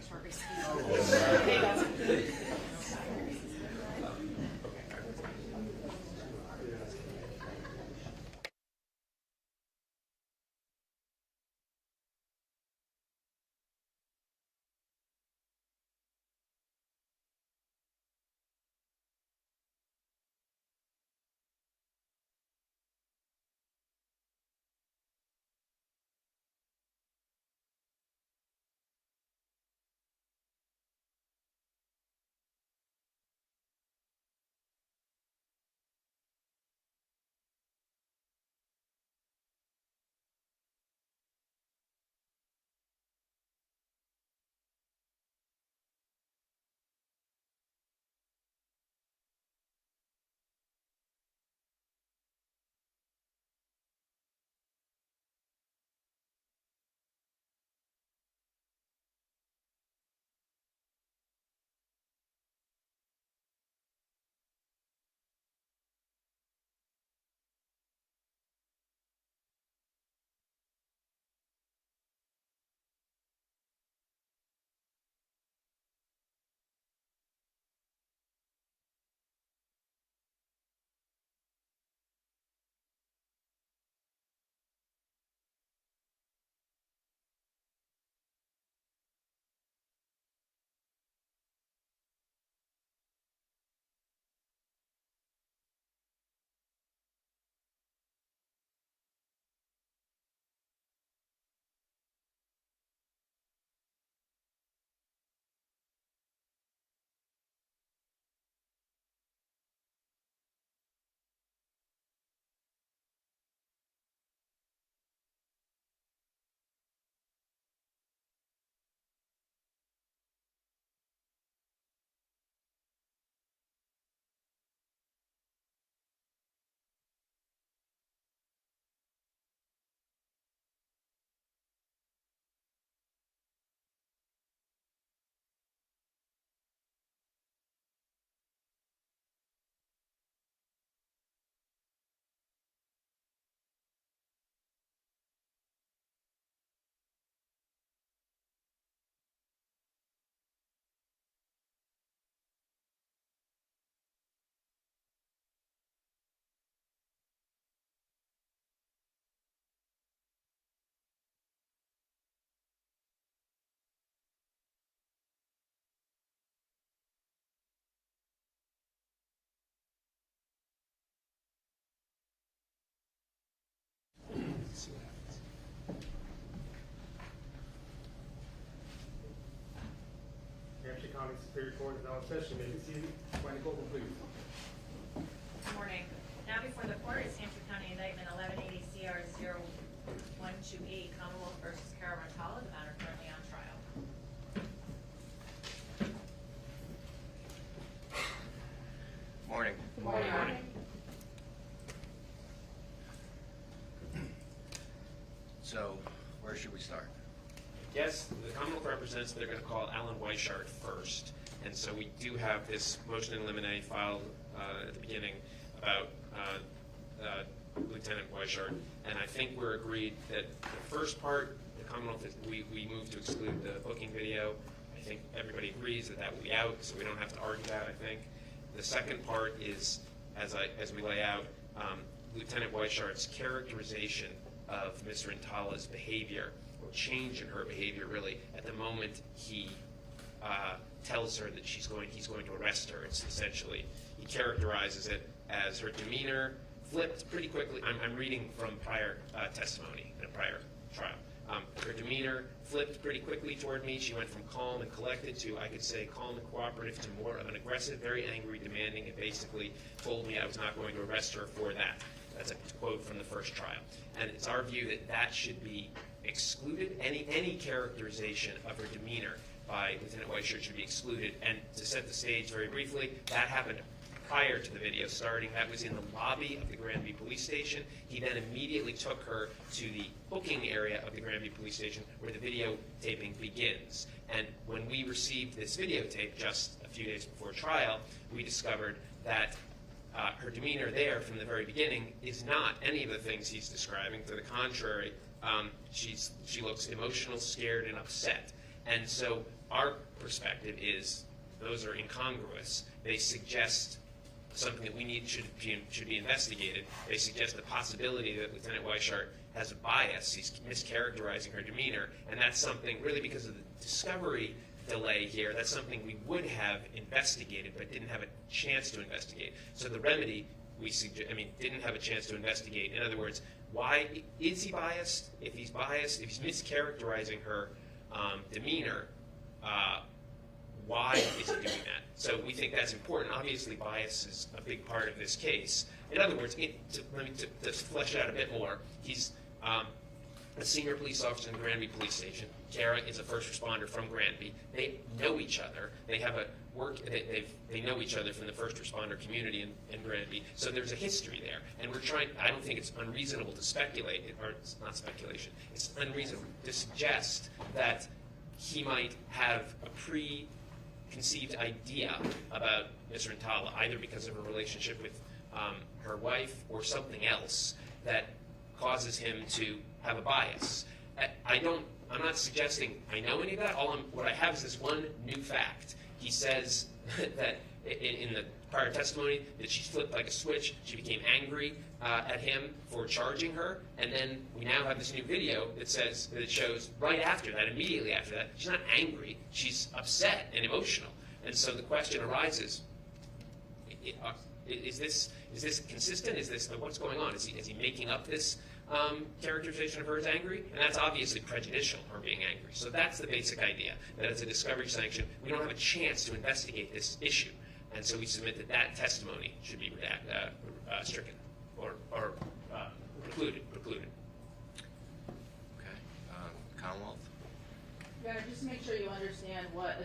short receipt. County Superior Court is now in session. May we see Attorney Cochrane, please. Good morning. Now before the court is Hampshire County Indictment 1180 CR 0128, Commonwealth versus Cara Rintala, the matter currently on trial. Morning. Good morning. Good morning. So, where should we start? Yes, the Commonwealth represents they're going to call Alan Weishart first. And so we do have this motion in limine filed at the beginning about Lieutenant Weishart. And I think we're agreed that the first part, the Commonwealth, we moved to exclude the booking video. I think everybody agrees that that will be out, so we don't have to argue that, I think. The second part is, as we lay out, Lieutenant Weishart's characterization of Ms. Rintala's behavior, or change in her behavior, really, at the moment he tells her that he's going to arrest her. It's essentially, he characterizes it as her demeanor flipped pretty quickly. I'm reading from prior testimony in a prior trial. Her demeanor flipped pretty quickly toward me. She went from calm and collected to, I could say, calm and cooperative to more of an aggressive, very angry, demanding, and basically told me I was not going to arrest her for that. That's a quote from the first trial. And it's our view that that should be excluded. Any characterization of her demeanor by Lieutenant Weishart should be excluded. And to set the stage very briefly, that happened prior to the video starting. That was in the lobby of the Granby Police Station. He then immediately took her to the booking area of the Granby Police Station where the videotaping begins. And when we received this videotape just a few days before trial, we discovered that her demeanor there from the very beginning is not any of the things he's describing. To the contrary, she looks emotional, scared, and upset. And so our perspective is those are incongruous. They suggest something that we need should be investigated. They suggest the possibility that Lieutenant Weishart has a bias. He's mischaracterizing her demeanor, and that's something, really because of the discovery delay here, that's something we would have investigated but didn't have a chance to investigate. So the remedy, didn't have a chance to investigate. In other words, why is he biased? If he's biased, if he's mischaracterizing her demeanor, why is he doing that? So we think that's important. Obviously, bias is a big part of this case. In other words, to flesh it out a bit more, he's a senior police officer in the Granby Police Station. Cara is a first responder from Granby. They know each other. They have they know each other from the first responder community in Granby. So there's a history there. And I don't think it's unreasonable to speculate, or it's not speculation, it's unreasonable to suggest that he might have a preconceived idea about Ms. Rintala, either because of her relationship with her wife or something else that causes him to have a bias. I'm not suggesting I know any of that. What I have is this one new fact. He says that in the prior testimony that she flipped like a switch. She became angry at him for charging her, and then we now have this new video that shows right after that, immediately after that, she's not angry. She's upset and emotional. And so the question arises: is this consistent? What's going on? Is he making up this characterization of her as angry? And that's obviously prejudicial, her being angry. So that's the basic idea, that it's a discovery sanction. We don't have a chance to investigate this issue. And so we submit that testimony should be stricken or precluded. Okay. Commonwealth? Your Honor, just to make sure you understand what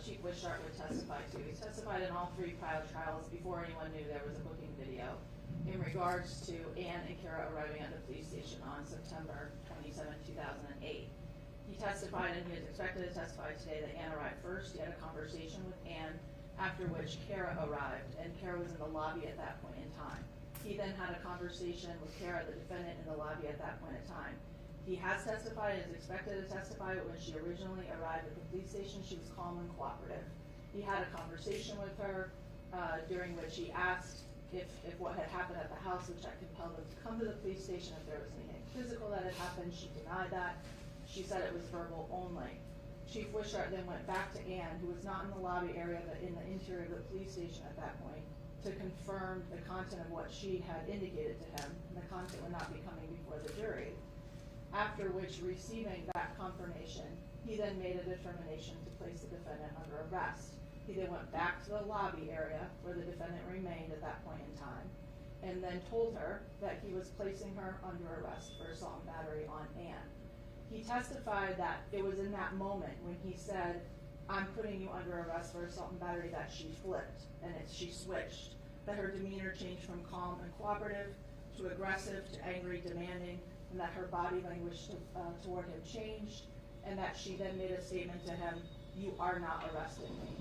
Chief Wishart would testify to. He testified in all three prior trials before anyone knew there was a booking video in regards to Ann and Cara arriving at the police station on September 27, 2008. He testified, and he is expected to testify today, that Ann arrived first. He had a conversation with Ann, after which Cara arrived, and Cara was in the lobby at that point in time. He then had a conversation with Cara, the defendant, in the lobby at that point in time. He has testified and is expected to testify, but when she originally arrived at the police station, she was calm and cooperative. He had a conversation with her during which he asked if what had happened at the house, which had compelled them to come to the police station, if there was anything physical that had happened. She denied that. She said it was verbal only. Chief Wishart then went back to Ann, who was not in the lobby area, but in the interior of the police station at that point, to confirm the content of what she had indicated to him, and the content would not be coming before the jury. After which, receiving that confirmation, he then made a determination to place the defendant under arrest. He then went back to the lobby area where the defendant remained at that point in time, and then told her that he was placing her under arrest for assault and battery on Ann. He testified that it was in that moment when he said, "I'm putting you under arrest for assault and battery," that she flipped, and she switched, that her demeanor changed from calm and cooperative to aggressive to angry, demanding, and that her body language toward him changed, and that she then made a statement to him, "You are not arresting me."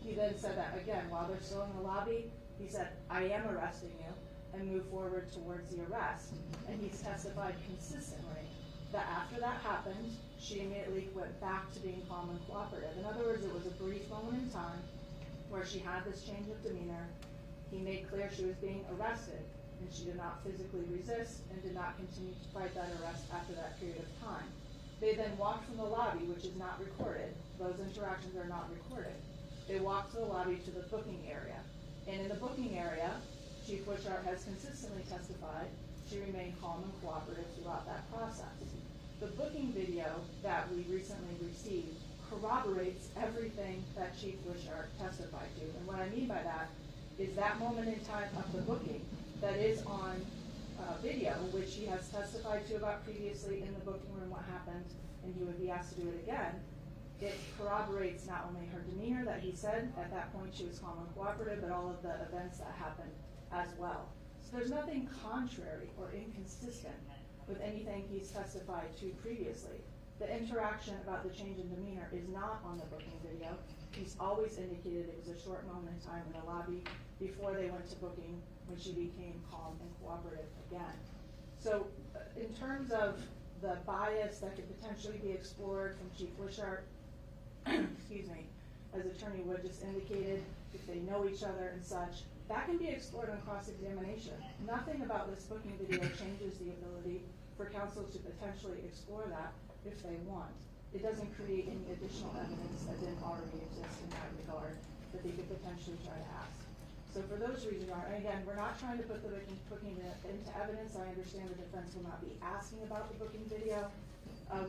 He then said that again while they're still in the lobby. He said, "I am arresting you," and moved forward towards the arrest. And he's testified consistently that after that happened, she immediately went back to being calm and cooperative. In other words, it was a brief moment in time where she had this change of demeanor. He made clear she was being arrested, and she did not physically resist and did not continue to fight that arrest after that period of time. They then walked from the lobby, which is not recorded. Those interactions are not recorded. They walked to the lobby to the booking area. And in the booking area, Chief Wishart has consistently testified she remained calm and cooperative throughout that process. The booking video that we recently received corroborates everything that Chief Wishart testified to. And what I mean by that is that moment in time of the booking that is on video, which he has testified to about previously in the booking room what happened, and he would be asked to do it again. It corroborates not only her demeanor that he said at that point she was calm and cooperative, but all of the events that happened as well. So there's nothing contrary or inconsistent with anything he's testified to previously. The interaction about the change in demeanor is not on the booking video. He's always indicated it was a short moment in time in the lobby before they went to booking, when she became calm and cooperative again. So in terms of the bias that could potentially be explored from Chief Wishart, excuse me, as Attorney Wood just indicated, if they know each other and such, that can be explored on cross-examination. Nothing about this booking video changes the ability for counsel to potentially explore that if they want. It doesn't create any additional evidence that didn't already exist in that regard that they could potentially try to ask. So for those reasons, Your Honor, and again, we're not trying to put the booking into evidence. I understand the defense will not be asking about the booking video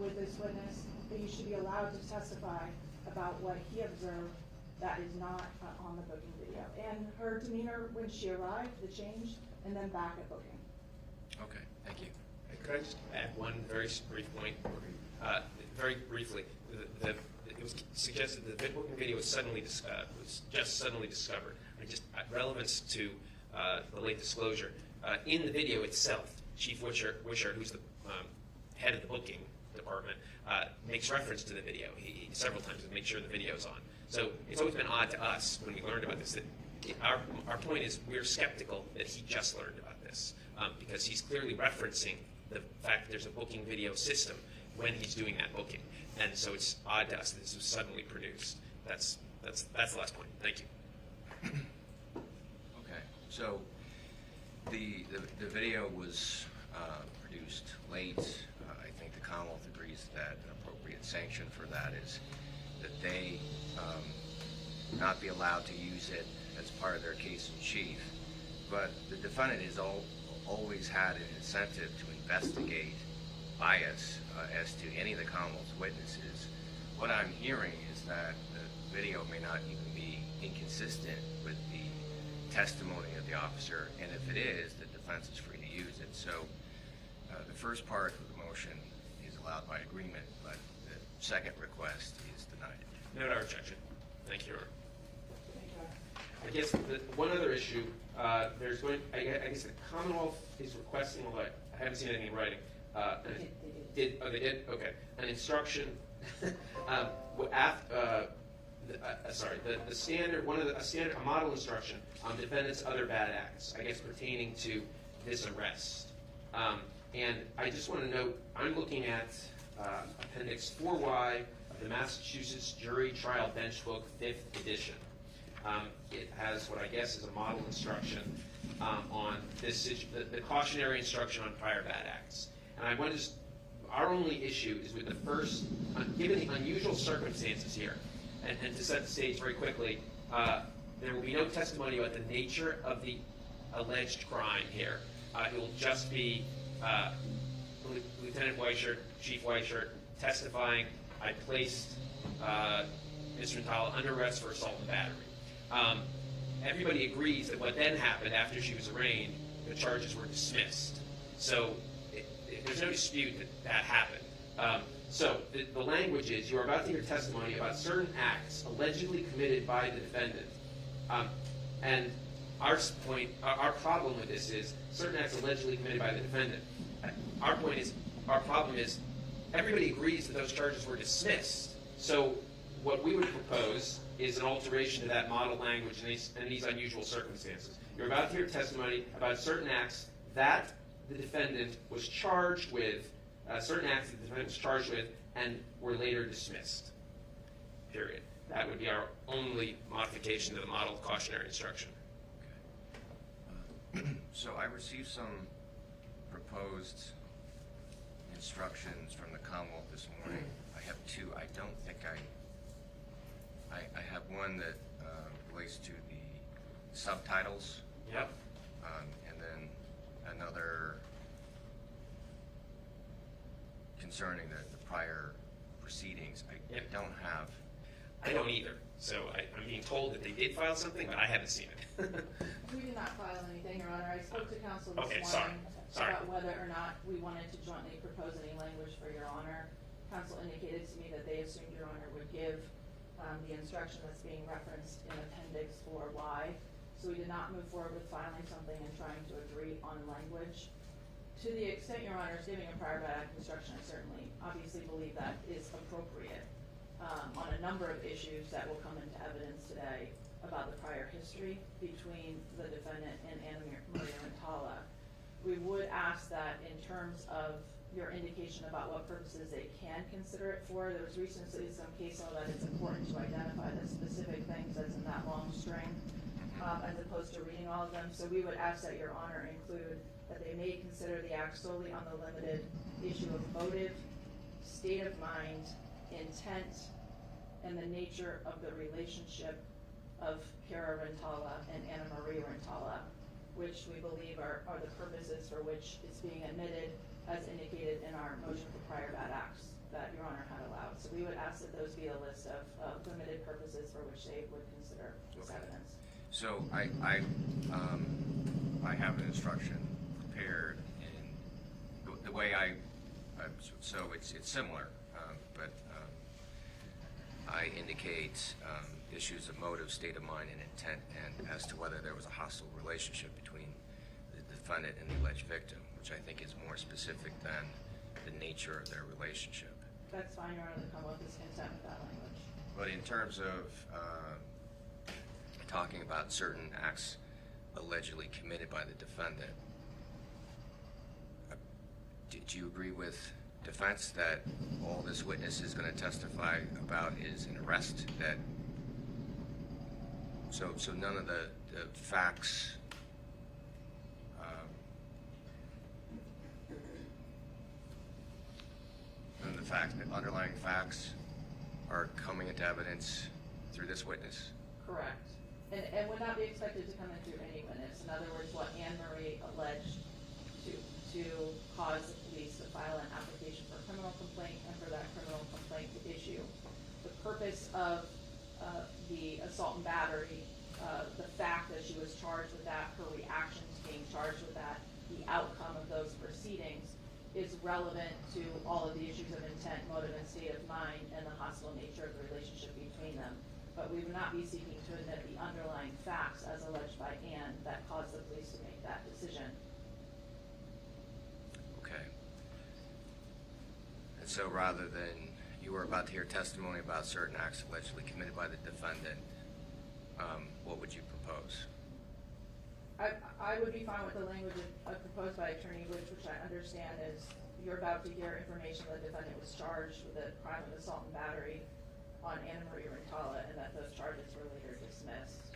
with this witness, but you should be allowed to testify about what he observed that is not on the booking video. And her demeanor when she arrived, the change, and then back at booking. Okay, thank you. Could I just add one very brief point? Very briefly, it was suggested that the booking video was just suddenly discovered. Relevance to the late disclosure. In the video itself, Chief Wishart, who's the head of the booking department, makes reference to the video several times and makes sure the video's on. So it's always been odd to us when we learned about this that our point is we're skeptical that he just learned about this because he's clearly referencing the fact that there's a booking video system when he's doing that booking. And so it's odd to us that this was suddenly produced. That's the last point. Thank you. Okay, so the video was produced late. I think the Commonwealth agrees that an appropriate sanction for that is that they not be allowed to use it as part of their case in chief. But the defendant has always had an incentive to investigate bias as to any of the Commonwealth's witnesses. What I'm hearing is that the video may not even be inconsistent with the testimony of the officer, and if it is, the defense is free to use it. So the first part of the motion is allowed by agreement, but the second request is denied. No objection. Thank you, Your Honor. Thank you, Your Honor. I guess one other issue, I guess the Commonwealth is requesting, although I haven't seen anything in writing. They did? Okay. An instruction, a model instruction on defendant's other bad acts, I guess pertaining to this arrest. And I just want to note, I'm looking at Appendix 4Y of the Massachusetts Jury Trial Bench Book, 5th edition. It has what I guess is a model instruction on this, the cautionary instruction on prior bad acts. And I want to our only issue is with the first, given the unusual circumstances here, and to set the stage very quickly, there will be no testimony about the nature of the alleged crime here. It will just be Lieutenant Weishart, Chief Weishart, testifying, I placed Ms. Rintala under arrest for assault and battery. Everybody agrees that what then happened after she was arraigned, the charges were dismissed. So there's no dispute that that happened. So the language is, you are about to hear testimony about certain acts allegedly committed by the defendant. And our problem with this is certain acts allegedly committed by the defendant. Our problem is, everybody agrees that those charges were dismissed. So what we would propose is an alteration to that model language in these unusual circumstances. You're about to hear testimony about certain acts that the defendant was charged with, and were later dismissed. Period. That would be our only modification to the model cautionary instruction. Okay. So I received some proposed instructions from the Commonwealth this morning. I have two. I don't think I have one that relates to the subtitles. Yep. And then another concerning the prior proceedings. I don't have. I don't either. So I'm being told that they did file something, but I haven't seen it. We did not file anything, Your Honor. I spoke to counsel Okay, this sorry. morning about whether or not we wanted to jointly propose any language for Your Honor. Counsel indicated to me that they assumed Your Honor would give the instruction that's being referenced in Appendix 4Y. So we did not move forward with filing something and trying to agree on language. To the extent Your Honor is giving a prior bad act instruction, I certainly obviously believe that is appropriate on a number of issues that will come into evidence today about the prior history between the defendant and Annamarie Cochrane-Rintala. We would ask that in terms of your indication about what purposes they can consider it for. There was recently some case law that it's important to identify the specific things that's in that long string, as opposed to reading all of them. So we would ask that your honor include that they may consider the act solely on the limited issue of motive, state of mind, intent, and the nature of the relationship of Cara Rintala and Annamarie Rintala, which we believe are the purposes for which it's being admitted, as indicated in our motion for prior bad acts that your honor had allowed. So we would ask that those be a list of limited purposes for which they would consider this evidence. So I have an instruction prepared, and the way so it's similar, but I indicate issues of motive, state of mind, and intent, and as to whether there was a hostile relationship between the defendant and the alleged victim, which I think is more specific than the nature of their relationship. That's fine, your honor, the Commonwealth is content with that language. But in terms of talking about certain acts allegedly committed by the defendant, did you agree with defense that all this witness is going to testify about is an arrest? That so none of the facts the underlying facts are coming into evidence through this witness? Correct. And would not be expected to come in through any witness. In other words, what Annamarie alleged to cause the police to file an application for a criminal complaint and for that criminal complaint to issue. The purpose of the assault and battery, the fact that she was charged with that, her reactions being charged with that, the outcome of those proceedings is relevant to all of the issues of intent, motive, and state of mind, and the hostile nature of the relationship between them. But we would not be seeking to admit the underlying facts as alleged by Ann that caused the police to make that decision. Okay. And so rather than you were about to hear testimony about certain acts allegedly committed by the defendant, what would you propose? I would be fine with the language proposed by Attorney Woods, which I understand is you're about to hear information that the defendant was charged with a crime of assault and battery on Annamarie Rintala, and that those charges were later dismissed.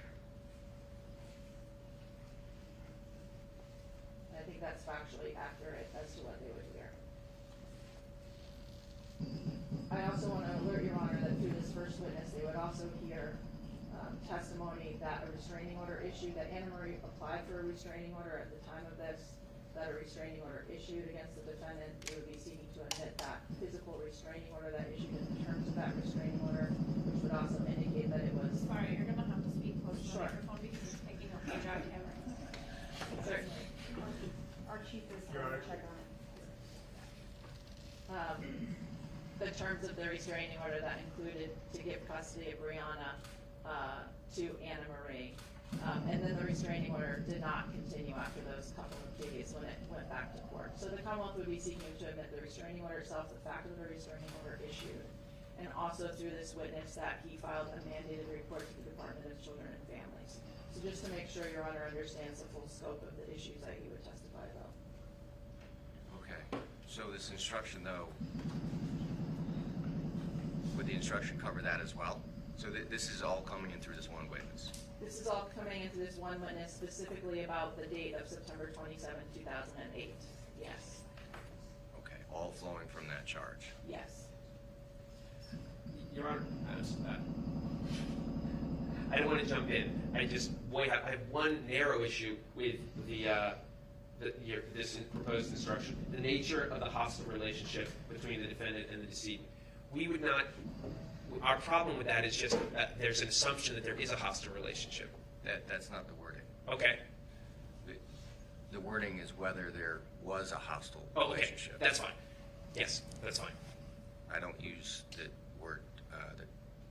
And I think that's factually accurate as to what they would hear. I also want to alert Your Honor that through this first witness, they would also hear testimony that a restraining order issued, that Annamarie applied for a restraining order at the time of this, that a restraining order issued against the defendant. They would be seeking to admit that physical restraining order that issued in the terms of that restraining order, which would also indicate that it was... Sorry, you're going to have to speak close to the Sure. microphone because it's picking up the job camera. Certainly. Our chief is Your going Honor. to check on it. The terms of the restraining order that included to give custody of Brianna to Annamarie. And then the restraining order did not continue after those couple of days when it went back to court. So the Commonwealth would be seeking to admit the restraining order itself, the fact of the restraining order issued, and also through this witness that he filed a mandated report to the Department of Children and Families. So just to make sure Your Honor understands the full scope of the issues that he would testify about. Okay. So this instruction, though, would the instruction cover that as well? So this is all coming in through this one witness? This is all coming into this one witness specifically about the date of September 27, 2008. Yes. Okay. All flowing from that charge? Yes. Your Honor, I don't want to jump in. I have one narrow issue with this proposed instruction: the nature of the hostile relationship between the defendant and the decedent. We would not. Our problem with that is just that there's an assumption that there is a hostile relationship. That's not the wording. Okay. The wording is whether there was a hostile Oh, okay. relationship. That's fine. Yes, that's fine. I don't use the word, the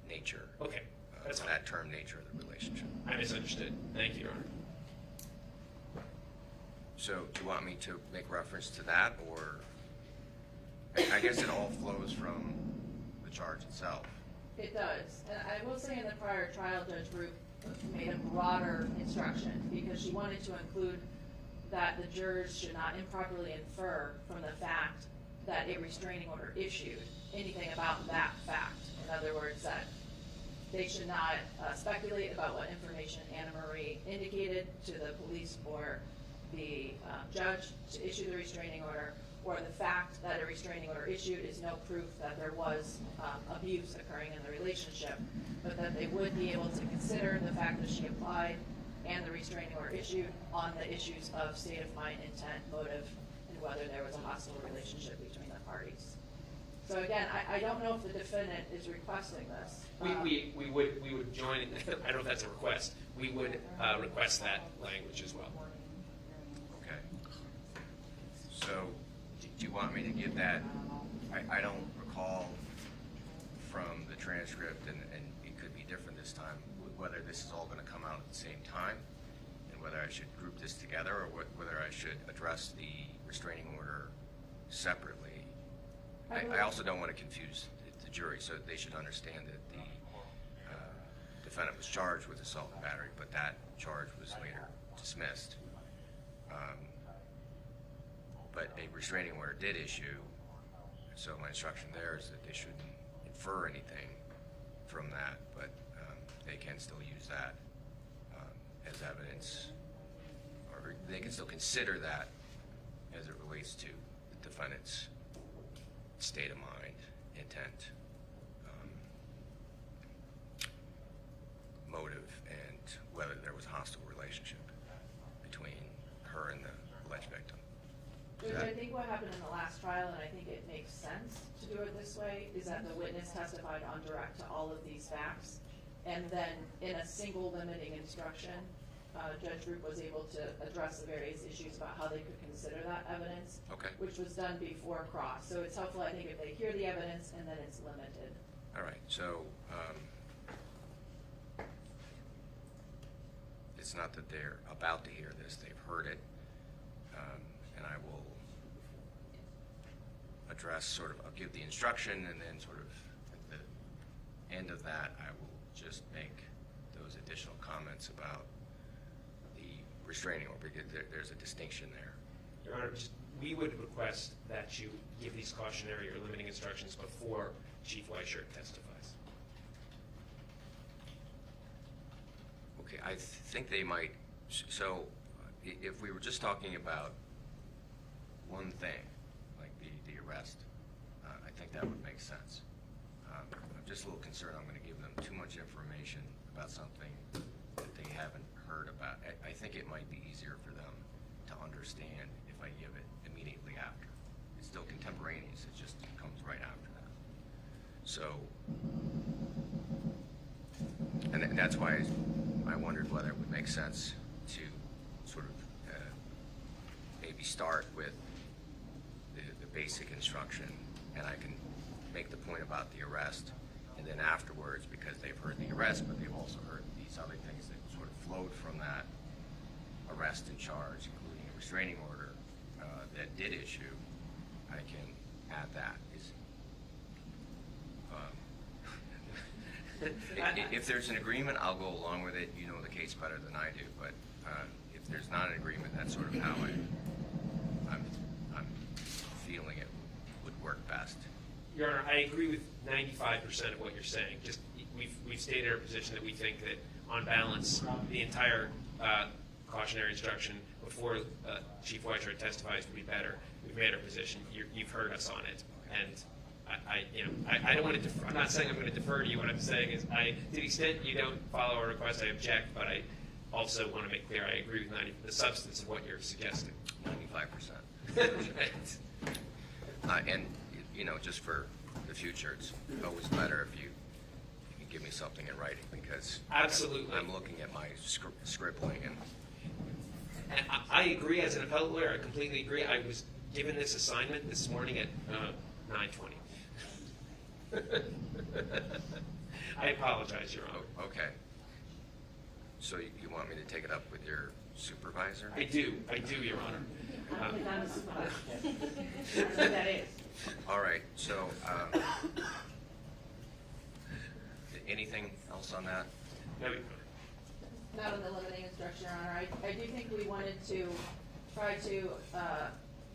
nature. Okay, that's fine. That term, nature of the relationship. I misunderstood. Thank you, Your Honor. So do you want me to make reference to that, or I guess it all flows from the charge itself? It does. And I will say in the prior trial, Judge Root made a broader instruction because she wanted to include that the jurors should not improperly infer from the fact that a restraining order issued, anything about that fact. In other words, that they should not speculate about what information Annamarie indicated to the police or the judge to issue the restraining order, or the fact that a restraining order issued is no proof that there was abuse occurring in the relationship, but that they would be able to consider the fact that she applied and the restraining order issued on the issues of state of mind, intent, motive, and whether there was a hostile relationship between the parties. So again, I don't know if the defendant is requesting this. We would join, I don't know if that's a request, we would request that language as well. Okay. So, do you want me to give that? I don't recall from the transcript, and it could be different this time, whether this is all going to come out at the same time, and whether I should group this together, or whether I should address the restraining order separately. I also don't want to confuse the jury, so they should understand that the defendant was charged with assault and battery, but that charge was later dismissed. But a restraining order did issue, so my instruction there is that they shouldn't infer anything from that, but they can still use that as evidence, or they can still consider that as it relates to the defendant's state of mind, intent, motive, and whether there was a hostile relationship between her and the alleged victim. I think what happened in the last trial, and I think it makes sense to do it this way, is that the witness testified on direct to all of these facts, and then in a single limiting instruction, Judge Roop was able to address the various issues about how they could consider that evidence, which was done before cross. So it's helpful, I think, if they hear the evidence and then it's limited. All right, so it's not that they're about to hear this, they've heard it, and I will address I'll give the instruction, and then at the end of that, I will just make those additional comments about the restraining order, because there's a distinction there. Your Honor, we would request that you give these cautionary or limiting instructions before Chief Weischer testifies. Okay, I think they might. So if we were just talking about one thing, like the arrest, I think that would make sense. I'm just a little concerned I'm going to give them too much information about something that they haven't heard about. I think it might be easier for them to understand if I give it immediately after. It's still contemporaneous, it just comes right after that. So, and that's why I wondered whether it would make sense to maybe start with the basic instruction, and I can make the point about the arrest, and then afterwards, because they've heard the arrest, but they've also heard these other things that sort of flowed from that arrest and charge, including a restraining order that did issue, I can add that. If there's an agreement, I'll go along with it. You know the case better than I do, but if there's not an agreement, that's sort of how I'm feeling it would work best. Your Honor, I agree with 95% of what you're saying. Just we've stated our position that we think that, on balance, the entire cautionary instruction before Chief Weischer testifies would be better. We've made our position. You've heard us on it, and I don't want to. I'm not saying I'm going to defer to you. What I'm saying is, to the extent you don't follow our request, I object. But I also want to make clear I agree with the substance of what you're suggesting. 95%. And just for the future, it's always better if you can give me something in writing, because absolutely, I'm looking at my scribbling and I agree. As an appellate lawyer, I completely agree. I was given this assignment this morning at 9:20. I apologize, Your Honor. Okay. So you want me to take it up with your supervisor? I do, Your Honor. That is. All right. So anything else on that? No. Not on the limiting instruction, Your Honor. I do think we wanted to try to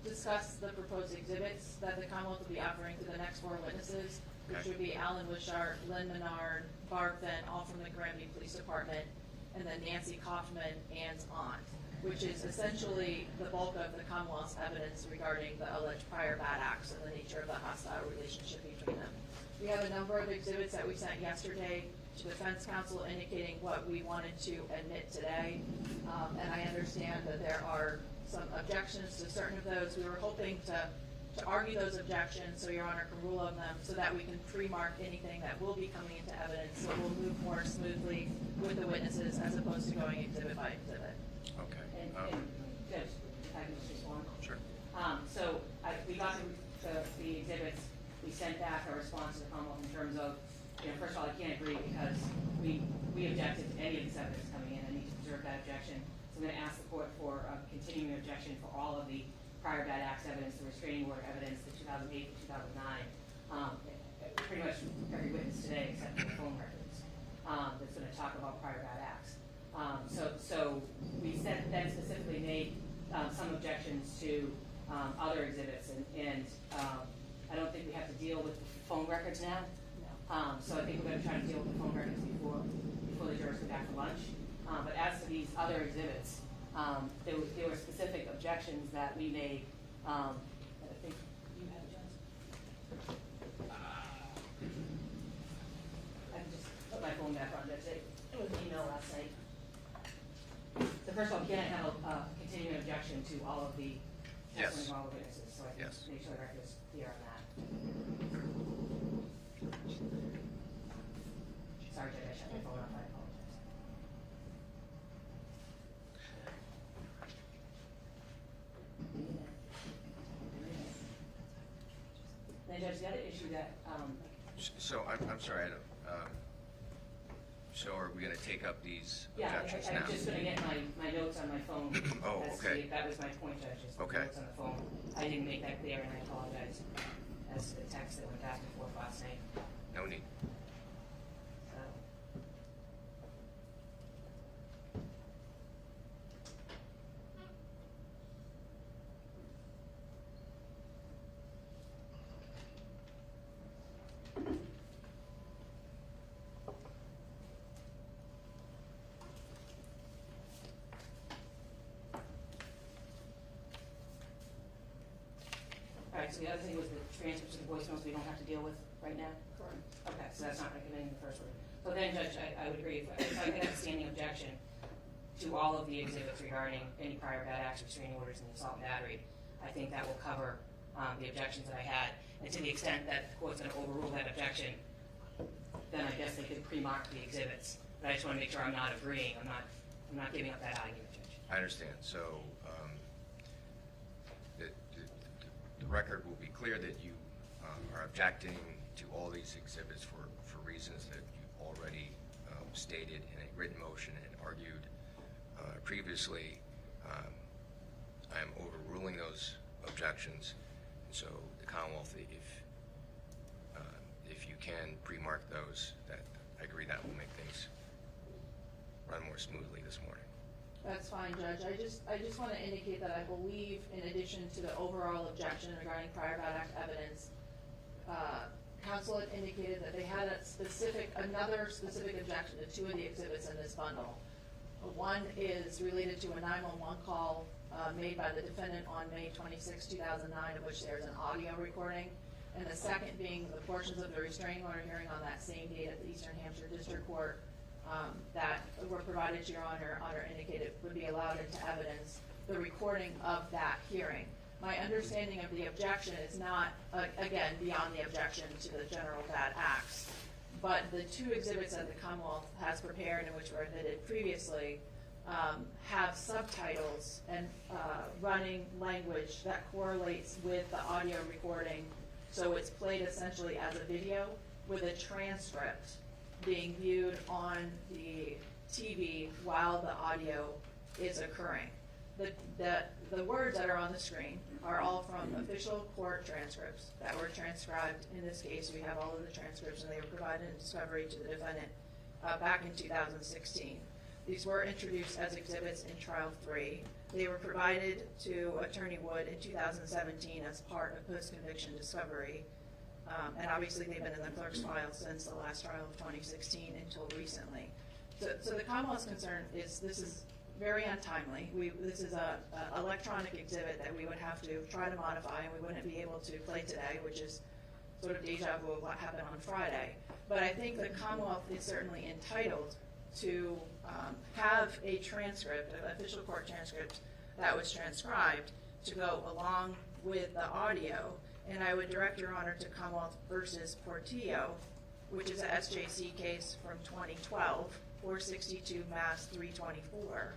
discuss the proposed exhibits that the Commonwealth will be offering to the next 4 witnesses, which Okay. would be Alan Wishart, Lynn Menard, Barb Finn, all from the Granby Police Department, and then Nancy Kaufman, Ann's aunt, which is essentially the bulk of the Commonwealth's evidence regarding the alleged prior bad acts and the nature of the hostile relationship between them. We have a number of exhibits that we sent yesterday to defense counsel indicating what we wanted to admit today. And I understand that there are some objections to certain of those. We were hoping to argue those objections so Your Honor can rule on them so that we can pre-mark anything that will be coming into evidence, so we'll move more smoothly with the witnesses as opposed to going exhibit by exhibit. Okay. And Judge, if I can just respond. Sure. We got the exhibits, we sent back a response to the Commonwealth in terms of, first of all, I can't agree because we objected to any of this evidence coming in. I need to preserve that objection. So I'm going to ask the court for a continuing objection for all of the prior bad acts evidence, the restraining order evidence, the 2008 and 2009. Pretty much every witness today except for the phone records that's going to talk about prior bad acts. So we then specifically made some objections to other exhibits, and I don't think we have to deal with the phone records now. No. So I think we're going to try to deal with the phone records before the jurors go back to lunch. But as to these other exhibits, there were specific objections that we made. I think you had a chance. I can just put my phone back on. That's it. It was an email last night. So first of all, can I have a continuing objection to all of the Yes. testimony of all the witnesses? So I can Yes. make sure the record is clear on that. Sorry, Judge, I shut my phone off. I apologize. Then Judge, the other issue that, So I'm sorry, I don't, so are we going to take up these yeah, objections now? I'm just gonna get my notes on my phone. Oh, okay. That was my point, Judge, just the Okay. notes on the phone. I didn't make that clear, and I apologize as to the text that went back and forth last night. No need. So. All right, so the other thing was the transcripts of the voicemails we don't have to deal with right now? Correct. Okay, so that's not recommending the first one. So then, Judge, I would agree, if I could have a standing objection to all of the exhibits regarding any prior bad acts, restraining orders, and assault and battery, I think that will cover the objections that I had. And to the extent that the court's going to overrule that objection, then I guess they could pre-mark the exhibits. But I just want to make sure I'm not agreeing, I'm not giving up that argument, Judge. I understand. So the record will be clear that you are objecting to all these exhibits for reasons that you've already stated in a written motion and argued previously. I am overruling those objections. So the Commonwealth, if you can pre-mark those, that I agree that will make things run more smoothly this morning. That's fine, Judge. I just want to indicate that I believe, in addition to the overall objection regarding prior bad act evidence, counsel had indicated that they had another specific objection to 2 of the exhibits in this bundle. One is related to a 911 call made by the defendant on May 26, 2009, of which there's an audio recording, and the second being the portions of the restraining order hearing on that same date at the Eastern Hampshire District Court that were provided to Your Honor indicated would be allowed into evidence, the recording of that hearing. My understanding of the objection is not, again, beyond the objection to the general bad acts, but the 2 exhibits that the Commonwealth has prepared and which were admitted previously have subtitles and running language that correlates with the audio recording, so it's played essentially as a video with a transcript being viewed on the TV while the audio is occurring. The words that are on the screen are all from official court transcripts that were transcribed. In this case, we have all of the transcripts, and they were provided in discovery to the defendant back in 2016. These were introduced as exhibits in trial 3. They were provided to Attorney Wood in 2017 as part of post-conviction discovery. And obviously they've been in the clerk's file since the last trial of 2016 until recently. So the Commonwealth's concern is this is very untimely. This is a electronic exhibit that we would have to try to modify, and we wouldn't be able to play today, which is sort of deja vu of what happened on Friday. But I think the Commonwealth is certainly entitled to have a transcript, an official court transcript that was transcribed to go along with the audio. And I would direct Your Honor to Commonwealth versus Portillo, which is a SJC case from 2012, 462 Mass 324.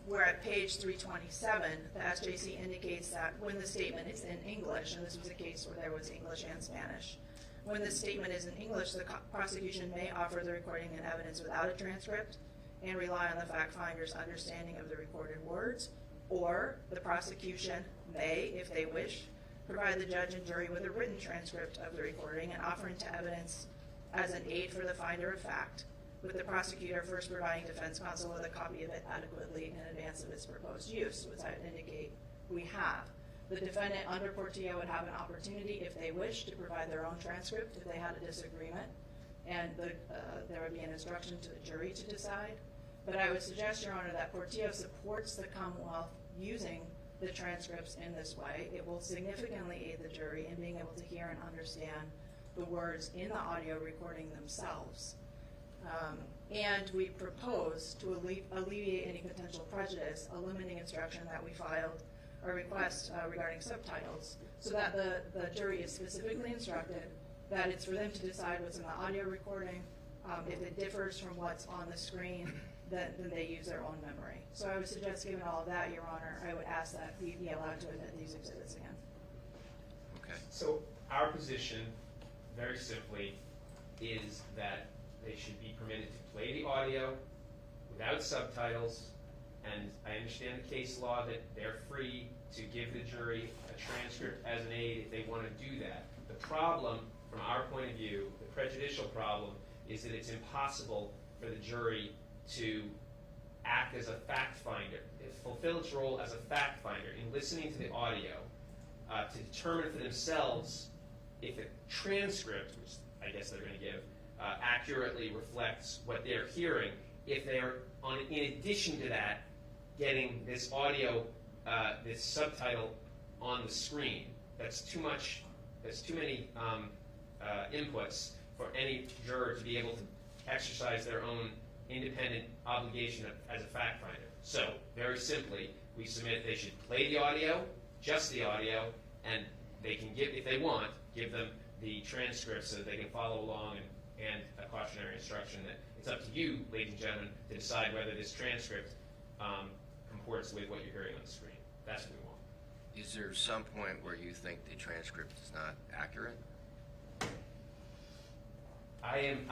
Where at page 327, the SJC indicates that when the statement is in English, and this was a case where there was English and Spanish, when the statement is in English, the prosecution may offer the recording and evidence without a transcript and rely on the fact finder's understanding of the recorded words, or the prosecution may, if they wish, provide the judge and jury with a written transcript of the recording and offer into evidence as an aid for the finder of fact, with the prosecutor first providing defense counsel with a copy of it adequately in advance of its proposed use, which I would indicate we have. The defendant under Portillo would have an opportunity, if they wish, to provide their own transcript if they had a disagreement, and there would be an instruction to the jury to decide. But I would suggest, Your Honor, that Portillo supports the Commonwealth using the transcripts in this way. It will significantly aid the jury in being able to hear and understand the words in the audio recording themselves. And we propose to alleviate any potential prejudice, a limiting instruction that we filed, a request regarding subtitles, so that the jury is specifically instructed that it's for them to decide what's in the audio recording. If it differs from what's on the screen, then they use their own memory. So I would suggest, given all of that, Your Honor, I would ask that we be allowed to admit these exhibits again. Okay. So our position, very simply, is that they should be permitted to play the audio without subtitles, and I understand the case law that they're free to give the jury a transcript as an aid if they want to do that. The problem, from our point of view, the prejudicial problem, is that it's impossible for the jury to act as a fact finder, fulfill its role as a fact finder in listening to the audio to determine for themselves if the transcript, which I guess they're going to give, accurately reflects what they're hearing, if they're, in addition to that, getting this audio, this subtitle on the screen. That's too much, that's too many inputs for any juror to be able to exercise their own independent obligation as a fact finder. So, very simply, we submit they should play the audio, just the audio, and they can give, if they want, give them the transcript so that they can follow along, and a cautionary instruction that it's up to you, ladies and gentlemen, to decide whether this transcript comports with what you're hearing on the screen. That's what we want. Is there some point where you think the transcript is not accurate? I am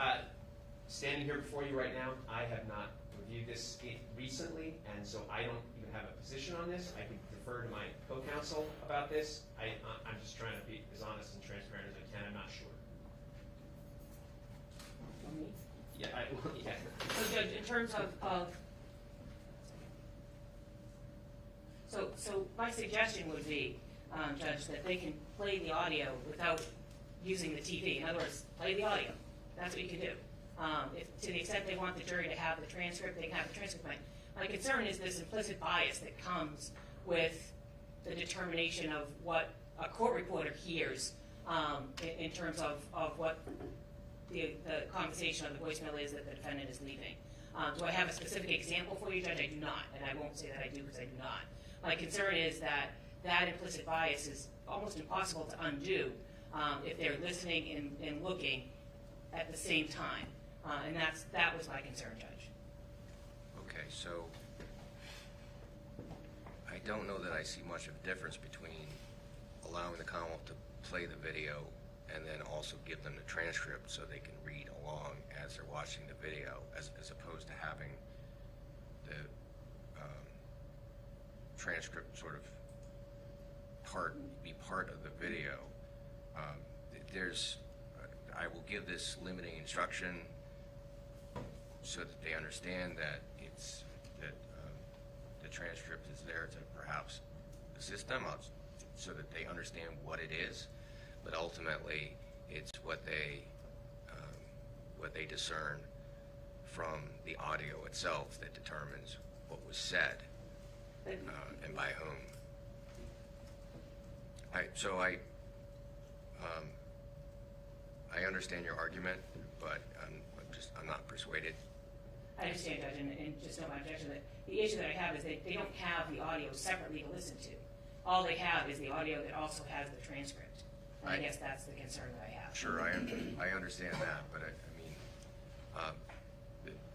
standing here before you right now. I have not reviewed this recently, and so I don't even have a position on this. I can defer to my co-counsel about this. I'm just trying to be as honest and transparent as I can. I'm not sure. Yeah, yeah. So Judge, in terms of so my suggestion would be, Judge, that they can play the audio without using the TV. In other words, play the audio. That's what you can do. If, to the extent they want the jury to have the transcript, they can have the transcript playing. My concern is this implicit bias that comes with the determination of what a court reporter hears in terms of what the conversation of the voicemail is that the defendant is leaving. Do I have a specific example for you, Judge? I do not, and I won't say that I do because I do not. My concern is that that implicit bias is almost impossible to undo if they're listening and looking at the same time, and that was my concern, Judge. Okay, so I don't know that I see much of a difference between allowing the Commonwealth to play the video and then also give them the transcript so they can read along as they're watching the video, as opposed to having the transcript sort of be part of the video. I will give this limiting instruction so that they understand that the transcript is there to perhaps assist them, so that they understand what it is, but ultimately it's what they discern from the audio itself that determines what was said and by whom. I understand your argument, but I'm not persuaded. I understand, Judge, and just know my objection that the issue that I have is they don't have the audio separately to listen to. All they have is the audio that also has the transcript. And I guess that's the concern that I have. Sure, I understand that, but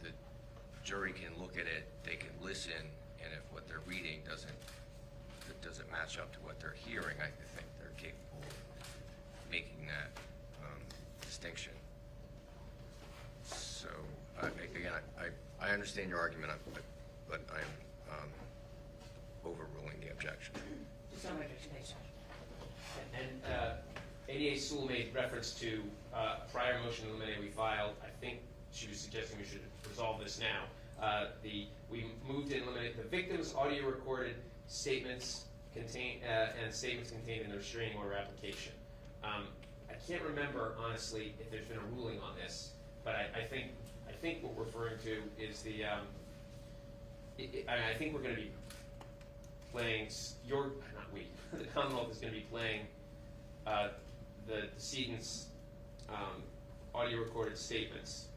the jury can look at it, they can listen, and if what they're reading doesn't match up to what they're hearing, I think they're capable of making that distinction. So, again, I understand your argument, but I'm overruling the objection. Just know my objection, thanks, Judge. And ADA Sewell made reference to a prior motion to eliminate we filed. I think she was suggesting we should resolve this now. We moved to eliminate the victim's audio recorded statements and statements contained in the restraining order application. I can't remember, honestly, if there's been a ruling on this, but I think what we're referring to is the, I think we're going to be playing, the Commonwealth is going to be playing the decedent's audio recorded statements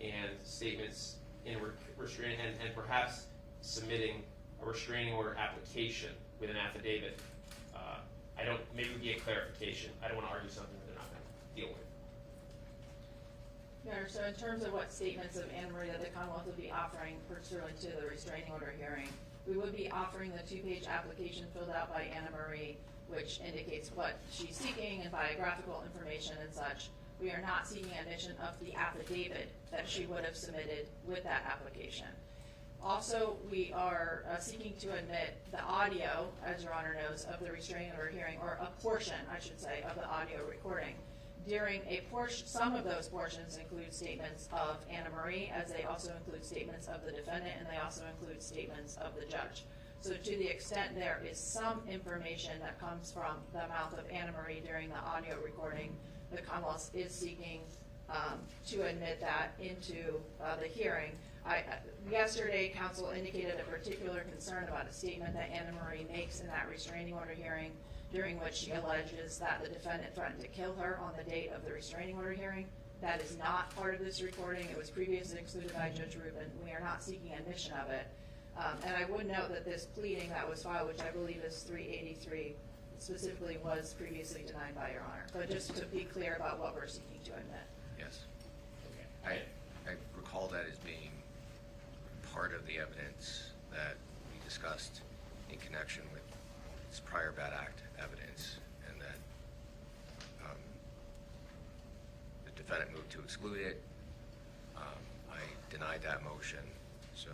and statements in restraining, and perhaps submitting a restraining order application with an affidavit. Maybe it would be a clarification. I don't want to argue something that they're not going to deal with. Yeah, so in terms of what statements of Annamarie that the Commonwealth would be offering pursuant to the restraining order hearing, we would be offering the 2-page application filled out by Annamarie, which indicates what she's seeking and biographical information and such. We are not seeking admission of the affidavit that she would have submitted with that application. Also, we are seeking to admit the audio, as Your Honor knows, of the restraining order hearing, or a portion, I should say, of the audio recording. During a portion, some of those portions include statements of Annamarie, as they also include statements of the defendant, and they also include statements of the judge. So to the extent there is some information that comes from the mouth of Annamarie during the audio recording, the Commonwealth is seeking to admit that into the hearing. Yesterday, counsel indicated a particular concern about a statement that Annamarie makes in that restraining order hearing, during which she alleges that the defendant threatened to kill her on the date of the restraining order hearing. That is not part of this recording. It was previously excluded by Judge Rubin. We are not seeking admission of it. And I would note that this pleading that was filed, which I believe is 383, specifically was previously denied by Your Honor. But just to be clear about what we're seeking to admit. Yes. I recall that as being part of the evidence that we discussed in connection with this prior bad act evidence, and that the defendant moved to exclude it. I denied that motion. So,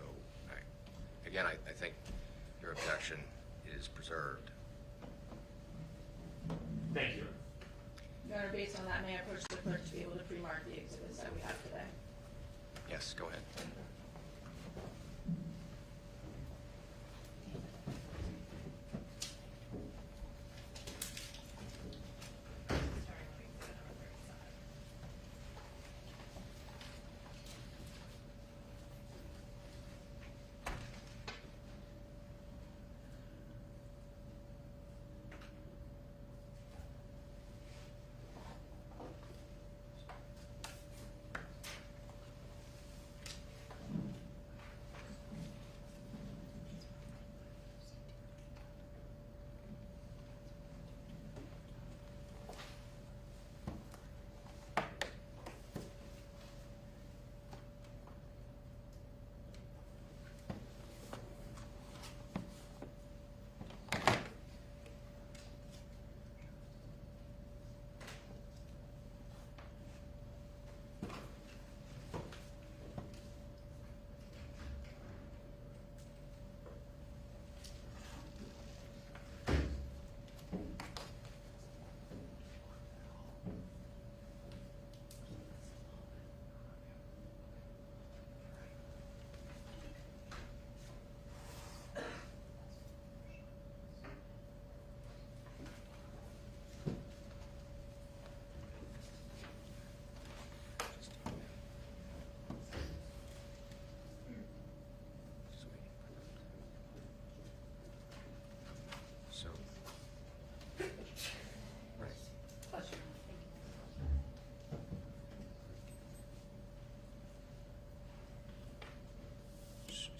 again, I think your objection is preserved. Thank you. Your Honor, based on that, may I approach the clerk to be able to pre-mark the exhibits that we have today? Yes, go ahead.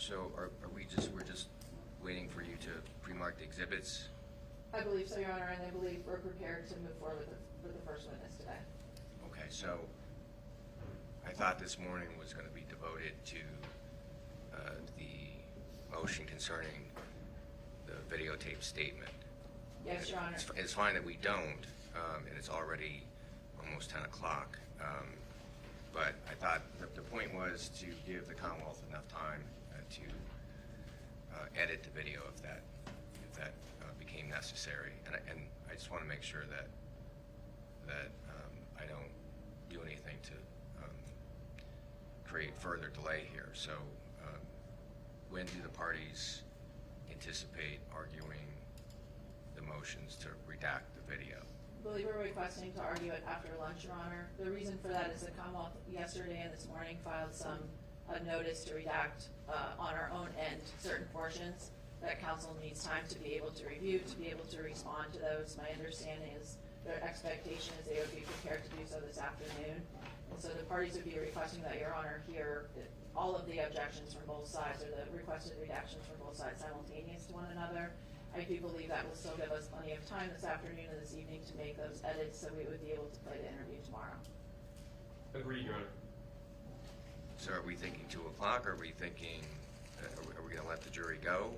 So are we're just waiting for you to pre-mark the exhibits? I believe so, Your Honor, and I believe we're prepared to move forward with the first witness today. Okay, so I thought this morning was going to be devoted to the motion concerning the videotape statement. Yes, Your Honor. It's fine that we don't, and it's already almost 10 o'clock. But I thought the point was to give the Commonwealth enough time to edit the video if that became necessary. And I just want to make sure that I don't do anything to create further delay here. So when do the parties anticipate arguing the motions to redact the video? I believe we're requesting to argue it after lunch, Your Honor. The reason for that is the Commonwealth yesterday and this morning filed a notice to redact on our own end certain portions that council needs time to be able to review, to be able to respond to those. My understanding is their expectation is they would be prepared to do so this afternoon. And so the parties would be requesting that Your Honor hear all of the objections from both sides, or the requested redactions from both sides simultaneous to one another. I do believe that will still give us plenty of time this afternoon and this evening to make those edits, so we would be able to play the interview tomorrow. Agreed, Your Honor. So are we thinking 2 o'clock? Are we thinking, are we going to let the jury go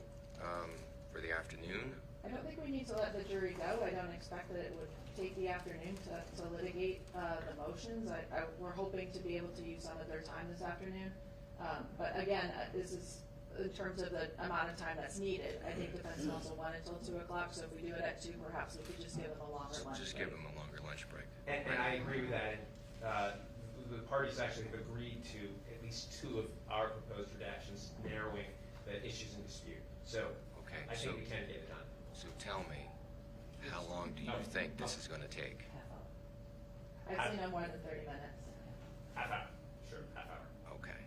for the afternoon? I don't think we need to let the jury go. I don't expect that it would take the afternoon to litigate the motions. We're hoping to be able to use some of their time this afternoon. But again, this is in terms of the amount of time that's needed. I think defense counsel wanted until 2 o'clock, so if we do it at 2, perhaps we could just give them a longer lunch break. Just give them a longer lunch break. And I agree with that. The parties actually have agreed to at least 2 of our proposed redactions narrowing the issues in dispute. So Okay, I think we can get it done. So tell me, how long do you think this is going to take? I'd say no more than 30 minutes. Half hour. Sure, half hour. Okay.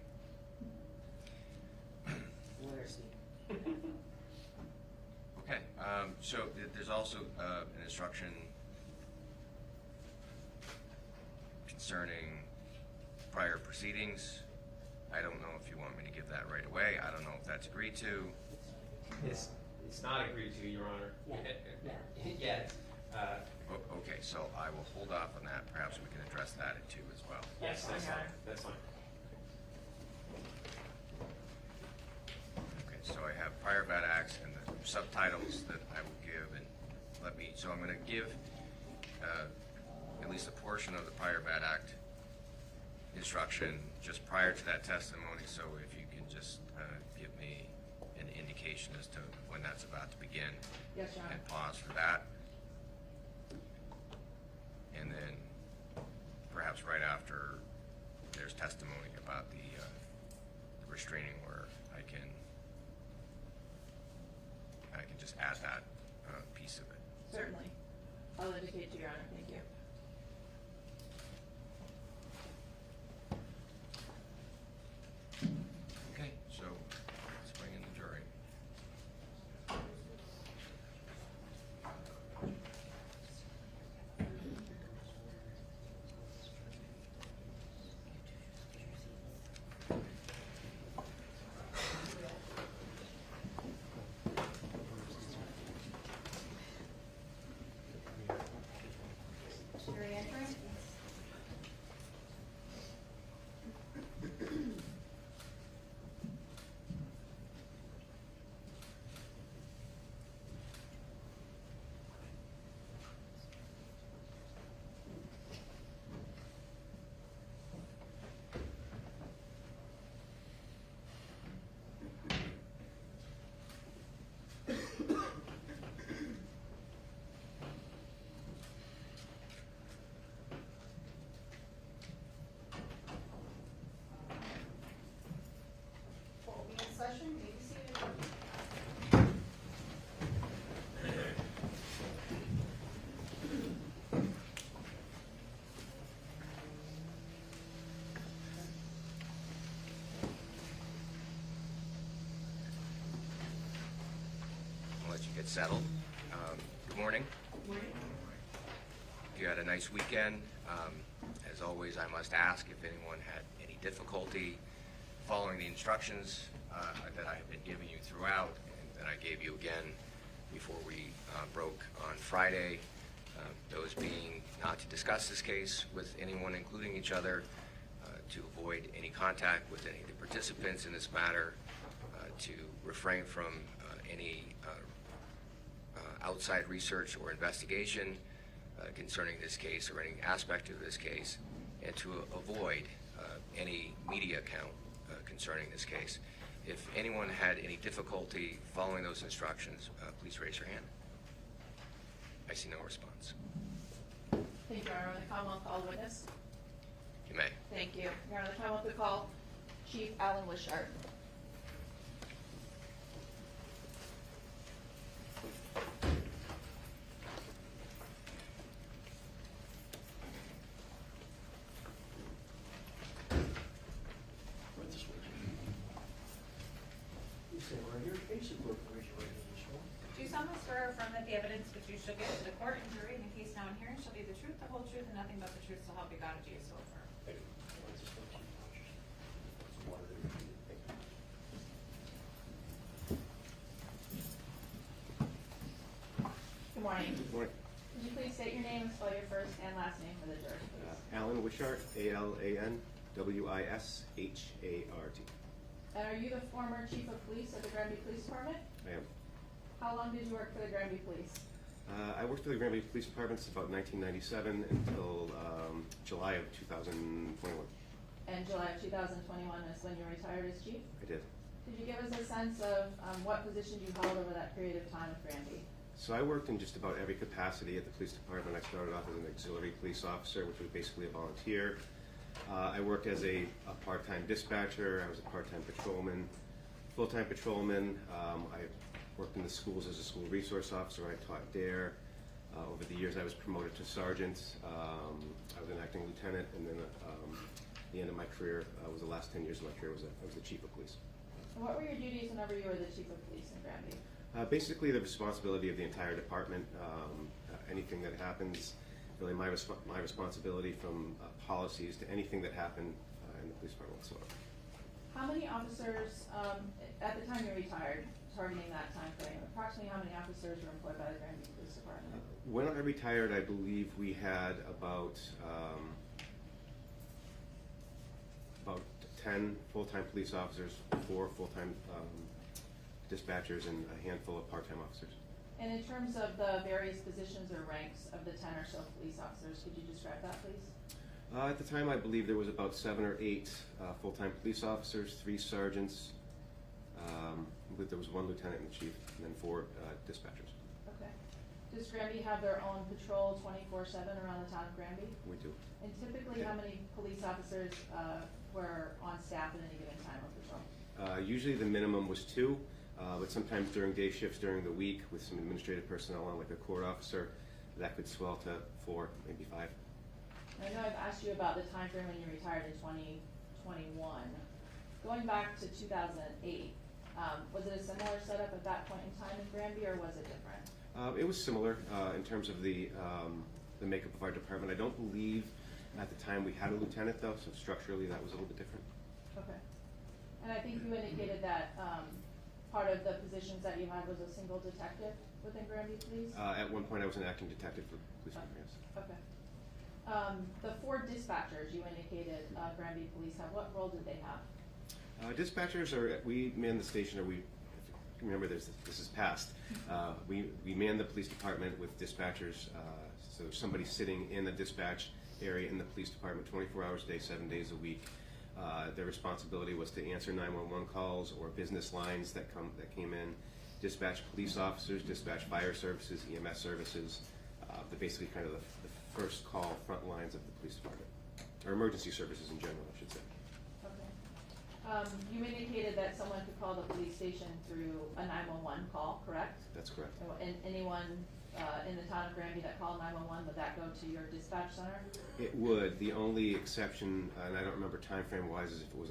Okay, so there's also an instruction concerning prior proceedings. I don't know if you want me to give that right away. I don't know if that's agreed to. It's not agreed to, Your Honor. Yet. Okay, so I will hold off on that. Perhaps we can address that at 2 as well. Yes, that's fine. That's fine. Okay, so I have prior bad acts and the subtitles that I will give, and so I'm going to give at least a portion of the prior bad act instruction just prior to that testimony, so if you can just give me an indication as to when that's about to begin. Yes, Your Honor. And pause for that. And then perhaps right after there's testimony about the restraining order, I can just add that piece of it. Certainly. I'll indicate to Your Honor. Thank you. Okay, so let's bring in the jury. Jury entering. Will be in session. Be seated. I'll let you get settled. Good morning. Good morning. You had a nice weekend. As always, I must ask if anyone had any difficulty following the instructions. that I have been giving you throughout, and that I gave you again before we broke on Friday, those being not to discuss this case with anyone, including each other, to avoid any contact with any of the participants in this matter, to refrain from any outside research or investigation concerning this case or any aspect of this case, and to avoid any media account concerning this case. If anyone had any difficulty following those instructions, please raise your hand. I see no response. Thank you, Your Honor. The Commonwealth call the witness. You may. Thank you. Your Honor, the Commonwealth will call Chief Alan Wishart. Do you solemnly swear or affirm that the evidence which you shall give to the court and jury in the case now in hearing shall be the truth, the whole truth, and nothing but the truth, so help you God? Do you so affirm? Good morning. Good morning. Could you please state your name and spell your first and last name for the jury, please? Alan Wishart, A-L-A-N-W-I-S-H-A-R-T. And are you the former Chief of Police of the Granby Police Department? I am. How long did you work for the Granby Police? I worked for the Granby Police Department since about 1997 until July of 2021. And July of 2021 is when you retired as chief? I did. Could you give us a sense of what positions you held over that period of time with Granby? So I worked in just about every capacity at the police department. I started off as an auxiliary police officer, which was basically a volunteer. I worked as a part-time dispatcher. I was a part-time patrolman, full-time patrolman. I worked in the schools as a school resource officer. I taught DARE. Over the years, I was promoted to sergeant. I was an acting lieutenant, and then the end of my career was the last 10 years of my career. I was the chief of police. And what were your duties whenever you were the chief of police in Granby? Basically, the responsibility of the entire department. Anything that happens, really my responsibility, from policies to anything that happened in the police department whatsoever. How many officers, at the time you retired, targeting that time frame, approximately how many officers were employed by the Granby Police Department? When I retired, I believe we had about 10 full-time police officers, 4 full-time dispatchers, and a handful of part-time officers. And in terms of the various positions or ranks of the 10 or so police officers, could you describe that, please? At the time, I believe there was about 7 or 8 full-time police officers, 3 sergeants. I believe there was 1 lieutenant and chief, and then 4 dispatchers. Okay. Does Granby have their own patrol 24/7 around the town of Granby? We do. And typically, how many police officers were on staff at any given time of patrol? Usually the minimum was 2, but sometimes during day shifts during the week with some administrative personnel on, like a court officer, that could swell to 4, maybe 5. I know I've asked you about the time frame when you retired in 2021. Going back to 2008, was it a similar setup at that point in time in Granby, or was it different? It was similar in terms of the makeup of our department. I don't believe at the time we had a lieutenant, though, so structurally that was a little bit different. Okay. And I think you indicated that part of the positions that you had was a single detective within Granby Police? At one point, I was an acting detective for police department, yes. Okay. The 4 dispatchers you indicated Granby Police have, what role did they have? Dispatchers we man the station, or remember this is past. We man the police department with dispatchers, so somebody sitting in the dispatch area in the police department 24 hours a day, 7 days a week. Their responsibility was to answer 911 calls or business lines that came in, dispatch police officers, dispatch fire services, EMS services, basically kind of the first call front lines of the police department, or emergency services in general, I should say. Okay. You indicated that someone could call the police station through a 911 call, correct? That's correct. And anyone in the town of Granby that called 911, would that go to your dispatch center? It would. The only exception, and I don't remember time frame wise, is if it was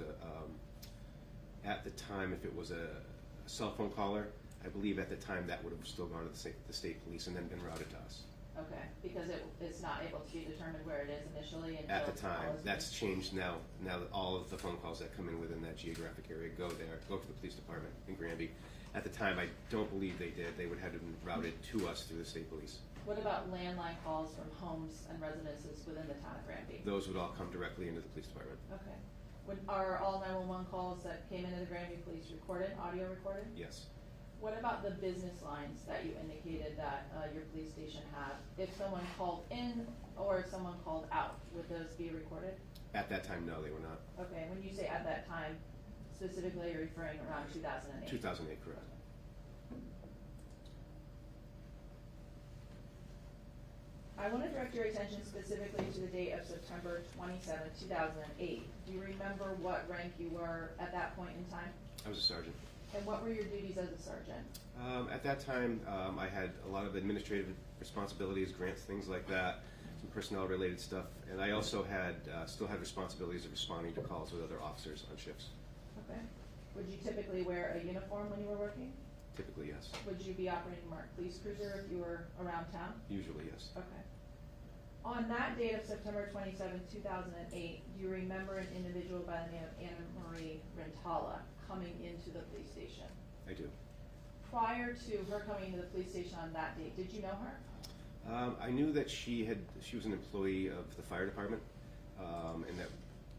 at the time, if it was a cell phone caller, I believe at the time that would have still gone to the state police and then been routed to us. Okay, because it's not able to be determined where it is initially until. At the time, all is- that's changed now. Now that all of the phone calls that come in within that geographic area go to the police department in Granby. At the time, I don't believe they did. They would have been routed to us through the state police. What about landline calls from homes and residences within the town of Granby? Those would all come directly into the police department. Okay. Are all 911 calls that came into the Granby Police recorded, audio recorded? Yes. What about the business lines that you indicated that your police station had? If someone called in or if someone called out, would those be recorded? At that time, no, they were not. Okay, when you say at that time, specifically you're referring around 2008? 2008, correct. I want to direct your attention specifically to the date of September 27, 2008. Do you remember what rank you were at that point in time? I was a sergeant. And what were your duties as a sergeant? At that time, I had a lot of administrative responsibilities, grants, things like that, some personnel-related stuff, and I also had still had responsibilities of responding to calls with other officers on shifts. Okay. Would you typically wear a uniform when you were working? Typically, yes. Would you be operating a marked police cruiser if you were around town? Usually, yes. Okay. On that date of September 27, 2008, do you remember an individual by the name of Annamarie Cochrane-Rintala coming into the police station? I do. Prior to her coming into the police station on that date, did you know her? I knew that she was an employee of the fire department, and that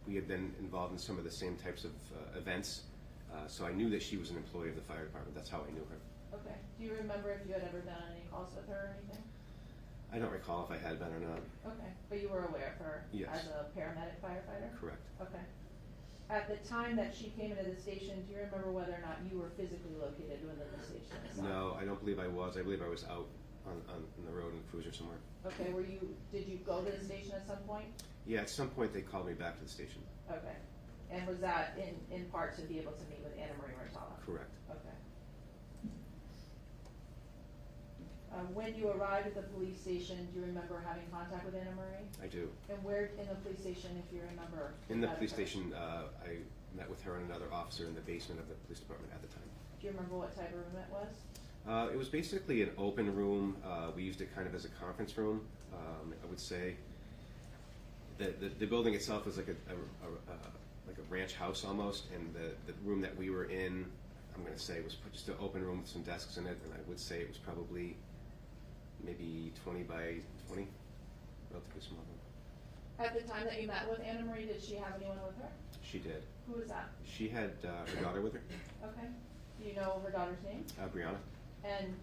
we had been involved in some of the same types of events. So I knew that she was an employee of the fire department. That's how I knew her. Okay. Do you remember if you had ever been on any calls with her or anything? I don't recall if I had been or not. Okay. But you were aware of her Yes. as a paramedic firefighter? Correct. Okay. At the time that she came into the station, do you remember whether or not you were physically located within the station itself? No, I don't believe I was. I believe I was out on the road in a cruiser somewhere. Okay. Did you go to the station at some point? Yeah, at some point they called me back to the station. Okay. And was that in part to be able to meet with Annamarie Cochrane-Rintala? Correct. Okay. When you arrived at the police station, do you remember having contact with Annamarie? I do. And where in the police station, if you remember? In the met police her? station, I met with her and another officer in the basement of the police department at the time. Do you remember what type of room it was? It was basically an open room. We used it kind of as a conference room. I would say the building itself was like a ranch house almost, and the room that we were in, I'm going to say, was just an open room with some desks in it, and I would say it was probably maybe 20 by 20, relatively small room. At the time that you met with Annamarie, did she have anyone with her? She did. Who was that? She had her daughter with her, Okay. Do you know her daughter's name? Brianna. And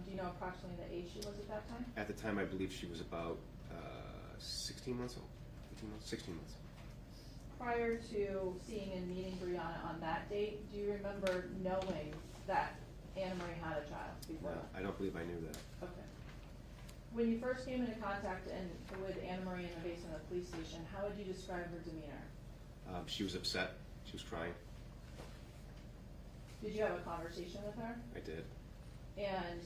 do you know approximately the age she was at that time? At the time, I believe she was about 16 months old. 18 months, 16 months. Prior to seeing and meeting Brianna on that date, do you remember knowing that Annamarie had a child before No, that? I don't believe I knew that. Okay. When you first came into contact with Annamarie in the basement of the police station, how would you describe her demeanor? She was upset. She was crying. Did you have a conversation with her? I did. And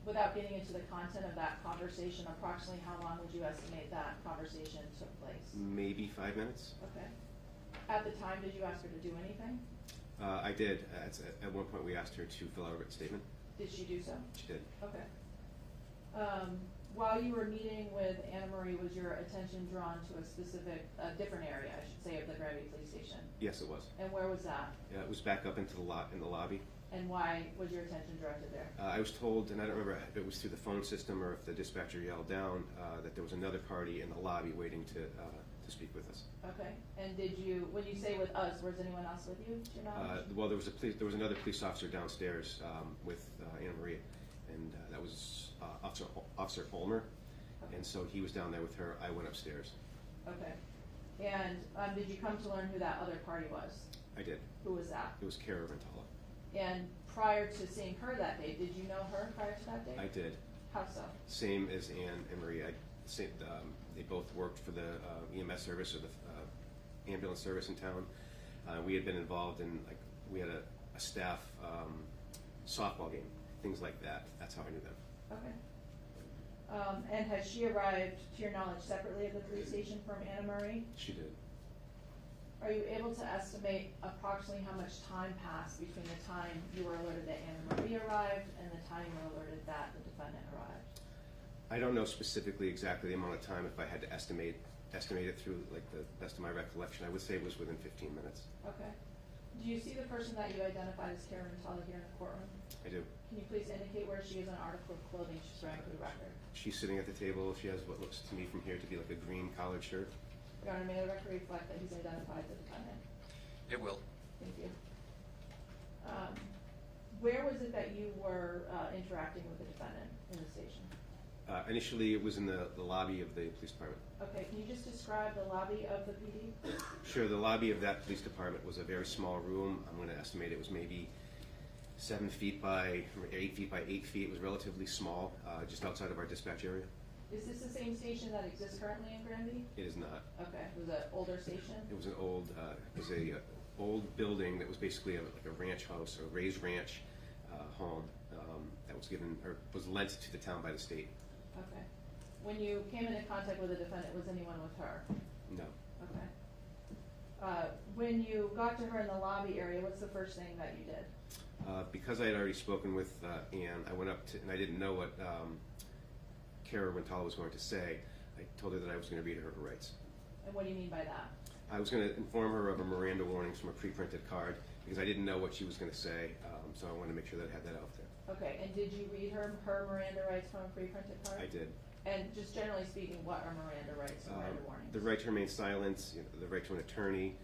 without getting into the content of that conversation, approximately how long would you estimate that conversation took place? Maybe 5 minutes. Okay. At the time, did you ask her to do anything? I did. At one point, we asked her to fill out a written statement. Did she do so? She did. Okay. While you were meeting with Annamarie, was your attention drawn to a different area, I should say, of the Granby Police Station? Yes, it was. And where was that? Yeah, it was back up into in the lobby. And why was your attention directed there? I was told, and I don't remember if it was through the phone system or if the dispatcher yelled down, that there was another party in the lobby waiting to speak with us. Okay. And when you say with us, was anyone else with you, to your knowledge? Well, there was another police officer downstairs with Annamarie, and that was Officer Ulmer. Okay. And so he was down there with her. I went upstairs. Okay. And did you come to learn who that other party was? I did. Who was that? It was Cara Rintala. And prior to seeing her that day, did you know her prior to that day? I did. How so? Same as Ann and Marie. They both worked for the EMS service or the ambulance service in town. We had been involved in, we had a staff softball game, things like that. That's how I knew them. Okay. And has she arrived, to your knowledge, separately at the police station from Annamarie? She did. Are you able to estimate approximately how much time passed between the time you were alerted that Annamarie arrived and the time you were alerted that the defendant arrived? I don't know specifically exactly the amount of time. If I had to estimate it through like the best of my recollection, I would say it was within 15 minutes. Okay. Do you see the person that you identified as Cara Rintala here in the courtroom? I do. Can you please indicate where she is on article of clothing she's wearing for the record? She's sitting at the table. She has what looks to me from here to be like a green collared shirt. Your Honor, may the record reflect that he's identified the defendant? It will. Thank you. Where was it that you were interacting with the defendant in the station? Initially, it was in the lobby of the police department. Okay, can you just describe the lobby of the PD? Sure, the lobby of that police department was a very small room. I'm going to estimate it was maybe 7 feet by 8 feet by 8 feet. It was relatively small, just outside of our dispatch area. Is this the same station that exists currently in Granby? It is not. Okay, it was an older station? It was an old, old building that was basically like a ranch house, or a raised ranch home that was given or was lent to the town by the state. Okay. When you came into contact with the defendant, was anyone with her? No. Okay. When you got to her in the lobby area, what's the first thing that you did? Because I had already spoken with Ann, I went up to, and I didn't know what Cara Rintala was going to say. I told her that I was going to read her rights. And what do you mean by that? I was going to inform her of a Miranda warnings from a pre-printed card because I didn't know what she was going to say, so I wanted to make sure that I had that out there. Okay, and did you read her Miranda rights from a pre-printed card? I did. And just generally speaking, what are Miranda rights and Miranda warnings? The right to remain silent, the right to an attorney,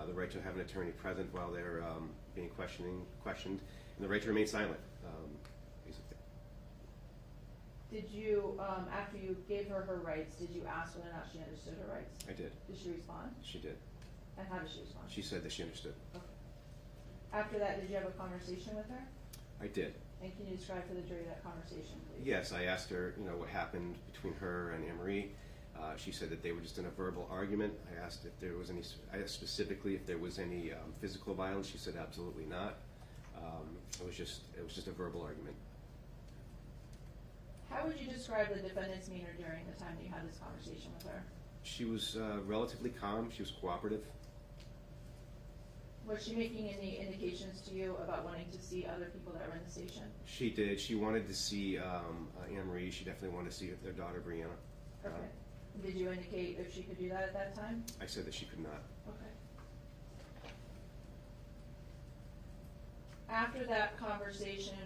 the right to have an attorney present while they're being questioned, and the right to remain silent, basically. Did you, after you gave her her rights, did you ask whether or not she understood her rights? I did. Did she respond? She did. And how did she respond? She said that she understood. Okay. After that, did you have a conversation with her? I did. And can you describe for the jury that conversation, please? Yes, I asked her, what happened between her and Annamarie. She said that they were just in a verbal argument. I asked if there was any, I asked specifically if there was any physical violence. She said absolutely not. It was just a verbal argument. How would you describe the defendant's demeanor during the time that you had this conversation with her? She was relatively calm. She was cooperative. Was she making any indications to you about wanting to see other people that were in the station? She did. She wanted to see Annamarie. She definitely wanted to see their daughter, Brianna. Okay. Did you indicate if she could do that at that time? I said that she could not. Okay. After that conversation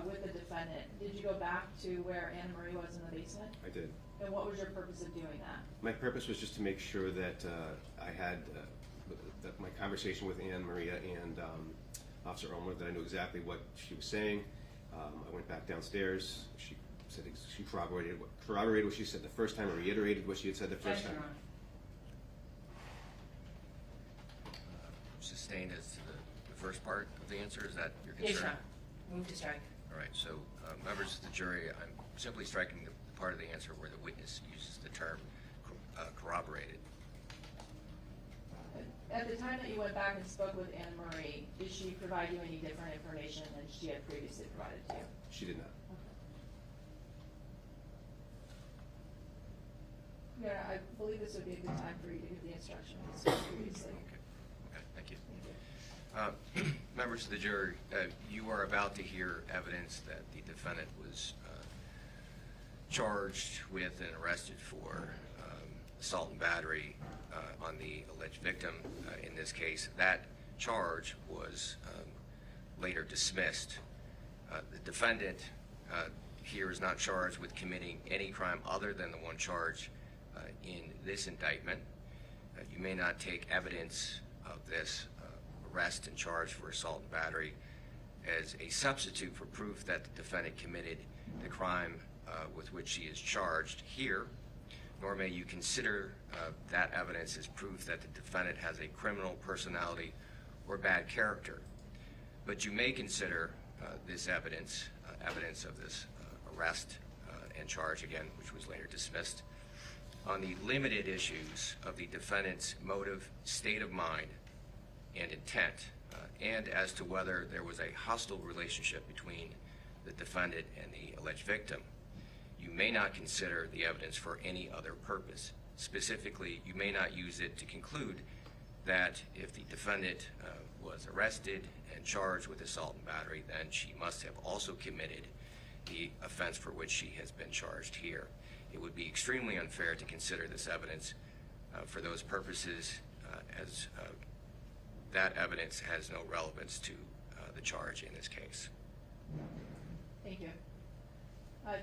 with the defendant, did you go back to where Annamarie was in the basement? I did. And what was your purpose of doing that? My purpose was just to make sure that I had my conversation with Annamarie and Officer Ulmer, that I knew exactly what she was saying. I went back downstairs. She said she corroborated what she said the first time, or reiterated what she had said the first time. Sustained as to the first part of the answer, is that your concern? Yes, Your Honor. Move to strike. All right, so members of the jury, I'm simply striking the part of the answer where the witness uses the term corroborated. At the time that you went back and spoke with Annamarie, did she provide you any different information than she had previously provided to you? She did not. Okay. Yeah, I believe this would be a good time for you to give the instruction previously. Okay, thank you. Members of the jury, you are about to hear evidence that the defendant was charged with and arrested for assault and battery on the alleged victim. In this case, that charge was later dismissed. The defendant here is not charged with committing any crime other than the one charge in this indictment. You may not take evidence of this arrest and charge for assault and battery as a substitute for proof that the defendant committed the crime with which he is charged here, nor may you consider that evidence as proof that the defendant has a criminal personality or bad character. But you may consider this evidence of this arrest and charge, again, which was later dismissed, on the limited issues of the defendant's motive, state of mind, and intent, and as to whether there was a hostile relationship between the defendant and the alleged victim. You may not consider the evidence for any other purpose. Specifically, you may not use it to conclude that if the defendant was arrested and charged with assault and battery, then she must have also committed the offense for which she has been charged here. It would be extremely unfair to consider this evidence for those purposes, as that evidence has no relevance to the charge in this case. Thank you.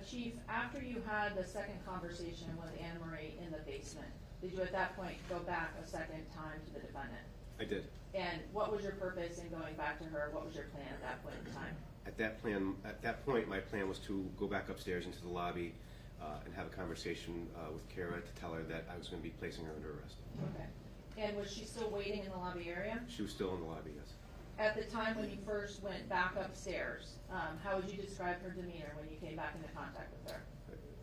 Chief, after you had the second conversation with Annamarie in the basement, did you at that point go back a second time to the defendant? I did. And what was your purpose in going back to her? What was your plan at that point in time? At that point, my plan was to go back upstairs into the lobby and have a conversation with Cara to tell her that I was going to be placing her under arrest. Okay. And was she still waiting in the lobby area? She was still in the lobby, yes. At the time when you first went back upstairs, how would you describe her demeanor when you came back into contact with her?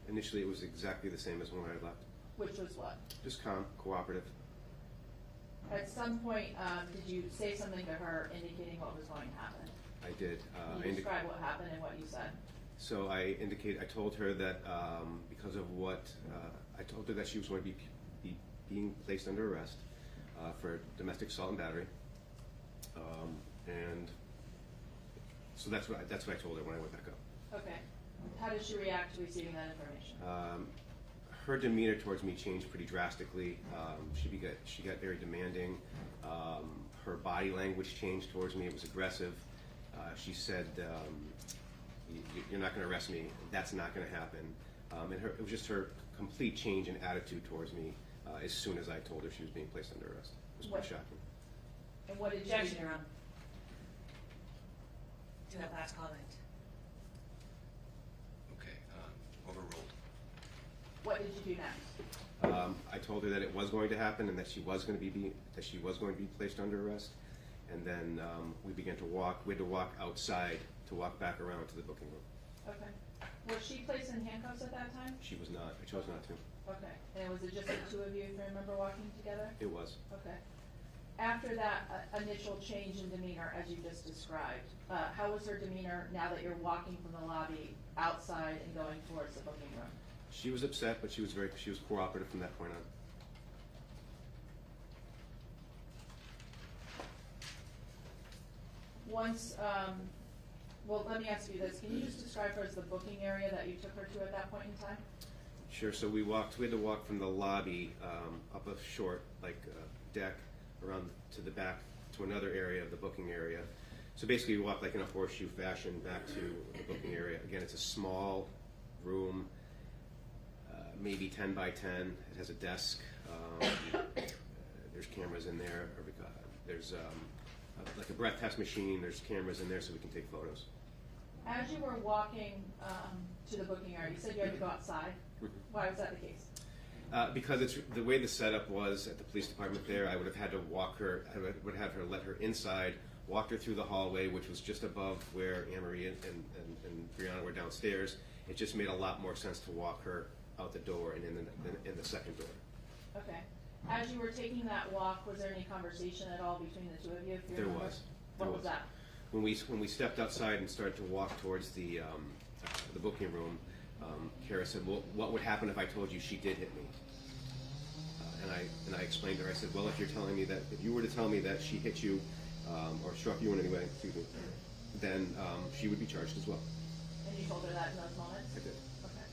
Initially, it was exactly the same as when I left. Which was what? Just calm, cooperative. At some point, did you say something to her indicating what was going to happen? I did. Can you describe what happened and what you said? So I told her that because of what, I told her that she was going to be being placed under arrest for domestic assault and battery. And so that's what I told her when I went back up. Okay. How did she react to receiving that information? Her demeanor towards me changed pretty drastically. She got very demanding. Her body language changed towards me. It was aggressive. She said, "You're not going to arrest me. That's not going to happen." And it was just her complete change in attitude towards me as soon as I told her she was being placed under arrest. It was quite shocking. And what did Objection, you Your Honor. To that last comment. Okay, overruled. What did you do next? I told her that it was going to happen and that she was going to be placed under arrest. And then we began to walk. We had to walk outside to walk back around to the booking room. Okay. Was she placed in handcuffs at that time? She was not. I chose not to. Okay. And was it just the two of you, if you remember, walking together? It was. Okay. After that initial change in demeanor, as you just described, how was her demeanor now that you're walking from the lobby outside and going towards the booking room? She was upset, but she was cooperative from that point on. Once, well, let me ask you this. Can you just describe her as the booking area that you took her to at that point in time? Sure. So we had to walk from the lobby up a short, deck around to the back to another area of the booking area. So basically, we walk like in a horseshoe fashion back to the booking area. Again, it's a small room, maybe 10 by 10. It has a desk. There's cameras in there. There's like a breath test machine. There's cameras in there so we can take photos. As you were walking to the booking area, you said you had to go outside. Mhm. Why was that the case? Because it's the way the setup was at the police department there. I would have had to walk her. I would have her let her inside, walked her through the hallway, which was just above where Annamarie and Brianna were downstairs. It just made a lot more sense to walk her out the door and in the second door. Okay. As you were taking that walk, was there any conversation at all between the two of you? If you There remember? was. What was that? When we stepped outside and started to walk towards the booking room, Cara said, "Well, what would happen if I told you she did hit me?" And I explained to her. I said, "Well, if you were to tell me that she hit you or struck you in any way, excuse me, then she would be charged as well." And you told her that in those moments? I did. Okay.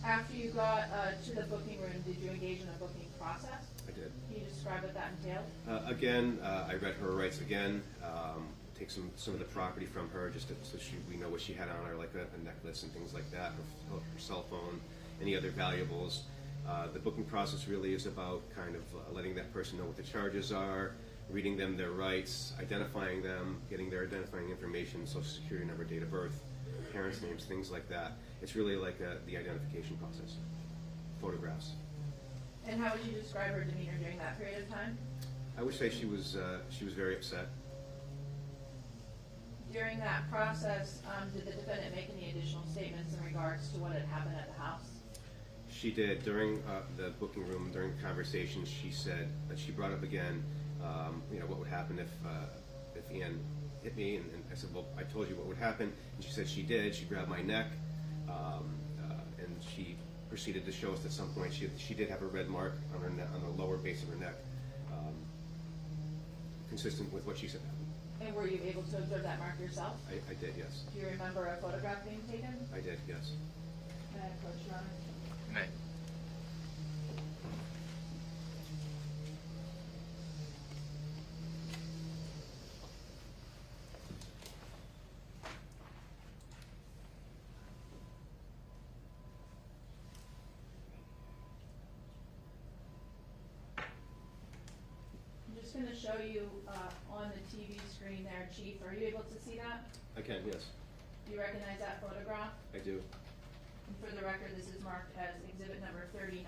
After you got to the booking room, did you engage in a booking process? I did. Can you describe what that entailed? Again, I read her rights again. Take some of the property from her just so we know what she had on her, like a necklace and things like that, her cell phone, any other valuables. The booking process really is about kind of letting that person know what the charges are, reading them their rights, identifying them, getting their identifying information, social security number, date of birth, parents' names, things like that. It's really like the identification process. Photographs. And how would you describe her demeanor during that period of time? I would say she was very upset. During that process, did the defendant make any additional statements in regards to what had happened at the house? She did. During the booking room, during conversations, she said that she brought up again, what would happen if Ian hit me, and I said, well, I told you what would happen, and she said she did. She grabbed my neck, and she proceeded to show us at some point she did have a red mark on the lower base of her neck, consistent with what she said happened. And were you able to observe that mark yourself? I did, yes. Do you remember a photograph being taken? I did, yes. May I approach, Your Honor? May. I'm just going to show you on the TV screen there, Chief. Are you able to see that? I can, yes. Do you recognize that photograph? I do. And for the record, this is marked as exhibit number 39.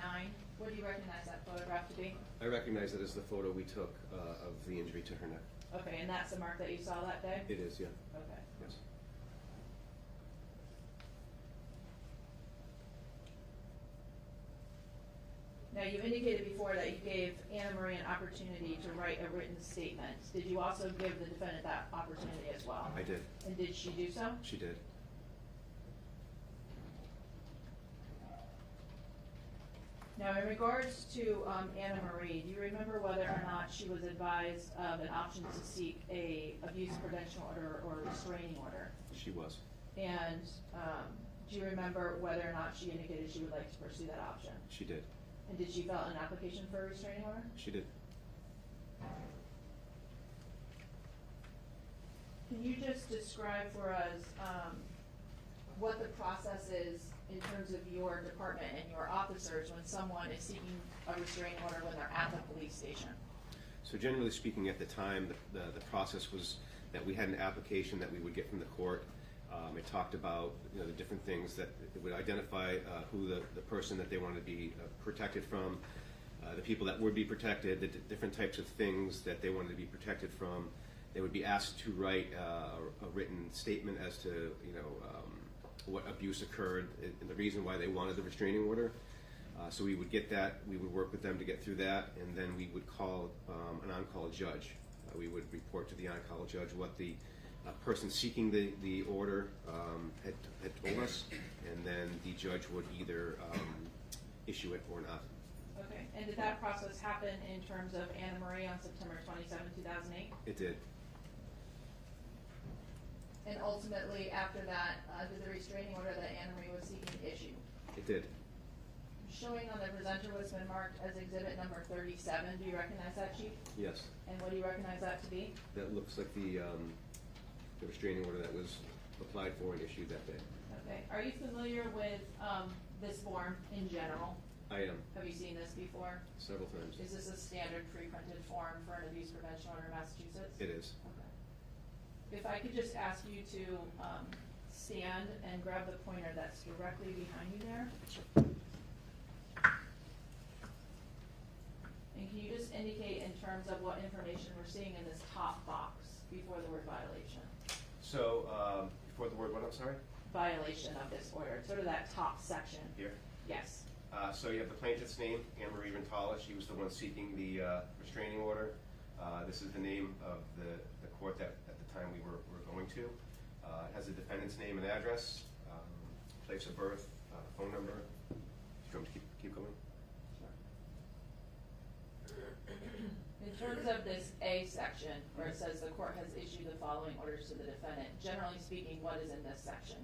What do you recognize that photograph to be? I recognize it as the photo we took of the injury to her neck. Okay, and that's the mark that you saw that day? It is, yeah. Okay. Yes. Now, you indicated before that you gave Annamarie an opportunity to write a written statement. Did you also give the defendant that opportunity as well? I did. And did she do so? She did. Now, in regards to Annamarie, do you remember whether or not she was advised of an option to seek a abuse prevention order or restraining order? She was. And do you remember whether or not she indicated she would like to pursue that option? She did. And did she fill out an application for a restraining order? She did. Can you just describe for us what the process is in terms of your department and your officers when someone is seeking a restraining order when they're at the police station? So generally speaking, at the time, the process was that we had an application that we would get from the court. It talked about the different things that it would identify who the person that they wanted to be protected from, the people that would be protected, the different types of things that they wanted to be protected from. They would be asked to write a written statement as to what abuse occurred and the reason why they wanted the restraining order. So we would get that, we would work with them to get through that, and then we would call an on-call judge. We would report to the on-call judge what the person seeking the order had told us, and then the judge would either issue it or not. Okay, and did that process happen in terms of Annamarie on September 27, 2008? It did. And ultimately, after that, did the restraining order that Annamarie was seeking issue? It did. Showing on the presenter what's been marked as exhibit number 37, do you recognize that, Chief? Yes. And what do you recognize that to be? That looks like the restraining order that was applied for and issued that day. Okay, are you familiar with this form in general? I am. Have you seen this before? Several times. Is this a standard pre-printed form for an abuse prevention order in Massachusetts? It is. Okay. If I could just ask you to stand and grab the pointer that's directly behind you there. And can you just indicate in terms of what information we're seeing in this top box before the word violation? So, before the word what, I'm sorry? Violation of this order, sort of that top section. Here. Yes. So you have the plaintiff's name, Annamarie Cochrane-Rintala. She was the one seeking the restraining order. This is the name of the court that at the time we were going to. It has the defendant's name and address, place of birth, phone number. Do you want me to keep going? In terms of this A section, where it says the court has issued the following orders to the defendant, generally speaking, what is in this section?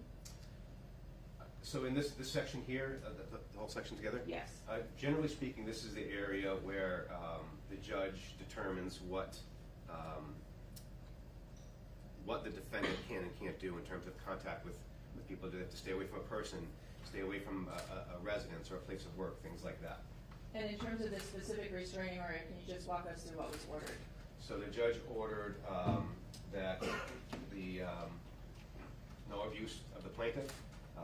So in this section here, the whole section together? Yes. Generally speaking, this is the area where the judge determines what the defendant can and can't do in terms of contact with people. Do they have to stay away from a person, stay away from a residence or a place of work, things like that. And in terms of this specific restraining order, can you just walk us through what was ordered? So the judge ordered that the no abuse of the plaintiff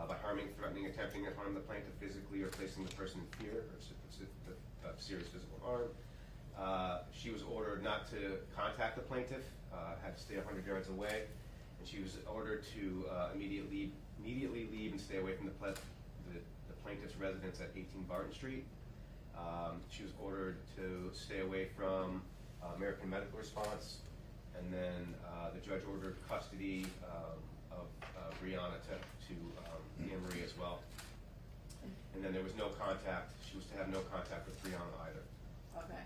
by harming, threatening, attempting to harm the plaintiff physically or placing the person in fear of serious physical harm. She was ordered not to contact the plaintiff, had to stay 100 yards away, and she was ordered to immediately leave and stay away from the plaintiff's residence at 18 Barton Street. She was ordered to stay away from American Medical Response, and then the judge ordered custody of Brianna to Annamarie as well. And then there was no contact. She was to have no contact with Brianna either. Okay.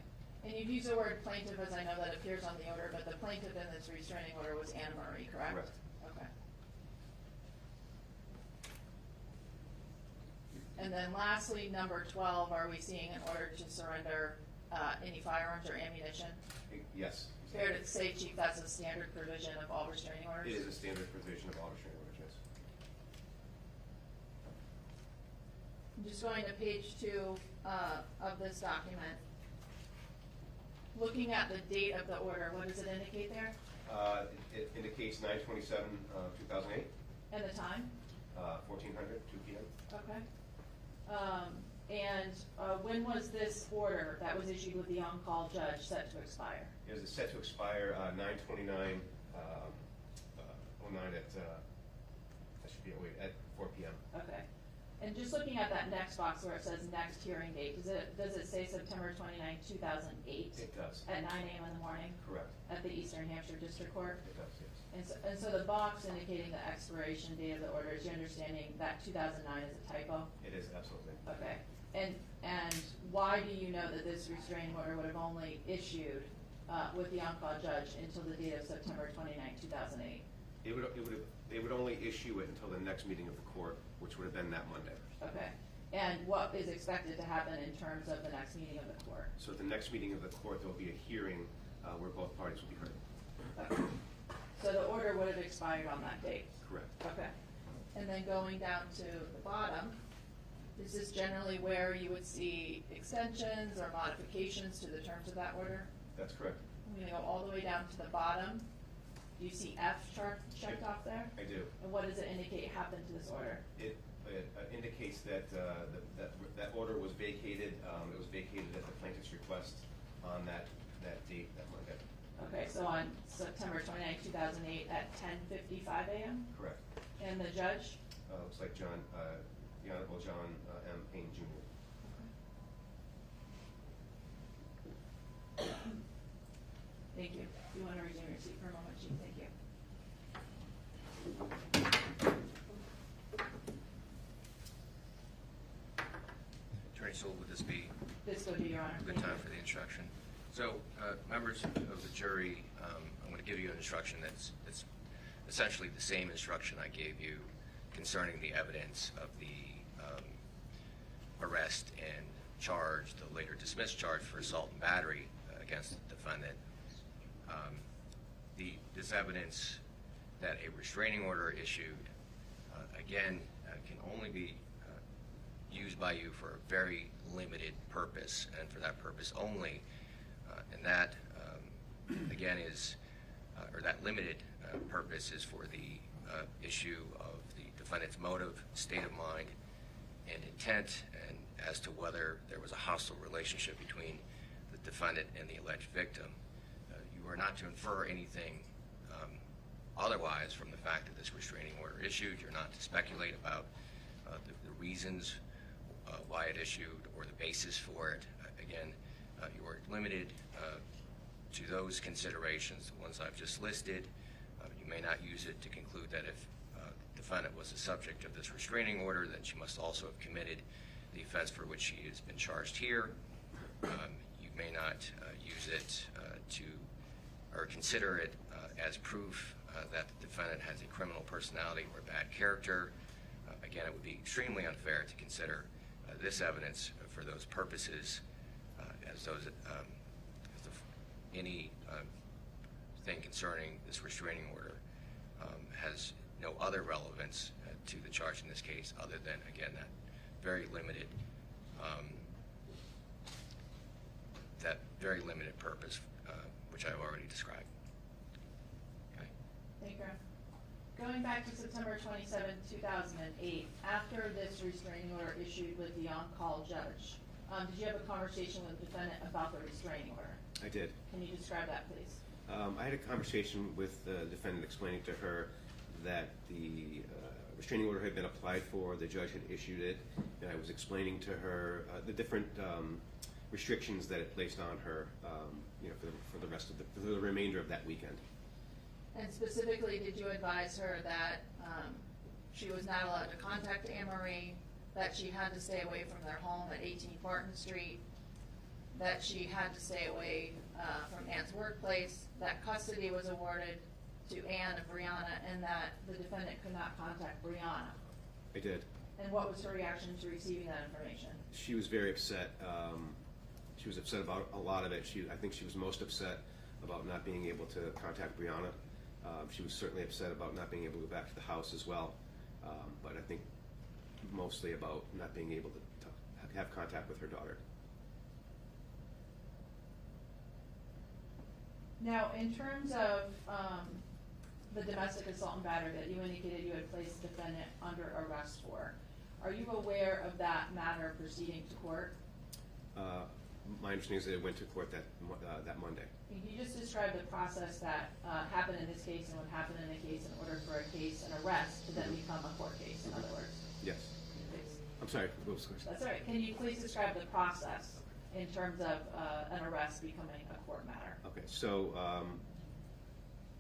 And you've used the word plaintiff, as I know that appears on the order, but the plaintiff in this restraining order was Annamarie, correct? Correct. Okay. And then lastly, number 12, are we seeing an order to surrender any firearms or ammunition? Yes. Fair to say, Chief, that's a standard provision of all restraining orders? It is a standard provision of all restraining orders, yes. I'm just going to page 2 of this document. Looking at the date of the order, what does it indicate there? It indicates 9/27, 2008, And the time? 1400, 2 p.m. Okay. And when was this order that was issued with the on-call judge set to expire? It was set to expire 9/29, 09 at, that should be, at 4 p.m. Okay. And just looking at that next box where it says next hearing date, does it say September 29, 2008? It does. At 9 a.m. in the morning? Correct. At the Eastern Hampshire District Court? It does, yes. And so the box indicating the expiration date of the order, is your understanding that 2009 is a typo? It is, absolutely. Okay. And why do you know that this restraining order would have only issued with the on-call judge until the date of September 29, 2008? They would only issue it until the next meeting of the court, which would have been that Monday. Okay. And what is expected to happen in terms of the next meeting of the court? So at the next meeting of the court, there will be a hearing where both parties will be heard. Okay. So the order would have expired on that date? Correct. Okay. And then going down to the bottom, is this generally where you would see extensions or modifications to the terms of that order? That's correct. I'm gonna go all the way down to the bottom. Do you see F checked off there? I do. And what does it indicate happened to this order? It indicates that that order was vacated. It was vacated at the plaintiff's request on that date, that Monday. Okay, so on September 29, 2008 at 10:55 a.m.? Correct. And the judge? Looks like the Honorable John M. Payne Jr. Thank you. You want to resume your seat for a moment, Chief? Thank you. Attorney Sewell, would this be This would be your honor. a good time for the instruction? So, members of the jury, I'm going to give you an instruction that's essentially the same instruction I gave you concerning the evidence of the arrest and charge, the later dismissed charge for assault and battery against the defendant. This evidence that a restraining order issued, again, can only be used by you for a very limited purpose, and for that purpose only. And that, again, is, or that limited purpose is for the issue of the defendant's motive, state of mind, and intent, and as to whether there was a hostile relationship between the defendant and the alleged victim. You are not to infer anything otherwise from the fact that this restraining order issued. You're not to speculate about the reasons why it issued or the basis for it. Again, you are limited to those considerations, the ones I've just listed. You may not use it to conclude that if the defendant was the subject of this restraining order, then she must also have committed the offense for which she has been charged here. You may not use it or consider it as proof that the defendant has a criminal personality or bad character. Again, it would be extremely unfair to consider this evidence for those purposes, as any thing concerning this restraining order has no other relevance to the charge in this case, other than, again, that very limited purpose, which I've already described. Okay. Thank you. Going back to September 27, 2008, after this restraining order issued with the on-call judge, did you have a conversation with the defendant about the restraining order? I did. Can you describe that, please? I had a conversation with the defendant explaining to her that the restraining order had been applied for, the judge had issued it, and I was explaining to her the different restrictions that it placed on her, for the rest of for the remainder of that weekend. And specifically, did you advise her that she was not allowed to contact Annamarie, that she had to stay away from their home at 18 Barton Street, that she had to stay away from Ann's workplace, that custody was awarded to Ann and Brianna, and that the defendant could not contact Brianna. I did. And what was her reaction to receiving that information? She was very upset. She was upset about a lot of it. I think she was most upset about not being able to contact Brianna. She was certainly upset about not being able to go back to the house as well. But I think mostly about not being able to have contact with her daughter. Now, in terms of the domestic assault and battery that you indicated you had placed the defendant under arrest for, are you aware of that matter proceeding to court? My understanding is that it went to court that Monday. Can you just describe the process that happened in this case and what happened in the case in order for a case, an arrest, to then become a court case, in other words? Yes. Please. I'm sorry, what was the question? That's all right. Can you please describe the process in terms of an arrest becoming a court matter? Okay, so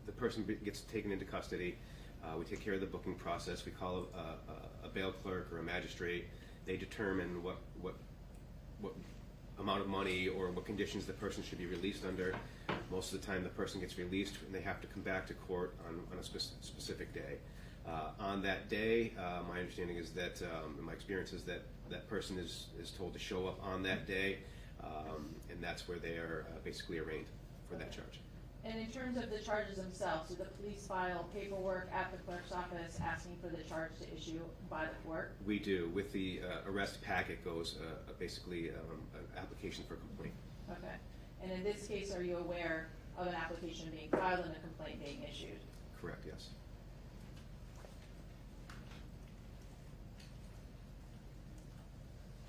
the person gets taken into custody. We take care of the booking process. We call a bail clerk or a magistrate. They determine what amount of money or what conditions the person should be released under. Most of the time the person gets released and they have to come back to court on a specific day. On that day, my understanding is that, my experience is that that person is told to show up on that day, and that's where they are basically arraigned for that charge. And in terms of the charges themselves, did the police file paperwork at the clerk's office asking for the charge to issue by the court? We do. With the arrest packet goes basically an application for complaint. Okay. And in this case, are you aware of an application being filed and a complaint being issued? Correct, yes.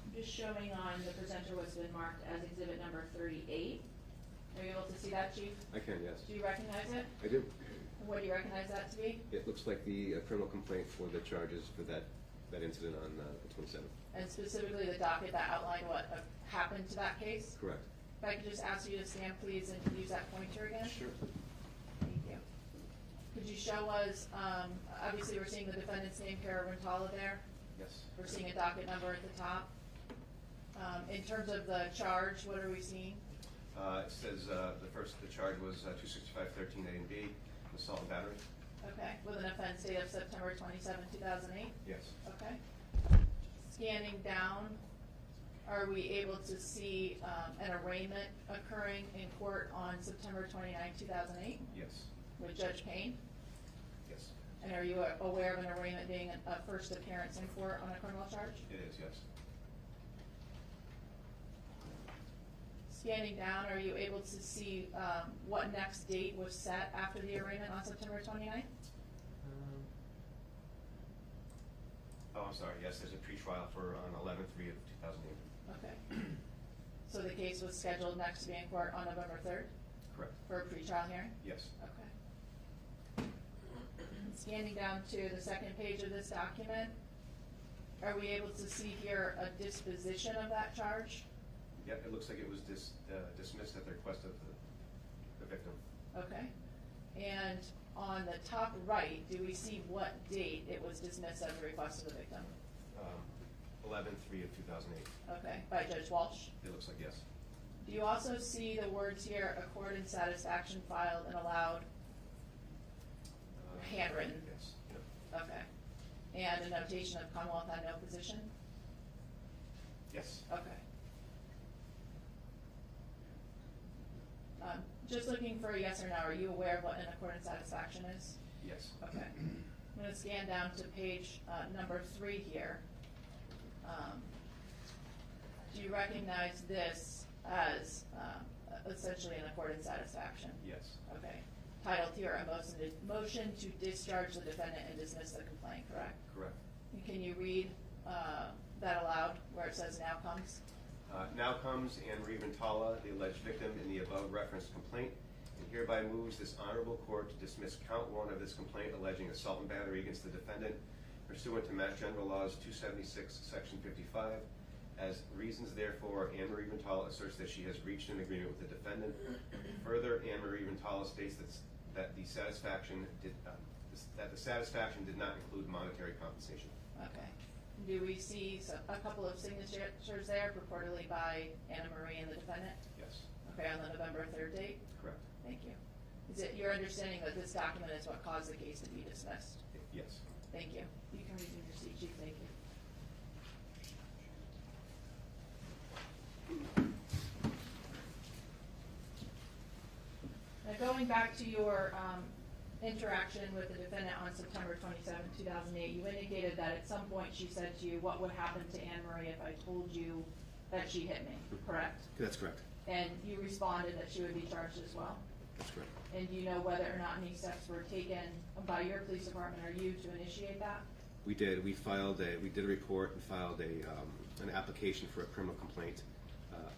I'm just showing on the presenter what's been marked as exhibit number 38. Are you able to see that, Chief? I can, yes. Do you recognize it? I do. And what do you recognize that to be? It looks like the criminal complaint for the charges for that incident on the 27th. And specifically the docket that outlined what happened to that case? Correct. If I could just ask you to stand, please, and use that pointer again? Sure. Thank you. Could you show us, obviously we're seeing the defendant's name, Cara Rintala, there. Yes. We're seeing a docket number at the top. In terms of the charge, what are we seeing? It says the charge was 265-13 A and B, assault and battery. Okay, with an offense date of September 27, 2008? Yes. Okay. Scanning down, are we able to see an arraignment occurring in court on September 29, 2008 Yes. with Judge Payne? Yes. And are you aware of an arraignment being a first appearance in court on a criminal charge? It is, yes. Scanning down, are you able to see what next date was set after the arraignment on September 29th? Oh, I'm sorry. Yes, there's a pretrial for on 11/3 of 2008. Okay. So the case was scheduled next to be in court on November 3rd Correct. for a pretrial hearing? Yes. Okay. Scanning down to the second page of this document, are we able to see here a disposition of that charge? Yep, it looks like it was dismissed at the request of the victim. Okay. And on the top right, do we see what date it was dismissed at the request of the victim? 11/3 of 2008. Okay, by Judge Walsh? It looks like yes. Do you also see the words here, accord and satisfaction filed and allowed, handwritten? Yes. Yep. Okay. And a notation of Commonwealth had no position? Yes. Okay. Just looking for a yes or no, are you aware of what an accord and satisfaction is? Yes. Okay. I'm going to scan down to page number 3 here. Do you recognize this as essentially an accord and satisfaction? Yes. Okay. Titled here, a motion to discharge the defendant and dismiss the complaint, correct? Correct. And can you read that aloud where it says now comes? Now comes Annamarie Cochrane-Rintala, the alleged victim in the above referenced complaint, and hereby moves this honorable court to dismiss count 1 of this complaint alleging assault and battery against the defendant pursuant to Mass General Laws 276, Section 55. As reasons therefore, Annamarie Cochrane-Rintala asserts that she has reached an agreement with the defendant. Further, Annamarie Cochrane-Rintala states that the satisfaction did not include monetary compensation. Okay. Do we see a couple of signatures there purportedly by Annamarie and the defendant? Yes, Okay, on the November 3rd date? correct. Thank you. Is it your understanding that this document is what caused the case to be dismissed? Yes. Thank you. You can resume your seat, Chief. Thank you. Now, going back to your interaction with the defendant on September 27, 2008, you indicated that at some point she said to you, "What would happen to Annamarie if I told you that she hit me?" Correct? That's correct. And you responded that she would be charged as well? That's correct. And do you know whether or not any steps were taken by your police department or you to initiate that? We did. We did a report and filed an application for a criminal complaint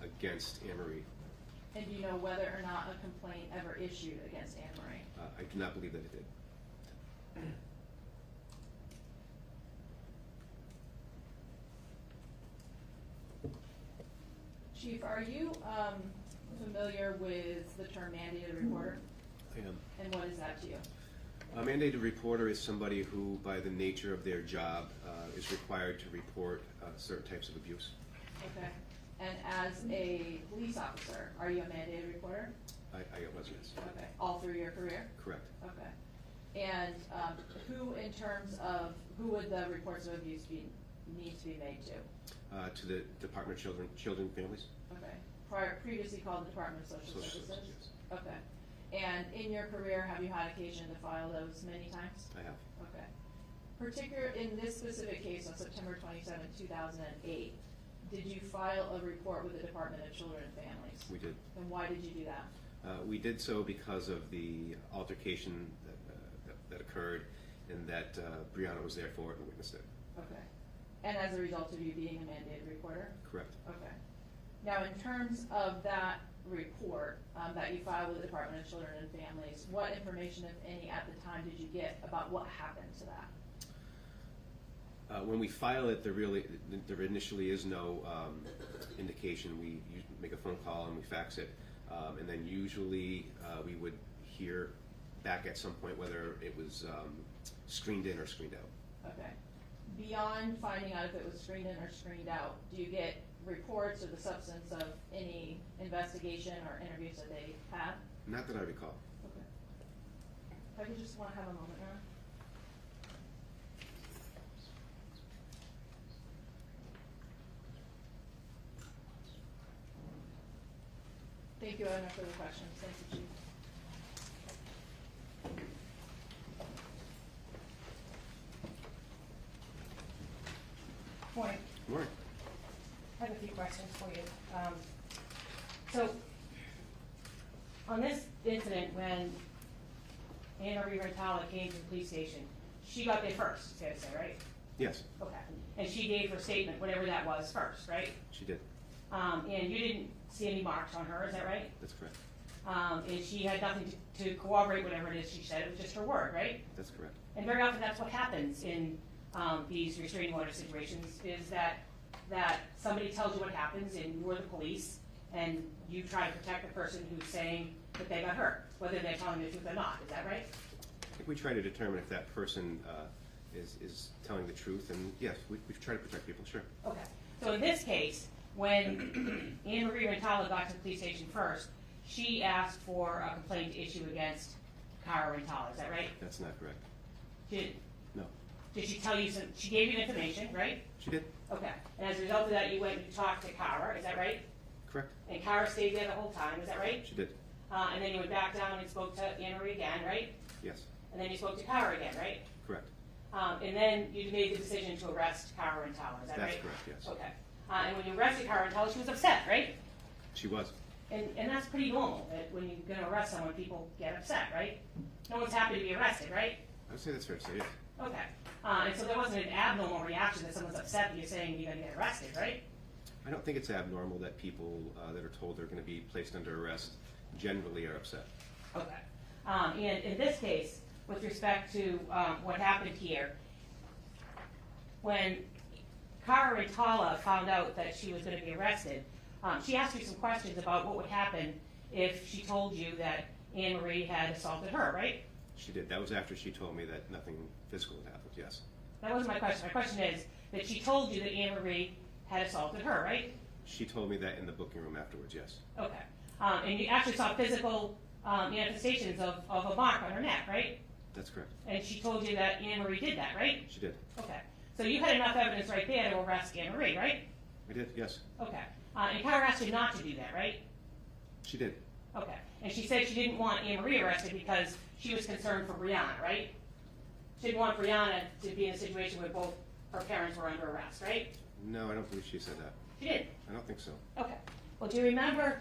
against Annamarie. And do you know whether or not a complaint ever issued against Annamarie? I do not believe that it did. Chief, are you familiar with the term mandated reporter? I am. And what is that to you? A mandated reporter is somebody who, by the nature of their job, is required to report certain types of abuse. Okay. And as a police officer, are you a mandated reporter? I was, yes. Okay. All through your career? Correct. Okay. And who, in terms of, who would the reports of abuse need to be made to? To the Department of Children and Families. Okay. Previously called the Department of Social Services? Yes. Okay. And in your career, have you had occasion to file those many times? I have. Okay. In this specific case on September 27, 2008, did you file a report with the Department of Children and Families? We did. And why did you do that? We did so because of the altercation that occurred, and that Brianna was there for it and witnessed it. Okay. And as a result of you being a mandated reporter? Correct. Okay. Now, in terms of that report that you filed with the Department of Children and Families, what information, if any, at the time did you get about what happened to that? When we file it, there initially is no indication. We make a phone call and we fax it, and then usually we would hear back at some point whether it was screened in or screened out. Okay. Beyond finding out if it was screened in or screened out, do you get reports of the substance of any investigation or interviews that they had? Not that I recall. Okay. If I could just want to have a moment now. Thank you. I have no further questions. Thank you, Chief. Morning. Morning. I have a few questions for you. So, on this incident, when Annamarie Rintala came to the police station, she got there first, it's fair to say, right? Yes, Okay. And she gave her statement, whatever that was, first, right? she did. And you didn't see any marks on her, is that right? That's correct. And she had nothing to corroborate whatever it is she said, it was just her word, right? That's correct. And very often that's what happens in these restraining order situations, is that somebody tells you what happens and you're the police and you try to protect the person who's saying that they got hurt, whether they're telling the truth or not, is that right? I think we try to determine if that person is telling the truth, and yes, we try to protect people, sure. Okay, so in this case, when Annamarie Rintala got to the police station first, she asked for a complaint to issue against Cara Rintala, is that right? That's not correct. No. Did she tell you she gave you information, right? She did. Okay, and as a result of that, you went and you talked to Cara, is that right? Correct. And Cara stayed there the whole time, is that right? She did. And then you went back down and spoke to Annamarie again, right? Yes. And then you spoke to Cara again, right? Correct. And then you made the decision to arrest Cara Rintala, is that right? That's correct, yes. Okay. And when you arrested Cara Rintala, she was upset, right? She was. And that's pretty normal, that when you're gonna arrest someone, people get upset, right? No one's happy to be arrested, right? I would say that's fair to say, yes. Okay. And so there wasn't an abnormal reaction that someone's upset that you're saying you're gonna get arrested, right? I don't think it's abnormal that people that are told they're going to be placed under arrest generally are upset. Okay. And in this case, with respect to what happened here, when Cara Rintala found out that she was going to be arrested, she asked you some questions about what would happen if she told you that Annamarie had assaulted her, right? She did. That was after she told me that nothing physical had happened, yes. That wasn't my question. My question is, that she told you that Annamarie had assaulted her, right? She told me that in the booking room afterwards, yes. Okay. And you actually saw physical manifestations of a mark on her neck, right? That's correct. And she told you that Annamarie did that, right? She did. Okay. So you had enough evidence right there to arrest Annamarie, right? I did, yes. Okay. And Cara asked you not to do that, right? She did. Okay. And she said she didn't want Annamarie arrested because she was concerned for Brianna, right? She didn't want Brianna to be in a situation where both her parents were under arrest, right? No, I don't believe she said that. She did. I don't think so. Okay. Well, do you remember?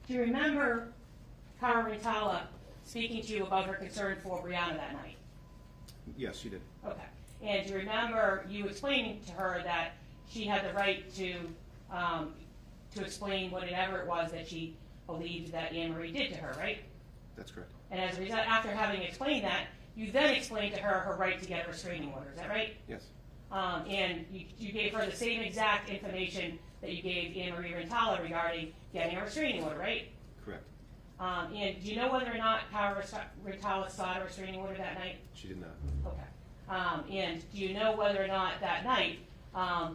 Do you remember Cara Rintala speaking to you about her concern for Brianna that night? Yes, she did. Okay. And do you remember you explaining to her that she had the right to explain whatever it was that she believed that Annamarie did to her, right? That's correct. And as a result, after having explained that, you then explained to her her right to get a restraining order. Is that right? Yes. And you gave her the same exact information that you gave Annamarie Rintala regarding getting a restraining order, right? Correct. And do you know whether or not Cara Rintala sought a restraining order that night? She did not. Okay. And do you know whether or not that night,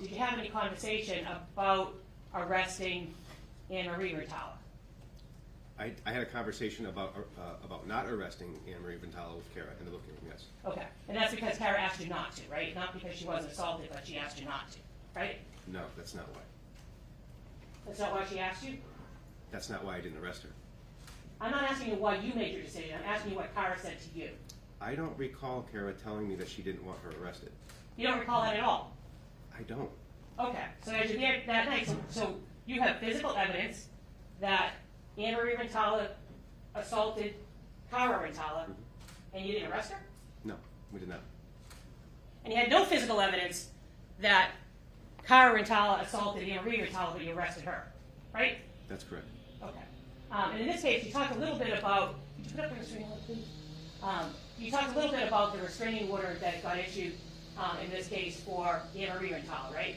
did you have any conversation about arresting Annamarie Rintala? I had a conversation about not arresting Annamarie Cochrane-Rintala with Cara in the booking room, yes. Okay. And that's because Cara asked you not to, right? Not because she wasn't assaulted, but she asked you not to, right? No, that's not why. That's not why she asked you? That's not why I didn't arrest her. I'm not asking you why you made your decision. I'm asking you what Cara said to you. I don't recall Cara telling me that she didn't want her arrested. You don't recall that at all? I don't. Okay. So as you're there that night, so you have physical evidence that Annamarie Rintala assaulted Cara Rintala, and you didn't arrest her? No, we did not. And you had no physical evidence that Cara Rintala assaulted Annamarie Rintala, but you arrested her, right? That's correct. Okay. And in this case, you talked a little bit about, could you put up the restraining order, please? You talked a little bit about the restraining order that got issued in this case for Annamarie Rintala, right?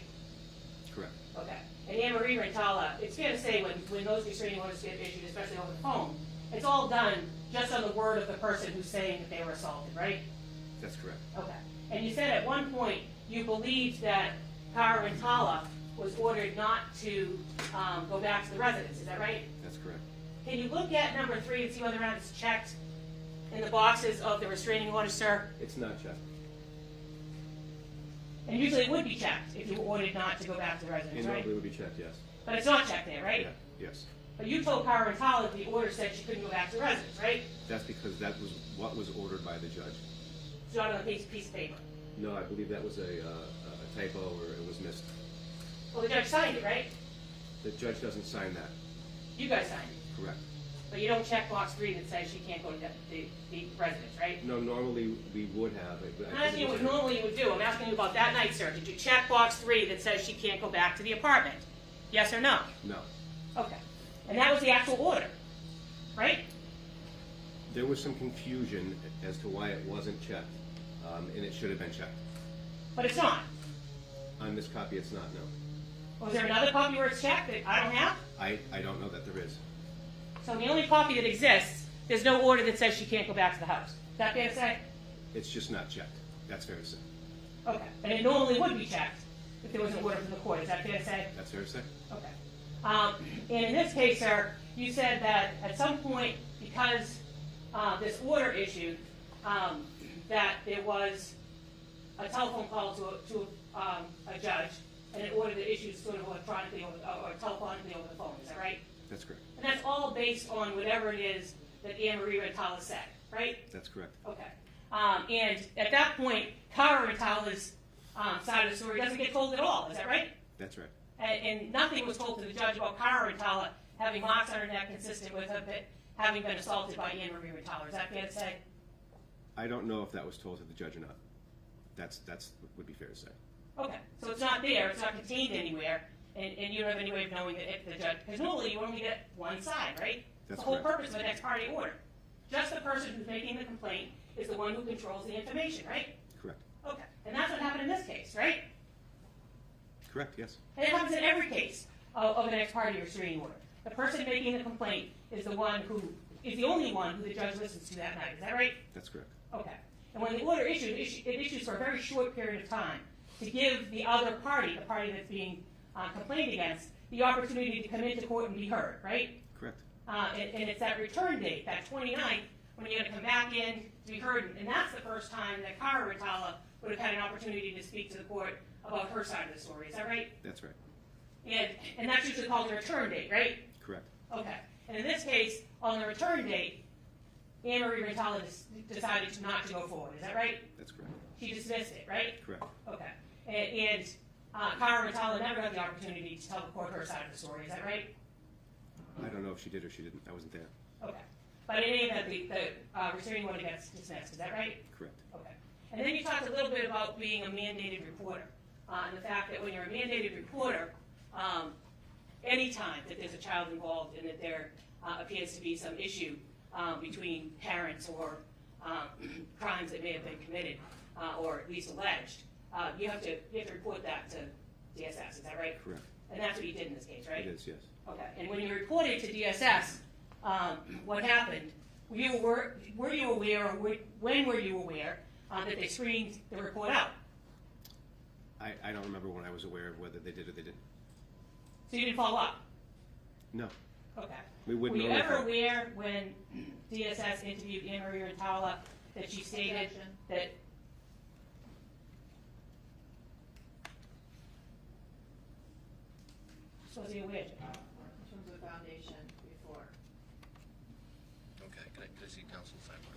Correct. Okay. And Annamarie Rintala, it's fair to say when those restraining orders get issued, especially over the phone, it's all done just on the word of the person who's saying that they were assaulted, right? That's correct. Okay. And you said at one point you believed that Cara Rintala was ordered not to go back to the residence. Is that right? That's correct. Can you look at number 3 and see whether or not it's checked in the boxes of the restraining order, sir? It's not checked. And usually it would be checked if you were ordered not to go back to the residence, It right? normally would be checked, yes. But it's not checked there, right? Yeah, yes. But you told Cara Rintala that the order said she couldn't go back to the residence, right? That's because that was what was ordered by the judge. It's not on a piece of paper. No, I believe that was a typo or it was missed. Well, the judge signed it, right? The judge doesn't sign that. You guys signed it. Correct. But you don't check box 3 that says she can't go to the residence, right? No, normally we would have it. But I'm asking you what normally you would do. I'm asking you about that night, sir. Did you check box 3 that says she can't go back to the apartment? Yes or no? No. Okay. And that was the actual order, right? There was some confusion as to why it wasn't checked, and it should have been checked. But it's not. On this copy, it's not, no. Was there another copy where it's checked that I don't have? I don't know that there is. So in the only copy that exists, there's no order that says she can't go back to the house. Is that fair to say? It's just not checked. That's fair to say. Okay. And it normally would be checked if there was an order from the court. Is that fair to say? That's fair to say. Okay. And in this case, sir, you said that at some point, because this order issued, that there was a telephone call to a judge, and an order that issued sort of electronically or telephonically over the phone. Is that right? That's correct. And that's all based on whatever it is that Annamarie Rintala said, right? That's correct. Okay. And at that point, Cara Rintala's side of the story doesn't get told at all. Is that right? That's right. And nothing was told to the judge about Cara Rintala having marks on her neck consistent with her having been assaulted by Annamarie Rintala. Is that fair to say? I don't know if that was told to the judge or not. That's would be fair to say. Okay. So it's not there. It's not contained anywhere. And you don't have any way of knowing that if the judge, because normally you only get one side, right? That's the whole correct. purpose of an ex parte order. Just the person who's making the complaint is the one who controls the information, right? Correct. Okay, and that's what happened in this case, right? Correct, yes. And it happens in every case of an ex parte restraining order. The person making the complaint is the one who, is the only one who the judge listens to that night, is that right? That's correct. Okay. And when the order issues, it issues for a very short period of time to give the other party, the party that's being complained against, the opportunity to come into court and be heard, right? Correct. And it's that return date, that 29th, when you're going to come back in to be heard, and that's the first time that Cara Rintala would have had an opportunity to speak to the court about her side of the story. Is that right? That's right. And that's usually called the return date, right? Correct. Okay. And in this case, on the return date, Annamarie Rintala decided not to go forward. Is that right? That's correct. She dismissed it, right? Correct. Okay. And Cara Rintala never had the opportunity to tell the court her side of the story. Is that right? I don't know if she did or she didn't. I wasn't there. Okay. But in any event, the restraining order gets dismissed. Is that right? Correct. Okay. And then you talked a little bit about being a mandated reporter, and the fact that when you're a mandated reporter, any time that there's a child involved and that there appears to be some issue between parents or crimes that may have been committed or at least alleged, you have to report that to DSS. Is that right? Correct. And that's what you did in this case, right? It is, yes. Okay. And when you reported to DSS, what happened? Were you aware, or when were you aware that they screened the report out? I don't remember when I was aware of whether they did or they didn't. So you didn't follow up? No. Okay. We wouldn't Were you know ever that. aware when DSS interviewed Annamarie Rintala that she stated Objection. that? Was he aware? In terms of foundation before. Okay, can I see counsel sidebar?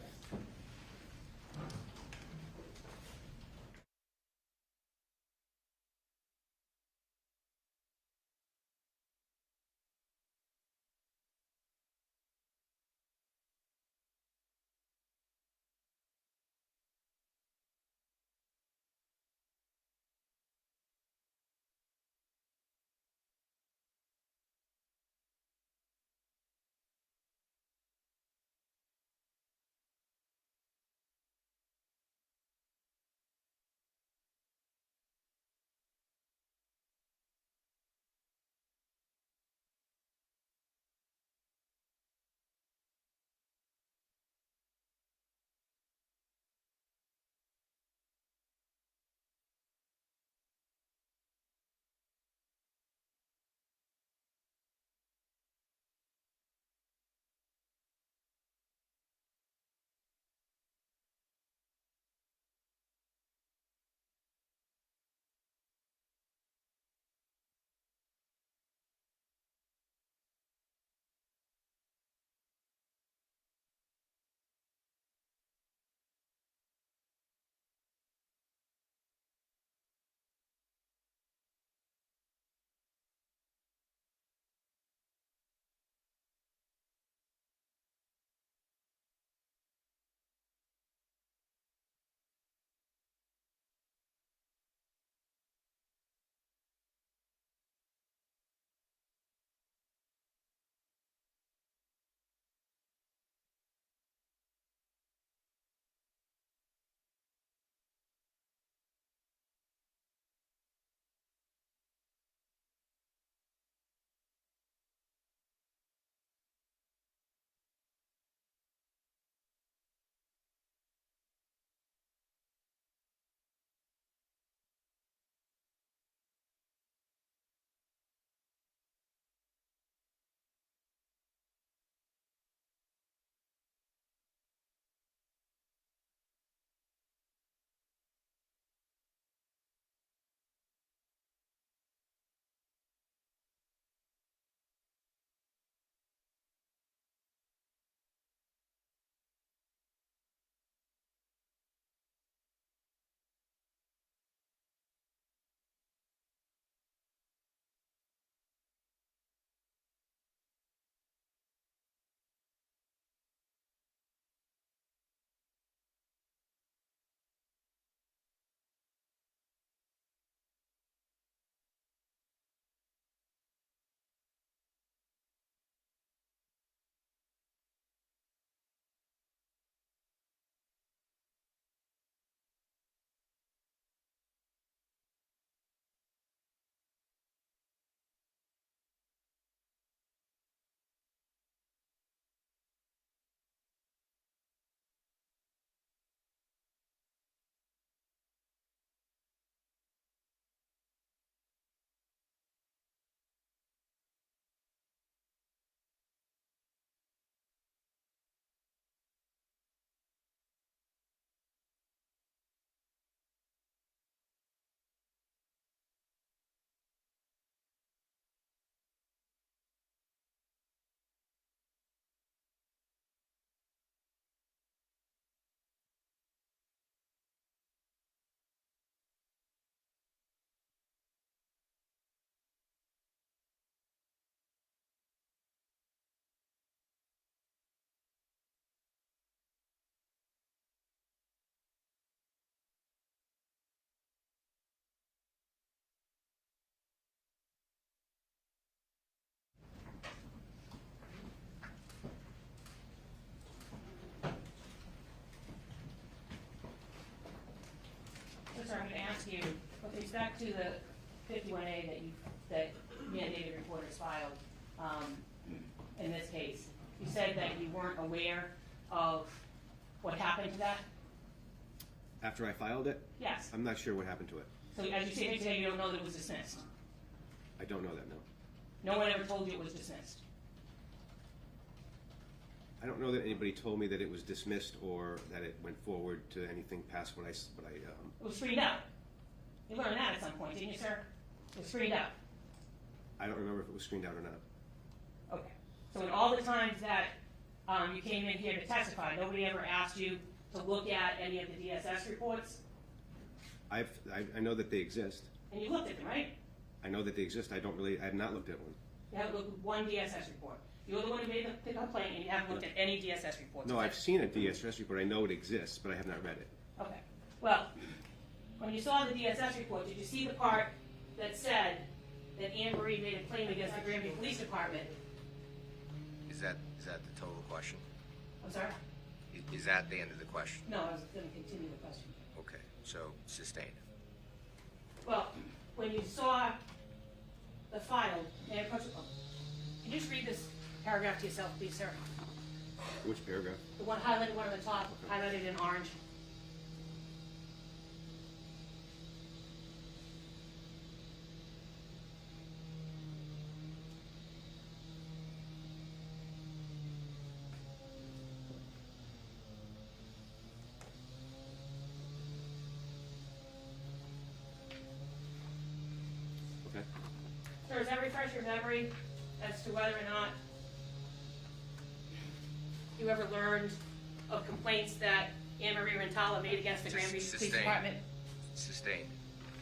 ask you, with respect to the 51A that mandated reporters filed, in this case, you said that you weren't aware of what happened to that? After I filed it, Yes. I'm not sure what happened to it. So as you say today, you don't know that it was dismissed? I don't know that, no. No one ever told you it was dismissed? I don't know that anybody told me that it was dismissed or that it went forward to anything past what I It was screened out. You learned that at some point, didn't you, sir? It was screened out. I don't remember if it was screened out or not. Okay. So in all the times that you came in here to testify, nobody ever asked you to look at any of the DSS reports? I know that they exist. And you looked at them, right? I know that they exist. I have not looked at one. You haven't looked at one DSS report. You're the one who made the complaint, and you haven't looked at any DSS reports. No, I've seen a DSS report. I know it exists, but I have not read it. Okay. Well, when you saw the DSS report, did you see the part that said that Annamarie made a claim against the Granby Police Department? Is that the total question? I'm sorry? Is that the end of the question? No, I was going to continue the question. Okay, so sustained. Well, when you saw the file, can you just read this paragraph to yourself, please, sir? Which paragraph? The one highlighted, one on the top, highlighted in orange. Okay. Sir, does that refresh your memory as to whether or not you ever learned of complaints that Annamarie Rintala made against the Granby Police Sustained. Department? Sustained.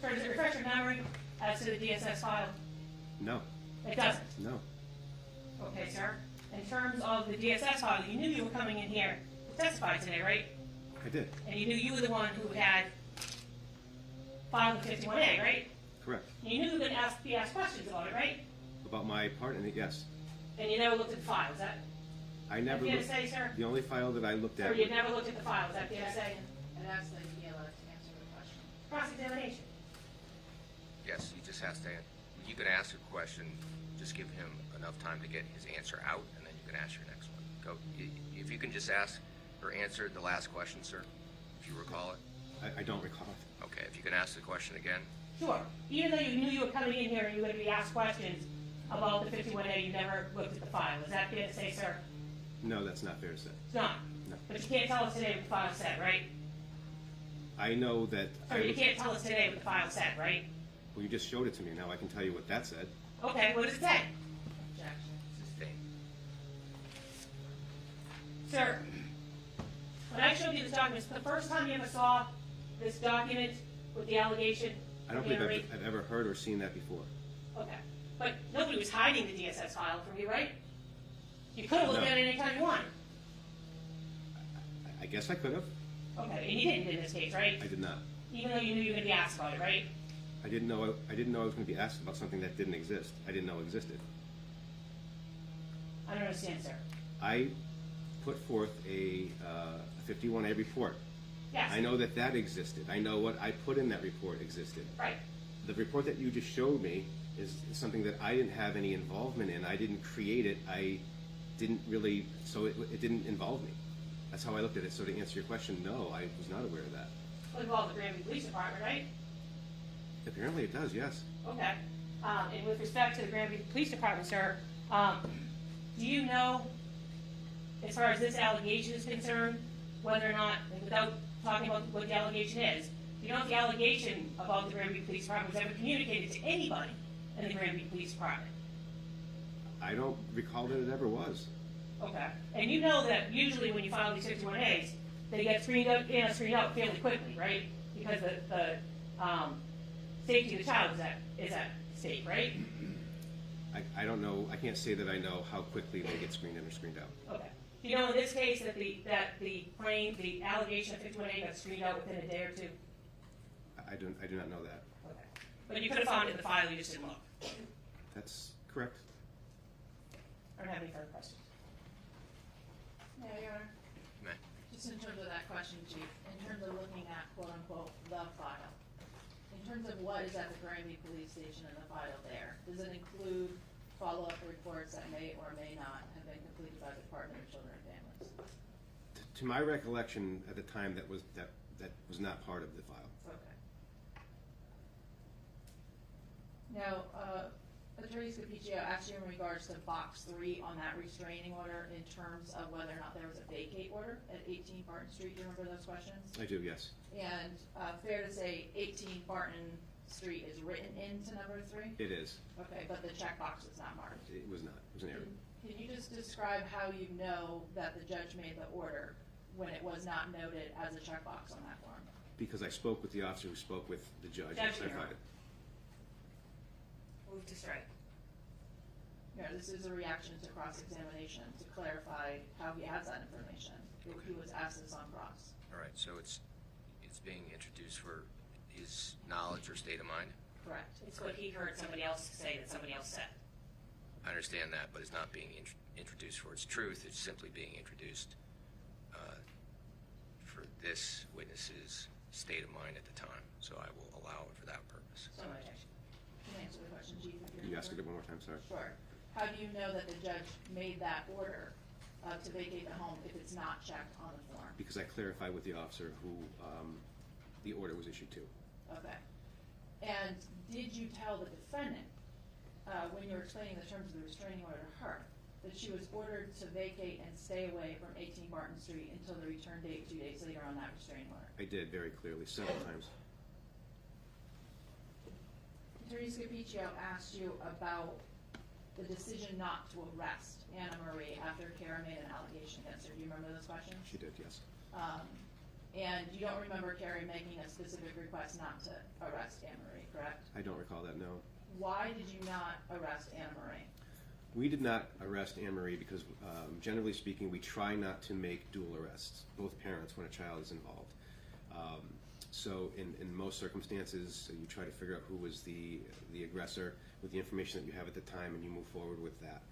Sir, does it refresh your memory as to the DSS file? No. It doesn't. No. Okay, sir. In terms of the DSS file, you knew you were coming in here to testify today, right? I did. And you knew you were the one who had filed the 51A, right? Correct. And you knew you were going to be asked questions about it, right? About my part in it, yes. And you never looked at the file, is that I never fair to looked. say, sir? The only file that I looked Sir, at. you've never looked at the file, is that fair to say? And that's the DLO to answer the question. Cross-examination. Yes, he just has to, you can ask a question, just give him enough time to get his answer out, and then you can ask your next one. Go, if you can just ask or answer the last question, sir, if you recall it. I don't recall it. Okay, if you can ask the question again. Sure. Even though you knew you were coming in here and you were going to be asked questions about the 51A, you never looked at the file. Is that fair to say, sir? No, that's not fair to say. It's not. No. But you can't tell us today what the file said, right? I know that. Sir, you can't tell us today what the file said, right? Well, you just showed it to me. Now I can tell you what that said. Okay, what does it say? Objection. Sustained. Sir, when I showed you this document, it's the first time you ever saw this document with the allegation? I don't believe I've ever heard or seen that before. Okay. But nobody was hiding the DSS file from you, right? You could have looked No. at it anytime you wanted. I guess I could have. Okay, and you didn't in this case, right? I did not. Even though you knew you were going to be asked about it, right? I didn't know I was going to be asked about something that didn't exist. I didn't know existed. I don't understand, sir. I put forth a 51A report. Yes. I know that existed. I know what I put in that report existed. Right. The report that you just showed me is something that I didn't have any involvement in. I didn't create it. I didn't really, so it didn't involve me. That's how I looked at it. So to answer your question, no, I was not aware of that. It involved the Granby Police Department, right? Apparently it does, yes. Okay. And with respect to the Granby Police Department, sir, do you know, as far as this allegation is concerned, whether or not, and without talking about what the allegation is, do you know if the allegation about the Granby Police Department was ever communicated to anybody in the Granby Police Department? I don't recall that it ever was. Okay. And you know that usually when you file these 51As, they get screened out fairly quickly, right? Because the safety of the child is at stake, right? I don't know. I can't say that I know how quickly they get screened in or screened out. Okay. Do you know in this case that the allegation of 51A got screened out within a day or two? I do not know that. Okay. But you could have found it in the file, you just didn't look. That's correct. I don't have any further questions. No, Your Honor. Just in terms of that question, Chief, in terms of looking at quote-unquote the file, in terms of what is at the Granby Police Station in the file there, does it include follow-up reports that may or may not have been completed by the Department of Children and Families? To my recollection, at the time, that was not part of the file. Okay. Now, Attorney Scapicchio asked you in regards to box 3 on that restraining order in terms of whether or not there was a vacate order at 18 Barton Street. Do you remember those questions? I do, yes. And fair to say 18 Barton Street is written into number 3? It is. Okay, but the checkbox is not marked. It was not. It was an error. Can you just describe how you know that the judge made the order when it was not noted as a checkbox on that form? Because I spoke with the officer who spoke with the judge. Judge and Nero. clarified it. Move to strike. Yeah, this is a reaction to cross-examination to clarify how he has that information. He was asked this on cross. All right, so it's being introduced for his knowledge or state of mind? Correct. It's what he heard somebody else say that somebody else said. I understand that, but it's not being introduced for its truth. It's simply being introduced for this witness's state of mind at the time. So I will allow it for that purpose. So much action. Can you answer the question, Chief? if Can you you're ask it one more time, sorry? Sure. How do you know that the judge made that order to vacate the home if it's not checked on the form? Because I clarified with the officer who the order was issued to. Okay. And did you tell the defendant, when you were explaining the terms of the restraining order to her, that she was ordered to vacate and stay away from 18 Barton Street until the return date 2 days later on that restraining order? I did very clearly, several times. Attorney Scapicchio asked you about the decision not to arrest Annamarie after Cara made an allegation against her. Do you remember those questions? She did, yes. And you don't remember Cara making a specific request not to arrest Annamarie, correct? I don't recall that, no. Why did you not arrest Annamarie? We did not arrest Annamarie because, generally speaking, we try not to make dual arrests, both parents, when a child is involved. So in most circumstances, you try to figure out who was the aggressor with the information that you have at the time, and you move forward with that.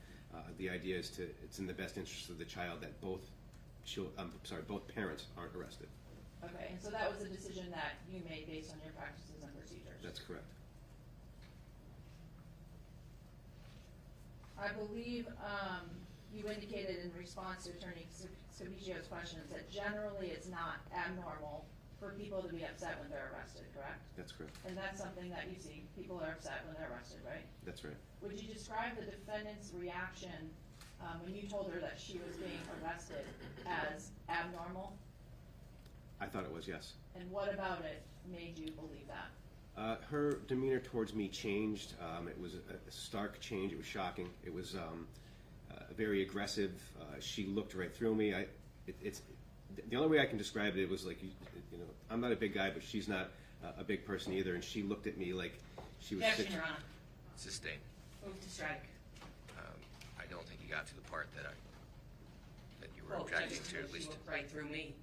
The idea is it's in the best interest of the child that both parents aren't arrested. Okay, and so that was a decision that you made based on your practices and procedures? That's correct. I believe you indicated in response to Attorney Scapicchio's questions that generally it's not abnormal for people to be upset when they're arrested, correct? That's correct. And that's something that you see, people are upset when they're arrested, right? That's right. Would you describe the defendant's reaction when you told her that she was being arrested as abnormal? I thought it was, yes. And what about it made you believe that? Her demeanor towards me changed. It was a stark change. It was shocking. It was very aggressive. She looked right through me. It's the only way I can describe it. It was like, you know, I'm not a big guy, but she's not a big person either. And she looked at me like she was. Objection, Your Honor. Sustained. Move to strike. I don't think you got to the part that you were Well, objecting Judge, to, at she least. looked right through me.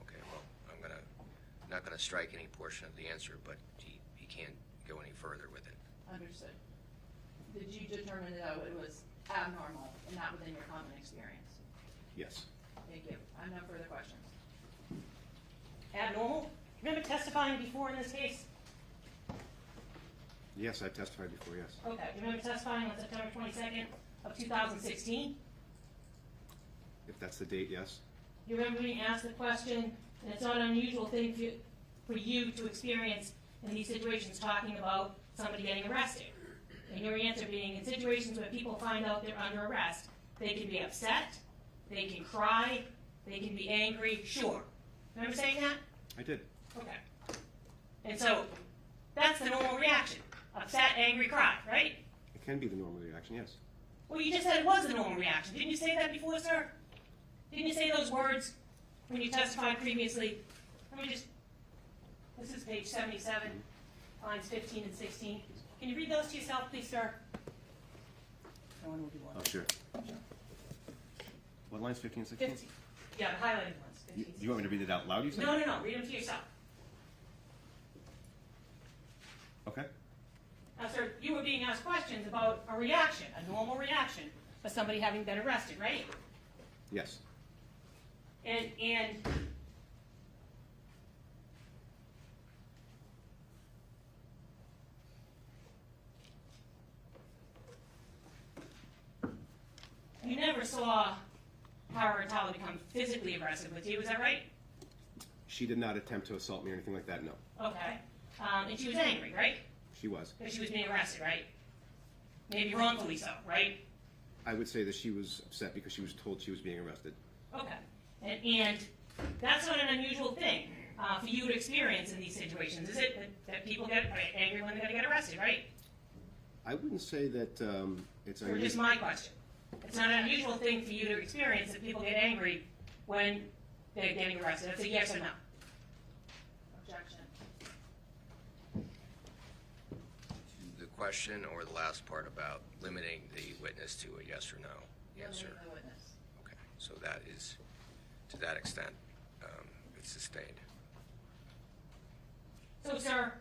Okay, well, I'm not gonna strike any portion of the answer, but he can't go any further with it. Understood. Did you determine that it was abnormal and not within your common experience? Yes. Thank you. I have no further questions. Abnormal? Remember testifying before in this case? Yes, I testified before. Yes. Okay. You remember testifying on September 22nd of 2016? If that's the date, yes. You remember being asked the question, and it's not an unusual thing for you to experience in these situations, talking about somebody getting arrested. And your answer being, in situations where people find out they're under arrest, they can be upset, they can cry, they can be angry, sure. Remember saying that? I did. Okay. And so, that's the normal reaction. Upset, angry, cry, right? It can be the normal reaction. Yes. Well, you just said it was the normal reaction. Didn't you say that before, sir? Didn't you say those words when you testified previously? Let me just, this is page 77, lines 15 and 16. Can you read those to yourself, please, sir? No one will do one. Oh, sure. What lines? 15 and 16? 15. Yeah, the highlighted ones. 15, Do you want me to read it out loud? You said? No. Read them to yourself. Okay. Now, sir, you were being asked questions about a reaction, a normal reaction of somebody having been arrested, right? Yes. And you never saw Cara Rintala become physically aggressive with you, is that right? She did not attempt to assault me or anything like that, no. Okay. And she was angry, right? She was. Because she was being arrested, right? Maybe wrongfully so, right? I would say that she was upset because she was told she was being arrested. Okay. And that's not an unusual thing for you to experience in these situations, is it? That people get angry when they're going to get arrested, right? I wouldn't say that it's Or just my question. It's not an unusual thing for you to experience that people get angry when they're getting arrested. It's a yes or no. Objection. The question or the last part about limiting the witness to a yes or no answer? Limiting the witness. Okay, so that is, to that extent, it's sustained. So, sir,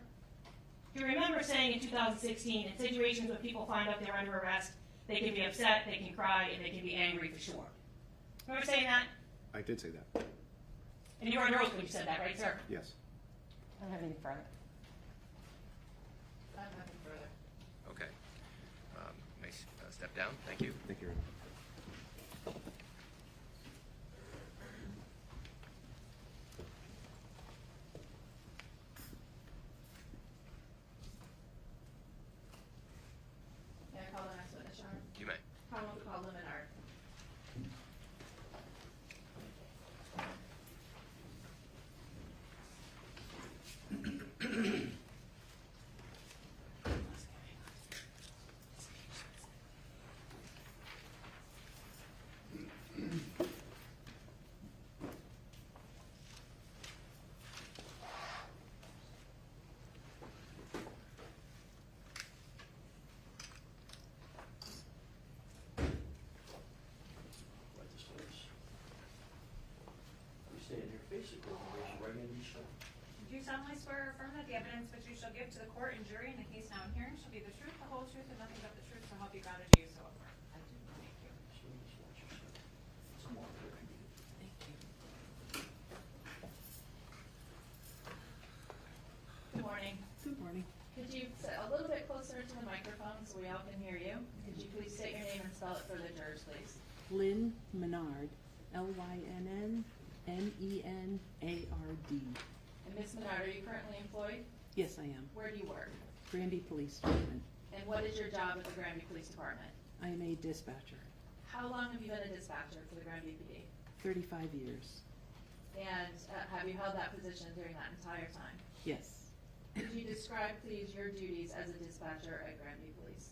you remember saying in 2016, in situations where people find out they're under arrest, they can be upset, they can cry, and they can be angry for sure. Remember saying that? I did say that. And you were under oath when you said that, right, sir? Yes. I don't have anything further. I have nothing further. Okay. May I step down? Thank you. Thank you, Your Honor. May I call the next witness, Your Honor? You may. Commonwealth call Lemonard. Do you solemnly swear or affirm that the evidence which you shall give to the court and jury in the case now in hearing shall be the truth, the whole truth, and nothing but the truth, so help you God as you so affirm? I do. Thank you. Good morning. Good morning. Could you sit a little bit closer to the microphone so we all can hear you? Could you please state your name and spell it for the jurors, please? Lynn Menard, Lynnmenard. And Ms. Menard, are you currently employed? Yes, I am. Where do you work? Granby Police Department. And what is your job at the Granby Police Department? I am a dispatcher. How long have you been a dispatcher for the Granby PD? 35 years. And have you held that position during that entire time? Yes. Could you describe, please, your duties as a dispatcher at Granby Police?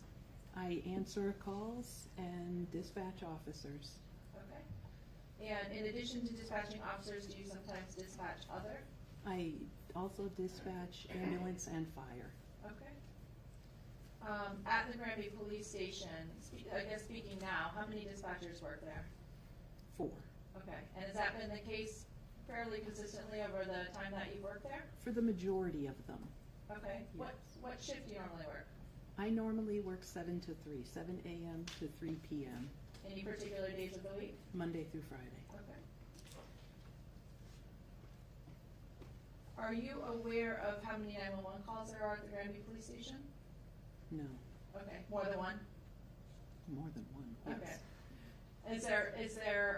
I answer calls and dispatch officers. Okay. And in addition to dispatching officers, do you sometimes dispatch other? I also dispatch ambulance and fire. Okay. At the Granby Police Station, I guess speaking now, how many dispatchers work there? 4. Okay. And has that been the case fairly consistently over the time that you've worked there? For the majority of them. Okay. What shift do you normally work? I normally work 7 to 3, 7 a.m. to 3 p.m., Any particular days of the week? Monday through Friday. Okay. Are you aware of how many 911 calls there are at the Granby Police Station? No, Okay, more than one? more than one. Yes. Okay.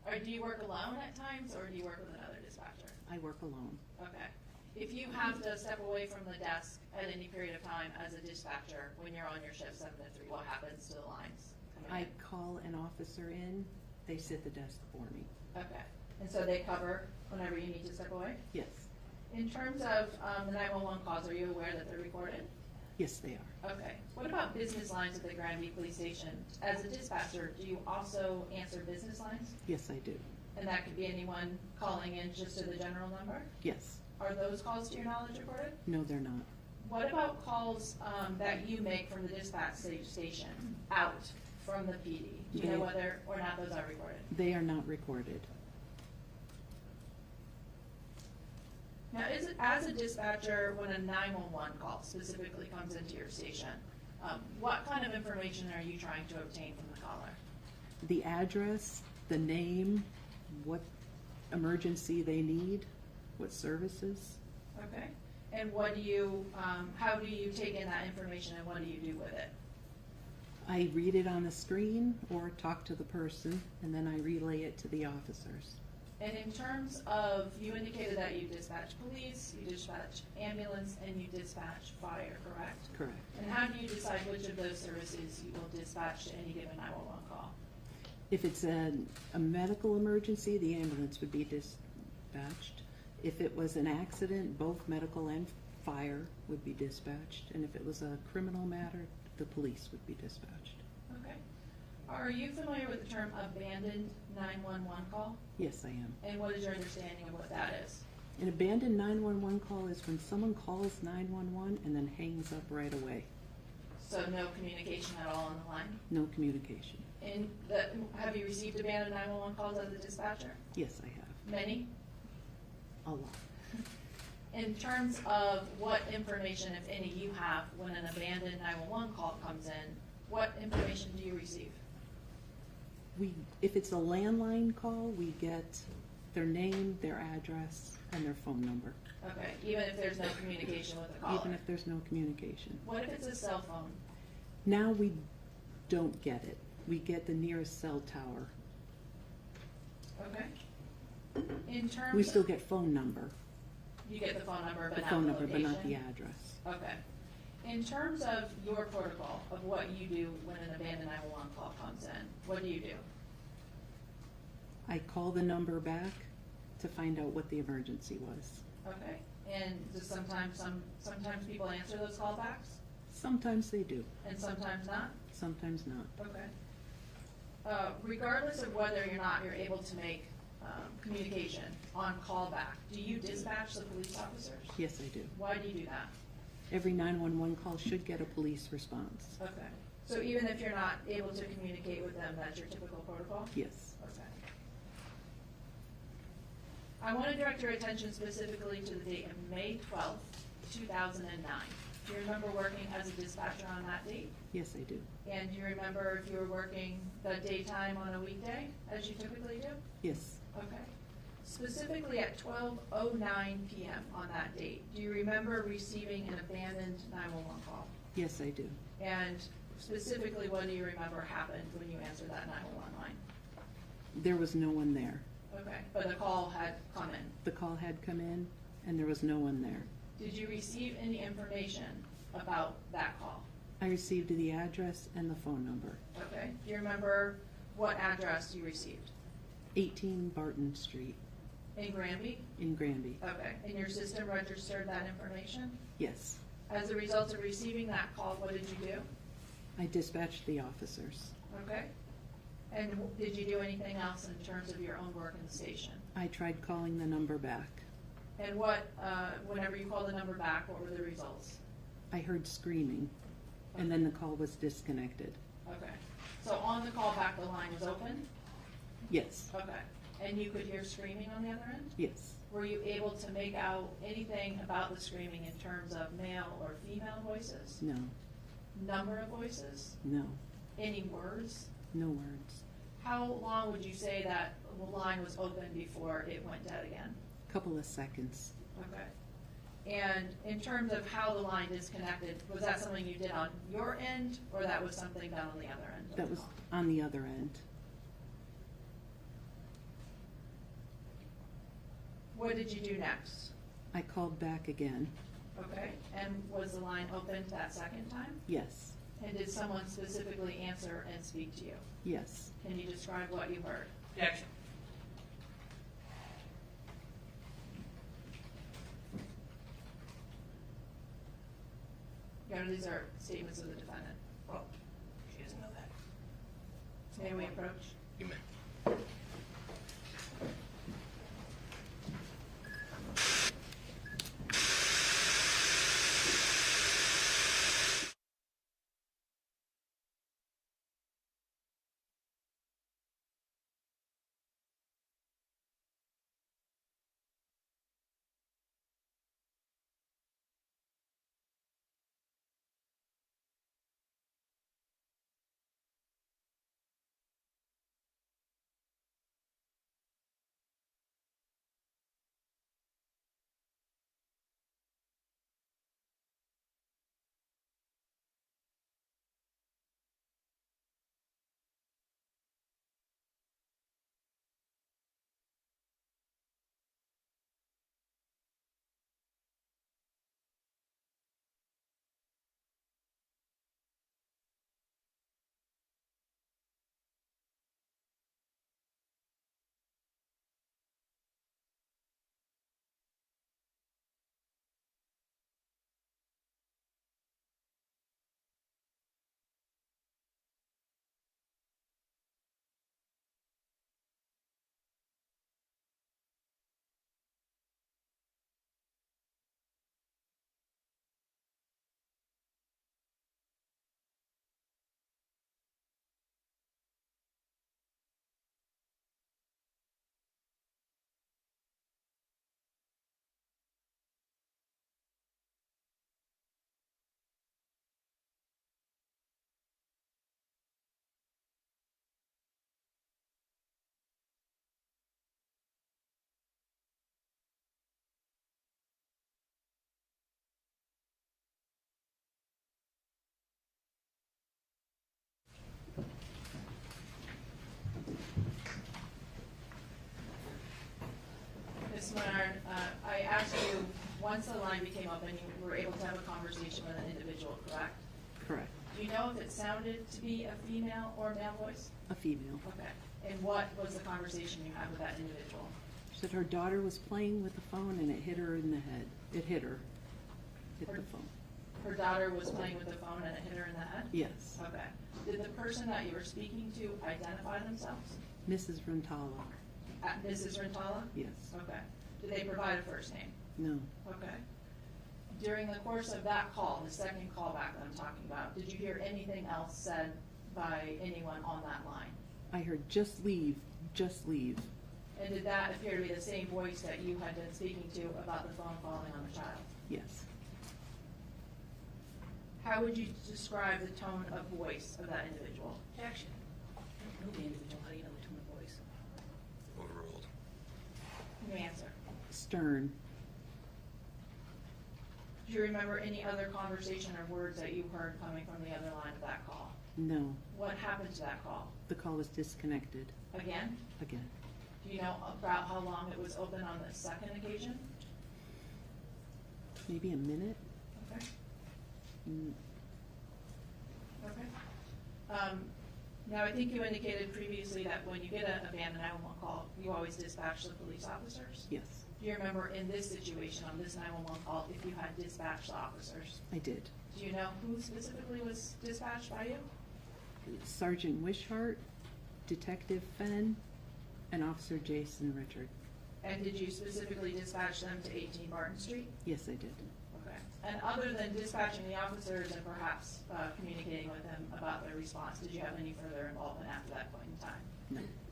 Or do you work alone at times, or do you work with another dispatcher? I work alone. Okay. If you have to step away from the desk at any period of time as a dispatcher, when you're on your shift 7 to 3, what happens to the lines coming I in? call an officer in, they sit the desk for me. Okay. And so they cover whenever you need to step away? Yes, In terms of the 911 calls, are you aware that they're recorded? yes they are. Okay. What about business lines at the Granby Police Station? As a dispatcher, do you also answer business lines? Yes, I do. And that could be anyone calling in just to the general number? Yes. Are those calls to your knowledge recorded? No, they're not. What about calls that you make from the dispatch station out from the PD? Do you know whether or not those are recorded? They are not recorded. Now, is it, as a dispatcher, when a 911 call specifically comes into your station, what kind of information are you trying to obtain from the caller? The address, the name, what emergency they need, what services. Okay. And what do you, how do you take in that information and what do you do with it? I read it on the screen or talk to the person, and then I relay it to the officers. And in terms of, you indicated that you dispatch police, you dispatch ambulance, and you dispatch fire, correct? Correct. And how do you decide which of those services you will dispatch to any given 911 call? If it's a medical emergency, the ambulance would be dispatched. If it was an accident, both medical and fire would be dispatched. And if it was a criminal matter, the police would be dispatched. Okay. Are you familiar with the term abandoned 911 call? Yes, I am. And what is your understanding of what that is? An abandoned 911 call is when someone calls 911 and then hangs up right away. So no communication at all on the line? No communication. And have you received abandoned 911 calls as a dispatcher? Yes, I have. Many? A lot. In terms of what information, if any, you have when an abandoned 911 call comes in, what information do you receive? If it's a landline call, we get their name, their address, and their phone number. Okay, even if there's no communication with the caller? Even if there's no communication. What if it's a cell phone? Now we don't get it. We get the nearest cell tower. Okay. In terms We still get phone number. You get the phone number, but The not phone the number, but not the location? address. Okay. In terms of your protocol of what you do when an abandoned 911 call comes in, what do you do? I call the number back to find out what the emergency was. Okay. And does sometimes people answer those callbacks, Sometimes they do, and sometimes not? sometimes not. Okay. Regardless of whether or not you're able to make communication on callback, do you dispatch the police officers? Yes, I do. Why do you do that? Every 911 call should get a police response. Okay. So even if you're not able to communicate with them, that's your typical protocol? Yes. Okay. I want to direct your attention specifically to the date of May 12th, 2009. Do you remember working as a dispatcher on that date? Yes, I do. And do you remember if you were working the daytime on a weekday, as you typically do? Yes. Okay. Specifically at 12:09 p.m. on that date, do you remember receiving an abandoned 911 call? Yes, I do. And specifically, what do you remember happened when you answered that 911 line? There was no one there. Okay, but the call had come in. The call had come in, and there was no one there. Did you receive any information about that call? I received the address and the phone number. Okay, do you remember what address you received? 18 Barton Street In Granby? in Granby. Okay, and your system registered that information? Yes. As a result of receiving that call, what did you do? I dispatched the officers. Okay. And did you do anything else in terms of your own work in the station? I tried calling the number back. And what, whenever you called the number back, what were the results? I heard screaming, and then the call was disconnected. Okay. So on the call back, the line was open? Yes. Okay. And you could hear screaming on the other end? Yes. Were you able to make out anything about the screaming in terms of male or female voices? No. Number of voices? No. Any words? No words. How long would you say that the line was open before it went dead again? Couple of seconds. Okay. And in terms of how the line disconnected, was that something you did on your end, or that was something done on the other end? of That the was call? on the other end. What did you do next? I called back again. Okay. And was the line opened that second time? Yes. And did someone specifically answer and speak to you? Yes. Can you describe what you heard? Objection. You know, these are statements of the defendant. Well, she doesn't know that. May we approach? You may. Menard, I asked you, once the line became open, you were able to have a conversation with an individual, correct? Correct. Do you know if it sounded to be a female or male voice? A female. Okay. And what was the conversation you had with that individual? She said her daughter was playing with the phone and it hit her in the head. It hit her. Hit the phone. Her daughter was playing with the phone and it hit her in the head? Yes. Okay. Did the person that you were speaking to identify themselves? Mrs. Rintala. Mrs. Rintala? Yes. Okay. Did they provide a first name? No. Okay. During the course of that call, the second call back that I'm talking about, did you hear anything else said by anyone on that line? I heard just leave, just leave. And did that appear to be the same voice that you had been speaking to about the phone falling on the child? Yes. How would you describe the tone of voice of that individual? Objection. I don't know the individual, how do you know the tone of voice? Overruled. New answer. Stern. Do you remember any other conversation or words that you heard coming from the other line of that call? No. What happened to that call? The call was disconnected Again? again. Do you know about how long it was open on the second occasion? Maybe a minute? Okay. Mm, Okay. Now, I think you indicated previously that when you get an abandoned 911 call, you always dispatch the police officers. yes, Do you remember in this situation, on this 911 call, if you had dispatched the officers? I did. Do you know who specifically was dispatched by you? Sergeant Wishart, Detective Fenn, and Officer Jason Richard. And did you specifically dispatch them to 18 Barton Street? Yes, I did. Okay. And other than dispatching the officers and perhaps communicating with them about their response, did you have any further involvement after that point in time?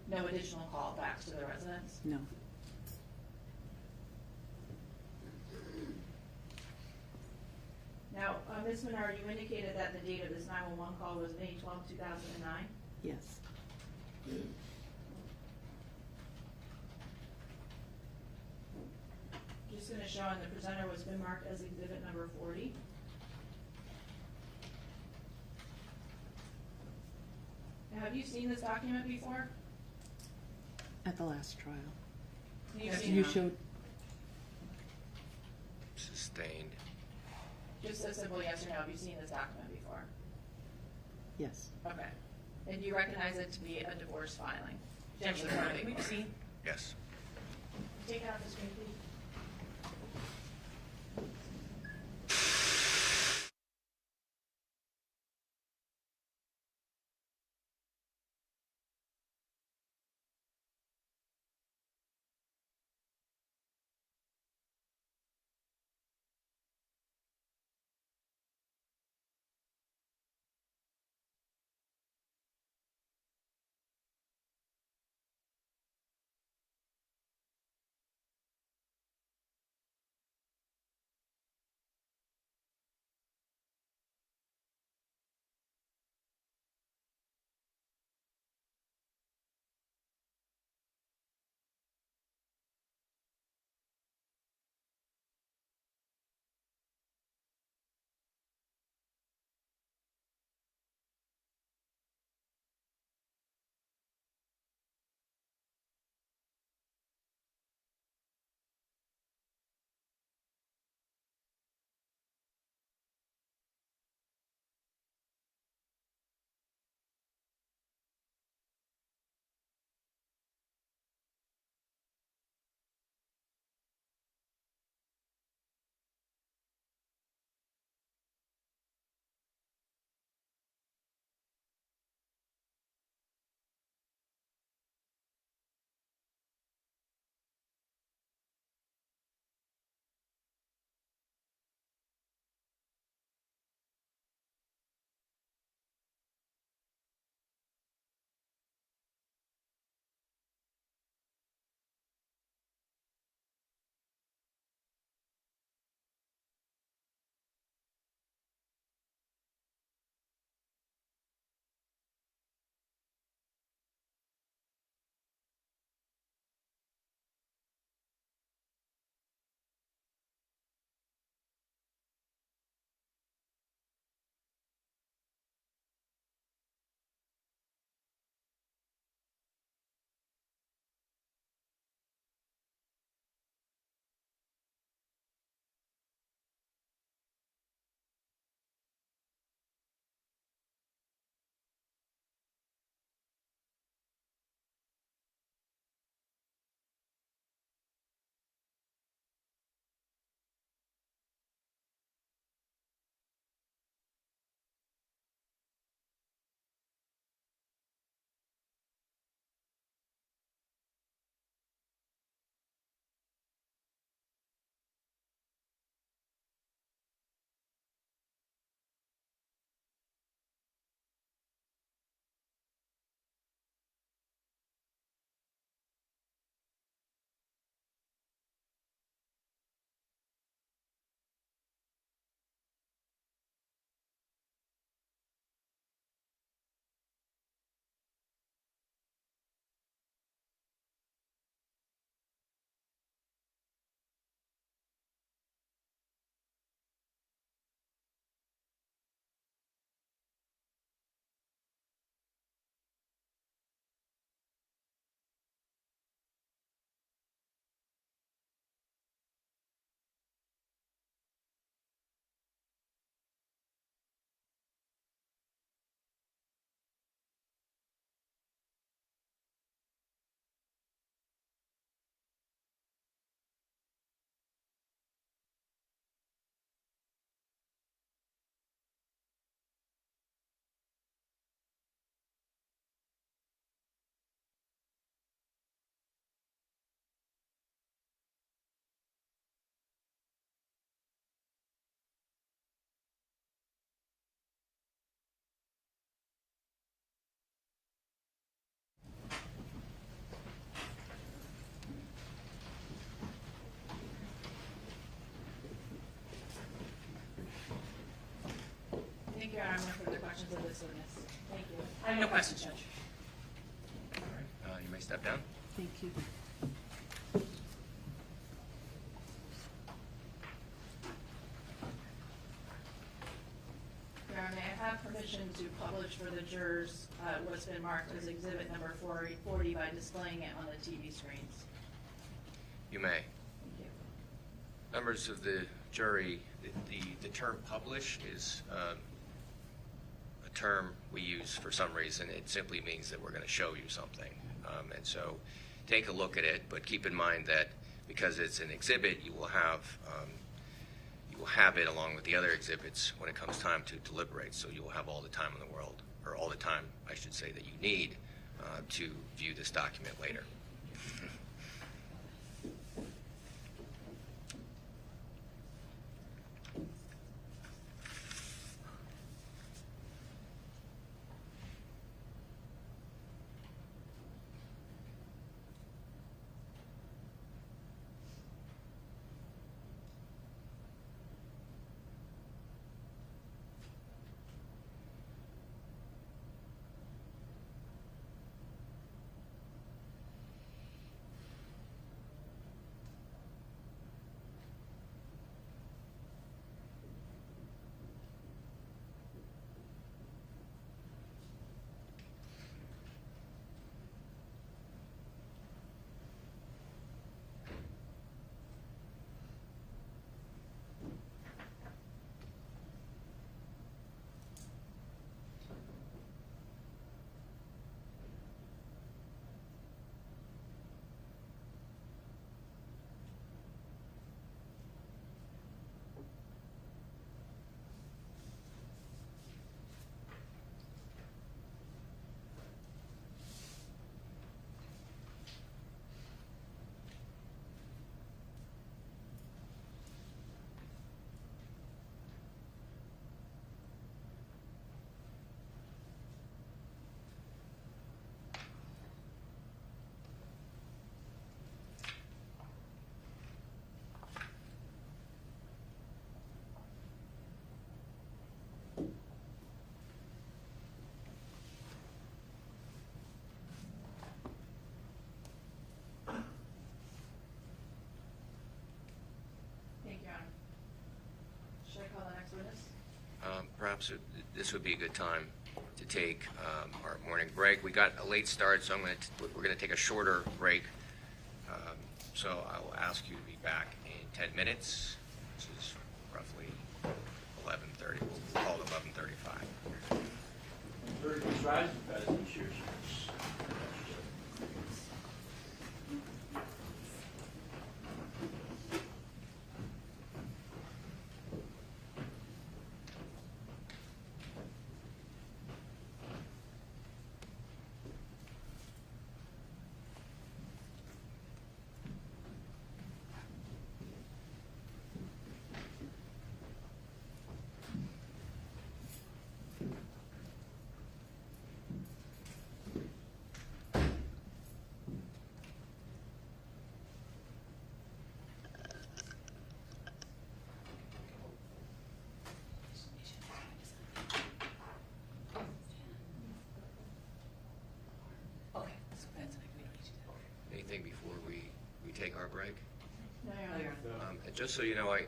No. No additional callbacks to the residents? No. Now, Ms. Menard, you indicated that the date of this 911 call was May 12, 2009. Yes. Just going to show, and the presenter was been marked as exhibit number 40. Now, have you seen this document before? At the last trial. You've seen You it. showed, Sustained. Just a simple yes or no, have you seen this document before? yes. Okay. And do you recognize it to be a divorce filing? Objection. We've seen. Yes. Take it off the screen, please. have no questions, Judge. All right, you may step down. Thank you. Your Honor, may I have permission to publish for the jurors what's been marked as exhibit number 40 by displaying it on the TV screens? You may. Thank you. Members of the jury, the term publish is a term we use for some reason. It simply means that we're going to show you something. And so take a look at it, but keep in mind that because it's an exhibit, you will have it along with the other exhibits when it comes time to deliberate. So you will have all the time in the world, or all the time, I should say, that you need to view this document later. Thank you, Your Honor. Should I call the next witness? Perhaps this would be a good time to take our morning break. We got a late start, so we're going to take a shorter break. So I will ask you to be back in 10 minutes, which is roughly 11:30. We'll call it 11:35. Very good rise, guys, this year's. Okay, so that's, we don't need to do that. Anything before we take our break? No, Your No, Honor. Your Honor. And just so you know, I'm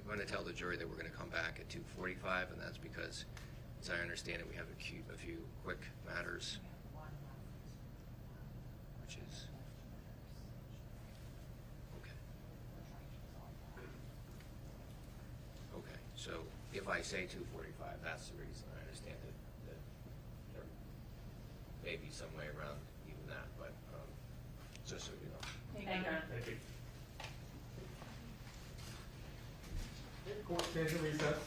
going to tell the jury that we're going to come back at 2:45, and that's because, as I understand it, we have a few quick matters, which is okay. Okay, so if I say 2:45, that's the reason. I understand that there may be some way around even that, but just so you know. Thank you, Thank you, Your Your Honor. Honor. Thank you. Court stands at recess.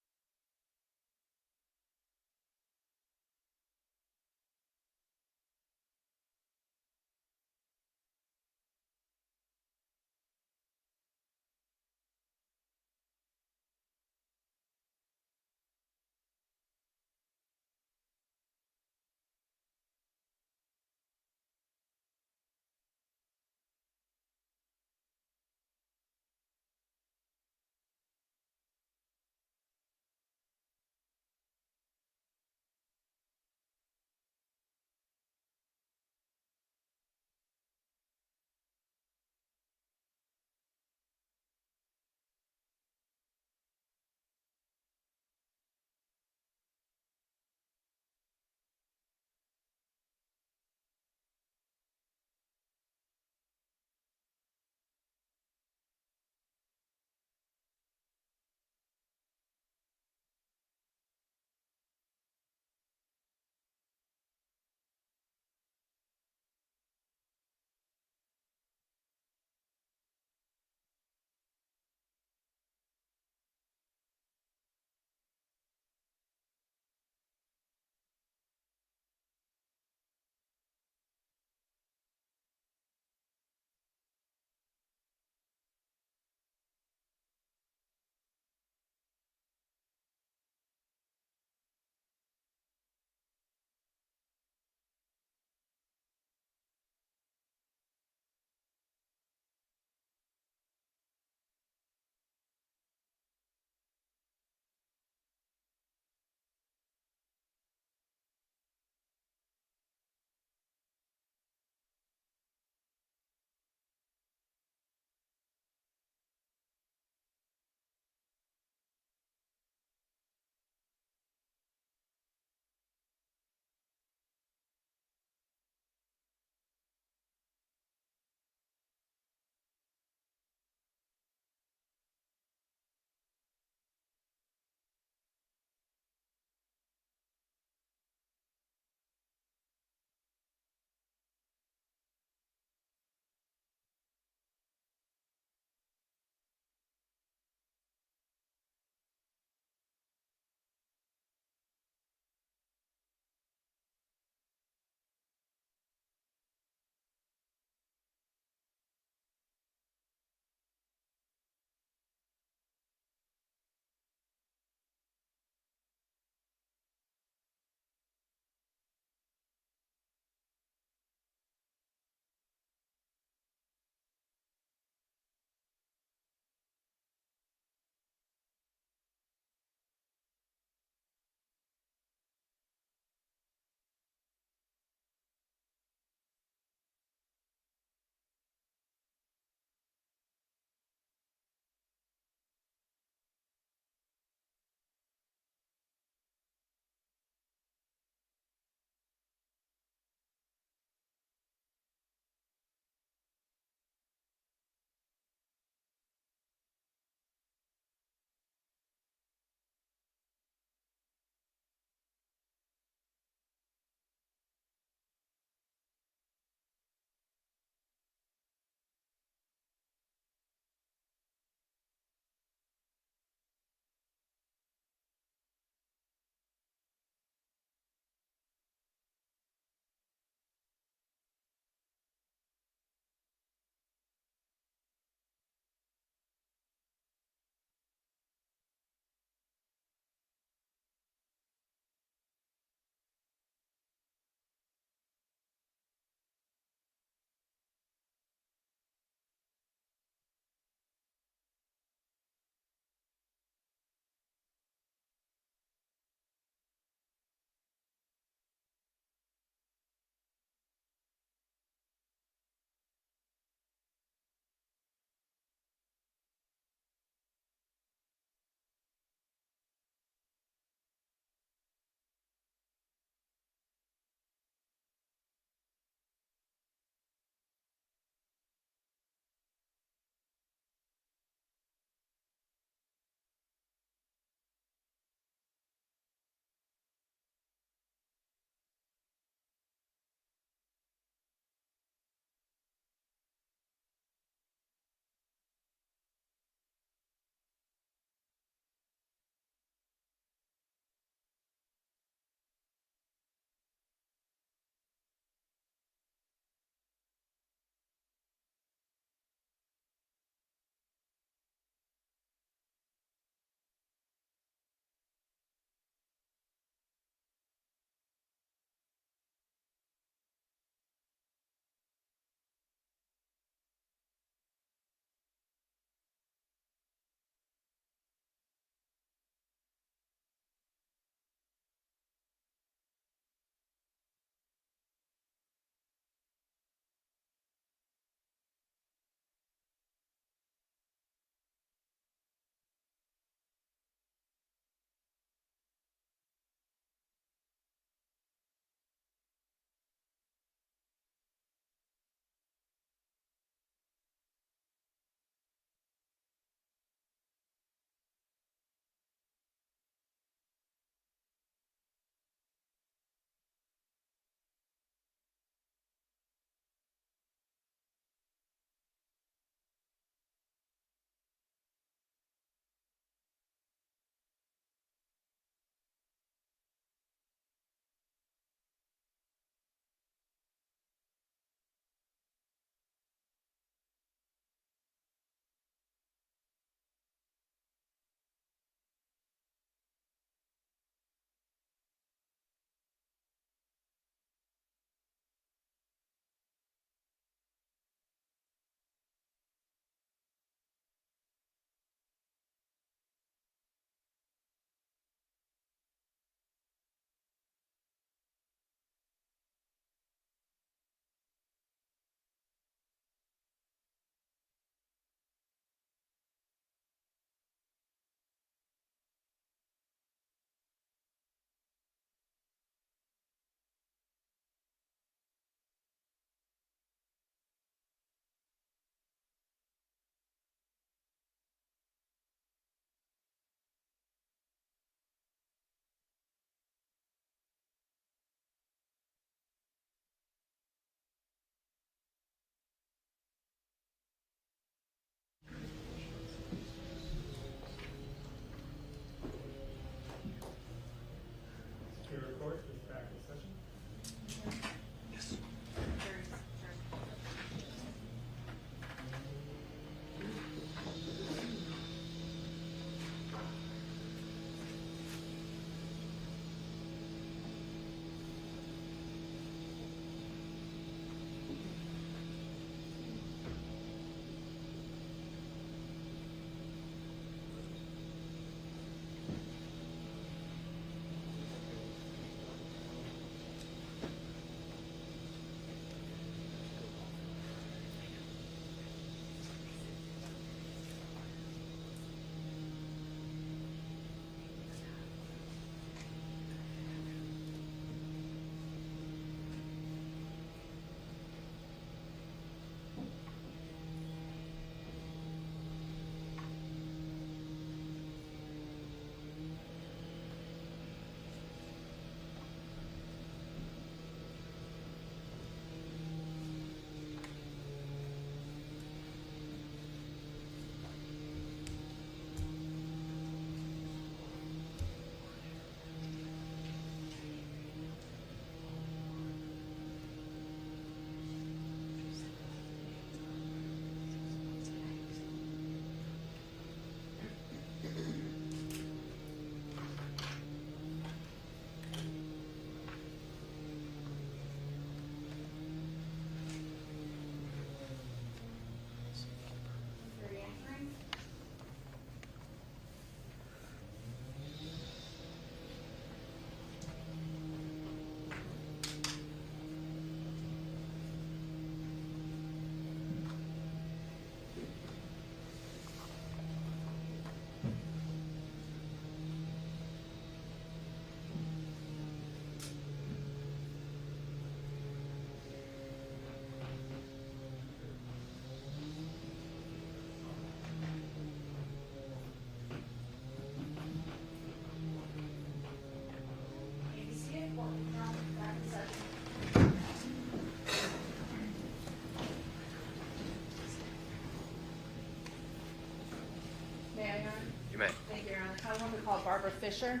call Barbara Fisher.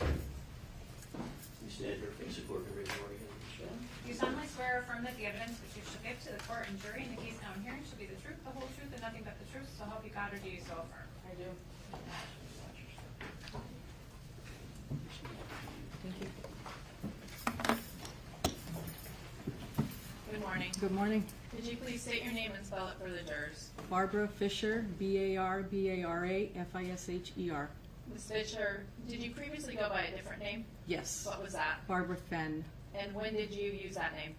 You stand for face of court and raise your right hand. Michelle? You solemnly swear or affirm that the evidence which you shall give to the court and jury in the case now in hearing shall be the truth, the whole truth, and nothing but the truth, so help you God, or do you so affirm? I do. Thank you. Good morning. Good morning. Could you please state your name and spell it for the jurors? Barbara Fisher, Barbara-Fisher. Ms. Fisher, did you previously go by a different name? Yes. What was that? Barbara Fenn. And when did you use that name?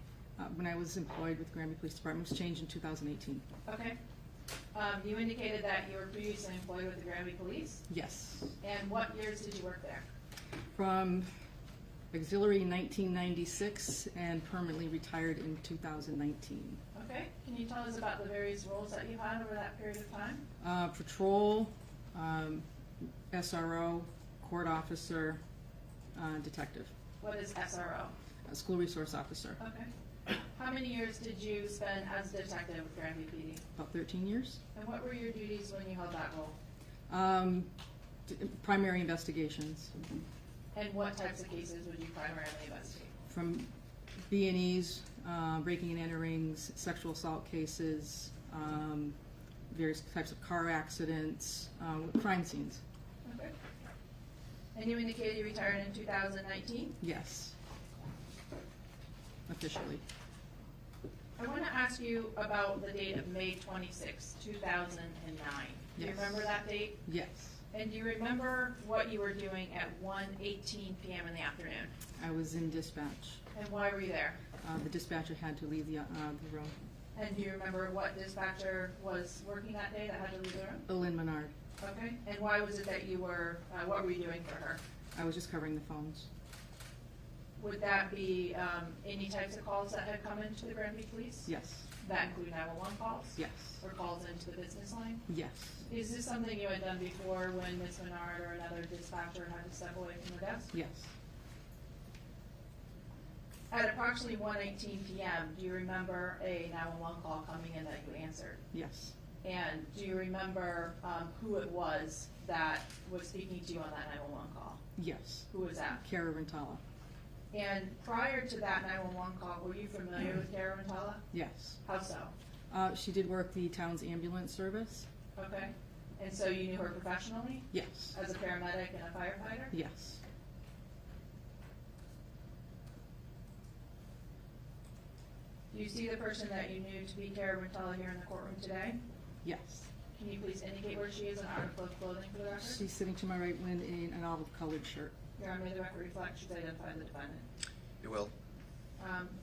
When I was employed with Granby Police Department, it was changed in 2018. Okay. You indicated that you were previously employed with the Granby Police? Yes. And what years did you work there? From auxiliary in 1996 and permanently retired in 2019. Okay. Can you tell us about the various roles that you had over that period of time? Patrol, SRO, court officer, detective, What is SRO? school resource officer. Okay. How many years did you spend as a detective with Granby PD? About 13 years. And what were your duties when you held that role? Primary investigations, And what types of cases would you primarily investigate? from B&Es, breaking and enterings, sexual assault cases, various types of car accidents, crime scenes. Okay. And you indicated you retired in 2019? Yes. Officially. I want to ask you about the date of May 26, 2009. Do you Yes. remember that date? Yes. And do you remember what you were doing at 1:18 p.m. in the afternoon? I was in dispatch. And why were you there? The dispatcher had to leave the room. And do you remember what dispatcher was working that day that had to leave the room? Lynn Menard. Okay. And why was it that you were, what were you doing for her? I was just covering the phones. Would that be any types of calls that had come into the Granby Police? Yes. That include 911 calls? Yes. Or calls into the business line? Yes. Is this something you had done before when Ms. Menard or another dispatcher had to step away from the desk? Yes. At approximately 1:18 p.m., do you remember a 911 call coming in that you answered? Yes. And do you remember who it was that was speaking to you on that 911 call? Yes. Who was that? Cara Rintala. And prior to that 911 call, were you familiar with Cara Rintala? Yes. How so? She did work the town's ambulance service. Okay. And so you knew her professionally Yes. as a paramedic and a firefighter? Yes. Do you see the person that you knew to be Cara Rintala here in the courtroom today? Yes. Can you please indicate where she is and article of clothing for the record? She's sitting to my right in an olive-colored shirt. Your Honor, may the record reflect she's identified the defendant. You will?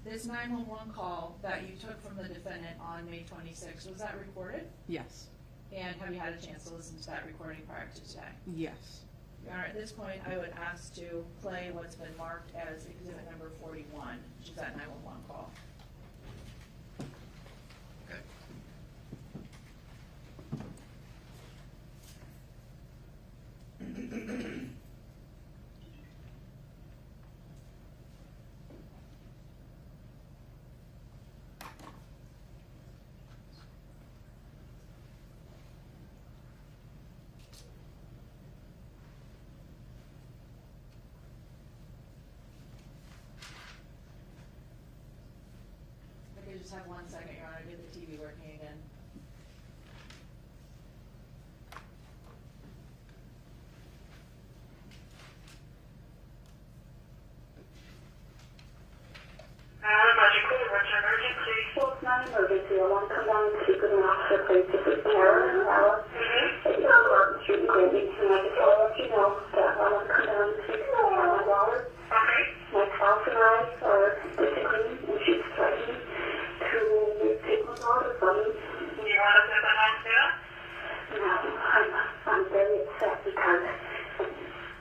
This 911 call that you took from the defendant on May 26, was that recorded? Yes. And have you had a chance to listen to that recording prior to today? Yes. Your Honor, at this point, I would ask to play what's been marked as exhibit number 41, which is that 911 call. Okay. If I could just have 1 second, Your Honor, get the TV working again. Annamarie Cochrane-Rintala. Well, it's not an emergency. I want to come down and speak with an officer, please. This is Cara Rintala. It's on Martin Street in Granby, and I just want to let you know that I want to come down and speak with my daughter. Okay. My spouse and I are disagreeing, and she's threatening to take my daughter from me. You want to sit at home too? No, I'm very upset because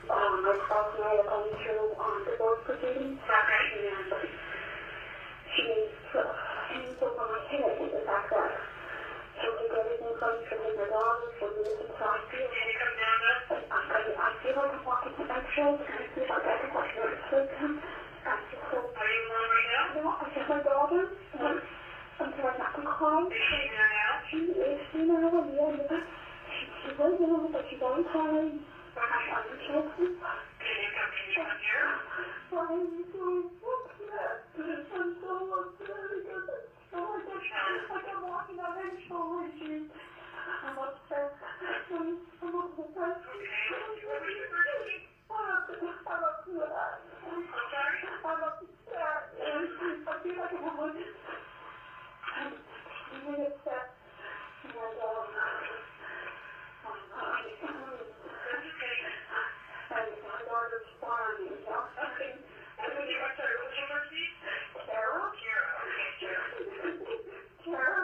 my spouse and I are going through divorce proceedings. Okay. And she's over my head with the fact that she'll take everything from me, she'll take my daughter, she'll do this and so I feel. Can you come down there? I feel like I'm walking to eggshells, and I feel like I can watch her. Are you alone right now? No, I have my daughter. I'm trying not to cry. Is she there now? She is there now, yeah. She's right now, but she's on time. I'm joking. Can you come here? I'm so upset because I'm walking on eggshells. I'm upset. I'm upset. I'm upset. I feel like I'm really upset. And my daughter's fine. Okay. And what's your first name? Cara. Cara.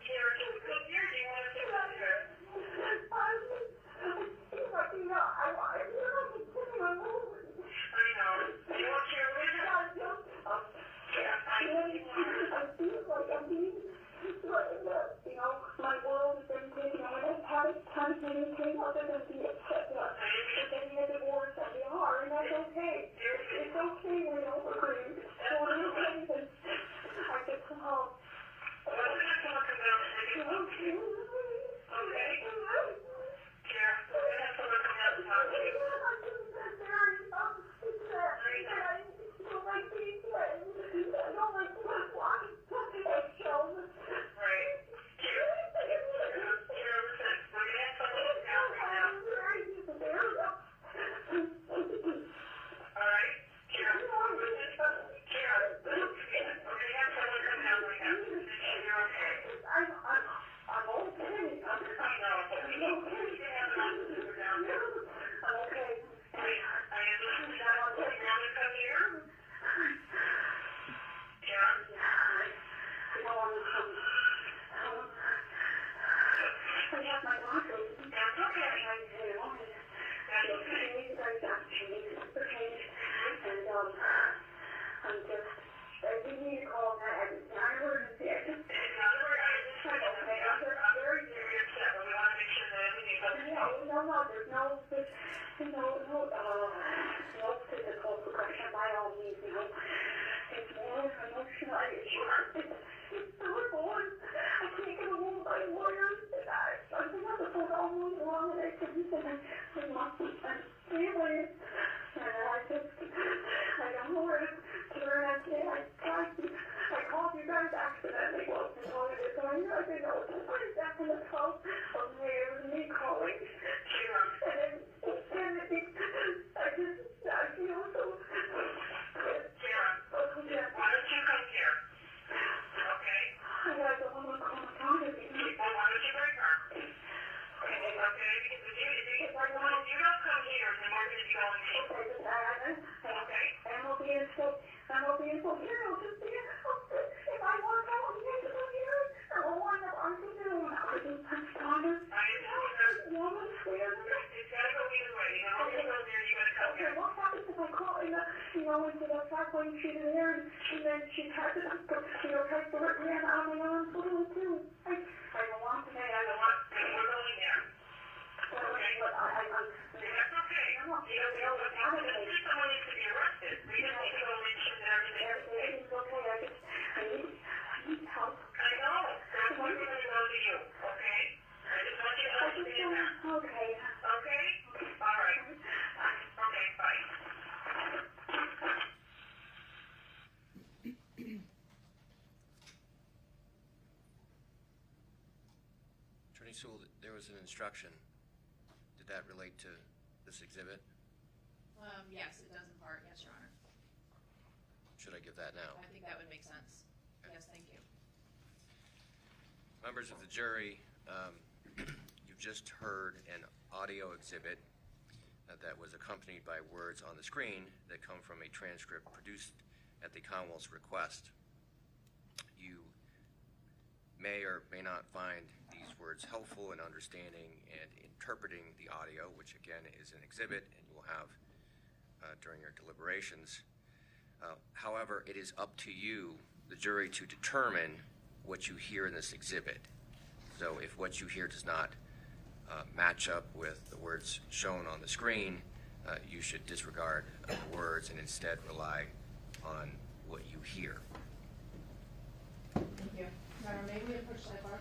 Cara, can you come here? Do you want to sit down here? I know. Do you want Cara with you? I feel like I'm being my world is everything. I don't have time to do anything other than be upset. We're getting a divorce and we are, and that's okay. It's okay we don't agree. So I'm okay. I get some help. Okay. Cara, we're going to have someone come out and talk to you. I'm just very upset. I don't like being threatened. I don't like walking eggshells. Right. No physical progression by all means, It's more emotional. It's terrible. I can't get along with my lawyers. I've been on the phone all morning long, and I couldn't say my mom and family. And I don't know where to turn. I called you guys accidentally. Well, I wanted to go in. I didn't know what to put it back in the phone. It was me calling. And then I feel so. Sarah, why don't you come here? Okay? I don't want to call my daughter. Well, why don't you bring her? Okay? Because if you don't come here, then we're going to be going here. Okay? I'm being so here. If I want to go here, I will wind up on the moon. I just daughter. I know. It's got to go either way. You know, you go there, you got to come here. What happens if I call into the faculty she's there, and then she tries to hurt me on my arm? What do I do? I don't want to. We're going there. Okay? That's okay. Someone needs to be arrested. We just need to go make sure that everything's okay. I need help. I know. That's why we're going to go to you. Okay? I just want you to understand that. Okay. Okay? All right. Okay, bye. Attorney Sewell, there was an instruction. Did that relate to this exhibit? Yes, it does in part, yes, Your Honor. Should I give that now? I think that would make sense. Yes, thank you. Members of the jury, you've just heard an audio exhibit that was accompanied by words on the screen that come from a transcript produced at the Commonwealth's request. You may or may not find these words helpful in understanding and interpreting the audio, which again is an exhibit and you will have during your deliberations. However, it is up to you, the jury, to determine what you hear in this exhibit. So if what you hear does not match up with the words shown on the screen, you should disregard the words and instead rely on what you hear. Thank you. Madam, may we approach sidebar?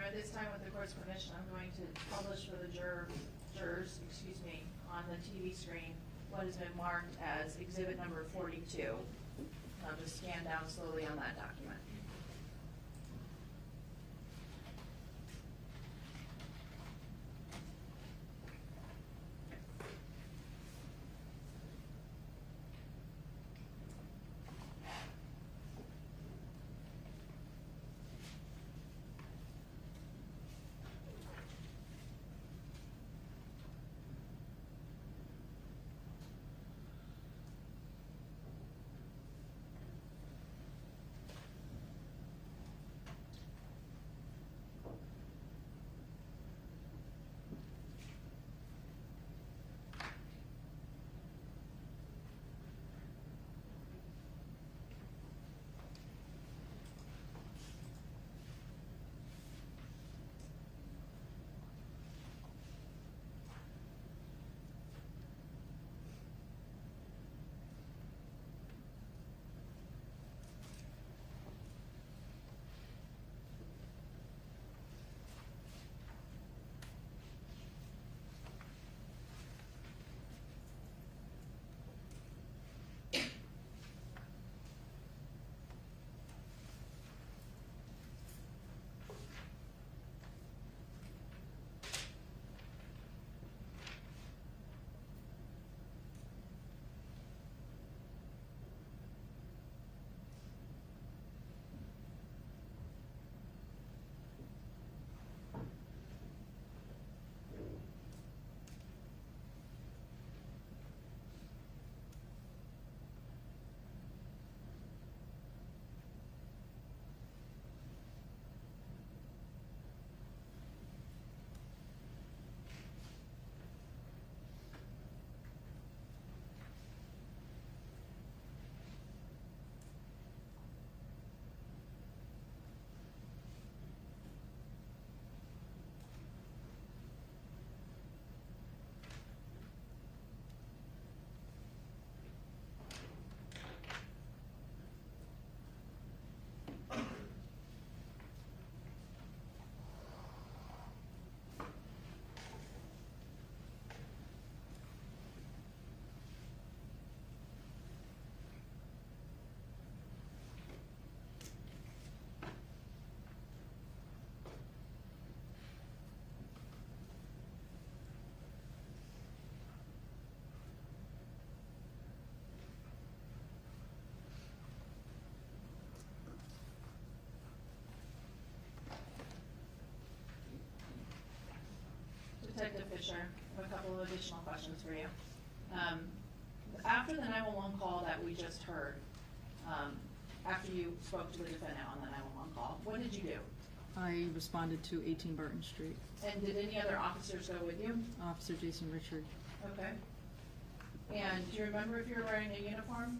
At this time, with the court's permission, I'm going to publish for the jurors, on the TV screen what has been marked as exhibit number 42. I'll just scan down slowly on that document. Detective Fisher, I have a couple of additional questions for you. After the 911 call that we just heard, after you spoke to the defendant on the 911 call, what did you do? I responded to 18 Barton Street. And did any other officers go with you? Officer Jason Richard. Okay. And do you remember if you were wearing a uniform?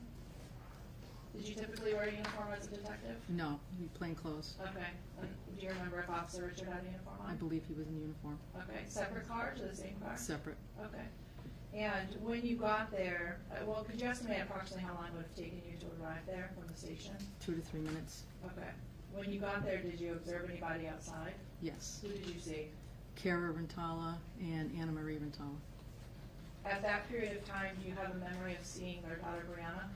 Did you typically wear a uniform as a detective? No, plain clothes. Okay. Do you remember if Officer Richard had a uniform on? I believe he was in uniform. Okay. Separate cars or the same car? Separate. Okay. And when you got there, well, could you estimate approximately how long it would have taken you to arrive there from the station? 2 to 3 minutes. Okay. When you got there, did you observe anybody outside? Yes. Who did you see? Cara Rintala and Annamarie Cochrane-Rintala. At that period of time, do you have a memory of seeing their daughter Brianna?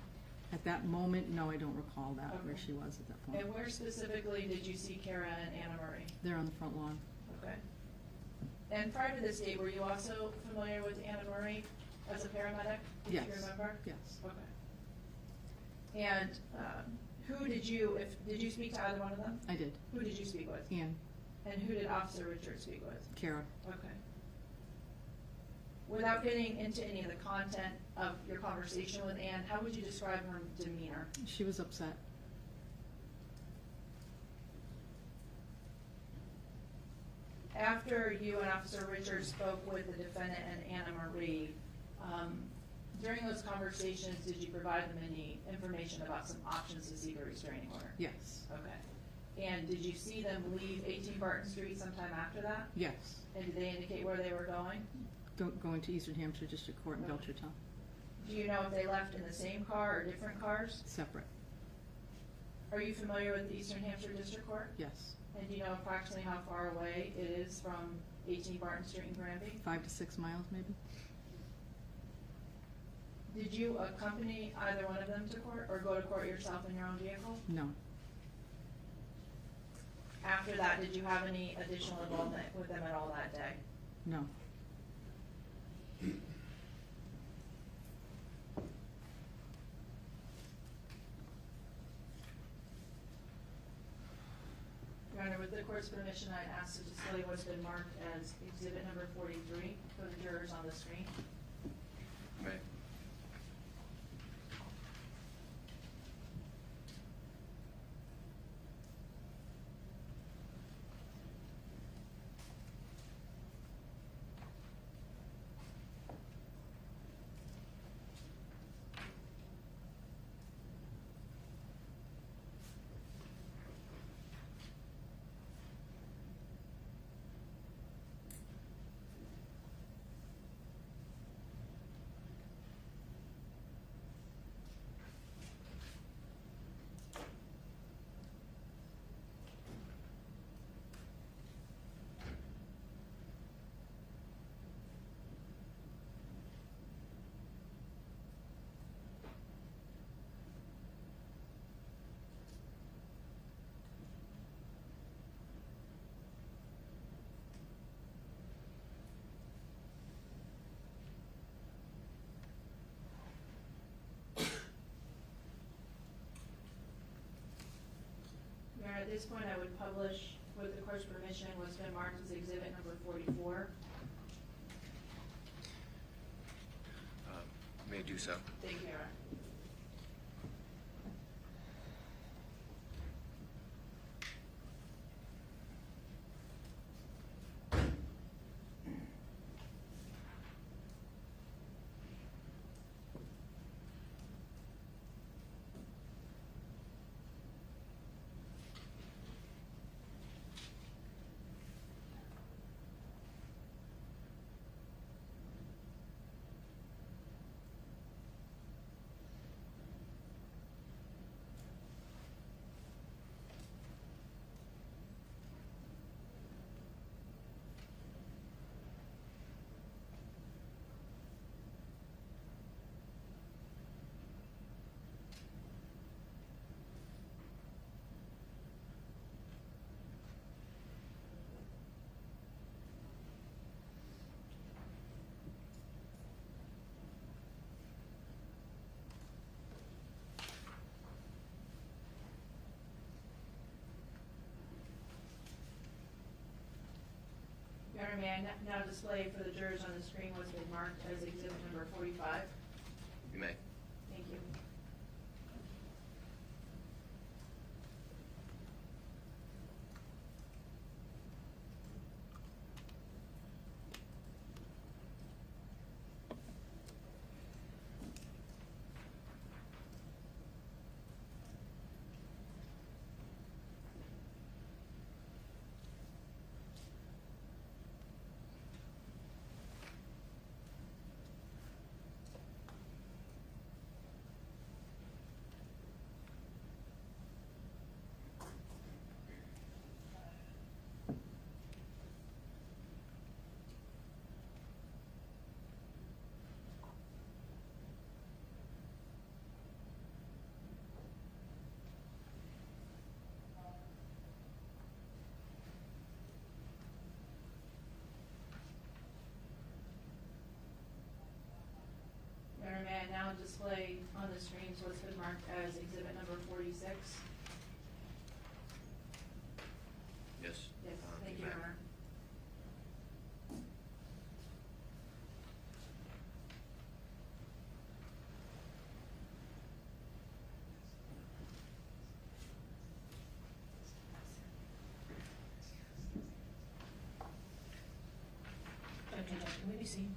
At that moment, no, I don't recall that, where Okay. she was at that point. And where specifically did you see Cara and Annamarie? They're on the front lawn. Okay. And prior to this date, were you also familiar with Annamarie as a paramedic? Yes. Do you remember? Yes. Okay. And who did you speak to either one of them? I did. Who did you speak with? Ann. And who did Officer Richard speak with? Cara. Okay. Without getting into any of the content of your conversation with Ann, how would you describe her demeanor? She was upset. After you and Officer Richard spoke with the defendant and Annamarie, during those conversations, did you provide them any information about some options to seek a restraining order? Yes. Okay. And did you see them leave 18 Barton Street sometime after that? Yes. And did they indicate where they were going? Going to Eastern Hampshire District Court in Belchertown. Do you know if they left in the same car or different cars? Separate. Are you familiar with the Eastern Hampshire District Court? Yes. And do you know approximately how far away it is from 18 Barton Street in Granby? 5 to 6 miles, maybe. Did you accompany either one of them to court or go to court yourself in your own vehicle? No. After that, did you have any additional involvement with them at all that day? No. Your Honor, with the court's permission, I'd ask to display what's been marked as exhibit number 43 for the jurors on the screen. May. Your Honor, at this point, I would publish, with the court's permission, what's been marked as exhibit number 44. May do so. Thank you, Your Honor. may I now display for the jurors on the screen what's been marked as exhibit number 45? You may. Thank you. Mayor, may I now display on the screens what's been marked as exhibit number 46? Yes. Yes, thank you, may. Your Honor. Objection, may be seen.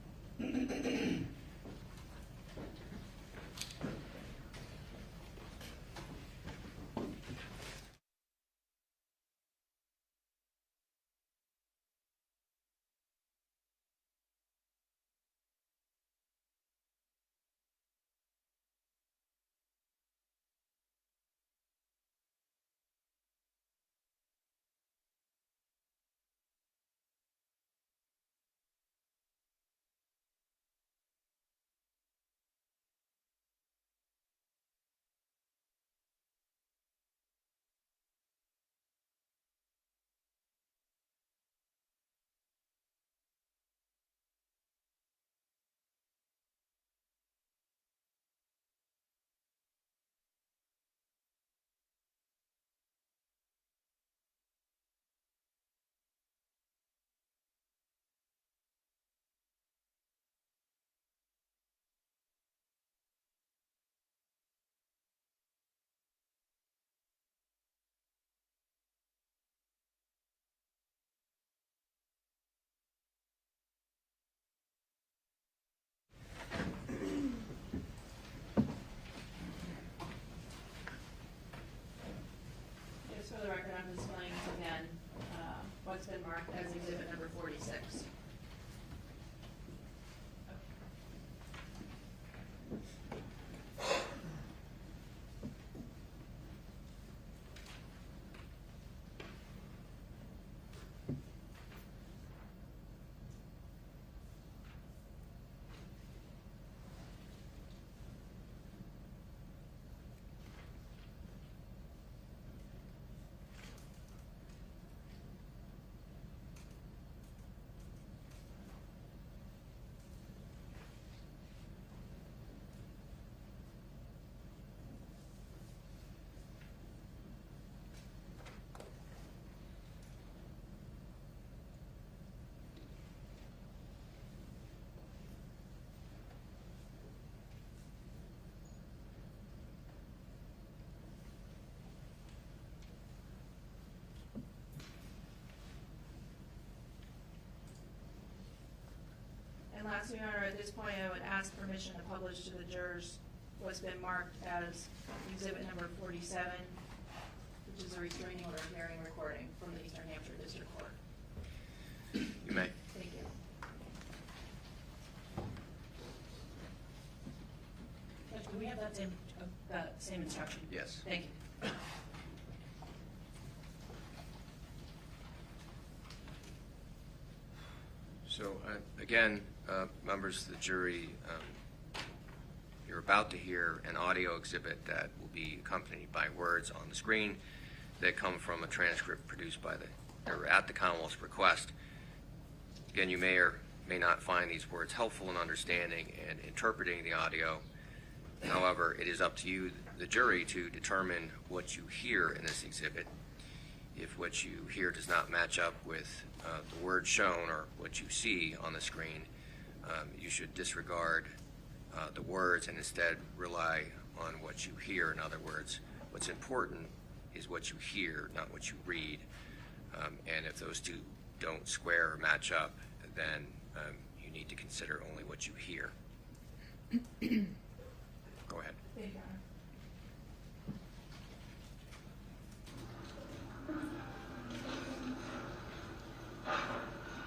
Just for the record, I'm displaying again what's been marked as exhibit number 46. And lastly, Your Honor, at this point, I would ask permission to publish to the jurors what's been marked as exhibit number 47, which is a restraining order hearing recording from the Eastern Hampshire District Court. You may. Thank you. Judge, do we have that same instruction? Yes. Thank you. So, again, members of the jury, you're about to hear an audio exhibit that will be accompanied by words on the screen that come from a transcript produced by or at the Commonwealth's request. Again, you may or may not find these words helpful in understanding and interpreting the audio. However, it is up to you, the jury, to determine what you hear in this exhibit. if what you hear does not match up with the words shown or what you see on the screen, you should disregard the words and instead rely on what you hear. In other words, what's important is what you hear, not what you read. And if those two don't square or match up, then you need to consider only what you hear. Go ahead. Thank you, Your Honor.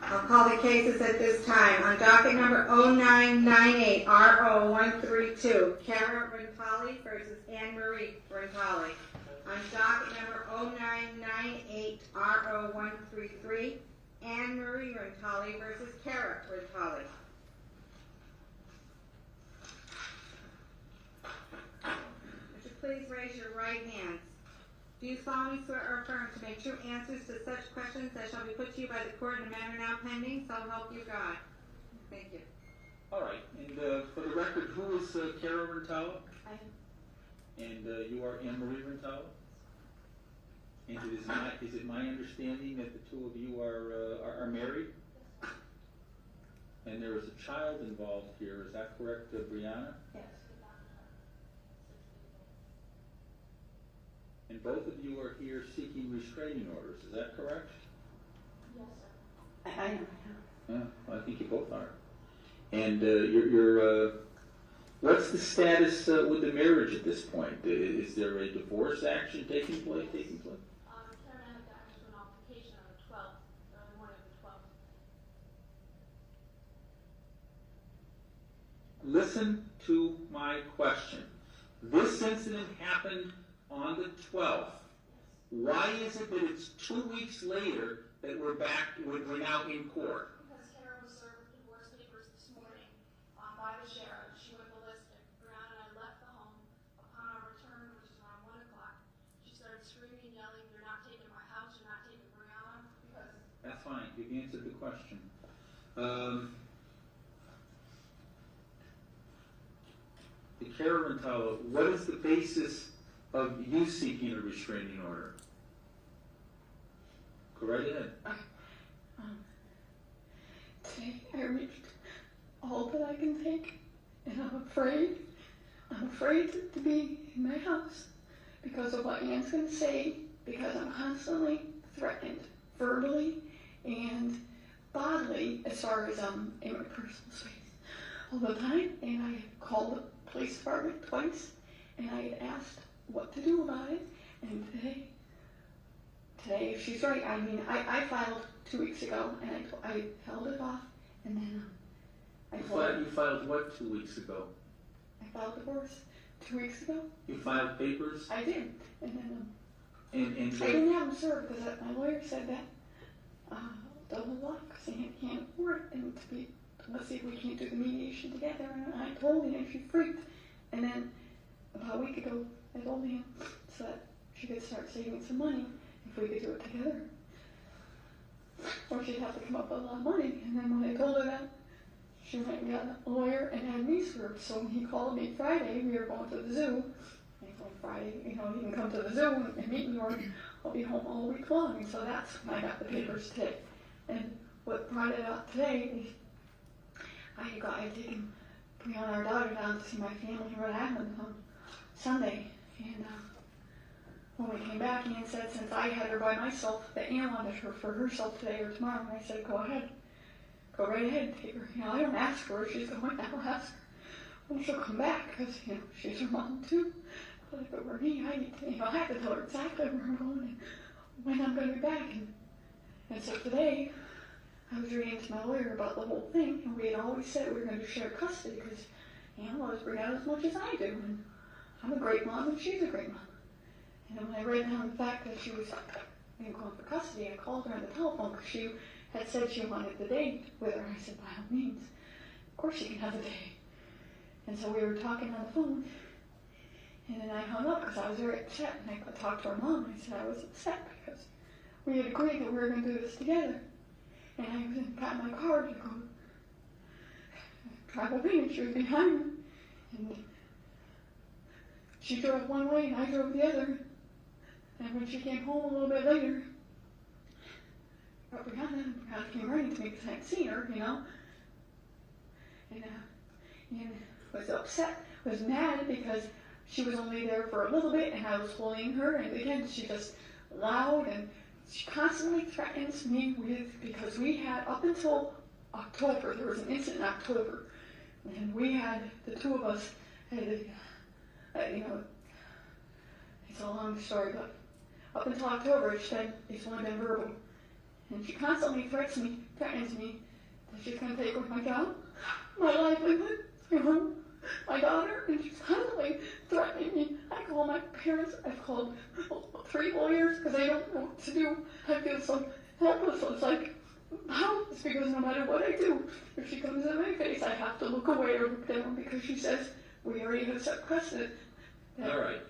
I'll call the cases at this time. On docket number 0998 RO132, Cara Rintala versus Annamarie Cochrane-Rintala. On docket number 0998 RO133, Annamarie Cochrane-Rintala versus Cara Rintala. Would you please raise your right hands? Do you solemnly swear or affirm to make true answers to such questions that shall be put to you by the court in a matter now pending? So help you God. Thank you. All right, and for the record, who is Cara Rintala? And you are Annamarie Cochrane-Rintala? And is it my understanding that the two of you are married? And there is a child involved here, is that correct, Brianna? Yes. And both of you are here seeking restraining orders, is that correct? Yes, sir. I am. Yeah, well, I think you both are. And what's the status with the marriage at this point? Is there a divorce action taking place? Karen and I have gotten into an altercation on the 12th, the morning of the 12th. Listen to my question. This incident happened on the 12th. Why is it that it's 2 weeks later that we're now in court? Because Karen was served with divorce papers this morning by the sheriff. She went ballistic. Brianna and I left the home. Upon our return, which was around 1 o'clock, she started screaming and yelling, "You're not taking my house, you're not taking Brianna." That's fine. You've answered the question. The Cara Rintala, what is the basis of you seeking a restraining order? Go right ahead. Today I reached all that I can take, and I'm afraid to be in my house because of what Ann's going to say, because I'm constantly threatened, verbally and bodily, as far as in my personal space all the time. And I called the police department twice, and I had asked what to do about it. And today, if she's right, I mean, I filed 2 weeks ago, and I held it off, and then You filed what 2 weeks ago? I filed divorce 2 weeks ago. You filed papers? I did, and then And I didn't have them served because my lawyer said that double lock because they can't afford it, and let's see if we can't do the mediation together. And I told him, and she freaked. And then about a week ago, I told him so that she could start saving some money if we could do it together. Or she'd have to come up with a lot of money. And then when I told her that, she went and got a lawyer and had me served. So when he called me Friday, we were going to the zoo. And he told me Friday, you can come to the zoo and meet me, or I'll be home all week long. And so that's when I got the papers today. And what brought it up today is I had taken Brianna, our daughter, down to see my family in Rhode Island on Sunday. And when we came back, Ann said since I had her by myself, that Ann wanted her for herself today or tomorrow. And I said, go ahead. Go right ahead and take her. I don't ask her where she's going. I don't ask her when she'll come back because, she's her mom too. But if it were me, I have to tell her exactly where I'm going and when I'm going to be back. And so today, I was reading to my lawyer about the whole thing, and we had always said we were going to share custody because Ann loves Brianna as much as I do, and I'm a great mom and she's a great mom. And when I read down the fact that she was going for custody, I called her on the telephone because she had said she wanted the day with her. I said, by all means, of course she can have the day. And so we were talking on the phone, and then I hung up because I was very upset, and I talked to her mom, and I said I was upset because we had agreed that we were going to do this together. And I got in my car to go drive away, and she was behind me. And she drove one way, and I drove the other. And when she came home a little bit later, about Brianna, and Brianna came running to me because I hadn't seen her, you know. And was upset, was mad because she was only there for a little bit and I was holding her, and again, she just loud, and she constantly threatens me with, because we had, up until October, there was an incident in October, and we had, the two of us had, you know, it's a long story, but up until October, it's only been verbal. And she constantly threatens me that she's going to take away my job, my livelihood, you know, my daughter, and she's constantly threatening me. I call my parents, I've called 3 lawyers because I don't know what to do. I feel so helpless. So it's like, helpless, because no matter what I do, if she comes in my face, I have to look away or look down because she says, we already have set precedent. All right.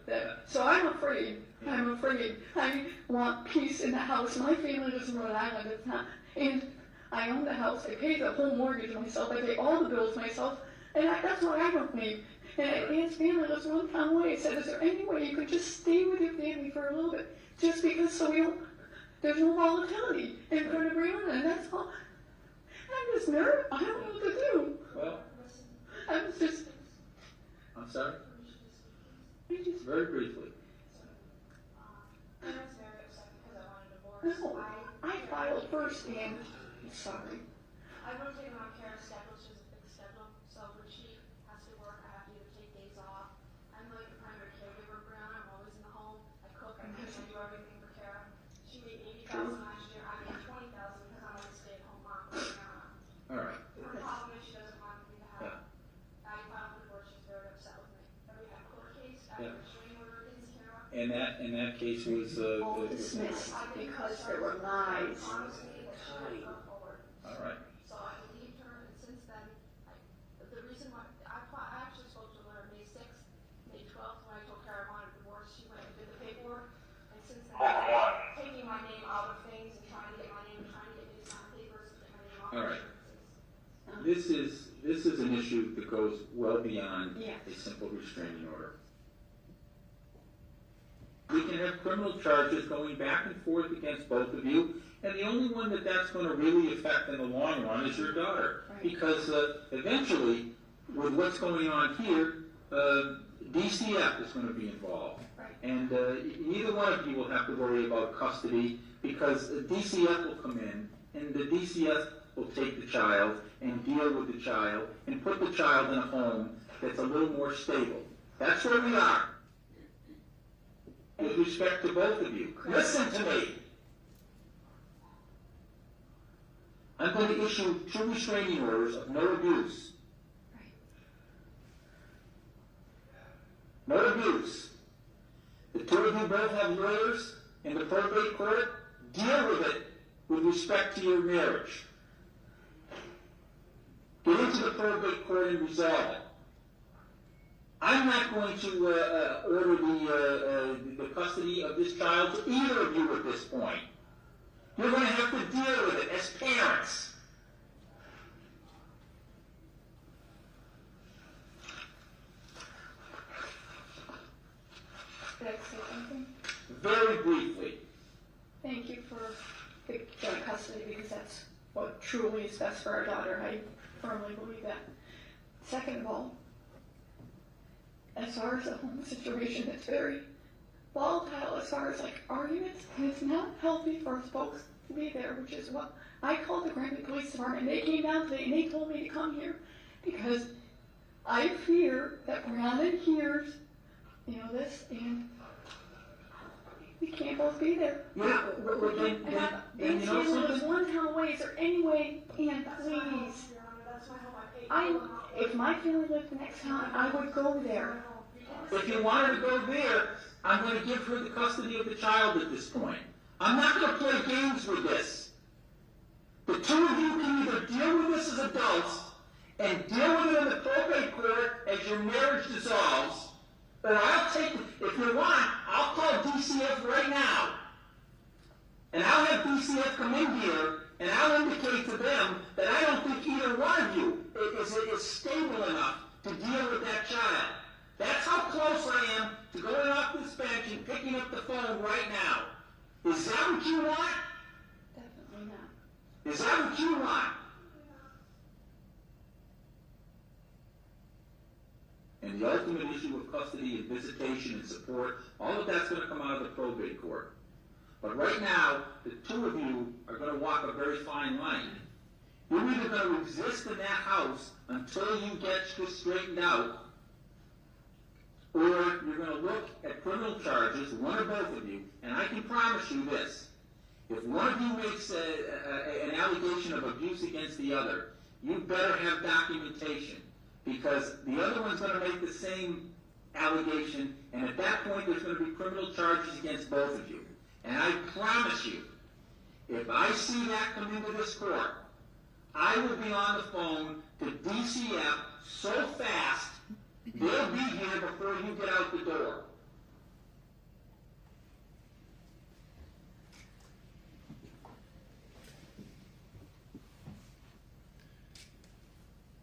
So I'm afraid. I'm afraid. I want peace in the house. My family lives in Rhode Island. It's not, and I own the house. I pay the whole mortgage myself. I pay all the bills myself. And that's what I don't need. And Aunt's family lives 1 town away. I said, is there any way you could just stay with your family for a little bit? Just because, so we don't, there's no volatility in front of Brianna, and that's all. I'm just nervous. I don't know what to do. Well, I'm sorry? Very briefly. No, I filed first, and sorry. I want to take my care schedule. She has a fixed schedule, so when she has to work, I have to either take days off. I'm like the primary caregiver for Brianna. I'm always in the home. I cook, I clean, I do everything for Cara. She made $80,000 last year. I made $20,000 because I'm like a stay-at-home mom for Brianna. All right. Her problem is she doesn't want me to have. I filed for divorce. She's very upset with me. But we had a court case. I have a restraining order against Cara. And that case was All dismissed because there were lies. Honestly, that she would go forward. all right. So I believed her, and since then, the reason why, I actually spoke to her May 6th, May 12th, when I told Cara I wanted a divorce, she went and did the paperwork, and since then, taking my name out of things and trying to get my name, trying to get me to sign papers, and get my name off All right. insurances. This is an issue that goes well beyond Yes. a simple restraining order. We can have criminal charges going back and forth against both of you, and the only one that's going to really affect in the long run is your daughter. Right. Because eventually, with what's going on here, DCF is going to be involved. Right. And neither one of you will have to worry about custody, because DCF will come in, and the DCF will take the child and deal with the child and put the child in a home that's a little more stable. That's where we are. With respect to both of you. Listen to me. I'm going to issue 2 restraining orders of no abuse. No abuse. The 2 of you both have lawyers in the probate court. Deal with it with respect to your marriage. Get into the probate court and resolve it. I'm not going to order the custody of this child to either of you at this point. You're going to have to deal with it as parents. Did I say something? Very briefly. Thank you for the joint custody, because that's what truly is best for our daughter. I firmly believe that. Second of all, as far as the home situation, it's very volatile as far as like arguments, and it's not healthy for us folks to be there, which is what I called the Granby Police Department. They came down today and they told me to come here because I fear that Brianna hears, this, and we can't both be there. Yeah, then you know There's something? 1 town away. Is there any way, Ann, please? That's my home. I paid. If my family lived the next town, I would go there. If you want her to go there, I'm going to give her the custody of the child at this point. I'm not going to play games with this. The 2 of you can either deal with this as adults and deal with it in the probate court as your marriage dissolves, or I'll take, if you want, I'll call DCF right now. And I'll have DCF come in here, and I'll indicate to them that I don't think either one of you is stable enough to deal with that child. That's how close I am to going off this bench and picking up the phone right now. Is that what you want? Definitely not. Is that what you want? And the ultimate issue of custody and visitation and support, all of that's going to come out of the probate court. But right now, the two of you are going to walk a very fine line. You're either going to exist in that house until you get this straightened out, or you're going to look at criminal charges, one or both of you, and I can promise you this. If one of you makes an allegation of abuse against the other, you better have documentation, because the other one's going to make the same allegation, and at that point there's going to be criminal charges against both of you. And I promise you, if I see that come into this court, I will be on the phone to DCF so fast, they'll be here before you get out the door.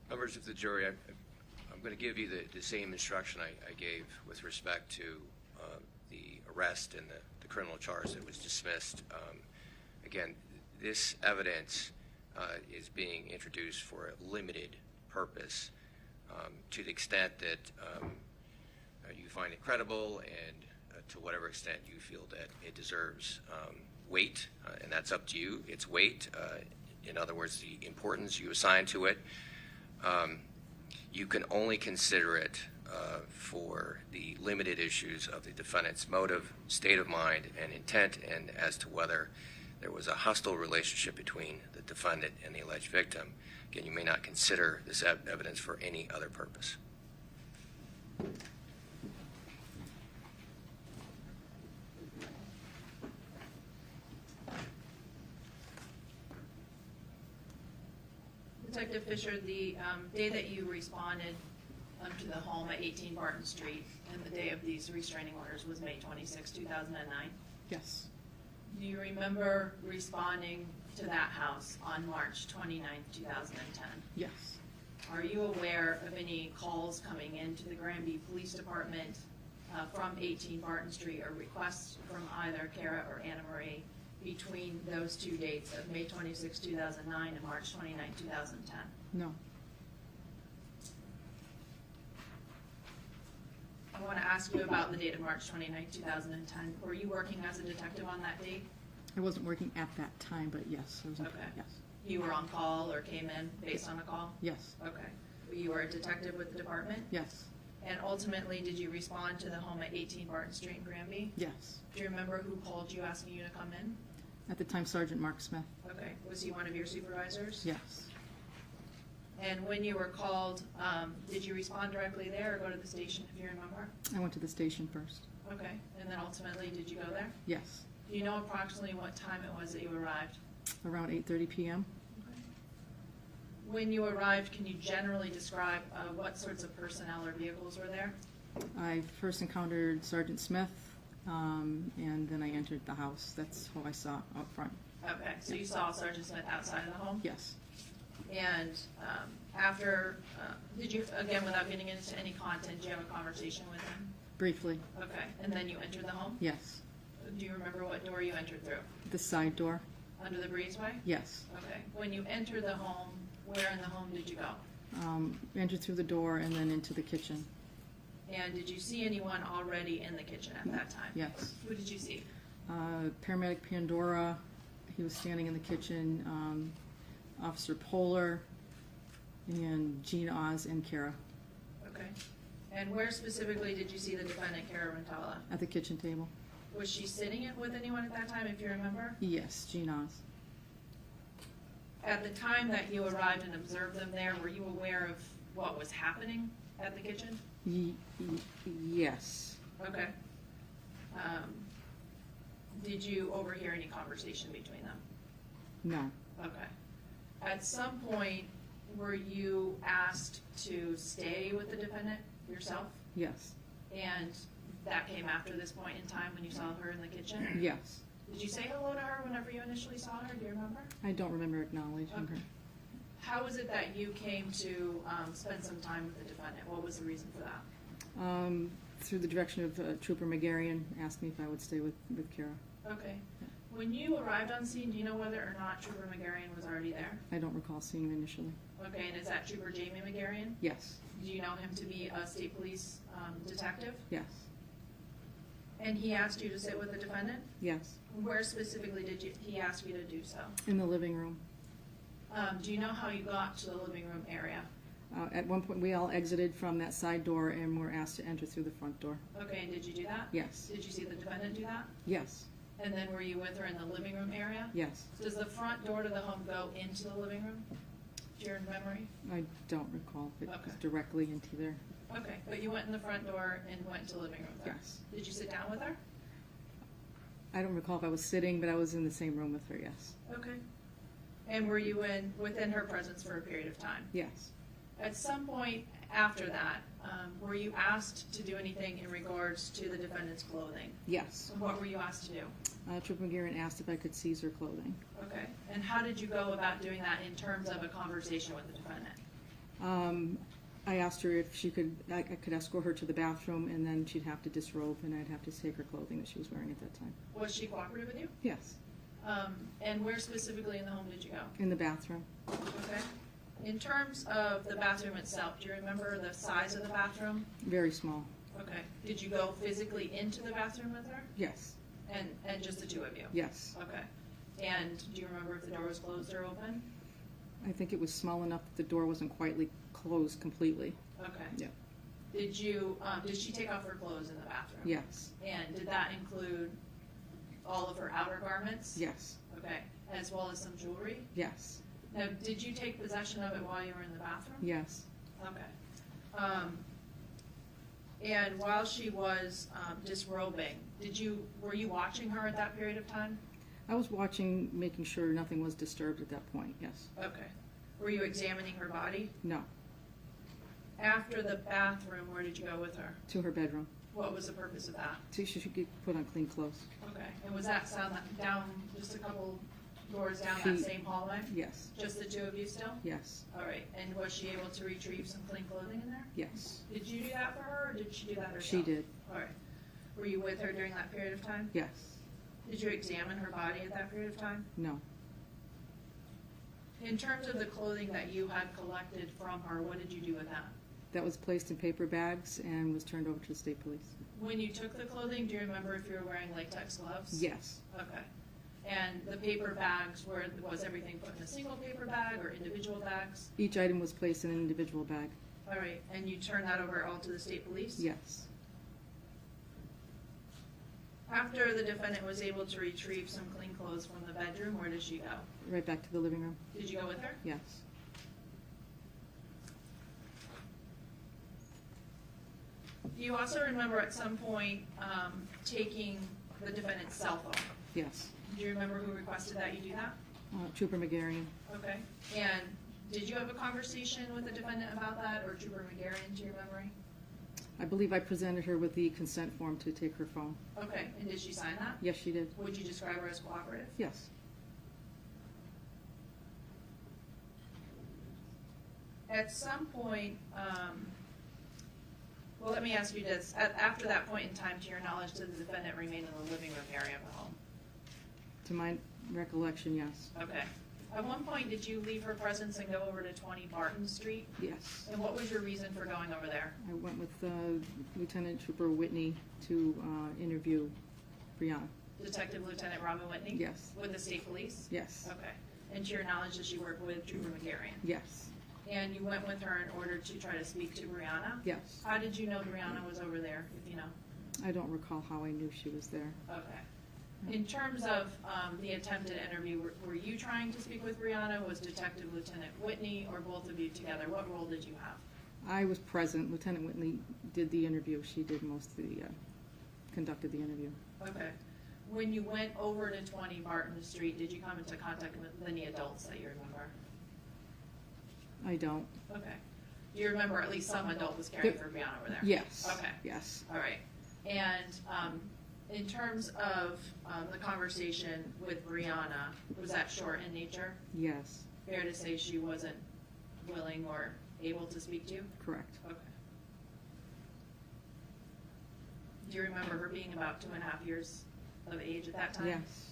Members of the jury, I'm going to give you the same instruction I gave with respect to the arrest and the criminal charge that was dismissed. Again, this evidence is being introduced for a limited purpose. To the extent that you find it credible, and to whatever extent you feel that it deserves weight, and that's up to you, it's weight. In other words, the importance you assign to it. You can only consider it for the limited issues of the defendant's motive, state of mind, and intent, and as to whether there was a hostile relationship between the defendant and the alleged victim. Again, you may not consider this evidence for any other purpose. Detective Fisher, the day that you responded to the home at 18 Barton Street and the day of these restraining orders was May 26, 2009. Yes. Do you remember responding to that house on March 29, 2010? Yes. Are you aware of any calls coming into the Granby Police Department from 18 Barton Street or requests from either Cara or Annamarie between those two dates of May 26, 2009 and March 29, 2010? No. I want to ask you about the date of March 29, 2010. Were you working as a detective on that date? I wasn't working at that time, but yes, I was. Okay. Yes. You were on call or came in based on a call? Yes. Okay. You were a detective with the department? Yes. And ultimately, did you respond to the home at 18 Barton Street in Granby? Yes. Do you remember who called you asking you to come in? At the time, Sergeant Mark Smith. Okay. Was he one of your supervisors? Yes. And when you were called, did you respond directly there or go to the station, if you remember? I went to the station first. Okay. And then ultimately, did you go there? Yes. Do you know approximately what time it was that you arrived? Around 8:30 p.m. Okay. When you arrived, can you generally describe what sorts of personnel or vehicles were there? I first encountered Sergeant Smith, and then I entered the house. That's who I saw out front. Okay. So you saw Sergeant Smith outside of the home? Yes. And after, did you, again, without getting into any content, did you have a conversation with him? Briefly. Okay. And then you entered the home? Yes. Do you remember what door you entered through? The side door. Under the breezeway? Yes. Okay. When you entered the home, where in the home did you go? Entered through the door and then into the kitchen. And did you see anyone already in the kitchen at that time? Yes. Who did you see? Paramedic Pandora, he was standing in the kitchen. Officer Polar, and Gene Oz and Cara. Okay. And where specifically did you see the defendant, Cara Rintala? At the kitchen table. Was she sitting with anyone at that time, if you remember? Yes, Gene Oz. At the time that you arrived and observed them there, were you aware of what was happening at the kitchen? Yes. Okay. Did you overhear any conversation between them? No. Okay. At some point, were you asked to stay with the defendant yourself? Yes. And that came after this point in time when you saw her in the kitchen? Yes. Did you say hello to her whenever you initially saw her? Do you remember? I don't remember acknowledging her. How was it that you came to spend some time with the defendant? What was the reason for that? Through the direction of Trooper McGarrian, asked me if I would stay with Cara. Okay. When you arrived on scene, do you know whether or not Trooper McGarrion was already there? I don't recall seeing him initially. Okay, and is that Trooper Jamie McGarrion? Yes, Do you know him to be a state police detective? yes, And he asked you to sit with the defendant? yes. Where specifically did he ask you to do so? In the living room. Do you know how you got to the living room area? At one point, we all exited from that side door and were asked to enter through the front door. Okay, and did you do that? Yes, Did you see the defendant do that? yes, And then were you with her in the living room area? yes. Does the front door to the home go into the living room? To your memory? I don't recall if it was Okay. directly into there. Okay, but you went in the front door and went to the living room there? Yes. Did you sit down with her? I don't recall if I was sitting, but I was in the same room with her, yes. Okay. And were you within her presence for a period of time? Yes, At some point after that, were you asked to do anything in regards to the defendant's clothing? yes. What were you asked to do? Trooper McGarren asked if I could seize her clothing. Okay. And how did you go about doing that in terms of a conversation with the defendant? I asked her if I could escort her to the bathroom, and then she'd have to disrobe, and I'd have to take her clothing that she was wearing at that time. Was she cooperative with you? Yes, And where specifically in the home did you go? in the bathroom. Okay. In terms of the bathroom itself, do you remember the size of the bathroom? Very small. Okay. Did you go physically into the bathroom with her? Yes, And just the two of you? yes. Okay. And do you remember if the door was closed or open? I think it was small enough that the door wasn't quite closed completely. Okay. Yeah. Did she take off her clothes in the bathroom? Yes, And did that include all of her outer garments? yes, Okay. As well as some jewelry? yes, Now, did you take possession of it while you were in the bathroom? yes. Okay. And while she was disrobing, were you watching her at that period of time? I was watching, making sure nothing was disturbed at that point, yes. Okay. Were you examining her body? No, After the bathroom, where did you go with her? to her bedroom. What was the purpose of that? So she should get put on clean clothes. Okay. And was that down just a couple doors down that Feet. same hallway? Yes, Just the two of you still? yes, All right. And was she able to retrieve some clean clothing in there? yes. Did you do that for her, or did she do that herself? She did, All right. Were you with her during that period of time? yes. Did you examine her body at that period of time? No. In terms of the clothing that you had collected from her, what did you do with that? That was placed in paper bags and was turned over to the state police. When you took the clothing, do you remember if you were wearing latex gloves? Yes, Okay. And the paper bags, was everything put in a single paper bag or individual bags? each item was placed in an individual bag. All right, and you turned that over all to the state police? Yes, After the defendant was able to retrieve some clean clothes from the bedroom, where did she go? right back to the living room. Did you go with her? Yes, Do you also remember at some point taking the defendant's cell phone? yes. Do you remember who requested that you do that? Trooper McGarrion. Okay. And did you have a conversation with the defendant about that, or Trooper McGarrion, to your memory? I believe I presented her with the consent form to take her phone. Okay. And did she sign that? Yes, she did. Would you describe her as cooperative? Yes, At some point, well, let me ask you this. After that point in time, to your knowledge, did the defendant remain in the living room area of the home? to my recollection, yes. Okay. At one point, did you leave her presence and go over to 20 Barton Street? Yes. And what was your reason for going over there? I went with Lieutenant Trooper Whitney to interview Brianna. Detective Lieutenant Robin Whitney? Yes. With the state police? Yes, Okay. And to your knowledge, does she work with Trooper McGarrion? yes, And you went with her in order to try to speak to Brianna? yes. How did you know Brianna was over there, if you know? I don't recall how I knew she was there. Okay. In terms of the attempted interview, were you trying to speak with Brianna? Was Detective Lieutenant Whitney or both of you together? What role did you have? I was present. Lieutenant Whitney did the interview. She did most of the, conducted the interview. Okay. When you went over to 20 Barton Street, did you come into contact with any adults that you remember? I don't. Okay. Do you remember at least some adult was caring for Brianna over there? Yes. Okay. Yes. All right. And in terms of the conversation with Brianna, was that short in nature? Yes, Fair to say she wasn't willing or able to speak to you? correct. Okay. Do you remember her being about 2.5 years of age at that time? Yes.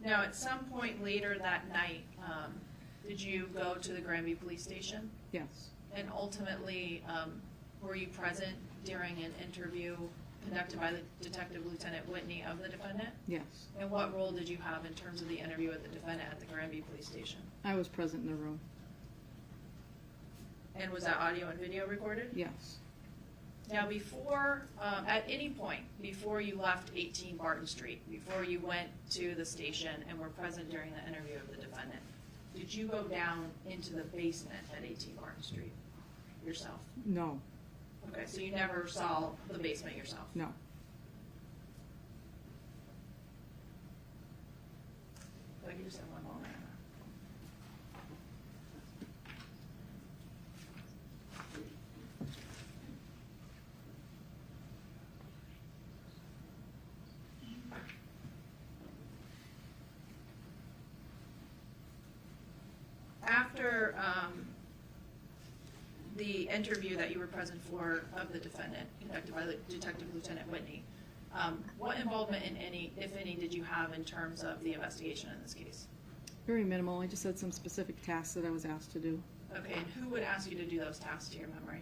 Now, at some point later that night, did you go to the Granby Police Station? Yes, And ultimately, were you present during an interview conducted by the Detective Lieutenant Whitney of the defendant? yes. And what role did you have in terms of the interview with the defendant at the Granby Police Station? I was present in the room. And was that audio and video recorded? Yes. Now, before, at any point, before you left 18 Barton Street, before you went to the station and were present during the interview of the defendant, did you go down into the basement at 18 Barton Street yourself? No, Okay, so you never saw the basement yourself? no. If I could just have one moment. After the interview that you were present for of the defendant, conducted by Detective Lieutenant Whitney, what involvement, in any, if any, did you have in terms of the investigation in this case? Very minimal. I just had some specific tasks that I was asked to do. Okay, and who would ask you to do those tasks to your memory?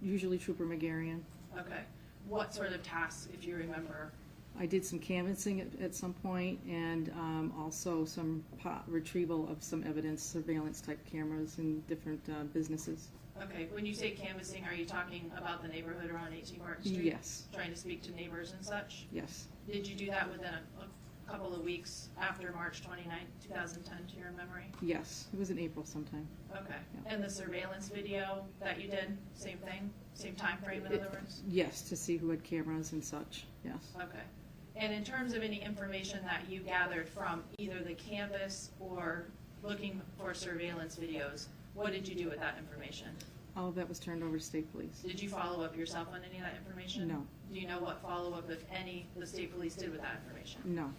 Usually Trooper McGarian. Okay, what sort of tasks, if you remember? I did some canvassing at some point, and also some retrieval of some evidence, surveillance type cameras in different businesses. Okay, when you say canvassing, are you talking about the neighborhood around 18 Barton Street? Yes. Trying to speak to neighbors and such? Yes. Did you do that within a couple of weeks after March 29, 2010, to your memory? Yes. It was in April sometime. Okay, Yeah. and the surveillance video that you did, same thing? Same time frame, in other words? Yes, to see who had cameras and such. Yes. Okay. And in terms of any information that you gathered from either the canvas or looking for surveillance videos, what did you do with that information? All of that was turned over to state police. Did you follow up yourself on any of that information? No. Do you know what follow-up, if any, the state police did with that information? No.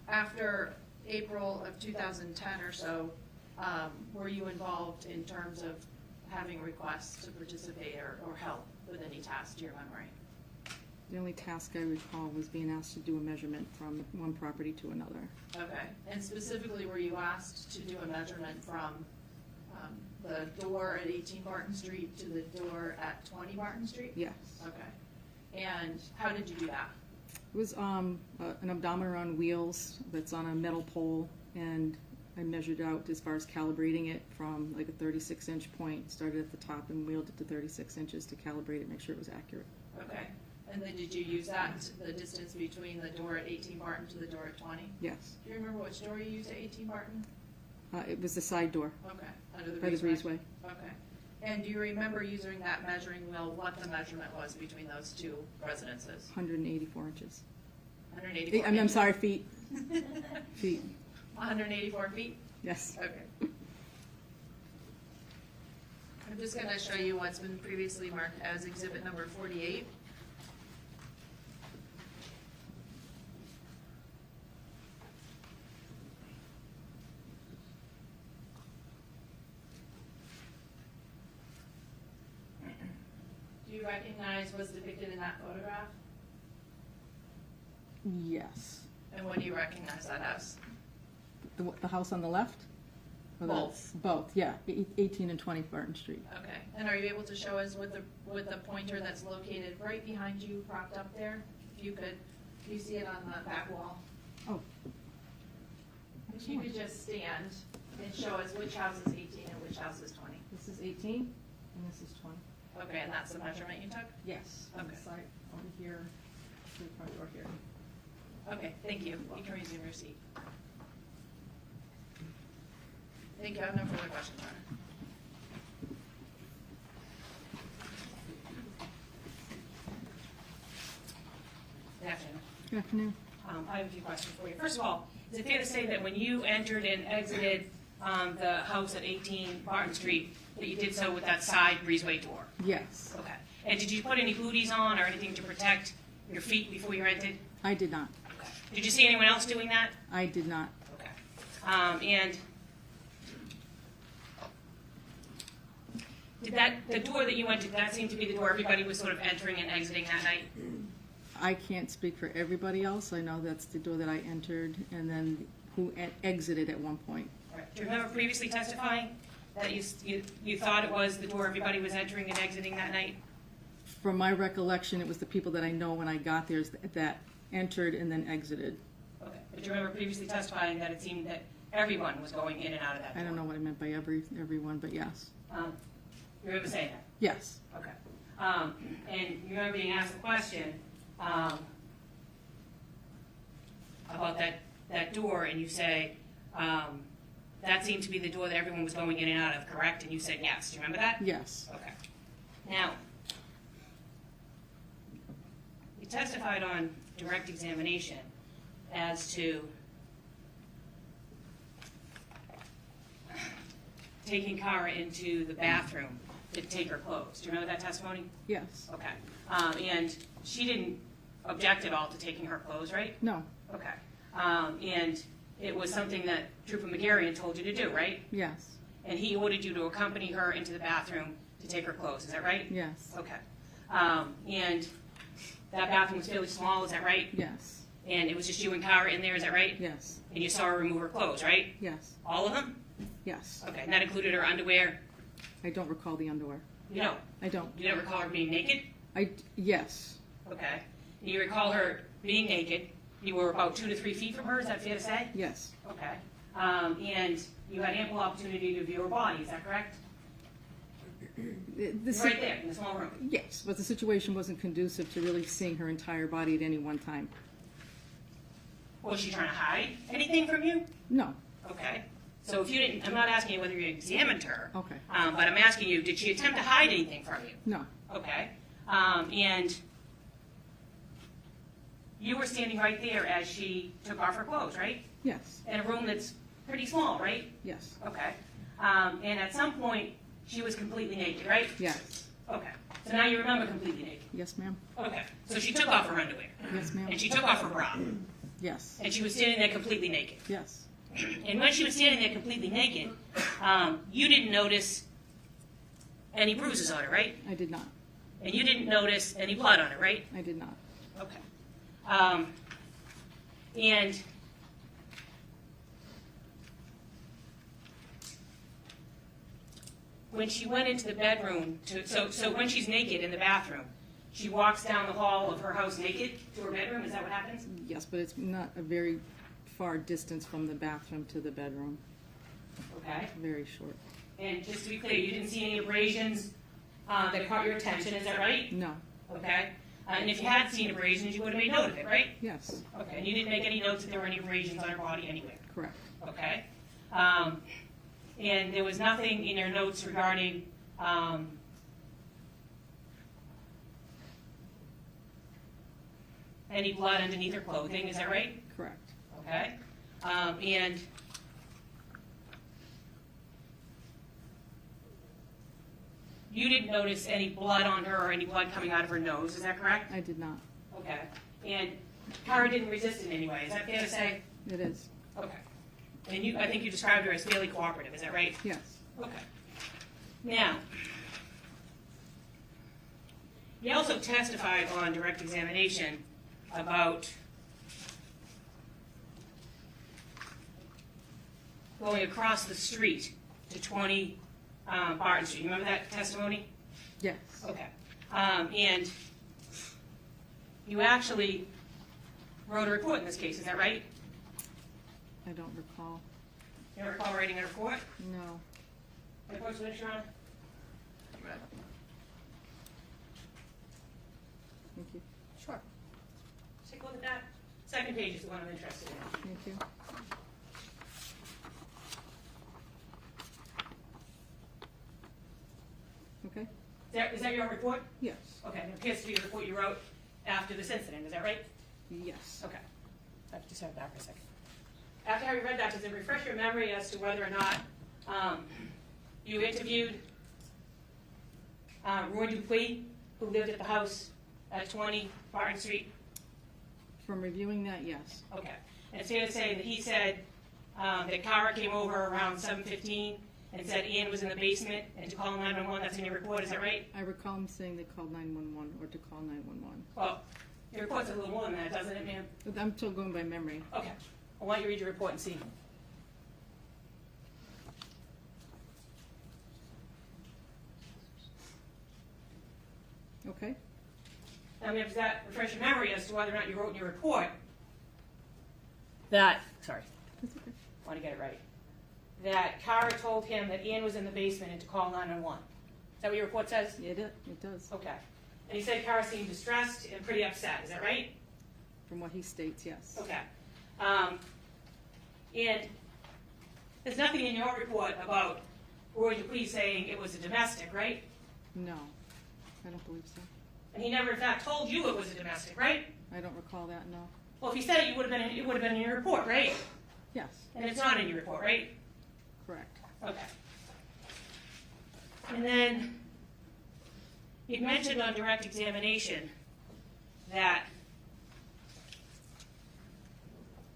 After April of 2010 or so, were you involved in terms of having requests to participate or help with any tasks to your memory? The only task I recall was being asked to do a measurement from one property to another. Okay, and specifically, were you asked to do a measurement from the door at 18 Barton Street to the door at 20 Barton Street? Yes. Okay, and how did you do that? It was an abdometer on wheels that's on a metal pole, and I measured out as far as calibrating it from like a 36-inch point, started at the top and wheeled it to 36 inches to calibrate it, make sure it was accurate. Okay, and then did you use that, the distance between the door at 18 Barton to the door at 20? Yes. Do you remember which door you used at 18 Barton? It was the side door Okay, under the by the breezeway. Okay. And do you remember using that measuring wheel, what the measurement was between those two residences? 184 inches. 184 I'm inches? sorry, feet. Feet. 184 feet? Yes. Okay. I'm just going to show you what's been previously marked as exhibit number 48. Do you recognize what's depicted in that photograph? Yes. And what do you recognize that as? The house on the left? Or Both. Both, yeah. 18 and 20 Barton Street. Okay, and are you able to show us with the pointer that's located right behind you, propped up there? If you could, you see it on the back wall? Oh. If you could just stand and show us which house is 18 and which house is 20. This is 18 and this is 20. Okay, and that's the measurement you took? Yes. On the Okay. side over here to the front door here. Okay, thank you. You can resume your seat. Thank you. I have no further questions, Your Honor. Good afternoon. Good afternoon. I have a few questions for you. First of all, is it fair to say that when you entered and exited the house at 18 Barton Street, that you did so with that side breezeway door? Yes. Okay. And did you put any booties on or anything to protect your feet before you entered? I did not. Okay. Did you see anyone else doing that? I did not. Okay. And did the door that you went to, that seemed to be the door everybody was sort of entering and exiting that night? I can't speak for everybody else. I know that's the door that I entered and then who exited at one point. All right. Do you remember previously testifying that you thought it was the door everybody was entering and exiting that night? From my recollection, it was the people that I know when I got there that entered and then exited. Okay. But do you remember previously testifying that it seemed that everyone was going in and out of that door? I don't know what I meant by everyone, but yes. You remember saying that? Yes. Okay. And you remember being asked a question about that door, and you say, that seemed to be the door that everyone was going in and out of, correct? And you said yes. Do you remember that? Yes. Okay. Now, you testified on direct examination as to taking Cara into the bathroom to take her clothes. Do you remember that testimony? Yes. Okay. And she didn't object at all to taking her clothes, right? No. Okay. And it was something that Trooper McGarrian told you to do, right? Yes. And he ordered you to accompany her into the bathroom to take her clothes, is that right? Yes. Okay. And that bathroom was fairly small, is that right? Yes. And it was just you and Cara in there, is that right? Yes. And you saw her remove her clothes, right? Yes. All of them? Yes. Okay, and that included her underwear? I don't recall the underwear. You don't? I don't. You don't recall her being naked? Yes. Okay. And you recall her being naked? You were about 2 to 3 feet from her, is that fair to say? Yes. Okay. And you had ample opportunity to view her body, is that correct? Right there, in the small room? Yes, but the situation wasn't conducive to really seeing her entire body at any one time. Was she trying to hide anything from you? No. Okay. So if you didn't, I'm not asking you whether you examined her. Okay. But I'm asking you, did she attempt to hide anything from you? No. Okay. And you were standing right there as she took off her clothes, right? Yes. In a room that's pretty small, right? Yes. Okay. And at some point, she was completely naked, right? Yes. Okay. So now you remember completely naked. Yes, ma'am. Okay. So she took off her underwear. Yes, ma'am. And she took off her bra. Yes. And she was standing there completely naked. Yes. And when she was standing there completely naked, you didn't notice any bruises on her, right? I did not. And you didn't notice any blood on her, right? I did not. Okay. And when she went into the bedroom, so when she's naked in the bathroom, she walks down the hall of her house naked to her bedroom, is that what happens? Yes, but it's not a very far distance from the bathroom to the bedroom. Okay. Very short. And just to be clear, you didn't see any abrasions that caught your attention, is that right? No. Okay. And if you had seen abrasions, you would have made note of it, right? Yes. Okay. And you didn't make any notes that there were any abrasions on her body anywhere? Correct. Okay. And there was nothing in your notes regarding any blood underneath her clothing, is that right? Correct. Okay. And you didn't notice any blood on her or any blood coming out of her nose, is that correct? I did not. Okay. And Cara didn't resist in any way, is that fair to say? It is. Okay. And I think you described her as fairly cooperative, is that right? Yes. Okay. Now, you also testified on direct examination about going across the street to 20 Barton Street. You remember that testimony? Yes. Okay. And you actually wrote a report in this case, is that right? I don't recall. You don't recall writing a report? No. Report's finished, Your Honor? Thank you. Sure. Take a look at that. Second page is the one I'm interested in. Thank you. Okay. Is that your report? Yes. Okay, and it appears to be the report you wrote after this incident, is that right? Yes. Okay. I have to just have that for a second. After having read that, does it refresh your memory as to whether or not you interviewed Roy Dupuis, who lived at the house at 20 Barton Street? From reviewing that, yes. Okay. And it's fair to say that he said that Cara came over around 7:15 and said Ian was in the basement and to call 911. That's in your report, is that right? I recall him saying they called 911 or to call 911. Well, The report's a little more than that, doesn't it, ma'am? I'm still going by memory. Okay. I want you to read your report and see. Okay. Now, we have to refresh your memory as to whether or not you wrote in your report that, sorry, That's okay. I want to get it right, that Cara told him that Ian was in the basement and to call 911. Is that what your report says? It does. Okay. And he said Cara seemed distressed and pretty upset. Is that right? From what he states, yes. Okay. And there's nothing in your report about Roy Dupuis saying it was a domestic, right? No, I don't believe so. And he never, in fact, told you it was a domestic, right? I don't recall that, no. Well, if he said it, it would have been in your report, right? Yes, And it's not in your report, right? correct. Okay. And then you mentioned on direct examination that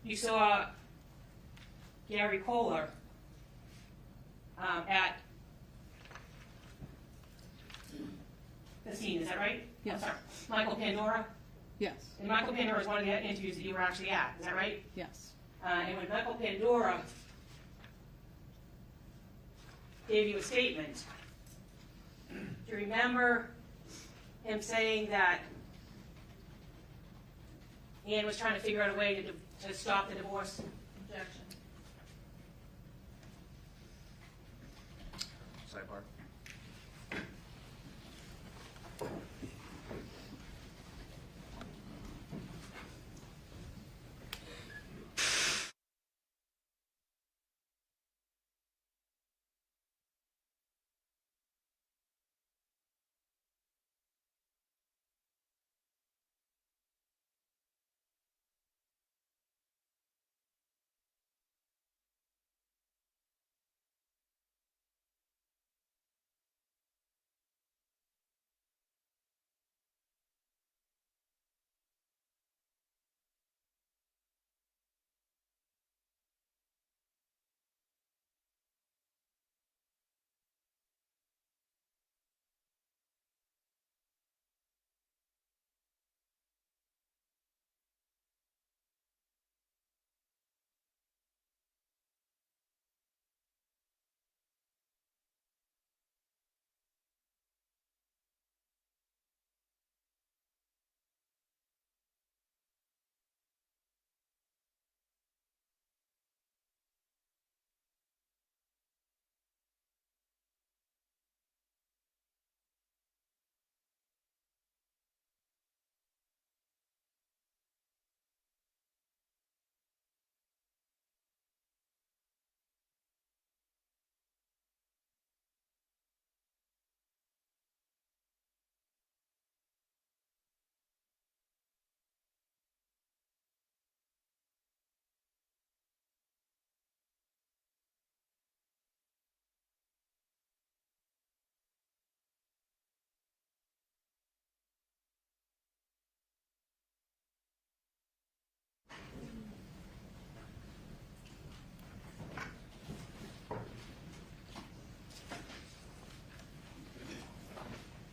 you saw Gary Kohler at the scene, is that right? Yes. I'm sorry. Michael Pandora? Yes, And Michael Pandora is one of the interviews that you were actually at, is that right? yes. And when Michael Pandora gave you a statement, do you remember him saying that Ian was trying to figure out a way to stop the divorce? Objection. Sidebar.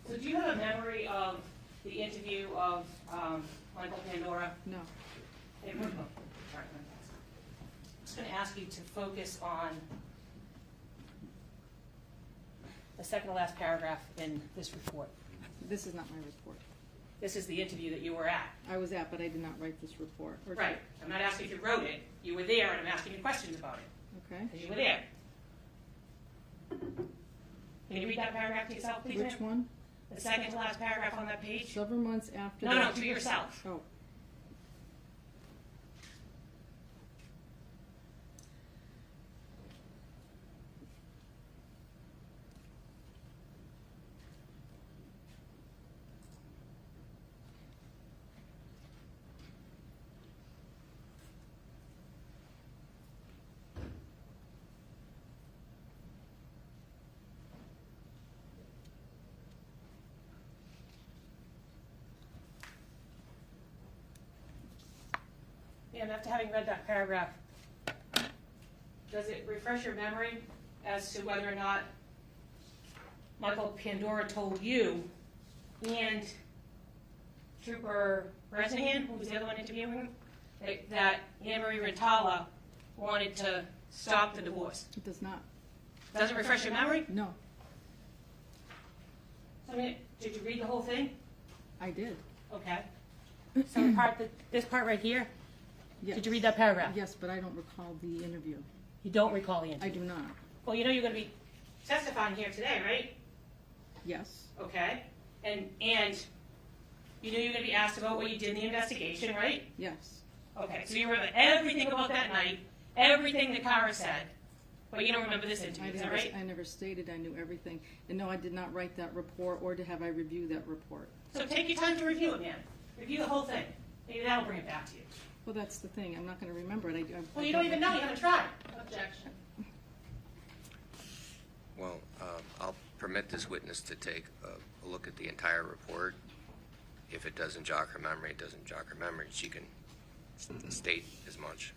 So do you have a memory of the interview of Michael Pandora? No. Hey, sorry, I'm just going to ask you to focus on the second to last paragraph in this report. This is not my report. This is the interview that you were at. I was at, but I did not write this report. Or- Right. I'm not asking if you wrote it. You were there, and I'm asking you questions about it, Okay. because you were there. Can you read that paragraph to yourself, please? Which ma'am? one? The second to last paragraph on that page? Several months after. No, that- to yourself. Oh. And after having read that paragraph, does it refresh your memory as to whether or not Michael Pandora told you and Trooper Bresnahan, who was the other one interviewing him, that Annamarie Cochrane-Rintala wanted to stop the divorce. It does not. Does it refresh your memory? No, I mean, did you read the whole thing? I did. Okay. So the part this part right here, Yes. did you read that paragraph? Yes, but I don't recall the interview. You don't recall the interview? I do not. Well, you know you're going to be testifying here today, right? Yes. Okay. And you knew you were going to be asked about what you did in the investigation, right? Yes. Okay. So you remember everything about that night, everything that Cara said, but you don't remember this interview, is that right? I never stated I knew everything. And no, I did not write that report, or to have I review that report. So take your time to review it, man. Review the whole thing. Maybe that'll bring it back to you. Well, that's the thing. I'm not going to remember it. Well, you don't even know. You haven't tried. Objection. Well, I'll permit this witness to take a look at the entire report. If it doesn't jog her memory, it doesn't jog her memory. She can state as much.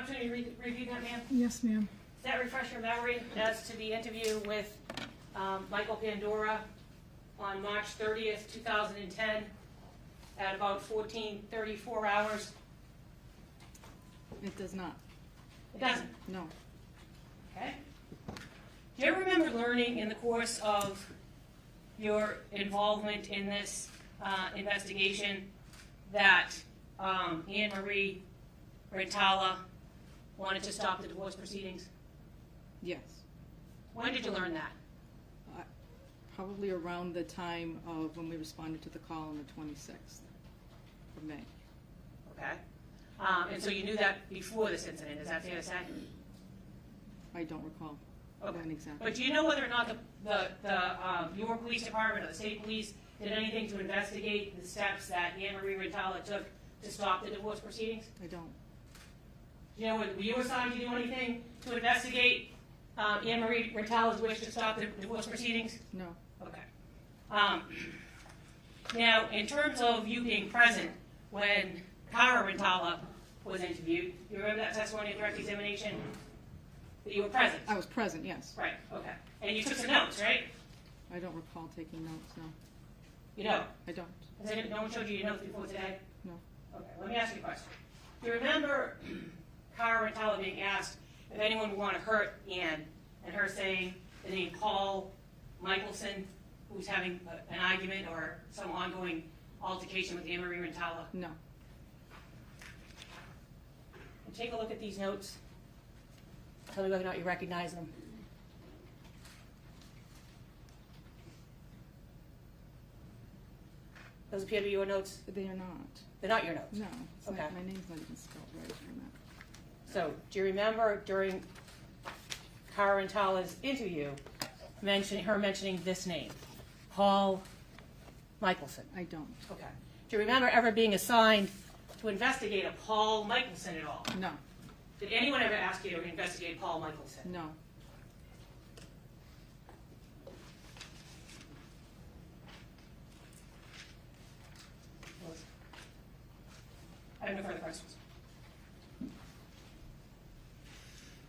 opportunity to review that, ma'am? Yes, ma'am. Does that refresh your memory as to the interview with Michael Pandora on March 30th, 2010, at about 14:34 hours? It does not. It doesn't? No. Okay. Do you ever remember learning in the course of your involvement in this investigation that Annamarie Rintala wanted to stop the divorce proceedings? Yes. When did you learn that? Probably around the time of when we responded to the call on the 26th of May. Okay. And so you knew that before this incident, is that fair to say? I don't recall Okay. when exactly. But do you know whether or not your police department or the state police did anything to investigate the steps that Annamarie Rintala took to stop the divorce proceedings? I don't. Do you know, were you assigned to do anything to investigate Annamarie Rintala's wish to stop the divorce proceedings? No. Okay. Now, in terms of you being present when Cara Rintala was interviewed, you remember that testimony and direct examination? That you were present? I was present, yes. Right, okay. And you took some notes, right? I don't recall taking notes, no. You don't? I don't. No one showed you your notes before today? No. Okay, let me ask you a question. Do you remember Cara Rintala being asked if anyone would want to hurt Ann, and her saying the name Paul Michelson, who's having an argument or some ongoing altercation with Annamarie Rintala? No. And take a look at these notes. Tell me whether or not you recognize them. Those appear to be your notes? They are not. They're not your notes? No. It's Okay. not, my name's not even spelled right from that. So, do you remember during Cara Rintala's interview, mentioning this name, Paul Michelson? I don't. Okay. Do you remember ever being assigned to investigate a Paul Michelson at all? No. Did anyone ever ask you to investigate Paul Michelson? No. I have no further questions.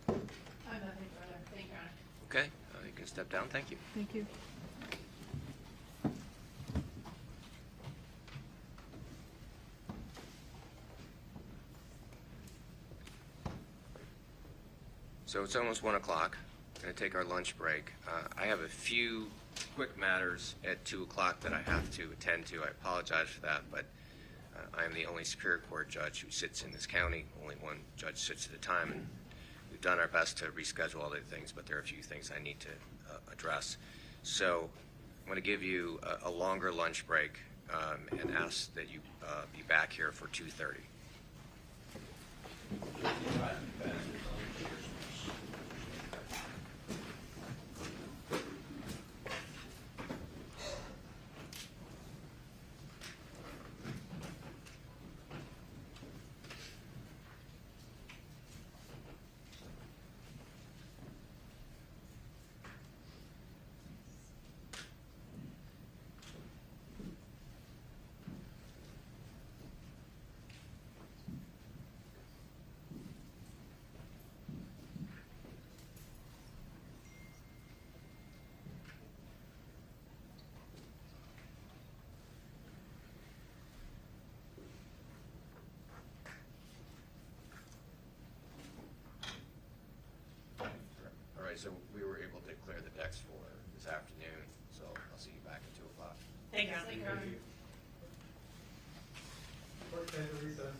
I have nothing further. Thank you, Your Honor. Okay, you can step down. Thank you. Thank you. So it's almost 1 o'clock. We're going to take our lunch break. I have a few quick matters at 2 o'clock that I have to attend to. I apologize for that, but I am the only Superior Court judge who sits in this county. Only one judge sits at a time, and we've done our best to reschedule other things, but there are a few things I need to address. So I'm going to give you a longer lunch break and ask that you be back here for 2:30. All right, so we were able to clear the decks for this afternoon, so I'll see you back at 2 o'clock. Thank you, Your Honor. Thank you, Your Honor. Court stands at recess.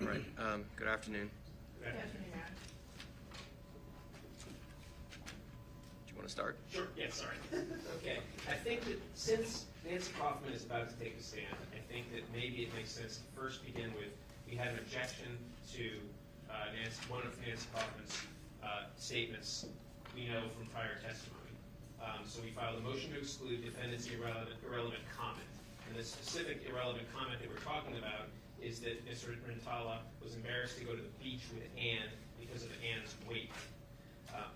All right, good afternoon. Good afternoon. Do you want to start? Sure, yeah, sorry. Okay, I think that since Nancy Kaufman is about to take a stand, I think that maybe it makes sense to first begin with, we had an objection to one of Nancy Kaufman's statements we know from prior testimony. So we filed a motion to exclude defendant's irrelevant comment. And the specific irrelevant comment that we're talking about is that Mr. Rintala was embarrassed to go to the beach with Ann because of Ann's weight.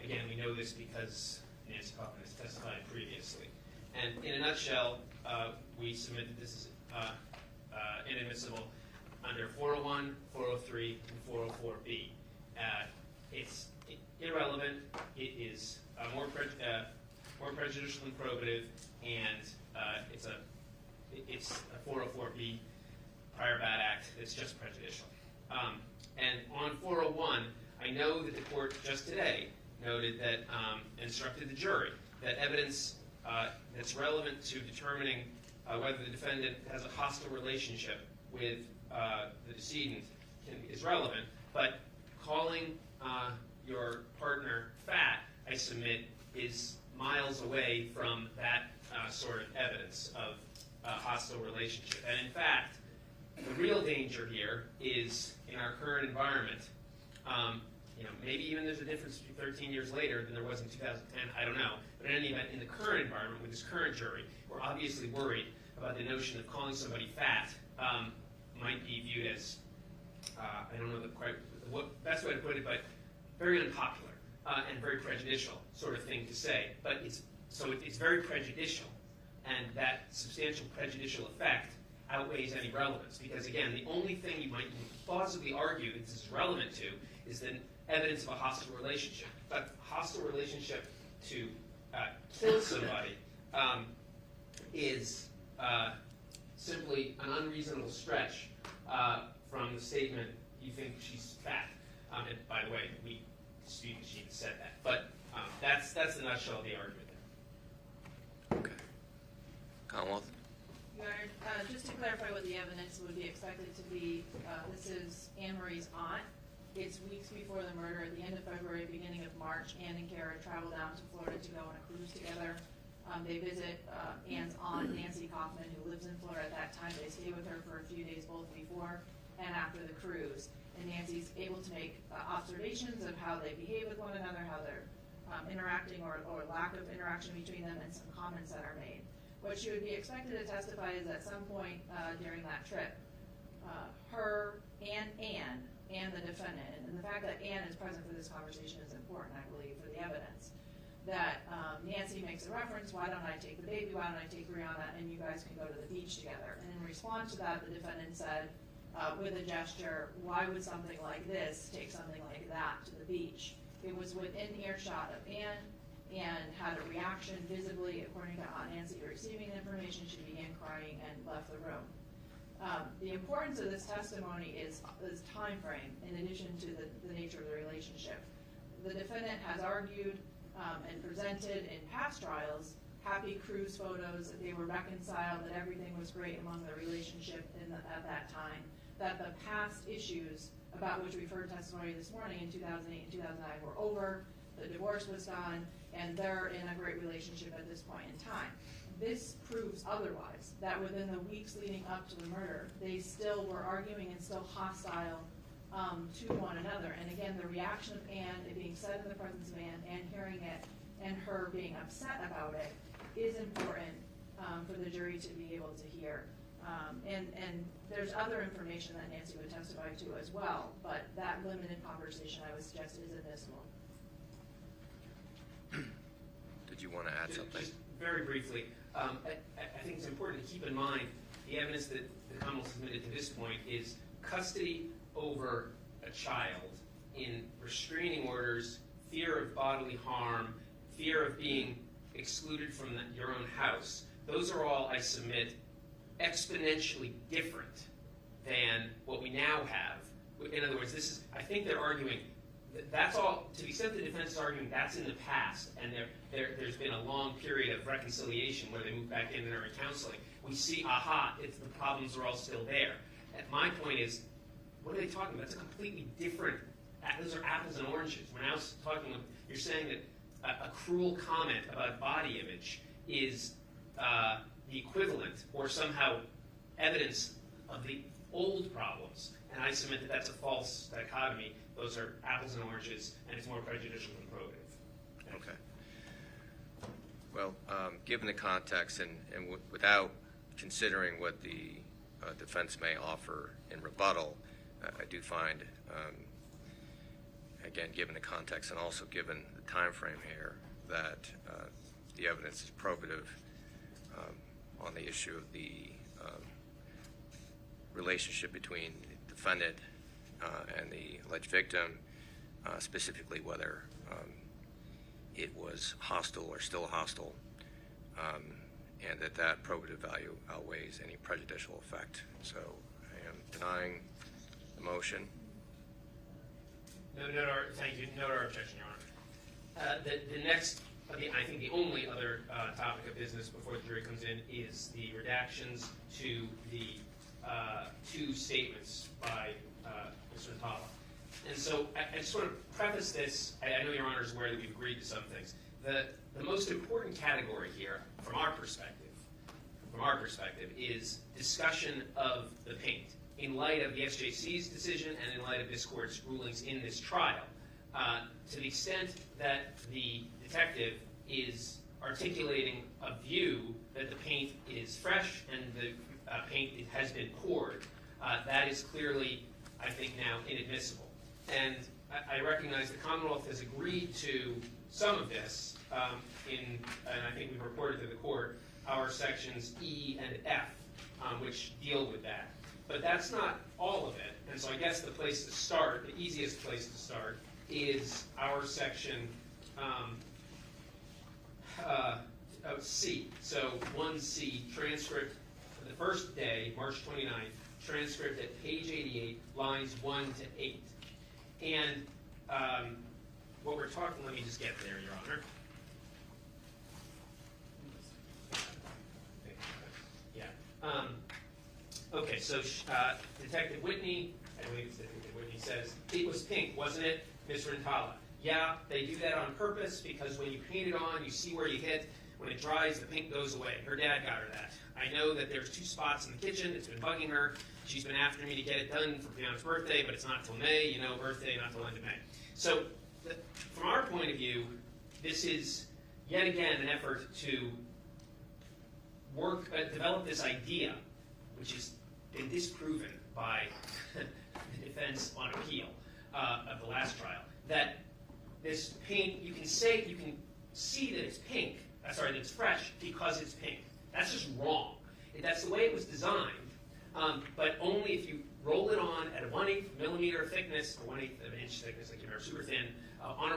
Again, we know this because Nancy Kaufman has testified previously. And in a nutshell, we submit that this is inadmissible under 401, 403, and 404B. It's irrelevant. It is more prejudicial than probative, and it's a 404B prior bad act that's just prejudicial. And on 401, I know that the court just today noted that, instructed the jury that evidence that's relevant to determining whether the defendant has a hostile relationship with the decedent is relevant, but calling your partner fat, I submit, is miles away from that sort of evidence of a hostile relationship. And in fact, the real danger here is in our current environment. Maybe even there's a difference between 13 years later than there was in 2010, I don't know. But in any event, in the current environment with this current jury, we're obviously worried about the notion of calling somebody fat might be viewed as, I don't know the best way to put it, but very unpopular and very prejudicial sort of thing to say. But it's very prejudicial, and that substantial prejudicial effect outweighs any relevance. Because again, the only thing you might plausibly argue that this is relevant to is the evidence of a hostile relationship. But hostile relationship to kill somebody is simply an unreasonable stretch from the statement, you think she's fat. And by the way, we dispute that she even said that. But that's the nutshell of the argument there. Okay. Commonwealth? Your Honor, just to clarify what the evidence would be expected to be, this is Annamarie's aunt. It's weeks before the murder, at the end of February, beginning of March. Ann and Cara travel down to Florida to go on a cruise together. They visit Ann's aunt, Nancy Kaufman, who lives in Florida at that time. They stay with her for a few days both before and after the cruise. And Nancy's able to make observations of how they behave with one another, how they're interacting or lack of interaction between them, and some comments that are made. What she would be expected to testify is at some point during that trip, her and Ann and the defendant, and the fact that Ann is present for this conversation is important, I believe, for the evidence, that Nancy makes a reference, why don't I take the baby, why don't I take Brianna, and you guys can go to the beach together. And in response to that, the defendant said, with a gesture, why would something like this take something like that to the beach? It was within earshot of Ann. Ann had a reaction visibly, according to Aunt Nancy, receiving the information. She began crying and left the room. The importance of this testimony is time frame, in addition to the nature of the relationship. The defendant has argued and presented in past trials happy cruise photos, that they were reconciled, that everything was great among the relationship at that time, that the past issues about which we've heard testimony this morning in 2008 and 2009 were over, the divorce was done, and they're in a great relationship at this point in time. This proves otherwise, that within the weeks leading up to the murder, they still were arguing and still hostile to one another. And again, the reaction of Ann, it being said in the presence of Ann, and hearing it, and her being upset about it, is important for the jury to be able to hear. And there's other information that Nancy would testify to as well, but that limited conversation, I would suggest, is admissible. Did you want to add something? Just very briefly, I think it's important to keep in mind the evidence that the Commonwealth submitted to this point is custody over a child in restraining orders, fear of bodily harm, fear of being excluded from your own house. Those are all, I submit, exponentially different than what we now have. In other words, this is, I think they're arguing, that's all, to the extent the defense is arguing that's in the past, and there's been a long period of reconciliation where they move back in and are in counseling. We see, aha, the problems are all still there. And my point is, what are they talking about? It's a completely different, those are apples and oranges. We're now talking, you're saying that a cruel comment about body image is the equivalent or somehow evidence of the old problems. And I submit that that's a false dichotomy. Those are apples and oranges, and it's more prejudicial than probative. Okay. Well, given the context and without considering what the defense may offer in rebuttal, I do find, again, given the context and also given the time frame here, that the evidence is probative on the issue of the relationship between the defendant and the alleged victim, specifically whether it was hostile or still hostile, and that probative value outweighs any prejudicial effect. So I am denying the motion. Thank you. Note our objection, Your Honor. The next, I think the only other topic of business before the jury comes in is the redactions to the two statements by Mr. Rintala. And so I just want to preface this. I know Your Honor is aware that we've agreed to some things. The most important category here, from our perspective, is discussion of the paint in light of the SJC's decision and in light of this court's rulings in this trial. To the extent that the detective is articulating a view that the paint is fresh and the paint has been poured, that is clearly, I think, now inadmissible. And I recognize the Commonwealth has agreed to some of this, and I think we've reported to the court our sections E and F, which deal with that. But that's not all of it, and so I guess the place to start, the easiest place to start, is our section C. So 1C, transcript for the first day, March 29th, transcript at page 88, lines 1 to 8. And what we're talking, let me just get there, Your Honor. Yeah. Okay, so Detective Whitney, I believe it's Detective Whitney, says, it was pink, wasn't it, Ms. Rintala? Yeah, they do that on purpose because when you paint it on, you see where you hit. When it dries, the pink goes away. Her dad got her that. I know that there's 2 spots in the kitchen. It's been bugging her. She's been after me to get it done for Brianna's birthday, but it's not till May. You know, birthday, not till end of May. So from our point of view, this is yet again an effort to develop this idea, which has been disproven by the defense on appeal of the last trial, that this paint, you can see that it's pink, that it's fresh because it's pink. That's just wrong. That's the way it was designed, but only if you roll it on at a 1/8 millimeter thickness, or 1/8 of an inch thickness, like super thin,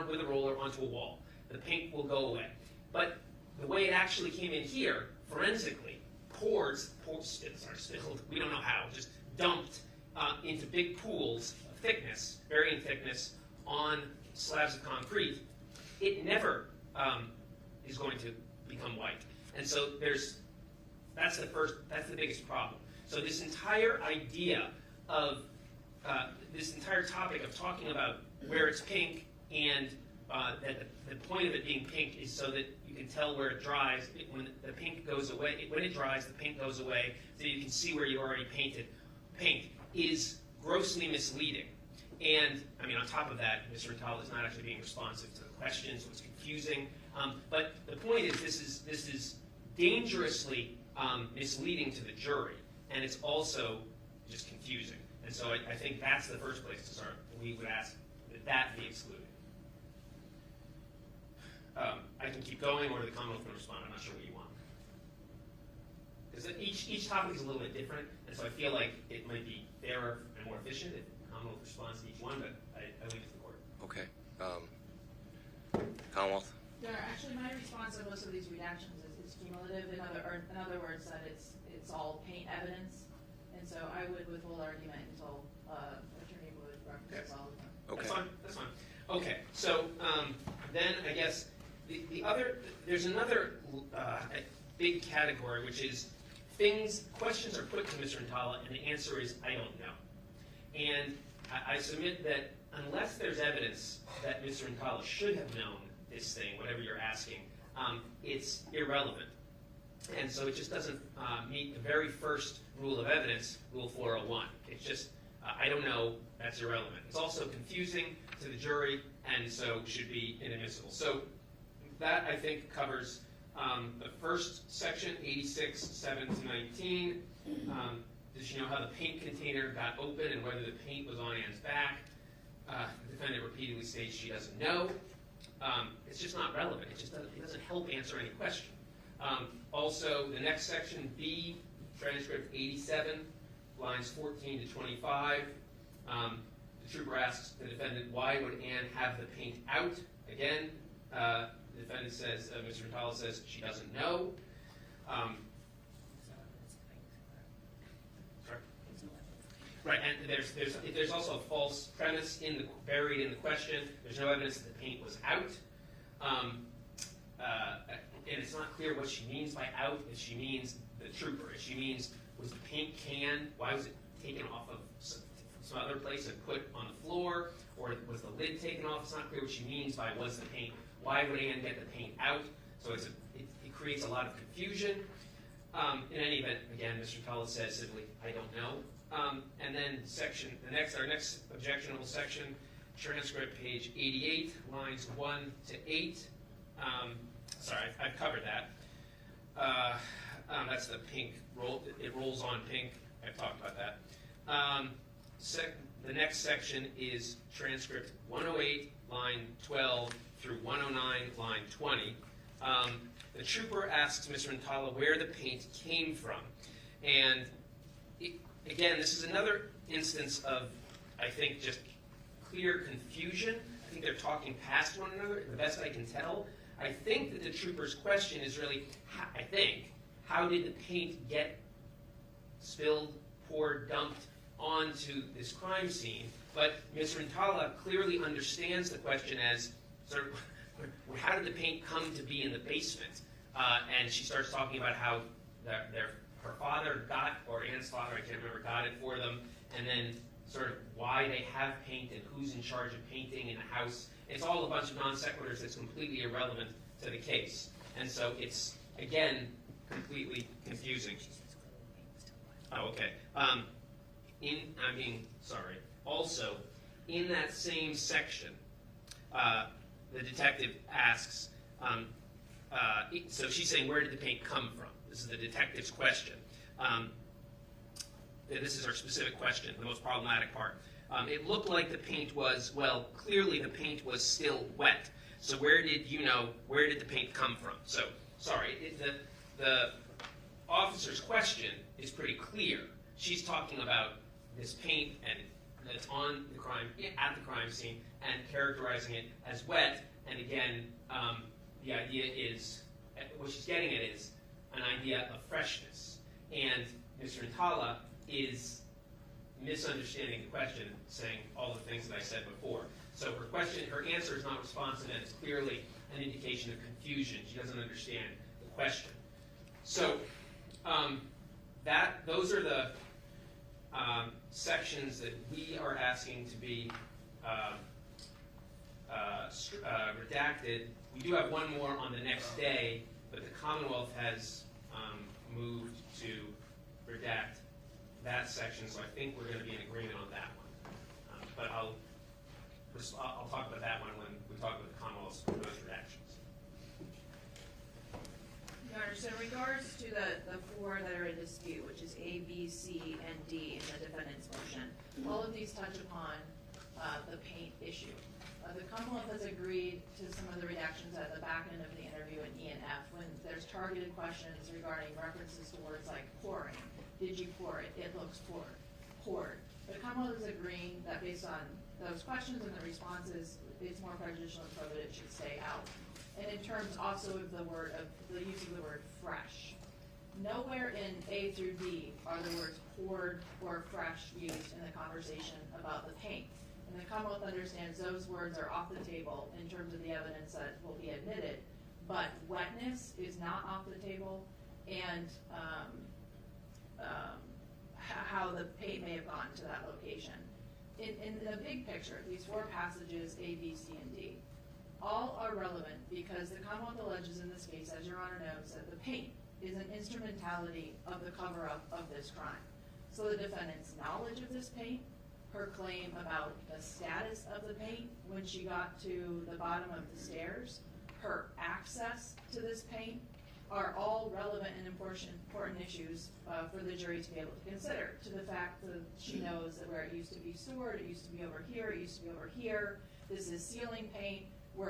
with a roller onto a wall. The pink will go away. But the way it actually came in here, forensically, spilled, we don't know how, just dumped into big pools of thickness, varying thickness, on slabs of concrete, it never is going to become white. And so that's the biggest problem. So this entire idea of, this entire topic of talking about where it's pink and that the point of it being pink is so that you can tell where it dries. When the pink goes away, when it dries, the pink goes away, so you can see where you already painted pink, is grossly misleading. And, I mean, on top of that, Mr. Rintala is not actually being responsive to the questions, so it's confusing. But the point is, this is dangerously misleading to the jury, and it's also just confusing. And so I think that's the first place to start. We would ask that be excluded. I can keep going, or the Commonwealth can respond. I'm not sure what you want. Because each topic is a little bit different, and so I feel like it might be fairer and more efficient if the Commonwealth responds to each one, but I leave it to the court. Okay. Commonwealth? Yeah, actually, my response to most of these redactions is cumulative. In other words, that it's all paint evidence, and so I would withhold argument until Attorney Wood references all of them. Okay. That's fine. Okay, so then I guess there's another big category, which is questions are put to Mr. Rintala, and the answer is, I don't know. And I submit that unless there's evidence that Mr. Rintala should have known this thing, whatever you're asking, it's irrelevant. And so it just doesn't meet the very first rule of evidence, Rule 401. It's just, I don't know, that's irrelevant. It's also confusing to the jury, and so should be inadmissible. So that, I think, covers the first section, 86, 7 to 19. Does she know how the paint container got open and whether the paint was on Ann's back? The defendant repeatedly states she doesn't know. It's just not relevant. It doesn't help answer any question. Also, the next section, B, transcript 87, lines 14 to 25. The trooper asks the defendant, why would Ann have the paint out? Again, the defendant says, Mr. Rintala says she doesn't know. Right, and there's also a false premise buried in the question. There's no evidence that the paint was out. And it's not clear what she means by out, if she means the trooper. If she means, was the paint can, why was it taken off of some other place and put on the floor? Or was the lid taken off? It's not clear what she means by was the paint. Why would Ann get the paint out? So it creates a lot of confusion. In any event, again, Mr. Rintala says simply, I don't know. And then our next objectionable section, transcript page 88, lines 1 to 8. Sorry, I've covered that. That's the pink roll. It rolls on pink. I've talked about that. The next section is transcript 108, line 12 through 109, line 20. The trooper asks Mr. Rintala where the paint came from. And again, this is another instance of, I think, just clear confusion. I think they're talking past one another, the best I can tell. I think that the trooper's question is really, how did the paint get spilled, poured, dumped onto this crime scene? But Ms. Rintala clearly understands the question as sort of, how did the paint come to be in the basement? And she starts talking about how her father got, or Ann's father, I can't remember, got it for them, and then sort of why they have paint and who's in charge of painting in the house. It's all a bunch of non sequiturs that's completely irrelevant to the case. And so it's, again, completely confusing. Oh, okay. Also, in that same section, the detective asks, so she's saying, where did the paint come from? This is the detective's question. This is her specific question, the most problematic part. It looked like the paint was, well, clearly the paint was still wet. So where did the paint come from? So, sorry, the officer's question is pretty clear. She's talking about this paint and that's on the crime, at the crime scene, and characterizing it as wet. And again, the idea is, what she's getting at is an idea of freshness. And Mr. Rintala is misunderstanding the question, saying all the things that I said before. So her answer is not responsive, and it's clearly an indication of confusion. She doesn't understand the question. So those are the sections that we are asking to be redacted. We do have one more on the next day, but the Commonwealth has moved to redact that section, so I think we're going to be in agreement on that one. But I'll talk about that one when we talk about the Commonwealth's proposed redactions. Your Honor, so in regards to the four that are in dispute, which is A, B, C, and D in the defendant's motion, all of these touch upon the paint issue. The Commonwealth has agreed to some of the redactions at the back end of the interview in E and F when there's targeted questions regarding references to words like pouring. Did you pour it? It looks poured. The Commonwealth is agreeing that based on those questions and the responses, it's more prejudicial and probative, it should stay out. And in terms also of the use of the word fresh. Nowhere in A through D are the words poured or fresh used in the conversation about the paint. And the Commonwealth understands those words are off the table in terms of the evidence that will be admitted, but wetness is not off the table, and how the paint may have gone to that location. in the big picture, these 4 passages, A, B, C, and D, all are relevant because the Commonwealth alleges in this case, as Your Honor knows, that the paint is an instrumentality of the cover-up of this crime. So the defendant's knowledge of this paint, her claim about the status of the paint when she got to the bottom of the stairs, her access to this paint, are all relevant and important issues for the jury to be able to consider. To the fact that she knows that where it used to be stored, it used to be over here, it used to be over here. This is ceiling paint. We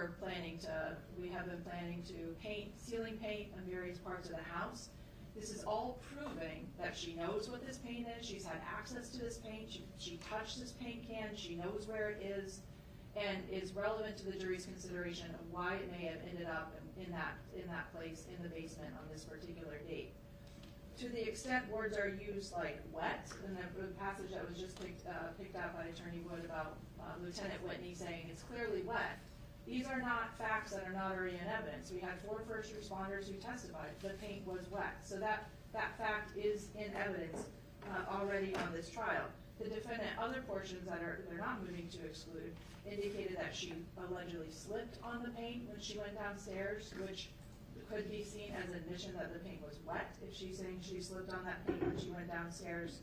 have been planning to paint ceiling paint on various parts of the house. This is all proving that she knows what this paint is. She's had access to this paint. She touched this paint can. She knows where it is, and is relevant to the jury's consideration of why it may have ended up in that place in the basement on this particular date. To the extent words are used like wet, and the passage that was just picked out by Attorney Wood about Lieutenant Whitney saying it's clearly wet, these are not facts that are not already in evidence. We had 4 first responders who testified the paint was wet. So that fact is in evidence already on this trial. The defendant, other portions that they're not moving to exclude, indicated that she allegedly slipped on the paint when she went downstairs, which could be seen as admission that the paint was wet if she's saying she slipped on that paint when she went downstairs.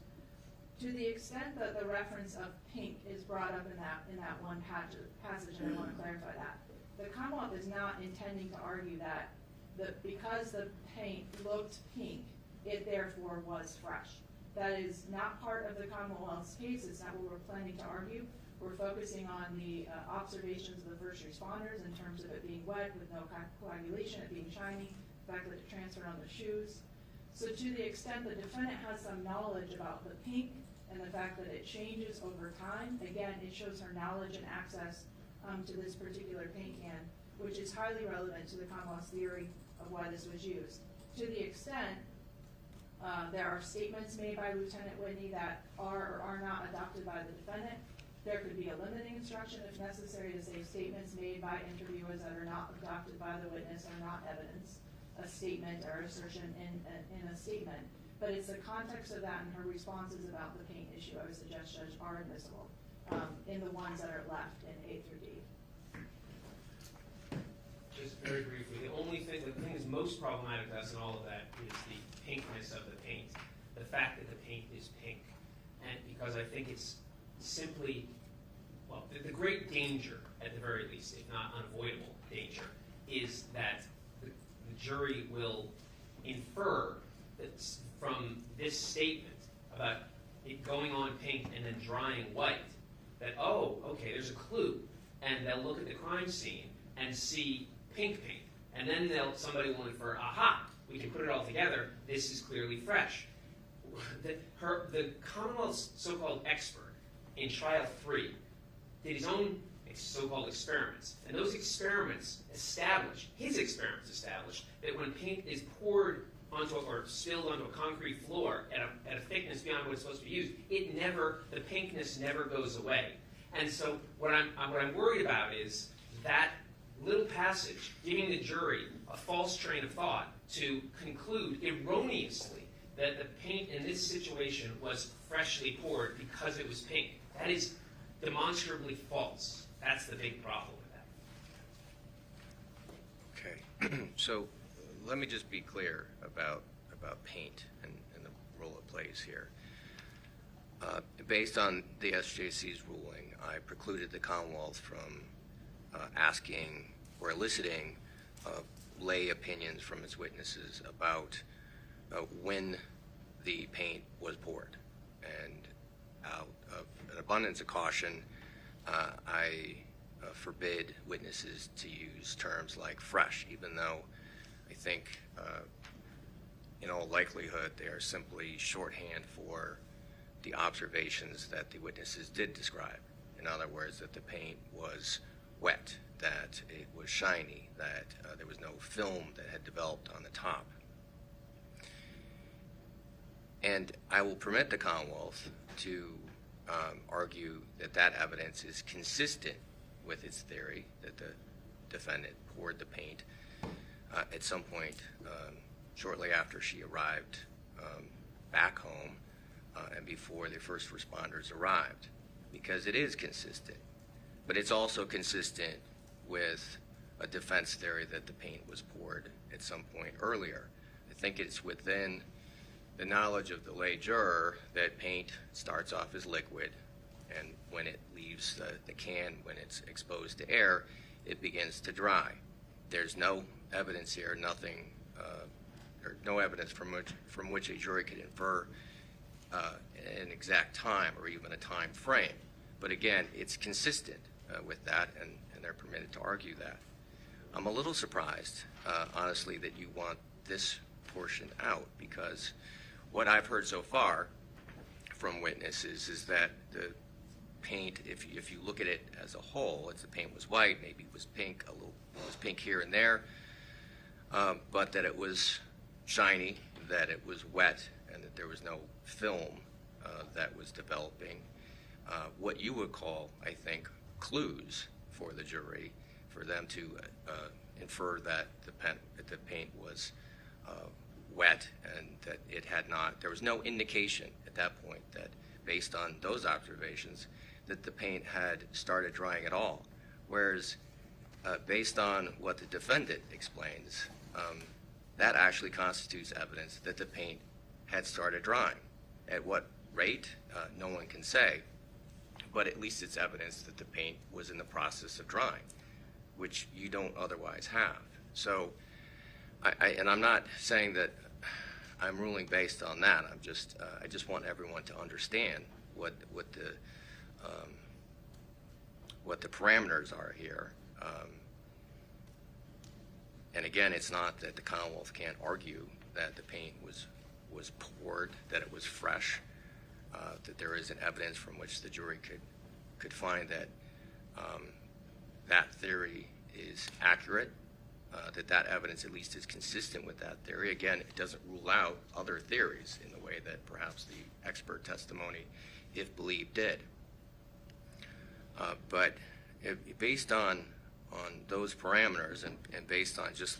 To the extent that the reference of pink is brought up in that one passage, and I want to clarify that, the Commonwealth is not intending to argue that because the paint looked pink, it therefore was fresh. That is not part of the Commonwealth's case. It's not what we're planning to argue. We're focusing on the observations of the first responders in terms of it being wet with no coagulation, it being shiny, the fact that it transferred on the shoes. So to the extent the defendant has some knowledge about the pink and the fact that it changes over time, again, it shows her knowledge and access to this particular paint can, which is highly relevant to the Commonwealth's theory of why this was used. To the extent there are statements made by Lieutenant Whitney that are or are not adopted by the defendant, there could be a limiting instruction if necessary to say statements made by interviewers that are not adopted by the witness are not evidence, a statement or assertion in a statement. But it's the context of that and her responses about the paint issue, I would suggest, Judge, are admissible in the ones that are left in A through D. Just very briefly, the thing that's most problematic to us in all of that is the pinkness of the paint. The fact that the paint is pink. And because I think it's simply, well, the great danger, at the very least, if not unavoidable danger, is that the jury will infer that from this statement about it going on pink and then drying white, that, oh, okay, there's a clue. And they'll look at the crime scene and see pink paint. And then somebody will infer, aha, we can put it all together, this is clearly fresh. The Commonwealth's so-called expert in trial 3 did his own so-called experiments. And those experiments established that when paint is poured onto or spilled onto a concrete floor at a thickness beyond what it's supposed to be used, the pinkness never goes away. And so what I'm worried about is that little passage giving the jury a false train of thought to conclude erroneously that the paint in this situation was freshly poured because it was pink. That is demonstrably false. That's the big problem with that. Okay. So let me just be clear about paint and the role it plays here. Based on the SJC's ruling, I precluded the Commonwealth from asking or eliciting lay opinions from its witnesses about when the paint was poured. And out of an abundance of caution, I forbid witnesses to use terms like fresh, even though I think in all likelihood they are simply shorthand for the observations that the witnesses did describe. In other words, that the paint was wet, that it was shiny, that there was no film that had developed on the top. And I will permit the Commonwealth to argue that that evidence is consistent with its theory that the defendant poured the paint at some point shortly after she arrived back home and before the first responders arrived. because it is consistent. But it's also consistent with a defense theory that the paint was poured at some point earlier. I think it's within the knowledge of the lay juror that paint starts off as liquid, and when it leaves the can, when it's exposed to air, it begins to dry. There's no evidence here, nothing, or no evidence from which a jury could infer an exact time or even a time frame. But again, it's consistent with that, and they're permitted to argue that. I'm a little surprised, honestly, that you want this portion out, because what I've heard so far from witnesses is that the paint, if you look at it as a whole, the paint was white, maybe it was pink, it was pink here and there, but that it was shiny, that it was wet, and that there was no film that was developing what you would call, I think, clues for the jury, for them to infer that the paint was wet, and that it had not, there was no indication at that point that, based on those observations, that the paint had started drying at all. Whereas, based on what the defendant explains, that actually constitutes evidence that the paint had started drying. At what rate, no one can say, but at least it's evidence that the paint was in the process of drying, which you don't otherwise have. So, and I'm not saying that I'm ruling based on that. I just want everyone to understand what the parameters are here. And again, it's not that the Commonwealth can't argue that the paint was poured, that it was fresh, that there isn't evidence from which the jury could find that that theory is accurate, that evidence at least is consistent with that theory. Again, it doesn't rule out other theories in the way that perhaps the expert testimony, if believed, did. But based on those parameters and based on just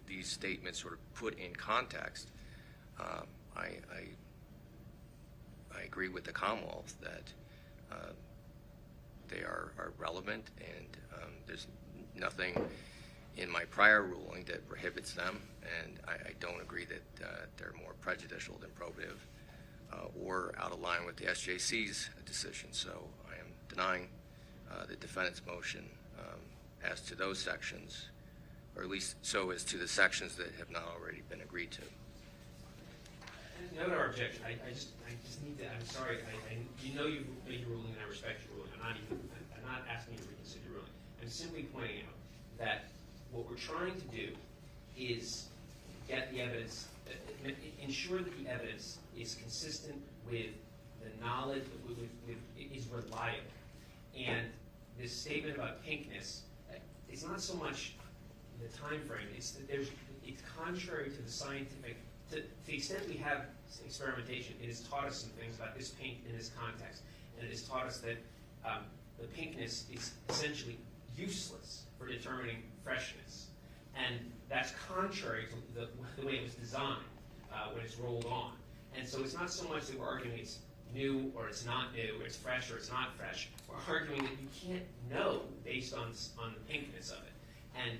these statements sort of put in context, I agree with the Commonwealth that they are relevant, and there's nothing in my prior ruling that prohibits them, and I don't agree that they're more prejudicial than probative or out of line with the SJC's decision. So I am denying the defendant's motion as to those sections, or at least so as to the sections that have not already been agreed to. Another objection. I just need to. I'm sorry. You know you've made your ruling, and I respect your ruling. I'm not asking you to reconsider your ruling. I'm simply pointing out that what we're trying to do is get the evidence, ensure that the evidence is consistent with the knowledge, is reliable. And this statement about pinkness, it's not so much the time frame. It's that it's contrary to the scientific. To the extent we have experimentation, it has taught us some things about this paint in this context, and it has taught us that the pinkness is essentially useless for determining freshness, and that's contrary to the way it was designed when it's rolled on. And so it's not so much that we're arguing it's new or it's not new, or it's fresh or it's not fresh. We're arguing that you can't know based on the pinkness of it. And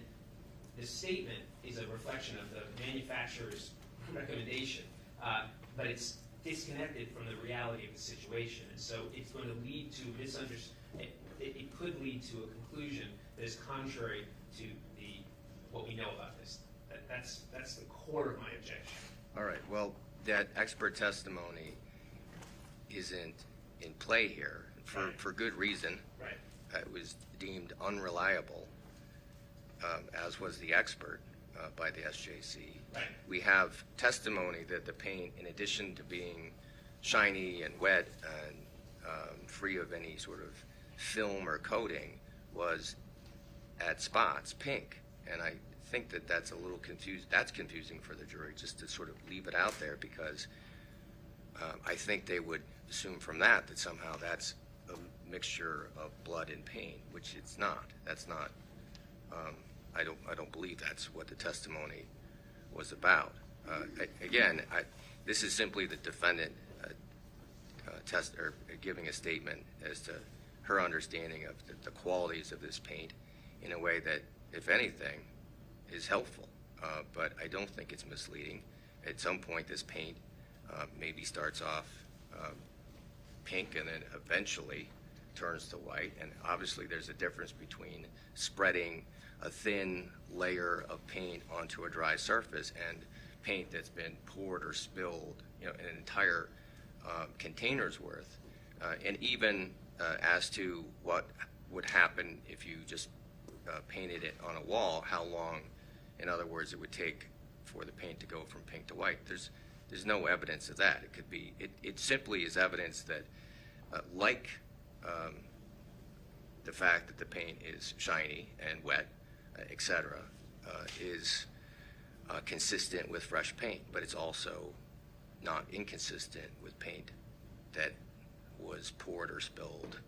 the statement is a reflection of the manufacturer's recommendation, but it's disconnected from the reality of the situation, and so it's going to lead to misunderstanding. It could lead to a conclusion that is contrary to what we know about this. That's the core of my objection. All right. Well, that expert testimony isn't in play here for good reason. Right. It was deemed unreliable, as was the expert by the SJC. Right. We have testimony that the paint, in addition to being shiny and wet and free of any sort of film or coating, was at spots pink. And I think that that's a little confusing. That's confusing for the jury, just to sort of leave it out there, because I think they would assume from that somehow that's a mixture of blood and paint, which it's not. That's not. I don't believe that's what the testimony was about. Again, this is simply the defendant giving a statement as to her understanding of the qualities of this paint in a way that, if anything, is helpful. But I don't think it's misleading. At some point, this paint maybe starts off pink and then eventually turns to white. And obviously, there's a difference between spreading a thin layer of paint onto a dry surface and paint that's been poured or spilled, an entire container's worth. And even as to what would happen if you just painted it on a wall, how long, in other words, it would take for the paint to go from pink to white. There's no evidence of that. It could be, it simply is evidence that, like the fact that the paint is shiny and wet, etc., is consistent with fresh paint, but it's also not inconsistent with paint that was poured or spilled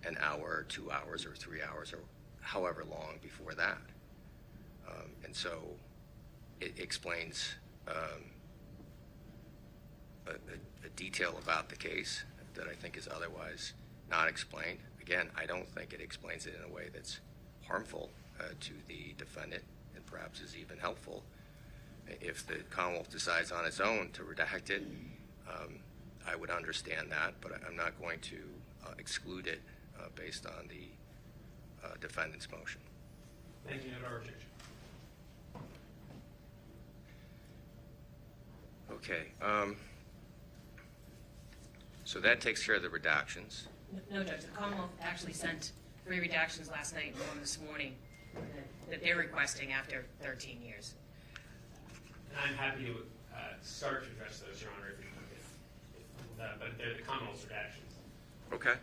an hour, 2 hours, or 3 hours, or however long before that. And so it explains a detail about the case that I think is otherwise not explained. Again, I don't think it explains it in a way that's harmful to the defendant, and perhaps is even helpful. If the Commonwealth decides on its own to redact it, I would understand that, but I'm not going to exclude it based on the defendant's motion. Thank you. No objection. Okay. So that takes care of the redactions. No, Judge, the Commonwealth actually sent 3 redactions last night and 1 this morning that they're requesting after 13 years. And I'm happy to start to address those, Your Honor, but they're the Commonwealth's redactions. Okay.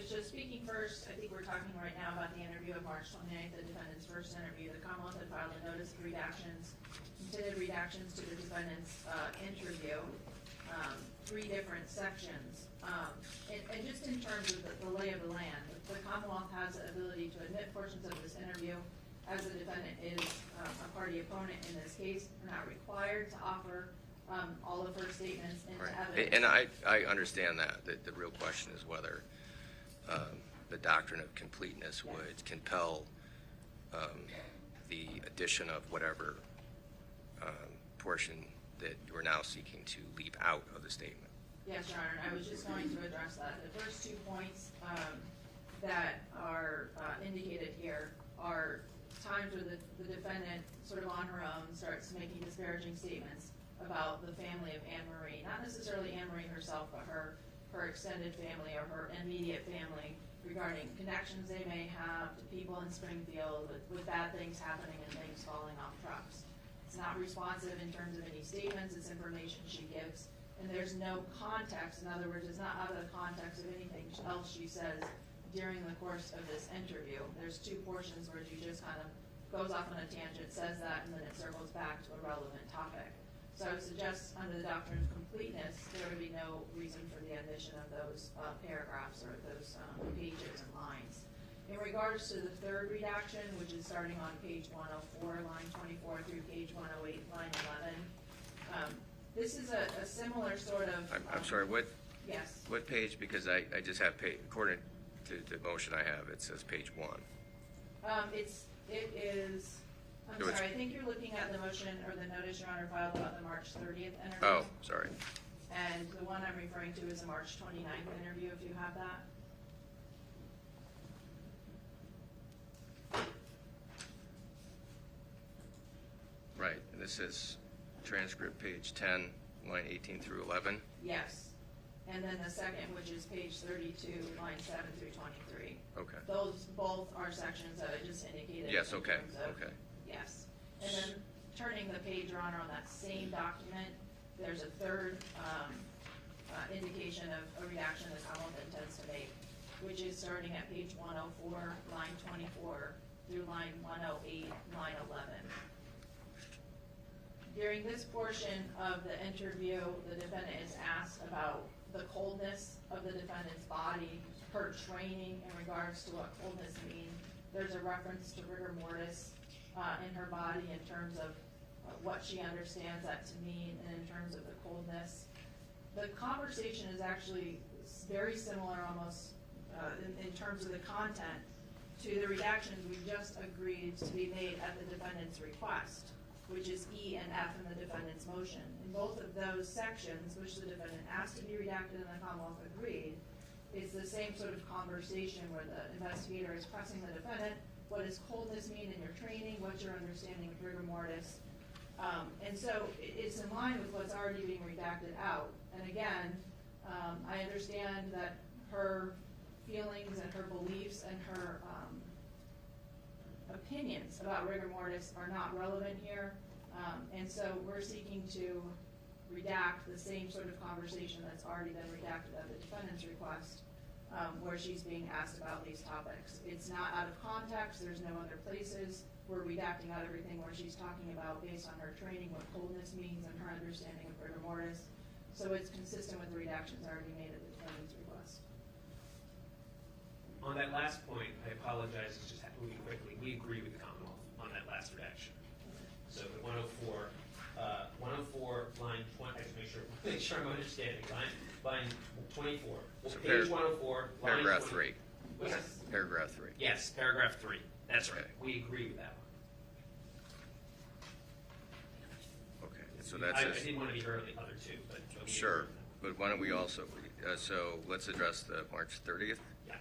Just speaking first, I think we're talking right now about the interview of March 29th, the defendant's first interview. The Commonwealth had filed a notice of redactions, intended redactions to the defendant's interview, 3 different sections. And just in terms of the lay of the land, the Commonwealth has the ability to admit portions of this interview as the defendant is a party opponent in this case. They're not required to offer all of her statements into evidence. And I understand that. The real question is whether the doctrine of completeness would compel the addition of whatever portion that you are now seeking to leave out of the statement. Yes, Your Honor, I was just going to address that. The first 2 points that are indicated here are times where the defendant, sort of on her own, starts making disparaging statements about the family of Annamarie. Not necessarily Annamarie herself, but her extended family or her immediate family, regarding connections they may have to people in Springfield with bad things happening and things falling off trucks. It's not responsive in terms of any statements, it's information she gives, and there's no context. In other words, it's not out of the context of anything else she says during the course of this interview. There's 2 portions where she just kind of goes off on a tangent, says that, and then it circles back to a relevant topic. So I would suggest under the doctrine of completeness, there would be no reason for the addition of those paragraphs or those pages and lines. In regards to the 3rd redaction, which is starting on page 104, line 24 through page 108, line 11, this is a similar sort of... I'm sorry, what? Yes. What page? Because I just have page, according to the motion I have, it says page 1. It is... I'm sorry, I think you're looking at the motion or the notice Your Honor filed about the March 30th interview. Oh, sorry. And the one I'm referring to is a March 29th interview, if you have that. Right, and this is transcript page 10, line 18 through 11. Yes. And then the second, which is page 32, line 7 through 23. Okay. Those both are sections that I just indicated. Yes, okay, okay. Yes. And then turning the page, Your Honor, on that same document, there's a 3rd indication of a redaction the Commonwealth intends to make, which is starting at page 104, line 24, through line 108, line 11. During this portion of the interview, the defendant is asked about the coldness of the defendant's body, her training in regards to what coldness means. There's a reference to rigor mortis in her body in terms of what she understands that to mean, and in terms of the coldness. the conversation is actually very similar almost in terms of the content to the redactions we just agreed to be made at the defendant's request, which is E and F in the defendant's motion. In both of those sections, which the defendant asked to be redacted and the Commonwealth agreed, it's the same sort of conversation where the investigator is pressing the defendant, what does coldness mean in your training, what's your understanding of rigor mortis, and so it's in line with what's already being redacted out. And again, I understand that her feelings and her beliefs and her opinions about rigor mortis are not relevant here, and so we're seeking to redact the same sort of conversation that's already been redacted at the defendant's request, where she's being asked about these topics. It's not out of context, there's no other places. We're redacting out everything where she's talking about, based on her training, what coldness means and her understanding of rigor mortis. So it's consistent with the redactions already made at the defendant's request. On that last point, I apologize, it's just moving quickly. We agree with the Commonwealth on that last redaction. So the 104, line 20, I just make sure I'm understanding. Line 24. So page 104, paragraph 3. Yes. Paragraph 3. Yes, paragraph 3. That's right. Okay. We agree with that one. Okay, so that's I didn't want to be early, other two, but we sure. agree. But why don't we also, so let's address the March 30th. Yeah.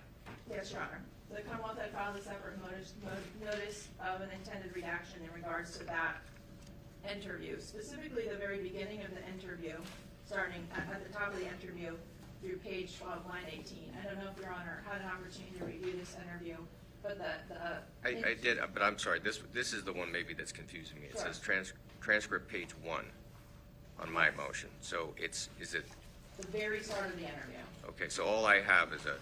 Yes, Your Honor. The Commonwealth had filed a separate notice of an intended redaction in regards to that interview, specifically the very beginning of the interview, starting at the top of the interview through page 12, line 18. I don't know if Your Honor had an opportunity to review this interview, but I did, but I'm sorry, this is the one maybe that's confusing me. It Sure. says transcript page 1 on my motion. So is it, the very start of the interview. okay, so all I have is a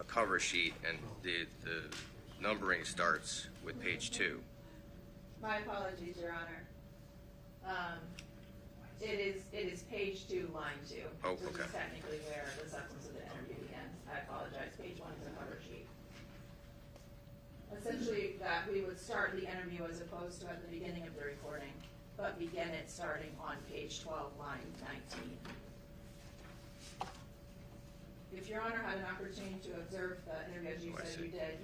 cover sheet, and the numbering starts with page 2. My apologies, Your Honor. It is page 2, line 2. Oh, Which okay. is technically where the substance of the interview begins. I apologize. Page 1 is a cover sheet. Essentially, that we would start the interview as opposed to at the beginning of the recording, but begin it starting on page 12, line 19. If Your Honor had an opportunity to observe the interview as you Oh, I said see. you did,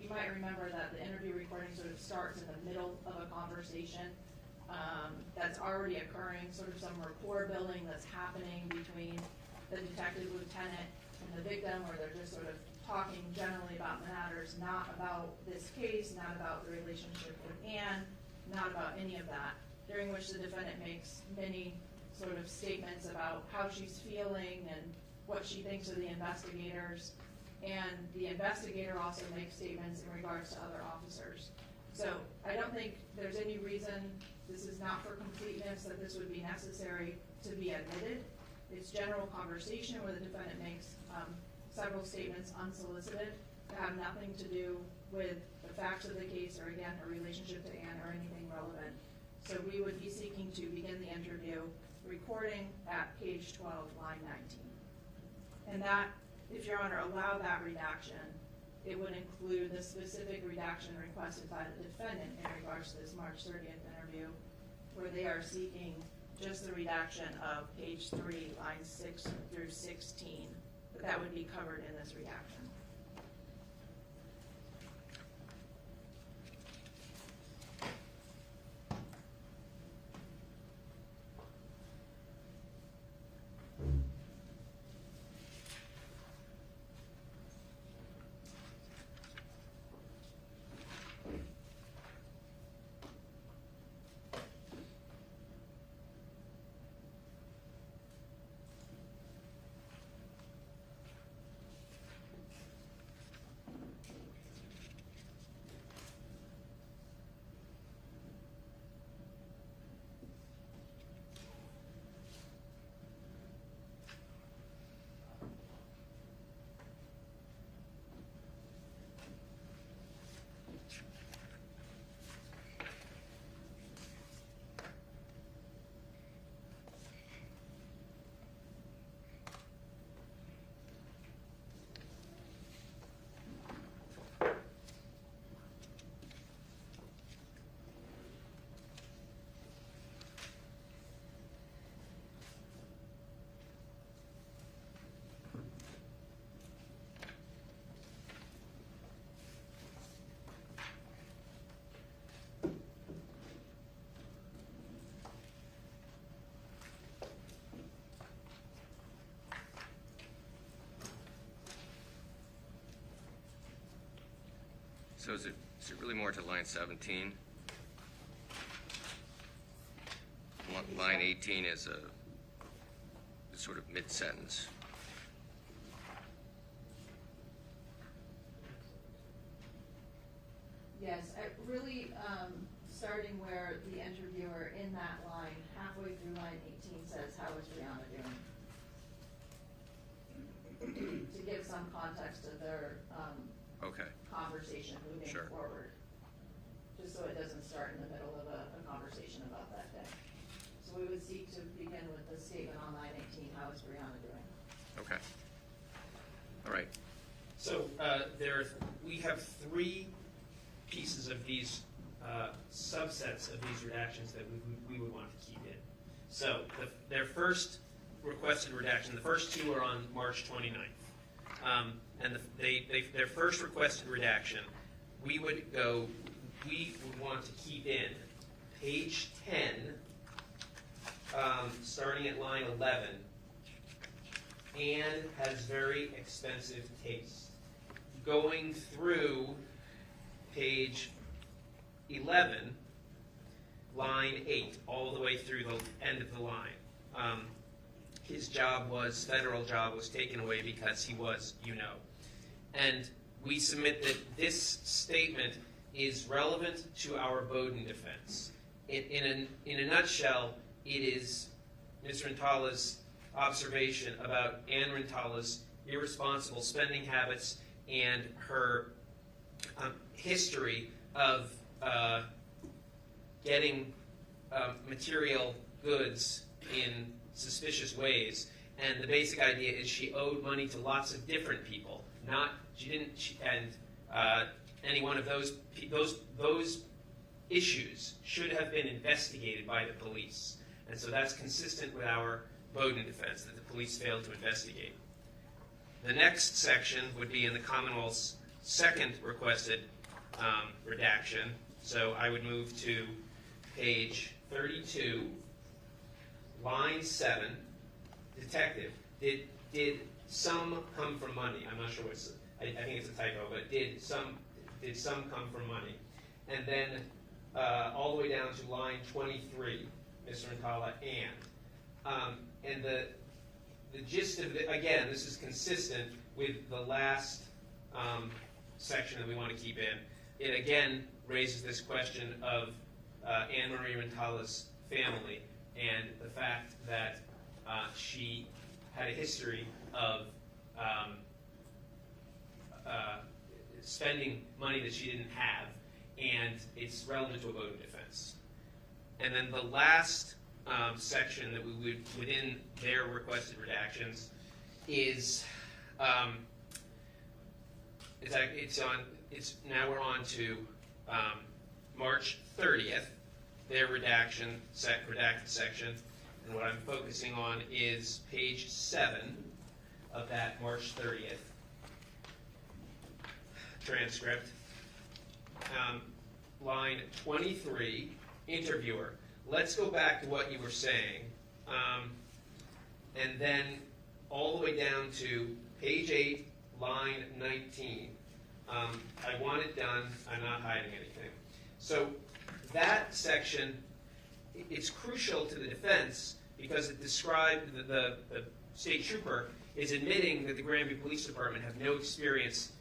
you might remember that the interview recording sort of starts in the middle of a conversation that's already occurring, sort of some rapport building that's happening between the detective lieutenant and the victim, where they're just sort of talking generally about matters, not about this case, not about the relationship with Anne, not about any of that, during which the defendant makes many sort of statements about how she's feeling and what she thinks of the investigators, and the investigator also makes statements in regards to other officers. So I don't think there's any reason, this is not for completeness, that this would be necessary to be admitted. It's general conversation where the defendant makes several statements unsolicited that have nothing to do with the facts of the case or, again, her relationship to Anne or anything relevant. So we would be seeking to begin the interview recording at page 12, line 19. And that, if Your Honor allowed that redaction, it would include the specific redaction requested by the defendant in regards to this March 30th interview, where they are seeking just the redaction of page 3, lines 6 through 16. But that would be covered in this redaction. So is it really more to line 17? Line 18 is a sort of mid-sentence. Yes, really, starting where the interviewer in that line, halfway through line 18 says, "How is Brianna doing?" To give some context to their Okay. conversation moving Sure. forward, just so it doesn't start in the middle of a conversation about that day. So we would seek to begin with the statement on line 18, "How is Brianna doing?" Okay. All right. So we have three pieces of these subsets of these redactions that we would want to keep in. So their first requested redaction, the first two are on March 29th. And their first requested redaction, we would want to keep in page 10, starting at line 11, and has very expensive taste. Going through page 11, line 8, all the way through the end of the line. His federal job was taken away because he was, And we submit that this statement is relevant to our Bowden defense. In a nutshell, it is Ms. Rintala's observation about Ann Rintala's irresponsible spending habits and her history of getting material goods in suspicious ways. And the basic idea is she owed money to lots of different people. Any one of those issues should have been investigated by the police. And so that's consistent with our Bowden defense, that the police failed to investigate. The next section would be in the Commonwealth's second requested redaction. So I would move to page 32, line 7, detective. Did some come from money? I'm not sure what's, I think it's a typo, but did some come from money? And then all the way down to line 23, Ms. Rintala, and the gist of it, again, this is consistent with the last section that we want to keep in. It again raises this question of Annamarie Rintala's family and the fact that she had a history of spending money that she didn't have, and it's relevant to a Bowden defense. And then the last section that we would, within their requested redactions, is now we're on to March 30th, their redacted section, and what I'm focusing on is page 7 of that March 30th transcript. Line 23, interviewer. Let's go back to what you were saying, and then all the way down to page 8, line 19. I want it done. I'm not hiding anything. So that section, it's crucial to the defense because it described the state trooper is admitting that the Granby Police Department have no experience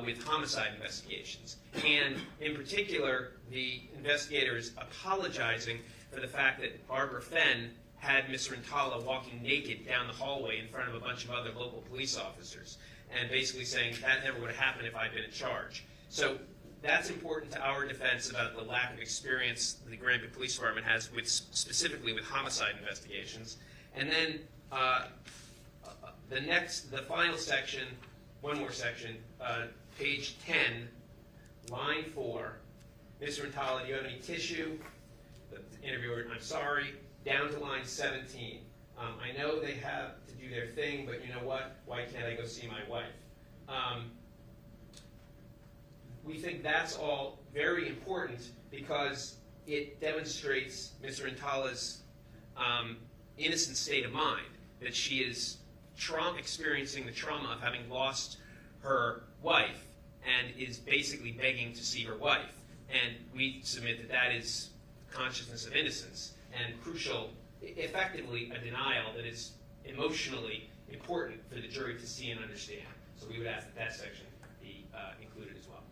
with homicide investigations. And in particular, the investigator is apologizing for the fact that Barbara Fenn had Ms. Rintala walking naked down the hallway in front of a bunch of other local police officers, and basically saying that never would have happened if I'd been in charge. So that's important to our defense about the lack of experience the Granby Police Department has specifically with homicide investigations. And then the final section, one more section, page 10, line 4. Ms. Rintala, do you have any tissue? The interviewer, I'm sorry. Down to line 17. I know they have to do their thing, but you know what? Why can't I go see my wife? We think that's all very important because it demonstrates Ms. Rintala's innocent state of mind, that she is experiencing the trauma of having lost her wife and is basically begging to see her wife. And we submit that that is consciousness of innocence and crucial, effectively a denial that is emotionally important for the jury to see and understand. So we would ask that that section be included as well.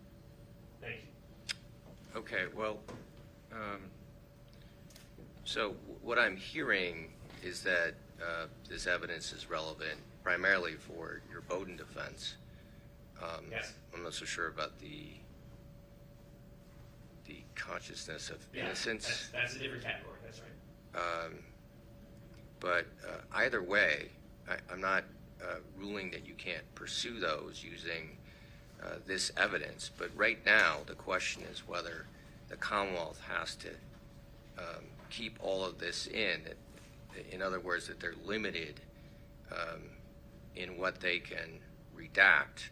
Thank you. Okay, well, so what I'm hearing is that this evidence is relevant primarily for your Bowden defense. Yes. I'm not so sure about the consciousness of innocence. That's a different category. That's right. But either way, I'm not ruling that you can't pursue those using this evidence. But right now, the question is whether the Commonwealth has to keep all of this in. In other words, that they're limited in what they can redact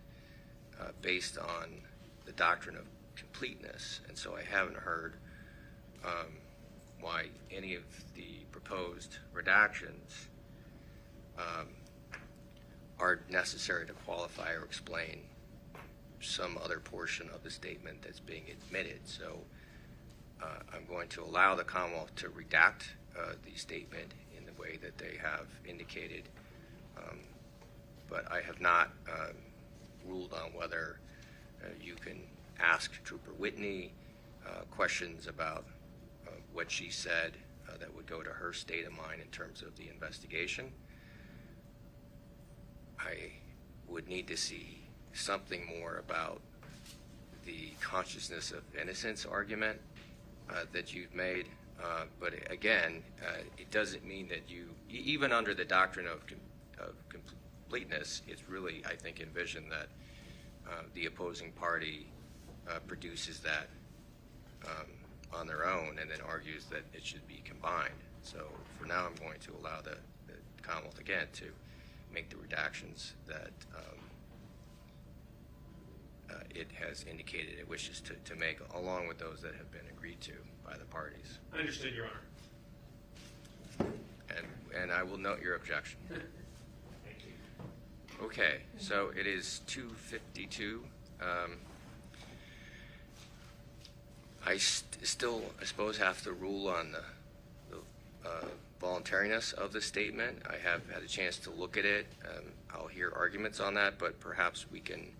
based on the doctrine of completeness. And so I haven't heard why any of the proposed redactions are necessary to qualify or explain some other portion of the statement that's being admitted. So I'm going to allow the Commonwealth to redact the statement in the way that they have indicated, but I have not ruled on whether you can ask Trooper Whitney questions about what she said that would go to her state of mind in terms of the investigation. I would need to see something more about the consciousness of innocence argument that you've made. But again, it doesn't mean that you, even under the doctrine of completeness, it's really, I think, envisioned that the opposing party produces that on their own and then argues that it should be combined. So for now, I'm going to allow the Commonwealth again to make the redactions that it has indicated it wishes to make, along with those that have been agreed to by the parties. Understood, Your Honor. And I will note your objection. Thank you. Okay, so it is 2:52. I still, I suppose, have to rule on the voluntariness of the statement. I have had a chance to look at it. I'll hear arguments on that, but perhaps we can,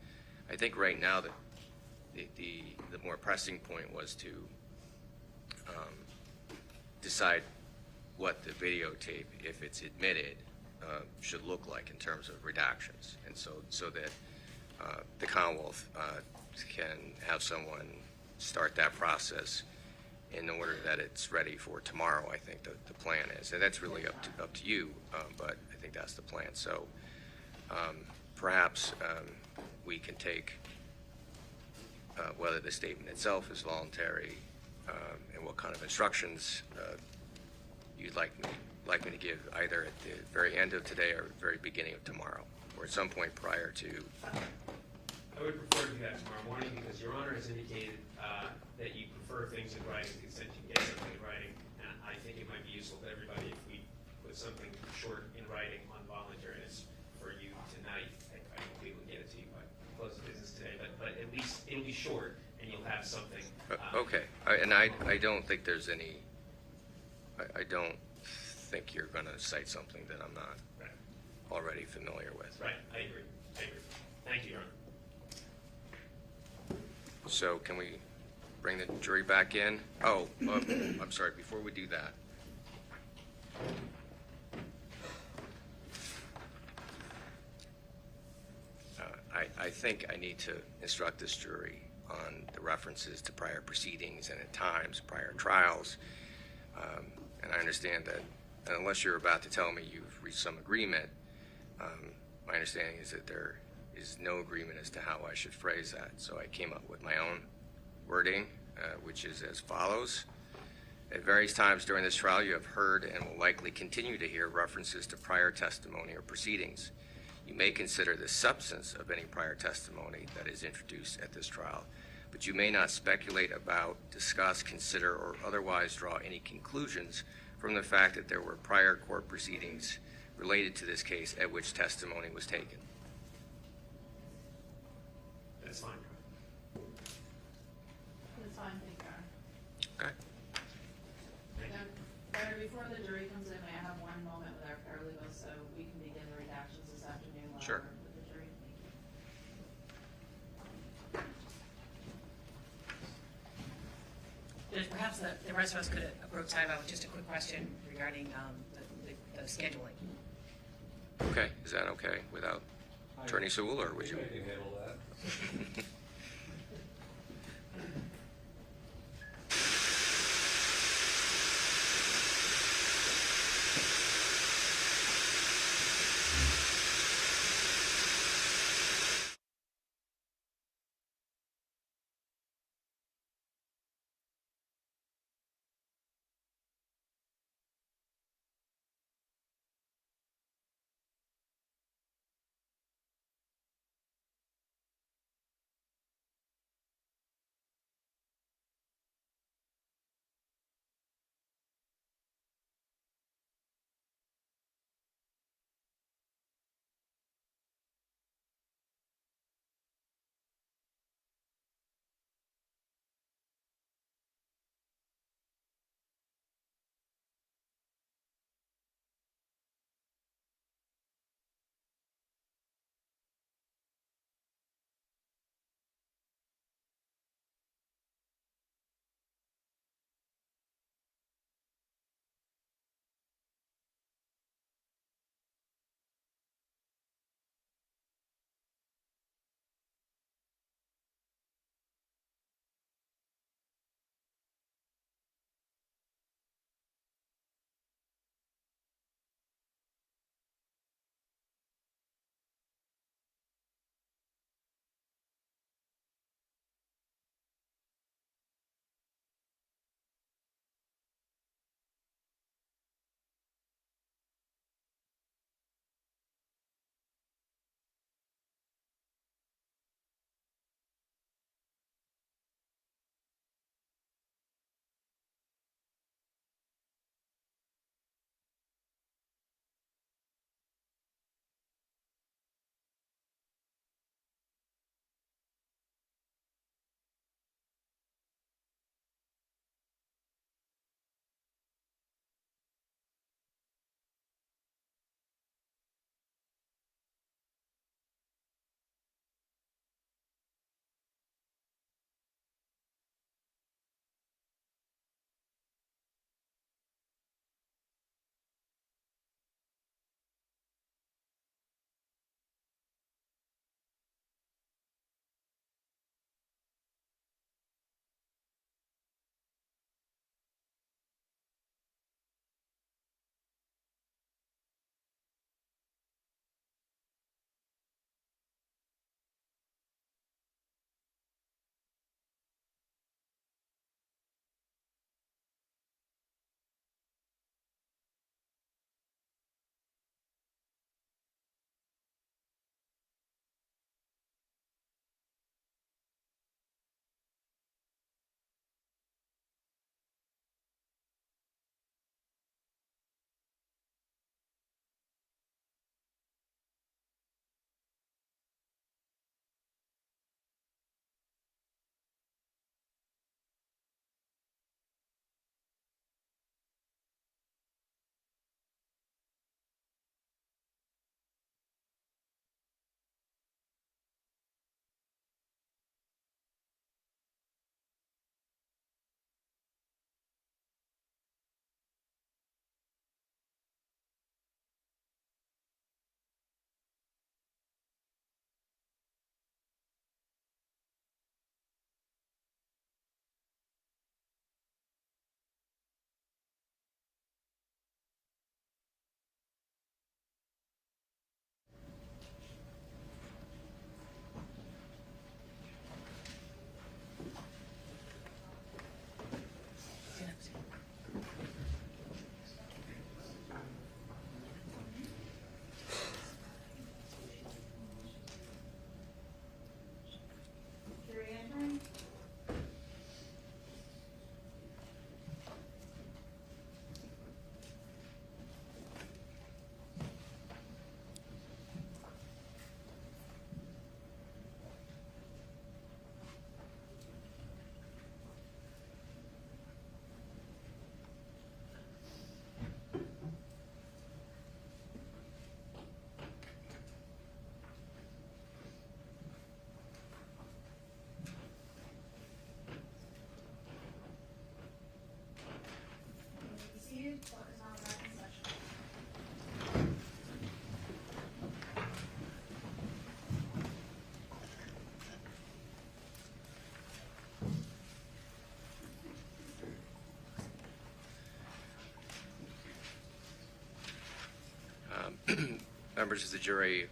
I think right now that the more pressing point was to decide what the videotape, if it's admitted, should look like in terms of redactions, and so that the Commonwealth can have someone start that process in order that it's ready for tomorrow. I think the plan is, and that's really up to you, but I think that's the plan. So perhaps we can take whether the statement itself is voluntary and what kind of instructions you'd like me to give, either at the very end of today or very beginning of tomorrow, or at some point prior to. I would prefer to do that tomorrow morning because Your Honor has indicated that you prefer things in writing to the extent you can get something in writing, and I think it might be useful to everybody if we put something short in writing on voluntariness for you tonight. I won't be able to get it to you by close of business today, but at least it'll be short and you'll have something. Okay, and I don't think there's any. I don't think you're going to cite something that I'm not already familiar with. Right, I agree. Thank you, Your Honor. So can we bring the jury back in? Oh, I'm sorry, before we do that. I think I need to instruct this jury on the references to prior proceedings and at times prior trials. And I understand that unless you're about to tell me you've reached some agreement, my understanding is that there is no agreement as to how I should phrase that. So I came up with my own wording, which is as follows. At various times during this trial, you have heard and will likely continue to hear references to prior testimony or proceedings. You may consider the substance of any prior testimony that is introduced at this trial, but you may not speculate about, discuss, consider, or otherwise draw any conclusions from the fact that there were prior court proceedings related to this case at which testimony was taken. That's fine. perhaps the rest of us could approach Tyler with just a quick question regarding the scheduling. Okay, is that okay without Attorney Sewell, or would you? I can handle that. Members of the jury,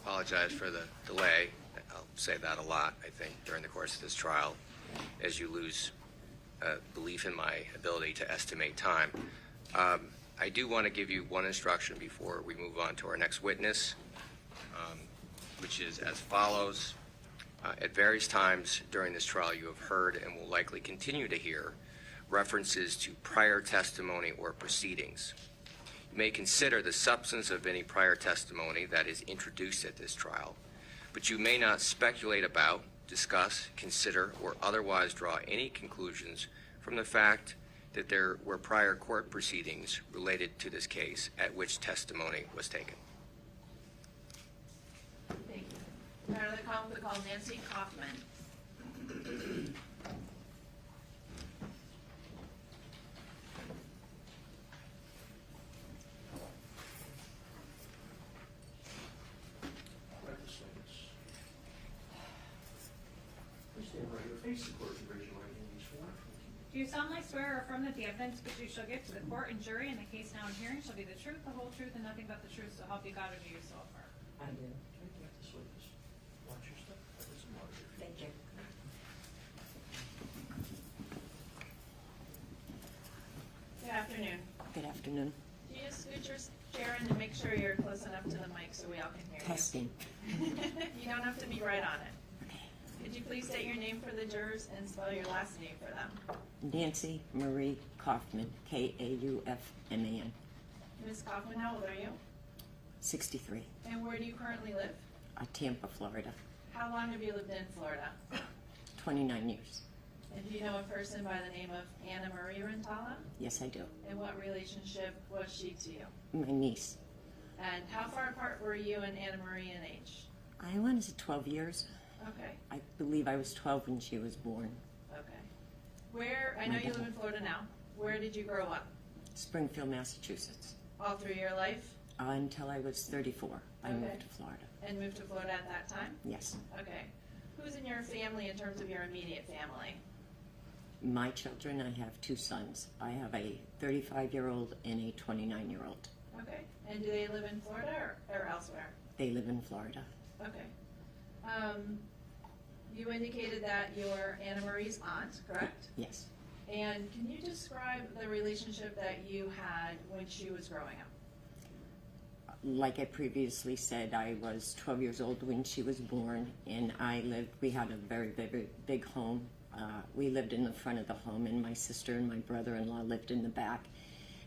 apologize for the delay. I'll say that a lot, I think, during the course of this trial, as you lose belief in my ability to estimate time. I do want to give you one instruction before we move on to our next witness, which is as follows. At various times during this trial, you have heard and will likely continue to hear references to prior testimony or proceedings. You may consider the substance of any prior testimony that is introduced at this trial, but you may not speculate about, discuss, consider, or otherwise draw any conclusions from the fact that there were prior court proceedings related to this case at which testimony was taken. Thank you. Now the call will call Nancy Kaufman. Do you solemnly swear or affirm that the evidence which you shall give to the court and jury in the case now in hearing shall be the truth, the whole truth, and nothing but the truth, so help you God or do you so affirm? I do. Watch your step. That doesn't matter. Thank you. Good afternoon. Good afternoon. Do you just scoot your chair in and make sure you're close enough to the mic so we all can hear you? Testing. You don't have to be right on it. Could you please state your name for the jurors and spell your last name for them? Nancy Marie Kaufman, Kaufman. Ms. Kaufman, how old are you? 63. And where do you currently live? Tampa, Florida. How long have you lived in Florida? 29 years. And do you know a person by the name of Annamarie Cochrane-Rintala? Yes, I do. And what relationship was she to you? My niece. And how far apart were you and Annamarie in age? I want to say 12 years. Okay. I believe I was 12 when she was born. Okay. I know you live in Florida now. Where did you grow up? Springfield, Massachusetts. All through your life? Until I was 34. I moved to Florida. And moved to Florida at that time? Yes. Okay. Who's in your family in terms of your immediate family? My children, I have 2 sons. I have a 35-year-old and a 29-year-old. Okay. And do they live in Florida or elsewhere? They live in Florida. Okay. You indicated that you're Annamarie's aunt, correct? Yes. And can you describe the relationship that you had when she was growing up? Like I previously said, I was 12 years old when she was born, and we had a very, very big home. We lived in the front of the home, and my sister and my brother-in-law lived in the back.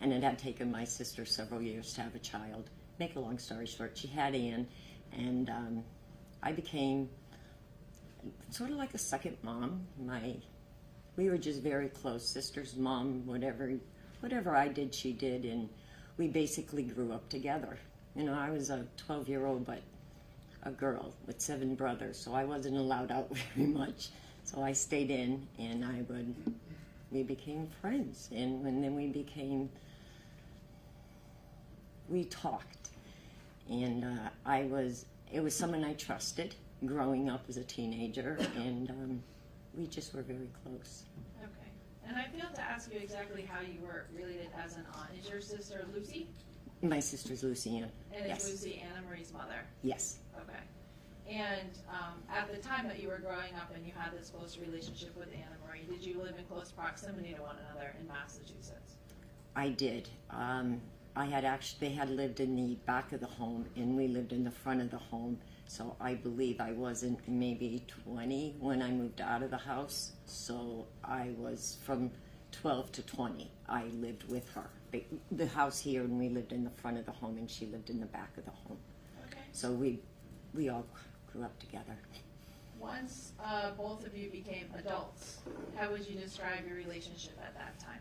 And it had taken my sister several years to have a child. Make a long story short, she had Ann, and I became sort of like a second mom. We were just very close, sister's mom, whatever I did, she did, and we basically grew up together. You know, I was a 12-year-old, but a girl with 7 brothers, so I wasn't allowed out very much. So I stayed in, and we became friends, and then we talked, and it was someone I trusted growing up as a teenager, and we just were very close. Okay. And I failed to ask you exactly how you were related as an aunt. Is your sister Lucy? My sister's Lucy Ann. And yes. is Lucy Annamarie's mother? Yes. Okay. And at the time that you were growing up and you had this close relationship with Annamarie, did you live in close proximity to one another in Massachusetts? I did. They had lived in the back of the home, and we lived in the front of the home. So I believe I wasn't maybe 20 when I moved out of the house. So I was from 12 to 20. I lived with her. The house here, and we lived in the front of the home, and she lived in the back of the home. Okay. So we all grew up together. Once both of you became adults, how would you describe your relationship at that time?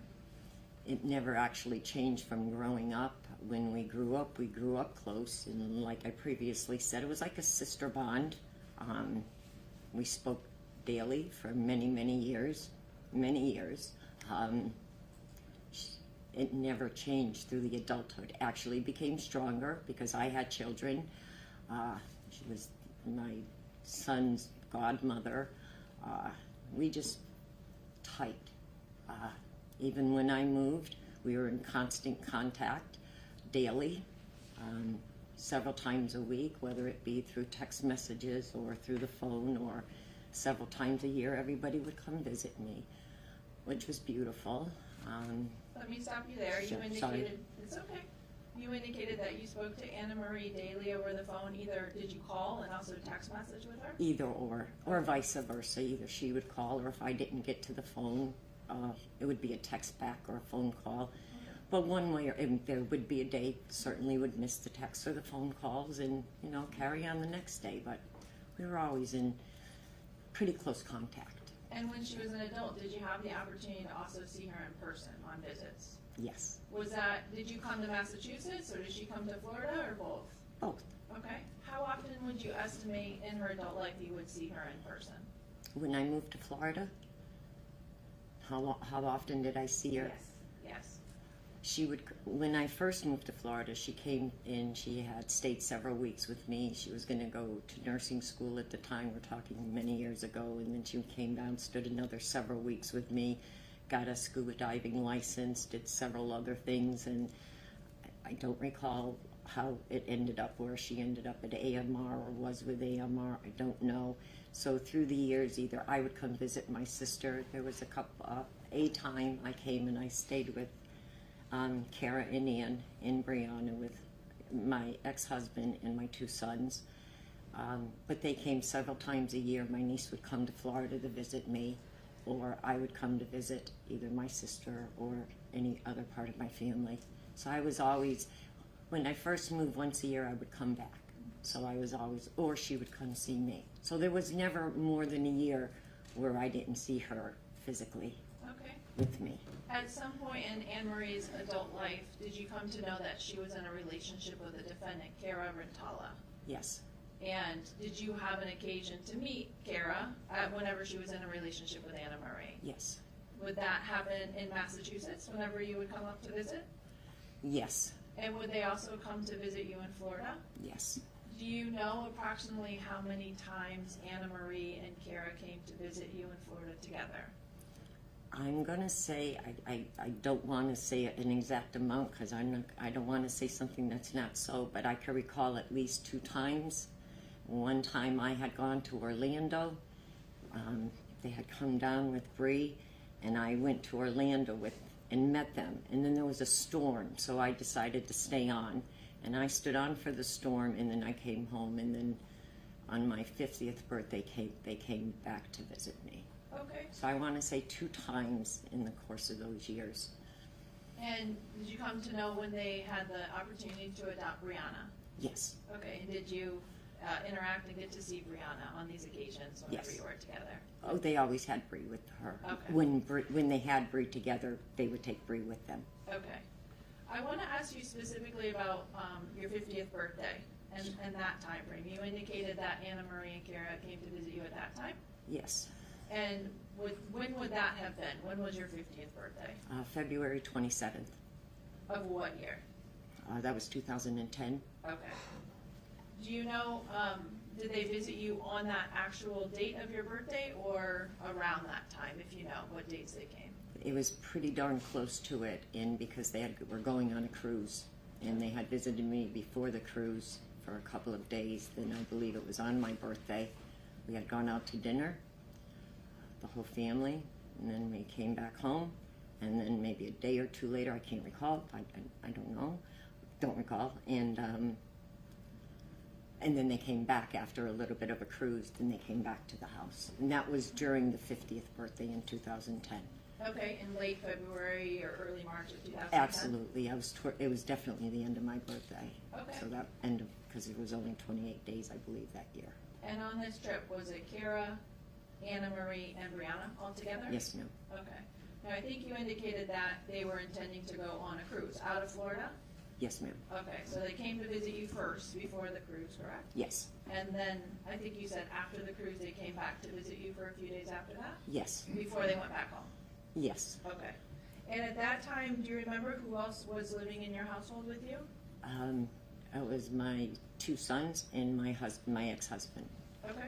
It never actually changed from growing up. When we grew up close, and like I previously said, it was like a sister bond. We spoke daily for many, many years. It never changed through the adulthood. Actually became stronger because I had children. She was my son's godmother. We just tight. Even when I moved, we were in constant contact daily. several times a week, whether it be through text messages or through the phone, or several times a year, everybody would come visit me, which was beautiful. Let me stop you there. You Sorry. indicated, it's okay. You indicated that you spoke to Annamarie daily over the phone. Either did you call and also text message with her? Either or vice versa. Either she would call, or if I didn't get to the phone, it would be a text back or a phone call. Okay. But one way, and there would be a day, certainly would miss the text or the phone calls and, you know, carry on the next day. But we were always in pretty close contact. And when she was an adult, did you have the opportunity to also see her in person on visits? Yes. Was that, did you come to Massachusetts or did she come to Florida or both? Both. Okay. How often would you estimate in her adult life you would see her in person? When I moved to Florida, how often did I see her? Yes. Yes. She would, when I first moved to Florida, she came in, she had stayed several weeks with me. She was going to go to nursing school at the time, we're talking many years ago, and then she came down, stood another several weeks with me, got a scuba diving license, did several other things, and I don't recall how it ended up, where she ended up at AMR or was with AMR, I don't know. So through the years, either I would come visit my sister. There was a time I came and I stayed with Cara and Ian in Brianna with my ex-husband and my 2 sons. But they came several times a year. My niece would come to Florida to visit me, or I would come to visit either my sister or any other part of my family. So I was always, when I first moved once a year, I would come back. So I was always, or she would come see me. So there was never more than a year where I didn't see her physically with me. At some point in Annamarie's adult life, did you come to know that she was in a relationship with the defendant, Cara Rintala? Yes. And did you have an occasion to meet Cara whenever she was in a relationship with Annamarie? Yes. Would that happen in Massachusetts whenever you would come up to visit? Yes. And would they also come to visit you in Florida? Yes. Do you know approximately how many times Annamarie and Cara came to visit you in Florida together? I'm going to say, I don't want to say an exact amount because I don't want to say something that's not so, but I can recall at least 2 times. One time I had gone to Orlando. They had come down with Bree, and I went to Orlando and met them. And then there was a storm, so I decided to stay on. And I stood on for the storm, and then I came home, and then on my 50th birthday, they came back to visit me. Okay. So I want to say 2 times in the course of those years. And did you come to know when they had the opportunity to adopt Brianna? Yes. Okay, and did you interact and get to see Brianna on these occasions whenever Yes. you were together? Oh, they always had Bree with her. Okay. When they had Bree together, they would take Bree with them. Okay. I want to ask you specifically about your 50th birthday and that time frame. You indicated that Annamarie and Cara came to visit you at that time? Yes. And when would that have been? When was your 50th birthday? February 27th. Of what year? That was 2010. Okay. Do you know, did they visit you on that actual date of your birthday or around that time, if you know what dates they came? It was pretty darn close to it, because they were going on a cruise, and they had visited me before the cruise for a couple of days. Then I believe it was on my birthday. We had gone out to dinner, the whole family, and then we came back home, and then maybe a day or 2 later, I can't recall, I don't know, don't recall, and then they came back after a little bit of a cruise, then they came back to the house. And that was during the 50th birthday in 2010. Okay, in late February or early March of 2010? Absolutely. It was definitely the end of my birthday. Okay. So because it was only 28 days, I believe, that year. And on this trip, was it Cara, Annamarie, and Brianna all together? Yes, ma'am. Okay. Now, I think you indicated that they were intending to go on a cruise out of Florida? Yes, ma'am. Okay, so they came to visit you first before the cruise, correct? Yes. And then, I think you said after the cruise, they came back to visit you for a few days after that? Yes. Before they went back home? Yes. Okay. And at that time, do you remember who else was living in your household with you? It was my 2 sons and my ex-husband. Okay.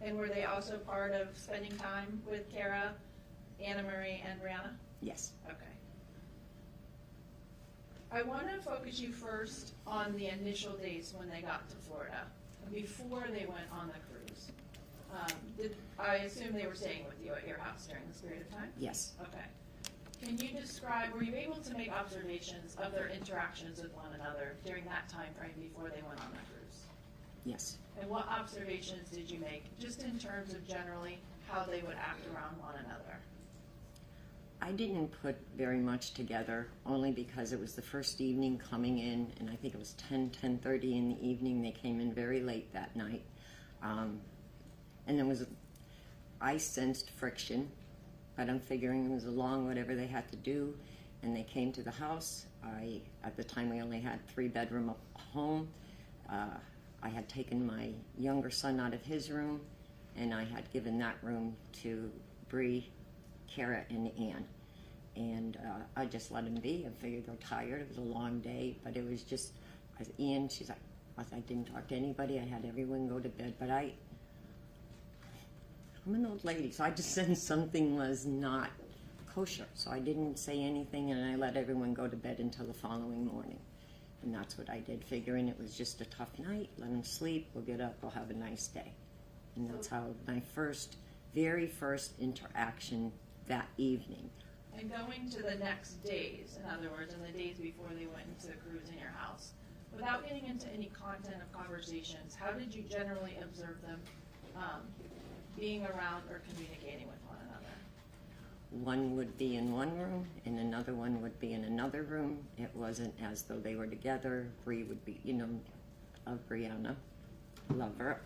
And were they also part of spending time with Cara, Annamarie, and Brianna? Yes. Okay. I want to focus you first on the initial days when they got to Florida, before they went on the cruise. I assume they were staying with you at your house during this period of time? Yes. Okay. Can you describe, were you able to make observations of their interactions with one another during that time frame before they went on the cruise? Yes. And what observations did you make, just in terms of generally how they would act around one another? I didn't put very much together, only because it was the first evening coming in, and I think it was 10:30 in the evening. They came in very late that night. And I sensed friction, but I'm figuring it was along whatever they had to do, and they came to the house. At the time, we only had 3-bedroom home. I had taken my younger son out of his room, and I had given that room to Bree, Cara, and Ann. And I just let them be. I figured they're tired. It was a long day, but it was just, Ann, she's like, I didn't talk to anybody. I had everyone go to bed, but I'm an old lady, so I just sensed something was not kosher. So I didn't say anything, and I let everyone go to bed until the following morning. And that's what I did, figuring it was just a tough night. Let them sleep. We'll get up. We'll have a nice day. And that's how my very first interaction that evening. And going to the next days, in other words, in the days before they went into the cruise in your house, without getting into any content of conversations, how did you generally observe them being around or communicating with one another? One would be in one room, and another one would be in another room. It wasn't as though they were together. Bree would be, Brianna, love her.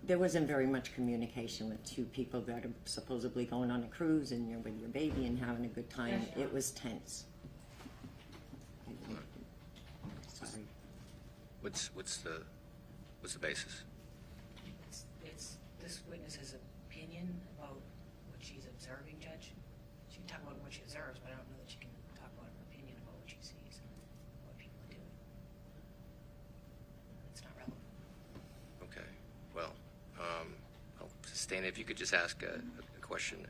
There wasn't very much communication with two people that are supposedly going on a cruise, and you're with your baby and having a good time. It was tense. Sorry. What's the basis? It's this witness's opinion about what she's observing, Judge. She can talk about what she observes, but I don't know that she can talk about her opinion about what she sees, what people are doing. It's not relevant. Okay. Well, Stan, if you could just ask a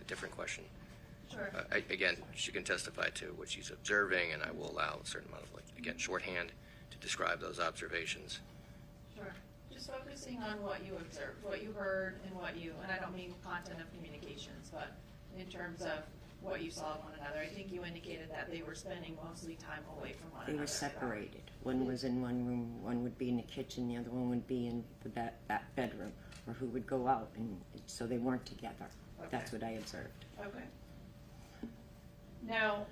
different question. Sure. Again, she can testify to what she's observing, and I will allow a certain amount of, shorthand to describe those observations. Sure. Just focusing on what you observed, what you heard, and and I don't mean content of communications, but in terms of what you saw of one another. I think you indicated that they were spending mostly time away from one another. They were separated. One was in one room, one would be in the kitchen, the other one would be in that bedroom, or who would go out, and so they weren't together. Okay. That's what I observed. Okay. Now,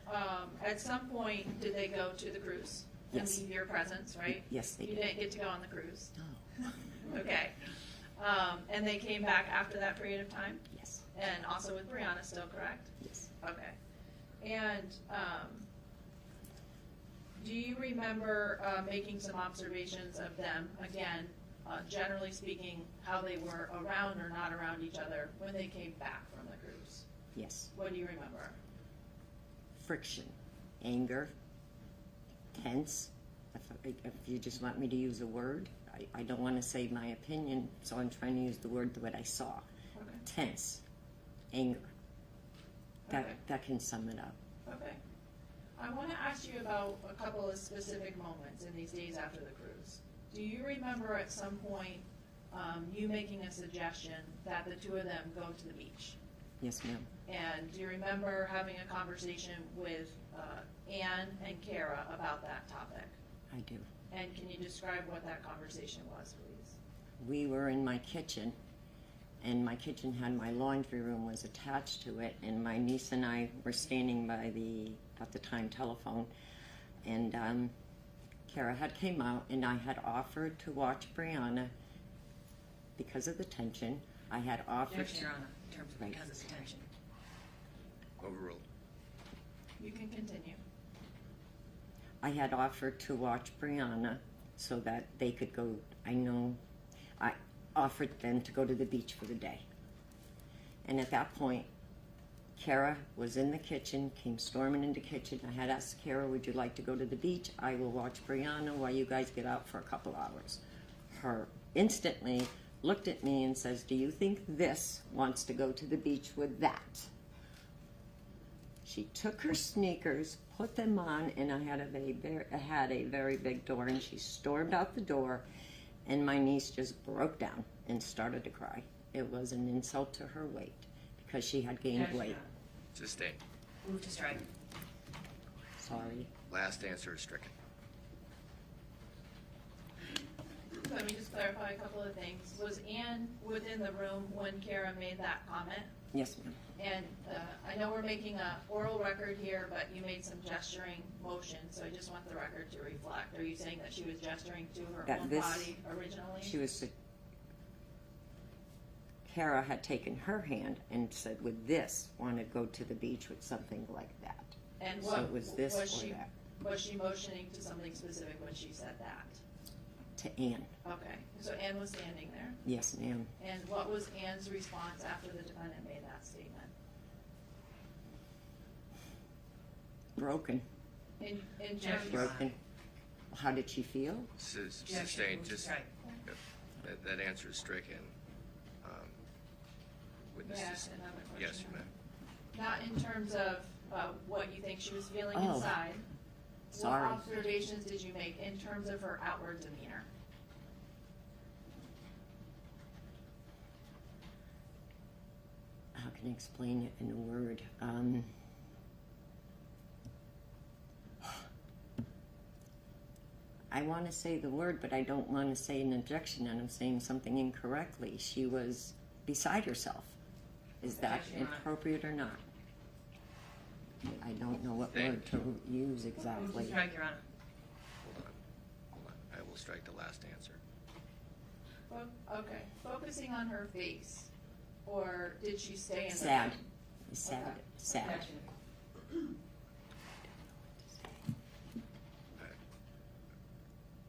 at some point, did they go to the cruise? Yes. And leave your presence, right? Yes, they did. You didn't get to go on the cruise? No. Okay. And they came back after that period of time? Yes. And also with Brianna still, correct? Yes. Okay. And do you remember making some observations of them, again, generally speaking, how they were around or not around each other when they came back from the cruise? Yes. What do you remember? Friction, anger, tense. If you just want me to use a word, I don't want to say my opinion, so I'm trying to use the word what I saw. Okay. Tense, anger. Okay. That can sum it up. Okay. I want to ask you about a couple of specific moments in these days after the cruise. Do you remember at some point you making a suggestion that the two of them go to the beach? Yes, ma'am. And do you remember having a conversation with Ann and Cara about that topic? I do. And can you describe what that conversation was, please? We were in my kitchen, and my kitchen had my laundry room was attached to it, and my niece and I were standing by the, at the time, telephone, and Cara had came out, and I had offered to watch Brianna because of the tension. I had offered Objection, Your Honor, in terms of because of the tension. Overruled. You can continue. I had offered to watch Brianna so that they could go, I offered them to go to the beach for the day. And at that point, Cara was in the kitchen, came storming into the kitchen. I had asked Cara, would you like to go to the beach? I will watch Brianna while you guys get out for a couple hours. Her instantly looked at me and says, do you think this wants to go to the beach with that? She took her sneakers, put them on, and I had a very big door, and she stormed out the door, and my niece just broke down and started to cry. It was an insult to her weight because she had gained weight. Sustained. Move to strike. Sorry. Last answer is stricken. Let me just clarify a couple of things. Was Ann within the room when Cara made that comment? Yes, ma'am. And I know we're making an oral record here, but you made some gesturing motion, so I just want the record to reflect. Are you saying that she was gesturing to her own body originally? She was. Cara had taken her hand and said, with this, want to go to the beach with something like that. And so it was this or that. Was she motioning to something specific when she said that? To Ann. Okay, so Ann was standing there. Yes, ma'am. And what was Ann's response after the defendant made that statement? Broken. In terms broken. How did she feel? Sustained. Just that answer is stricken. Witnesses. Yes, you may. Not in terms of what you think she was feeling Oh. inside. Sorry. What observations did you make in terms of her outward demeanor? How can I explain it in a word? I want to say the word, but I don't want to say an objection, and I'm saying something incorrectly. She was beside herself. Is that appropriate or not? I don't know what word to use exactly. Strike, Your Honor. Hold on. I will strike the last answer. Okay, focusing on her face, or did she stay in Sad. the Sad. Okay. Sad.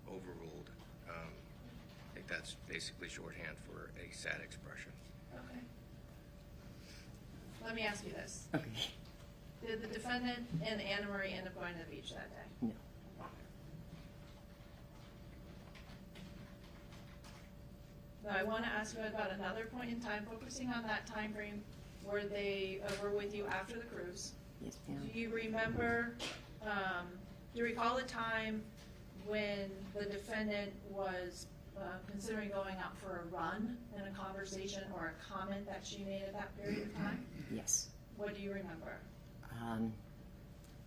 Overruled. I think that's basically shorthand for a sad expression. Okay. Let me ask you this. Okay. Did the defendant and Annamarie end up going to the beach that day? No. Now, I want to ask you about another point in time, focusing on that time frame where they were with you after the cruise. Yes, ma'am. Do you remember, do you recall a time when the defendant was considering going out for a run and a conversation or a comment that she made at that period of time? Yes. What do you remember?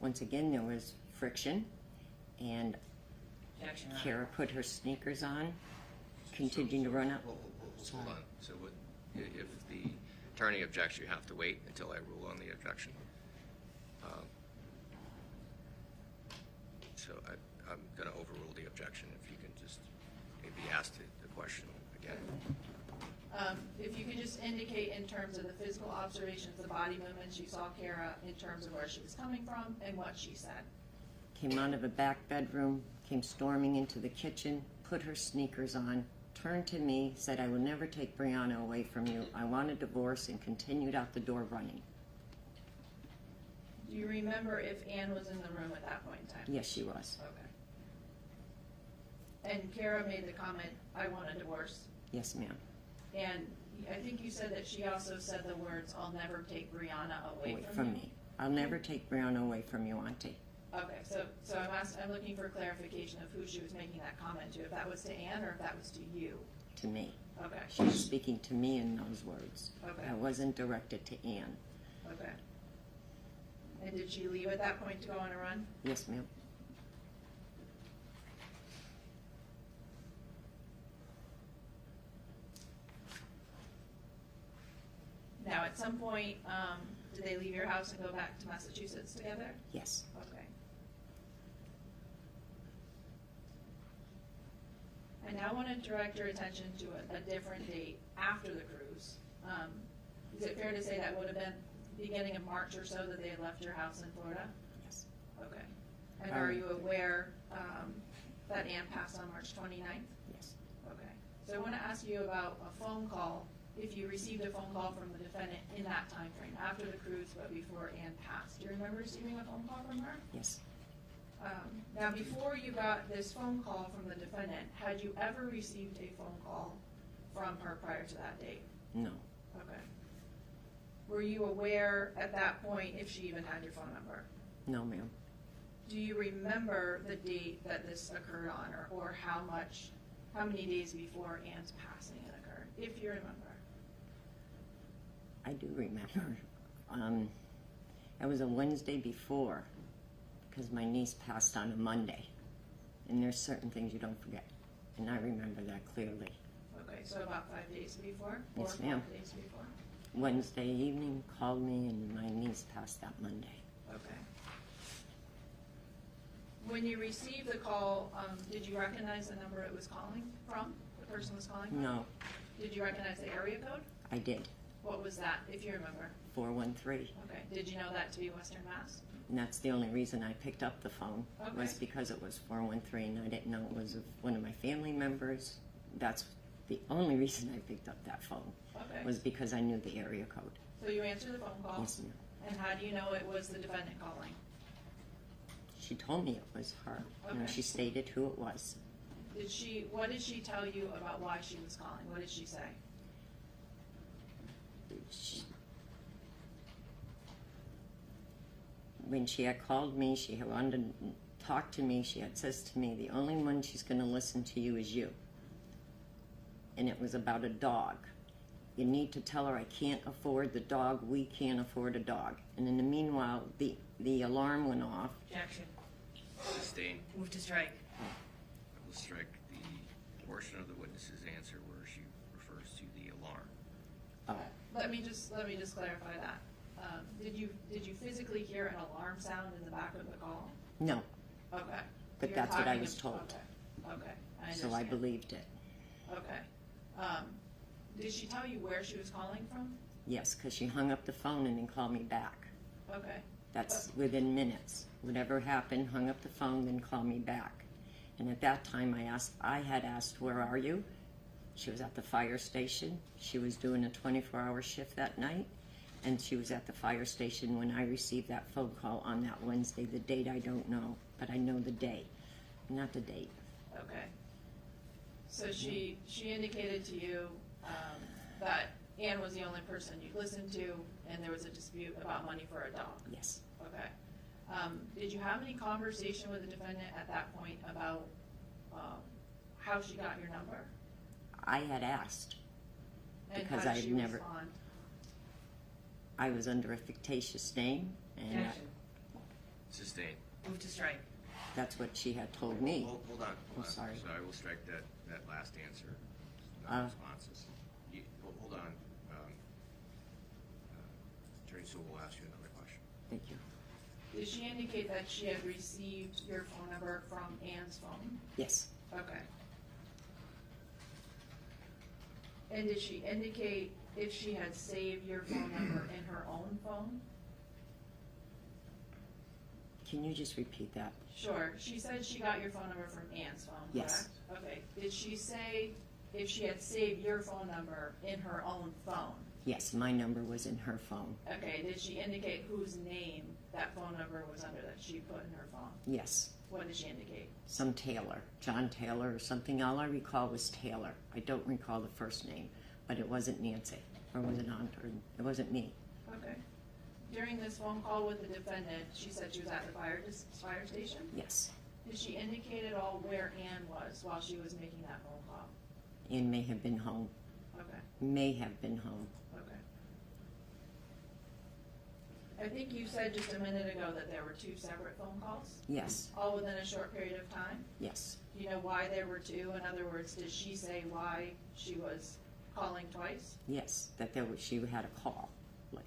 Once again, there was friction, and Cara put her sneakers on, continued to run up. Hold on. So if the attorney objects, you have to wait until I rule on the objection. So I'm going to overrule the objection. If you can just maybe ask the question again. If you could just indicate in terms of the physical observations, the body movements you saw Cara in terms of where she was coming from and what she said. Came out of a back bedroom, came storming into the kitchen, put her sneakers on, turned to me, said, "I will never take Brianna away from you. I want a divorce," and continued out the door running. Do you remember if Ann was in the room at that point in time? Yes, she was. Okay. And Cara made the comment, "I want a divorce." Yes, ma'am. And I think you said that she also said the words, "I'll never take Brianna away from you." me. I'll never take Brianna away from you, Auntie. Okay, so I'm looking for clarification of who she was making that comment to, if that was to Ann or if that was to you. To me. Okay. She was speaking to me in those words. Okay. It wasn't directed to Ann. Okay. And did she leave at that point to go on a run? Yes, ma'am. Now, at some point, did they leave your house and go back to Massachusetts together? Yes. Okay. I now want to direct your attention to a different date after the cruise. Is it fair to say that would have been beginning of March or so that they had left your house in Florida? Yes. Okay. And are you aware that Ann passed on March 29th? Yes. Okay. So I want to ask you about a phone call, if you received a phone call from the defendant in that time frame, after the cruise but before Ann passed. Do you remember receiving a phone call from her? Yes. Now, before you got this phone call from the defendant, had you ever received a phone call from her prior to that date? No. Okay. Were you aware at that point if she even had your phone number? No, ma'am. Do you remember the date that this occurred on, or how many days before Ann's passing it occurred, if you remember? I do remember. It was a Wednesday before, because my niece passed on a Monday. And there's certain things you don't forget. And I remember that clearly. Okay, so about 5 days before? Yes, or ma'am. 4 days before? Wednesday evening, called me, and my niece passed that Monday. Okay. When you received the call, did you recognize the number it was calling from, the person was calling from? No, Did you recognize the area code? I did. What was that, if you remember? 413. Okay, did you know that to be Western Mass? And that's the only reason I picked up the phone, was Okay. because it was 413, and I didn't know it was of one of my family members. That's the only reason I picked up that phone, Okay. was because I knew the area code. So you answered the phone call? Yes, ma'am. And how do you know it was the defendant calling? She told me it was her. You know, Okay. she stated who it was. What did she tell you about why she was calling? What did she say? When she had called me, she had wanted to talk to me. She had says to me, the only one she's going to listen to you is you. And it was about a dog. You need to tell her I can't afford the dog. We can't afford a dog. And in the meanwhile, the alarm went off. Objection. Sustained. Move to strike. I will strike the portion of the witness's answer where she refers to the alarm. Oh, Let me just clarify that. Did you physically hear an alarm sound in the back of the call? no, Okay. but You're that's what I talking was ab- told. Okay, I So I understand. believed it. Okay. Did she tell you where she was calling from? Yes, because she hung up the phone and then called me back. Okay. That's within minutes. Whatever happened, hung up the phone, then called me back. And at that time, I had asked, where are you? She was at the fire station. She was doing a 24-hour shift that night, and she was at the fire station when I received that phone call on that Wednesday. The date I don't know, but I know the day, not the date. Okay. So she indicated to you that Ann was the only person you listened to, and there was a dispute about money for a dog. Yes. Okay. Did you have any conversation with the defendant at that point about how she got your number? I had asked, And because how I did had she never, respond? I was under a fictitious name, and Objection. Sustained. Move to strike. that's what she had told me. Hold on. I'm sorry. So I will strike that last answer. Uh. Non-responses. Hold on. Attorney Sewell will ask you another question. Thank you. Did she indicate that she had received your phone number from Ann's phone? Yes. Okay. And did she indicate if she had saved your phone number in her own phone? Can you just repeat that? Sure. She said she got your phone number from Ann's phone, correct? Yes. Okay. Did she say if she had saved your phone number in her own phone? Yes, my number was in her phone. Okay. Did she indicate whose name that phone number was under that she put in her phone? Yes. What did she indicate? Some Taylor, John Taylor or something. All I recall was Taylor. I don't recall the first name, but it wasn't Nancy, or was it Aunt, or it wasn't me. Okay. During this phone call with the defendant, she said she was at the fire station? Yes. Did she indicate at all where Ann was while she was making that phone call? Ann may have been home. Okay, May have been home. okay. I think you said just a minute ago that there were 2 separate phone calls, Yes. all within a short period of time? Yes. Do you know why there were 2? In other words, did she say why she was calling twice? Yes. That there was, she had a call. Like,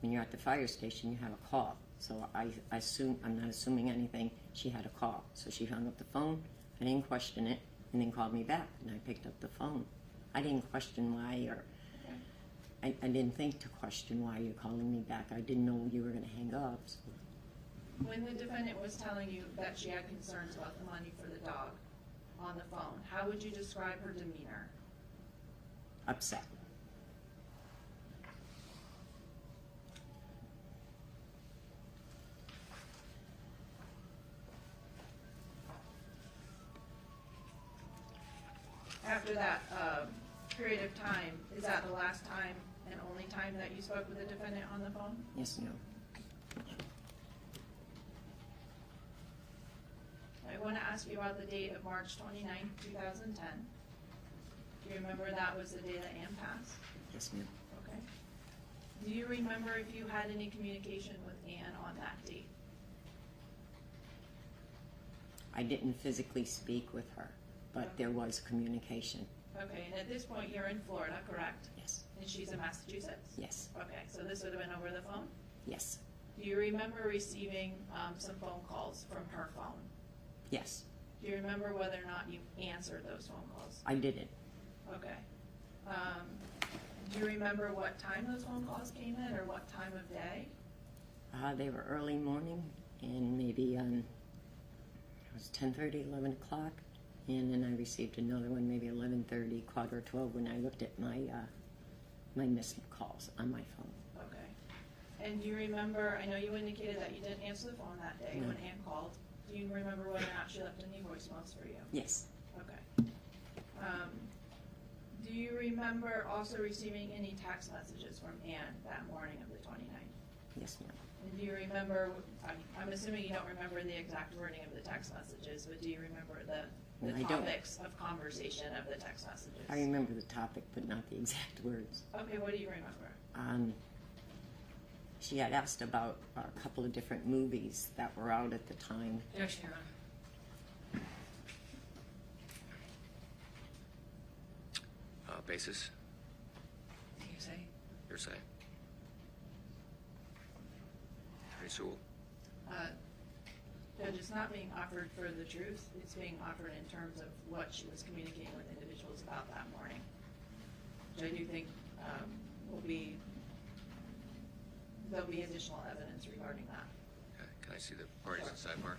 when you're at the fire station, you have a call. So I assume, I'm not assuming anything, she had a call. So she hung up the phone, I didn't question it, and then called me back, and I picked up the phone. I didn't question why, or I didn't think to question why you're calling me back. I didn't know you were going to hang up. So. When the defendant was telling you that she had concerns about the money for the dog on the phone, how would you describe her demeanor? Upset. After that period of time, is that the last time and only time that you spoke with the defendant on the phone? Yes, no. I want to ask you about the date of March 29th, 2010. Do you remember that was the day that Ann passed? Yes, ma'am. Okay. Do you remember if you had any communication with Ann on that date? I didn't physically speak with her, but there was communication. Okay, and at this point, you're in Florida, correct? Yes. And she's in Massachusetts? Yes. Okay, so this would have been over the phone? Yes. Do you remember receiving some phone calls from her phone? Yes. Do you remember whether or not you answered those phone calls? I didn't. Okay. Do you remember what time those phone calls came in, or what time of day? They were early morning, and maybe it was 10:30, 11 o'clock, and then I received another one, maybe 11:30, 11:45 when I looked at my my missed calls on my phone. Okay. And do you remember, I know you indicated that you didn't answer the phone that day when Ann called. Do you remember whether or not she left any voicemails for you? Yes. Okay. Do you remember also receiving any text messages from Ann that morning of the 29th? Yes, ma'am. And do you remember, I'm assuming you don't remember the exact wording of the text messages, but do you remember the I don't. topics of conversation of the text messages? I remember the topic, but not the exact words. Okay, what do you remember? She had asked about a couple of different movies that were out at the time. Yes, Sharon. Basis? Hearsay. Hearsay. Attorney Sewell? Judge, it's not being offered for the truth. It's being offered in terms of what she was communicating with individuals about that morning, which I do think there'll be additional evidence regarding that. Okay. Can I see the parties in sidebar?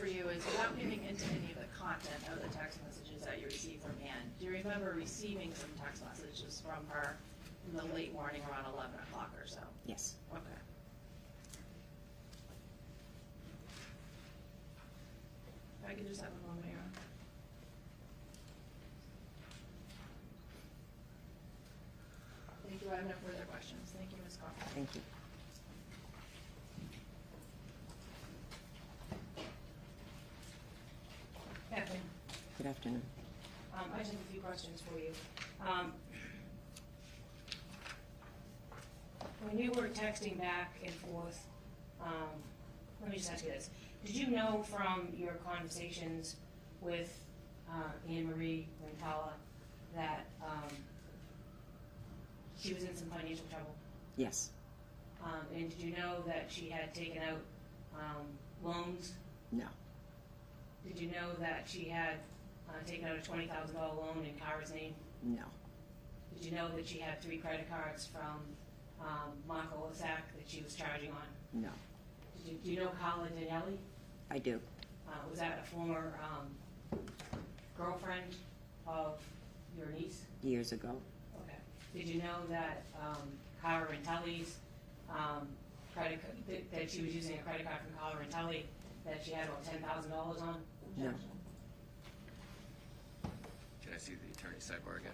for you is, without getting into any of the content of the text messages that you received from Ann, do you remember receiving some text messages from her in the late morning around 11 o'clock or so? Yes. Okay. If I could just have a moment here. Thank you. I have no further questions. Thank you, Ms. Cochrane. Thank you. Kathleen, Good afternoon. I just have a few questions for you. When you were texting back and forth, let me just ask you this. Did you know from your conversations with Annamarie Cochrane-Rintala that she was in some financial trouble? Yes. And did you know that she had taken out loans? No. Did you know that she had taken out a $20,000 loan in Cara's name? No. Did you know that she had 3 credit cards from Marco Lissac that she was charging on? No. Do you know Carla Danielli? I do. Was that a former girlfriend of your niece? Years ago. Okay. Did you know that Cara Rintala's credit that she was using a credit card from Cara Rintala that she had about $10,000 on? No. Can I see the attorney sidebar again?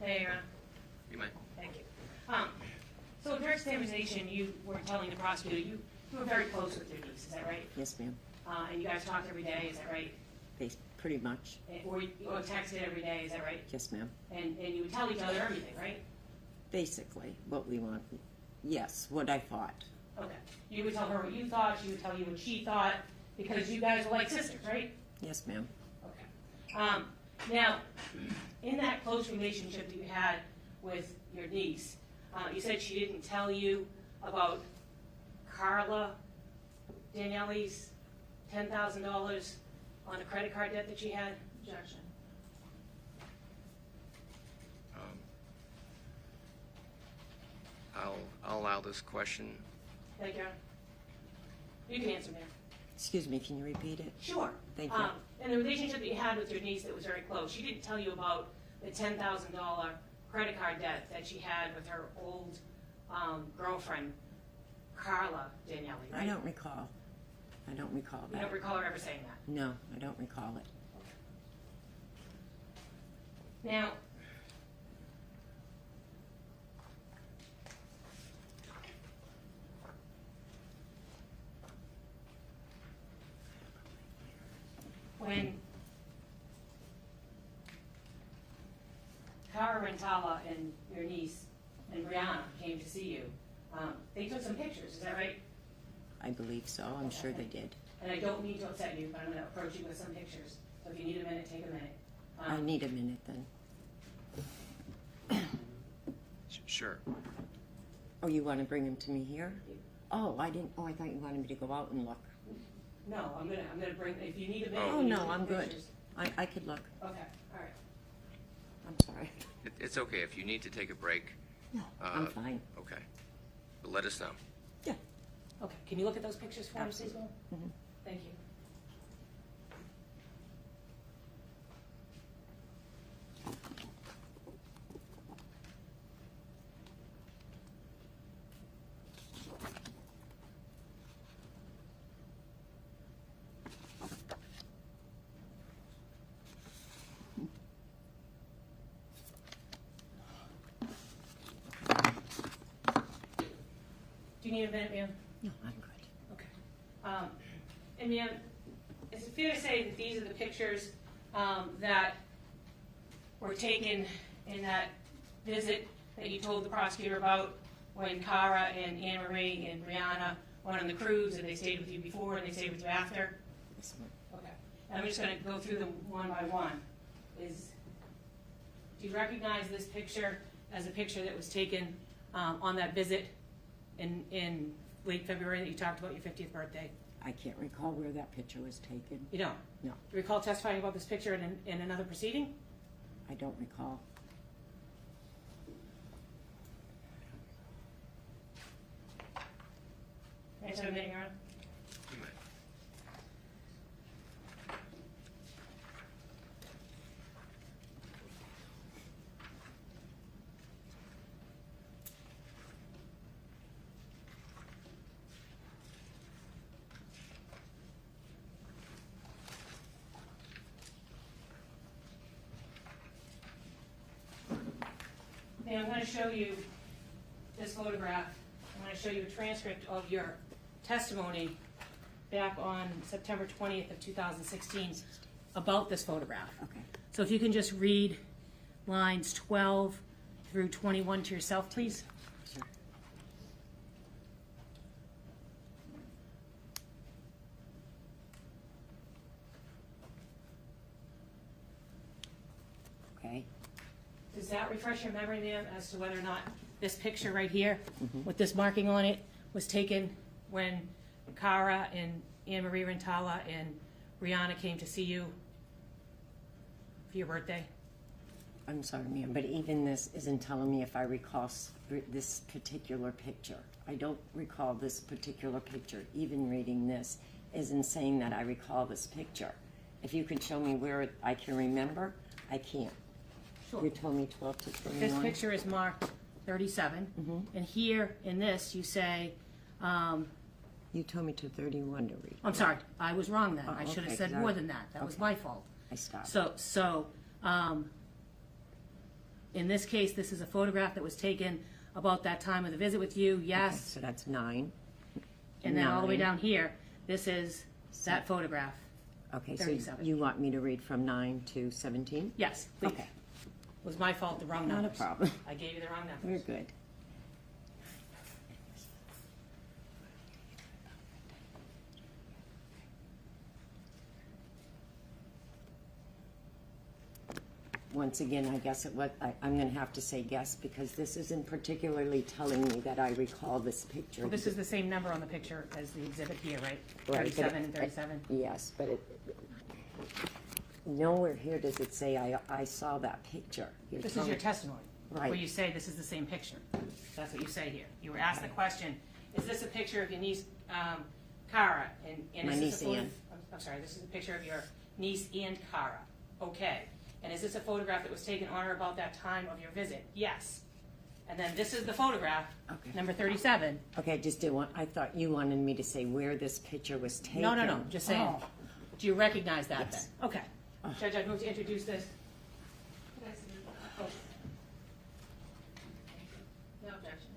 Hey, Aaron. You may. Thank you. So in direct examination, you were telling the prosecutor you were very close with your niece, is that right? Yes, ma'am. And you guys talked every day, is that right? Pretty much. Or texted every day, is that right? Yes, ma'am. And you would tell each other everything, right? Basically, what we want. Yes, what I thought. Okay. You would tell her what you thought, she would tell you what she thought, because you guys were like sisters, right? Yes, ma'am. Okay. Now, in that close relationship that you had with your niece, you said she didn't tell you about Carla Daniele's $10,000 on a credit card debt that she had? Objection. I'll allow this question. Thank you. You can answer, ma'am. Excuse me, can you repeat it? Sure. Thank you. In the relationship that you had with your niece that was very close, she didn't tell you about the $10,000 credit card debt that she had with her old girlfriend, Carla Daniele, right? I don't recall. I don't recall that. You don't recall her ever saying that? No, I don't recall it. Now, when Cara Rintala and your niece and Brianna came to see you, they took some pictures, is that right? I believe so. I'm sure they did. And I don't mean to upset you, but I'm going to approach you with some pictures. So if you need a minute, take a minute. I need a minute then. Sure. Oh, you want to bring them to me here? Oh, I didn't. Oh, I thought you wanted me to go out and look. No, I'm gonna bring. If you need a minute. Oh you no, need I'm good. pictures. I could look. Okay, all right. I'm sorry. It's okay if you need to take a break. No, I'm fine. Okay. But let us know. Yeah. Okay, can you look at those pictures for me, please, Will? Mhm. Thank you. Do you need a minute, ma'am? No, I'm good. Okay. And ma'am, is it fair to say that these are the pictures that were taken in that visit that you told the prosecutor about when Cara and Annamarie and Brianna went on the cruise and they stayed with you before and they stayed with you after? Yes, ma'am. Okay. And I'm just going to go through them one by one. Do you recognize this picture as a picture that was taken on that visit in late February that you talked about your 50th birthday? I can't recall where that picture was taken. You don't? No. Do you recall testifying about this picture in another proceeding? I don't recall. Can I just have a minute, Your Honor? You may. Now, I'm going to show you this photograph. I'm going to show you a transcript of your testimony back on September 20th of 2016 about this photograph. Okay. So if you can just read lines 12 through 21 to yourself, please. Sure. Okay. Does that refresh your memory, ma'am, as to whether or not this picture right here, with this marking on it, was taken when Cara and Annamarie Rintala and Brianna came to see you for your birthday? I'm sorry, ma'am, but even this isn't telling me if I recall this particular picture. I don't recall this particular picture. Even reading this isn't saying that I recall this picture. If you could show me where I can remember, I can't. Sure. You told me 12 to 21. This picture is marked 37, and here in this you say, You told me to 31 to read. I'm sorry, I was wrong then. Oh, I should have okay, said 'cause more than that. That was my fault. I stopped. So In this case, this is a photograph that was taken about that time of the visit with you, Okay, yes. so that's 9. And then all the way 9. down here, this is that photograph. Okay, so 37. you want me to read from 9 to 17? Yes, please. Okay. It was my fault, the wrong Not a numbers. problem. I gave you the wrong We're numbers. good. Once again, I guess I'm going to have to say yes, because this isn't particularly telling me that I recall this picture. Well, this is the same number on the picture as the exhibit here, right? Right, but 37 and 37? Yes, but nowhere here does it say I saw that picture. This is your testimony. Right. Where you say this is the same picture. That's what you say here. You were asked the question, is this a picture of your niece, Cara? And My is this niece a photo- Ann. I'm sorry, this is a picture of your niece and Cara. Okay. And is this a photograph that was taken on or about that time of your visit? Yes. And then this is the photograph, Okay. number 37. Okay, I just didn't want, I thought you wanted me to say where this picture was taken. No, just saying. Oh. Do you recognize that Yes. then? Okay. Judge, I move to introduce this. No objection.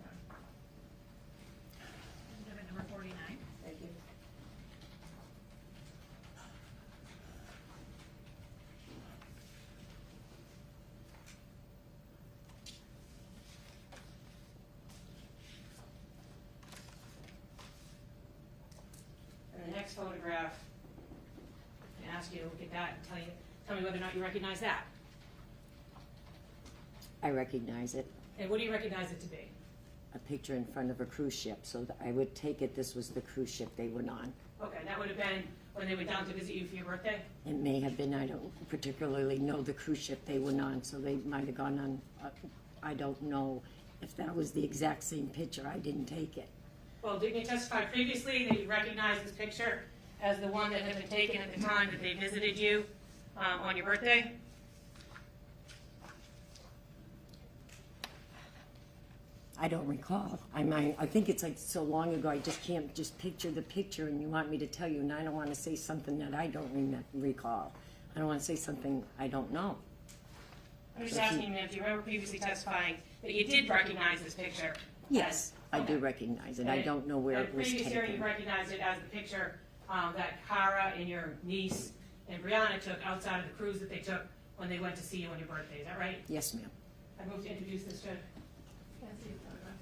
Exhibit number 49. Thank you. And the next photograph, I ask you to look at that and tell me whether or not you recognize that. I recognize it. And what do you recognize it to be? A picture in front of a cruise ship, so that I would take it this was the cruise ship they went on. Okay, that would have been when they went down to visit you for your birthday? It may have been, I don't particularly know the cruise ship they went on, so they might have gone on, I don't know if that was the exact same picture. I didn't take it. Well, didn't you testify previously that you recognized this picture as the one that had been taken at the time that they visited you on your birthday? I don't recall. I think it's like so long ago, I just can't just picture the picture, and you want me to tell you, and I don't want to say something that I don't recall. I don't want to say something I don't know. I'm just asking if you remember previously testifying that you did recognize this picture. Yes, I do Okay. recognize it. I don't know where it was Previous hearing, you taken. recognized it as the picture that Cara and your niece and Brianna took outside of the cruise that they took when they went to see you on your birthday. Is that right? Yes, ma'am. I move to introduce this judge. Can't see the photograph.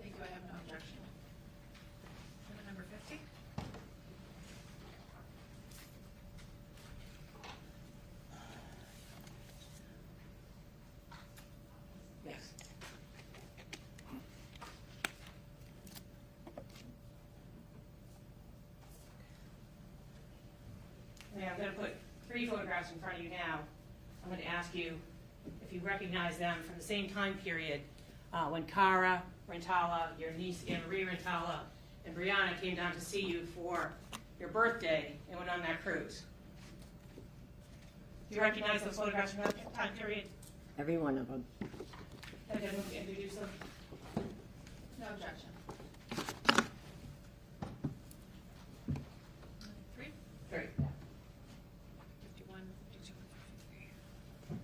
Thank you, I have no objection. Exhibit number 50. Yes. Okay, I'm going to put 3 photographs in front of you now. I'm going to ask you if you recognize them from the same time period when Cara Rintala, your niece Annamarie Rintala, and Brianna came down to see you for your birthday and went on that cruise. Do you recognize those photographs from that time period? Every one of them. Okay, move to introduce them. No objection. 3, 3. 51, 52, 53.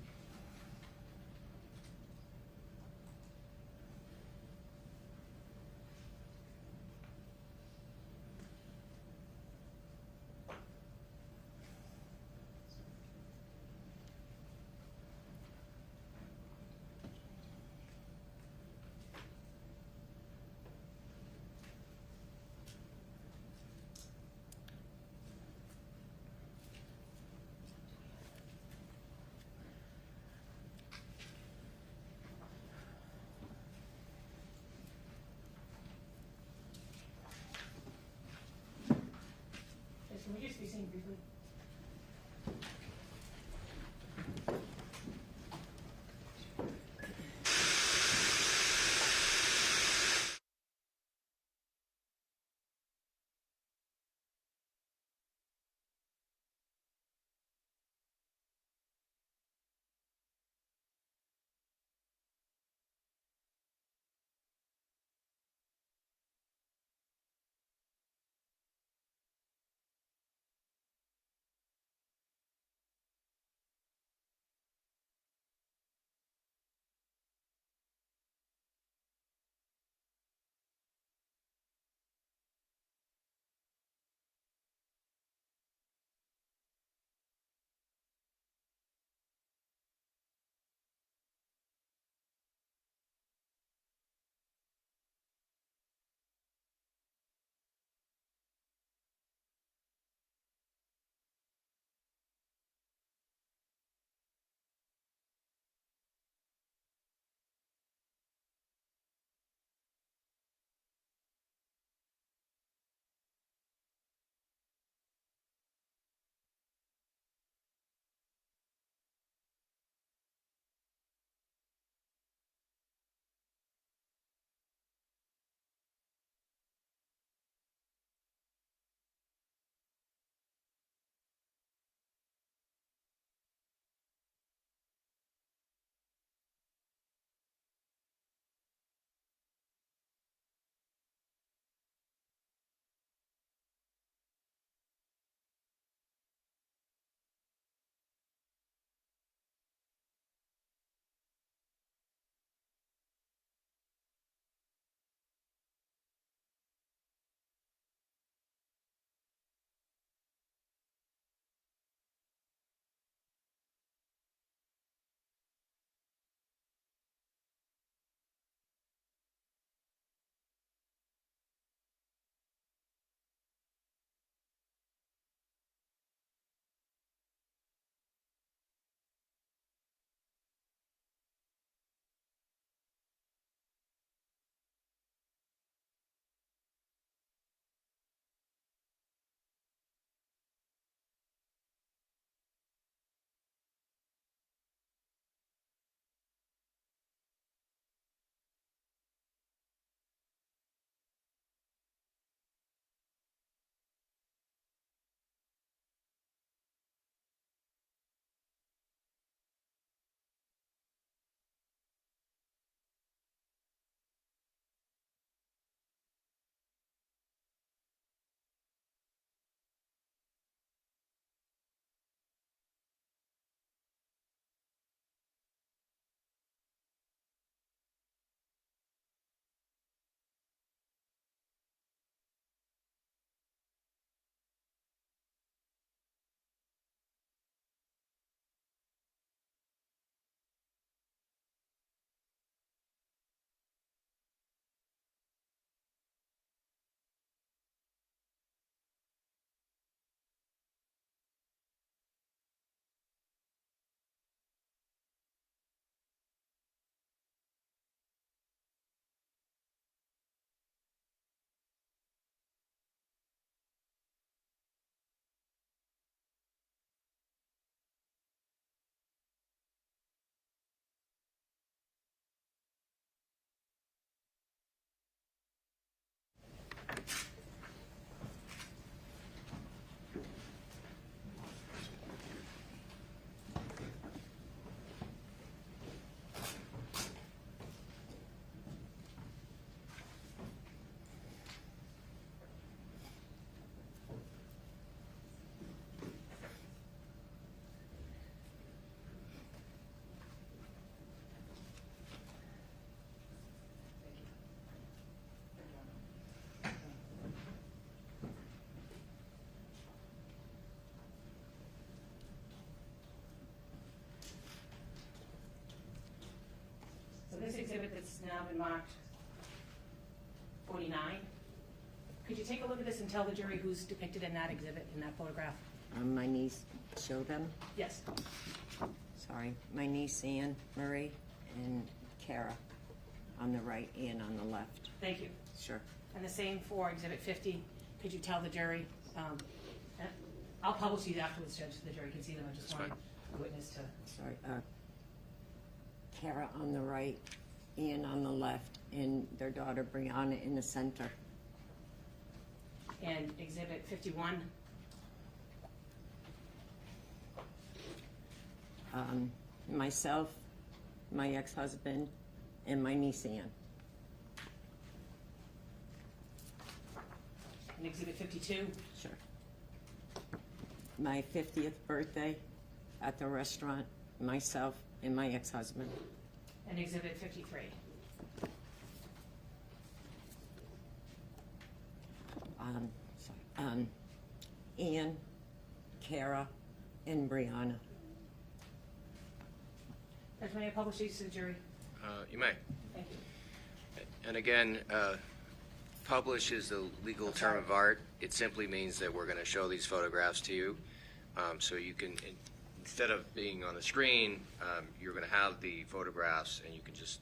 exhibit that's now been marked 49. Could you take a look at this and tell the jury who's depicted in that exhibit, in that photograph? My niece, show them. Yes. Sorry, my niece Annamarie and Cara on the right and on the left. Thank you. Sure. And the same for exhibit 50. Could you tell the jury? I'll publish these afterwards, Judge, so the jury can see them. I just want the witness to. Sorry, Cara on the right, Ann on the left, and their daughter Brianna in the center. And exhibit 51. Myself, my ex-husband, and my niece Ann. And exhibit 52. Sure. My 50th birthday at the restaurant, myself and my ex-husband. And exhibit 53. Ann, Cara, and Brianna. Judge, may I publish these to the jury? You may. Thank you. And again, publish is the legal term of art. It simply means that we're going to show these photographs to you. So you can, instead of being on the screen, you're going to have the photographs and you can just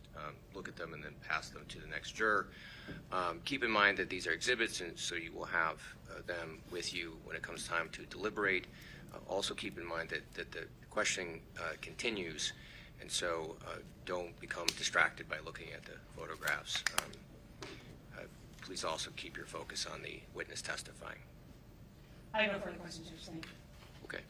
look at them and then pass them to the next juror. Keep in mind that these are exhibits, and so you will have them with you when it comes time to deliberate. Also keep in mind that the questioning continues, and so don't become distracted by looking at the photographs. Please also keep your focus on the witness testifying. I have no further questions, Judge. Thank you. Okay.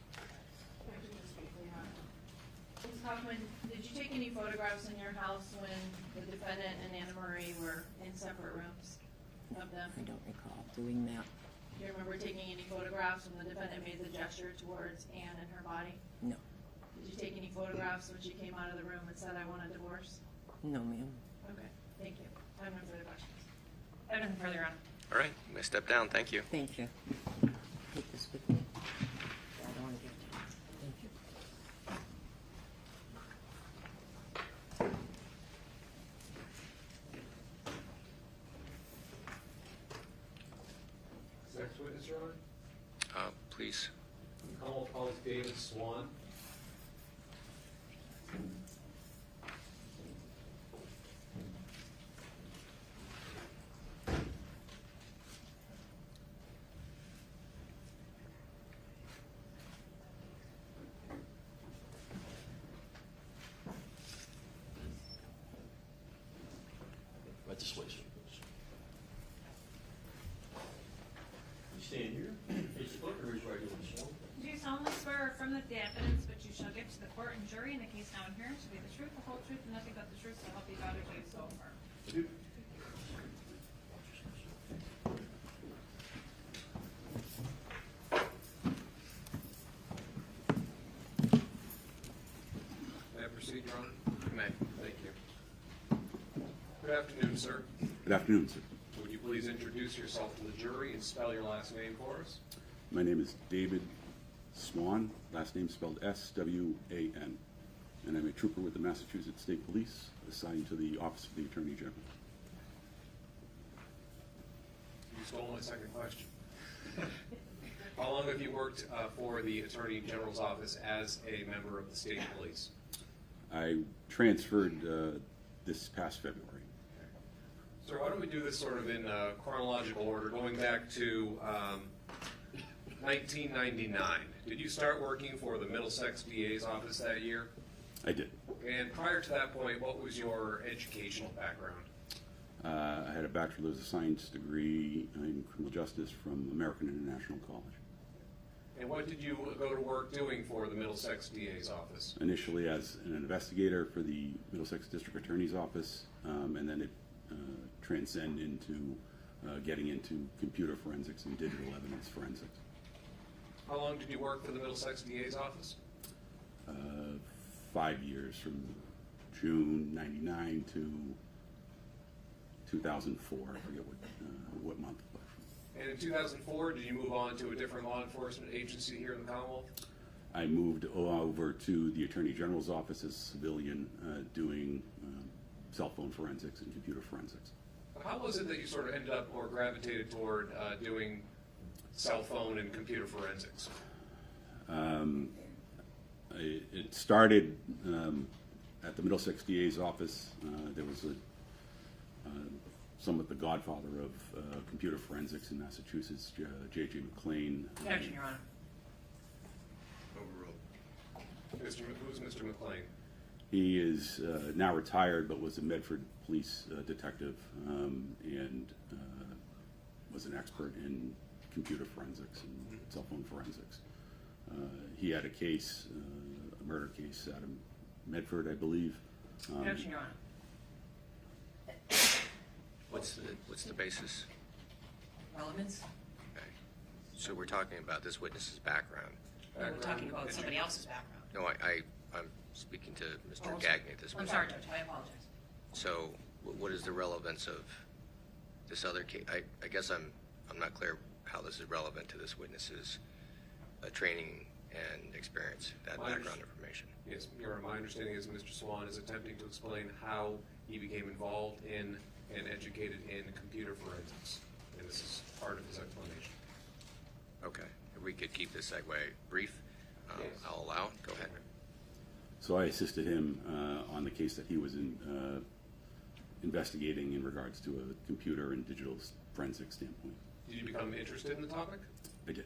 Ms. Kaufman, did you take any photographs in your house when the defendant and Annamarie were in separate rooms of them? I don't recall doing that. Do you remember taking any photographs when the defendant made the gesture towards Ann and her body? No. Did you take any photographs when she came out of the room and said, "I want a divorce"? No, ma'am. Okay, thank you. I have no further questions. I have nothing further on. All right, you may step down. Thank you. Thank you. Take this with me. I don't want to give it to you. Thank you. Next witness, Your Honor. Please. Commonwealth calls David Swan. Legislation. You stand here, face the clerk, and raise your right hand and sworn. Do you solemnly swear or affirm that the evidence which you shall give to the court and jury in the case now in here shall be the truth, the whole truth, and nothing but the truth, so help you God, or do you so affirm? I do. May I proceed, Your Honor? You may. Thank you. Good afternoon, sir. Good afternoon, sir. Would you please introduce yourself to the jury and spell your last name for us? My name is David Swan, last name spelled S-W-A-N, and I'm a trooper with the Massachusetts State Police, assigned to the Office of the Attorney General. You stole my second question. How long have you worked for the Attorney General's office as a member of the state police? I transferred this past February. Sir, why don't we do this sort of in chronological order, going back to 1999. Did you start working for the Middlesex DA's office that year? I did. And prior to that point, what was your educational background? I had a Bachelor's of Science degree in criminal justice from American International College. And what did you go to work doing for the Middlesex DA's office? Initially as an investigator for the Middlesex District Attorney's Office, and then it transcended into getting into computer forensics and digital evidence forensics. How long did you work for the Middlesex DA's office? 5 years, from June '99 to 2004. I forget what month. And in 2004, did you move on to a different law enforcement agency here in the Commonwealth? I moved over to the Attorney General's office as a civilian, doing cell phone forensics and computer forensics. How was it that you sort of ended up or gravitated toward doing cell phone and computer forensics? It started at the Middlesex DA's office. There was somewhat the godfather of computer forensics in Massachusetts, J.J. McLean. Objection, Your Honor. Overruled. Who's Mr. McLean? He is now retired, but was a Medford police detective and was an expert in computer forensics and cell phone forensics. He had a case, a murder case out of Medford, I believe. Objection, Your Honor. What's the basis? Relevance? Okay. So we're talking about this witness's background. We're talking about somebody else's background. No, I'm speaking to Mr. Oh, Gagné at this I'm point. sorry, Judge, I apologize. So what is the relevance of this other case? I guess I'm not clear how this is relevant to this witness's training and experience, that background information. Yes, Your Honor, my understanding is Mr. Swan is attempting to explain how he became involved in and educated in computer forensics, and this is part of his explanation. Okay. If we could keep this segue brief, Yes. I'll allow it. Go ahead. So I assisted him on the case that he was investigating in regards to a computer and digital forensics standpoint. Did you become interested in the topic? I did.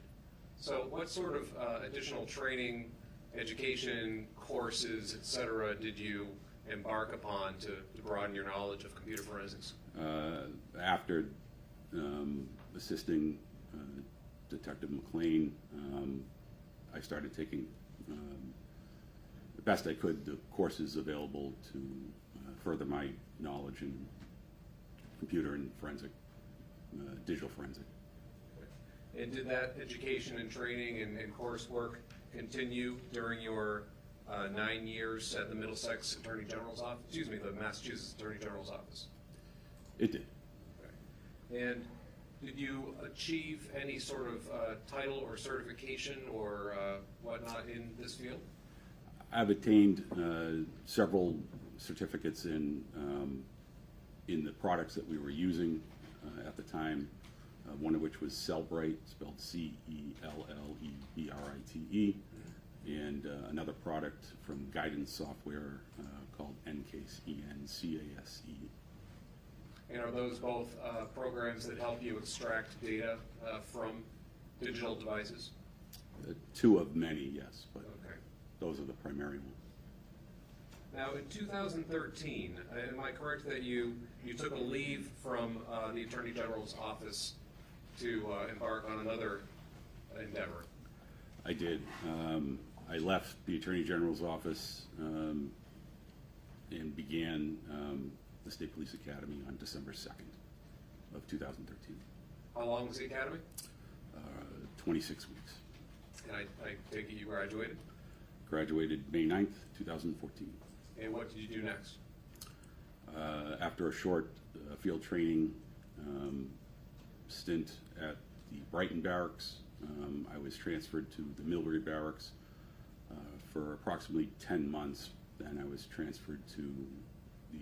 So what sort of additional training, education, courses, et cetera, did you embark upon to broaden your knowledge of computer forensics? After assisting Detective McLean, I started taking the best I could the courses available to further my knowledge in computer and forensic, digital forensic. And did that education and training and coursework continue during your 9 years at the Middlesex Attorney General's office? Excuse me, the Massachusetts Attorney General's office. It did. Okay. And did you achieve any sort of title or certification or whatnot in this field? I've attained several certificates in the products that we were using at the time. One of which was Cellbrite, spelled Cellellebrite, and another product from Guidance Software called Encase, Encase. And are those both programs that help you extract data from digital devices? Two of many, yes, but Okay. those are the primary ones. Now, in 2013, am I correct that you took a leave from the Attorney General's office to embark on another endeavor? I did. I left the Attorney General's office and began the State Police Academy on December 2nd of 2013. How long was the academy? 26 weeks. And I take it you graduated? Graduated May 9th, 2014. And what did you do next? After a short field training stint at the Brighton Barracks, I was transferred to the Millbury Barracks for approximately 10 months. Then I was transferred to the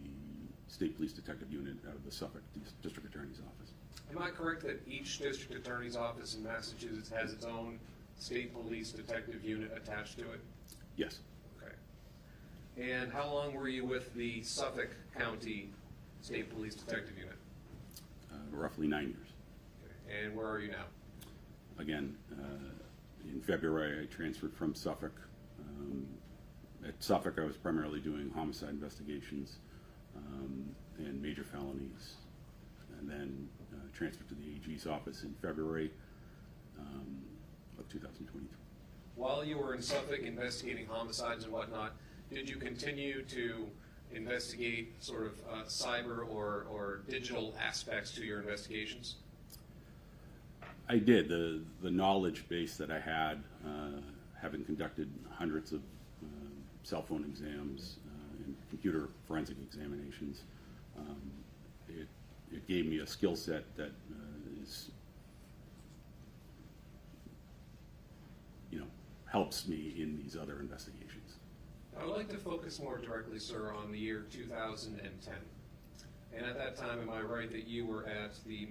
State Police Detective Unit out of the Suffolk District Attorney's Office. Am I correct that each district attorney's office in Massachusetts has its own State Police Detective Unit attached to it? Yes. Okay. And how long were you with the Suffolk County State Police Detective Unit? Roughly 9 years. Okay. And where are you now? Again, in February I transferred from Suffolk. At Suffolk I was primarily doing homicide investigations and major felonies, and then transferred to the AG's office in February of 2023. While you were in Suffolk investigating homicides and whatnot, did you continue to investigate sort of cyber or digital aspects to your investigations? I did. The knowledge base that I had, having conducted hundreds of cell phone exams and computer forensic examinations, it gave me a skill set that is, helps me in these other investigations. I would like to focus more directly, sir, on the year 2010. And at that time, am I right that you were at the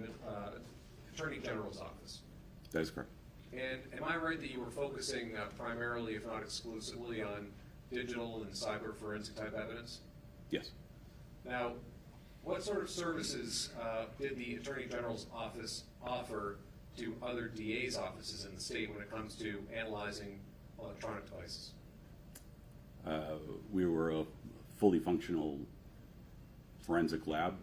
Attorney General's office? That is correct. And am I right that you were focusing primarily, if not exclusively, on digital and cyber forensic type evidence? Yes. Now, what sort of services did the Attorney General's office offer to other DA's offices in the state when it comes to analyzing electronic devices? We were a fully functional forensic lab,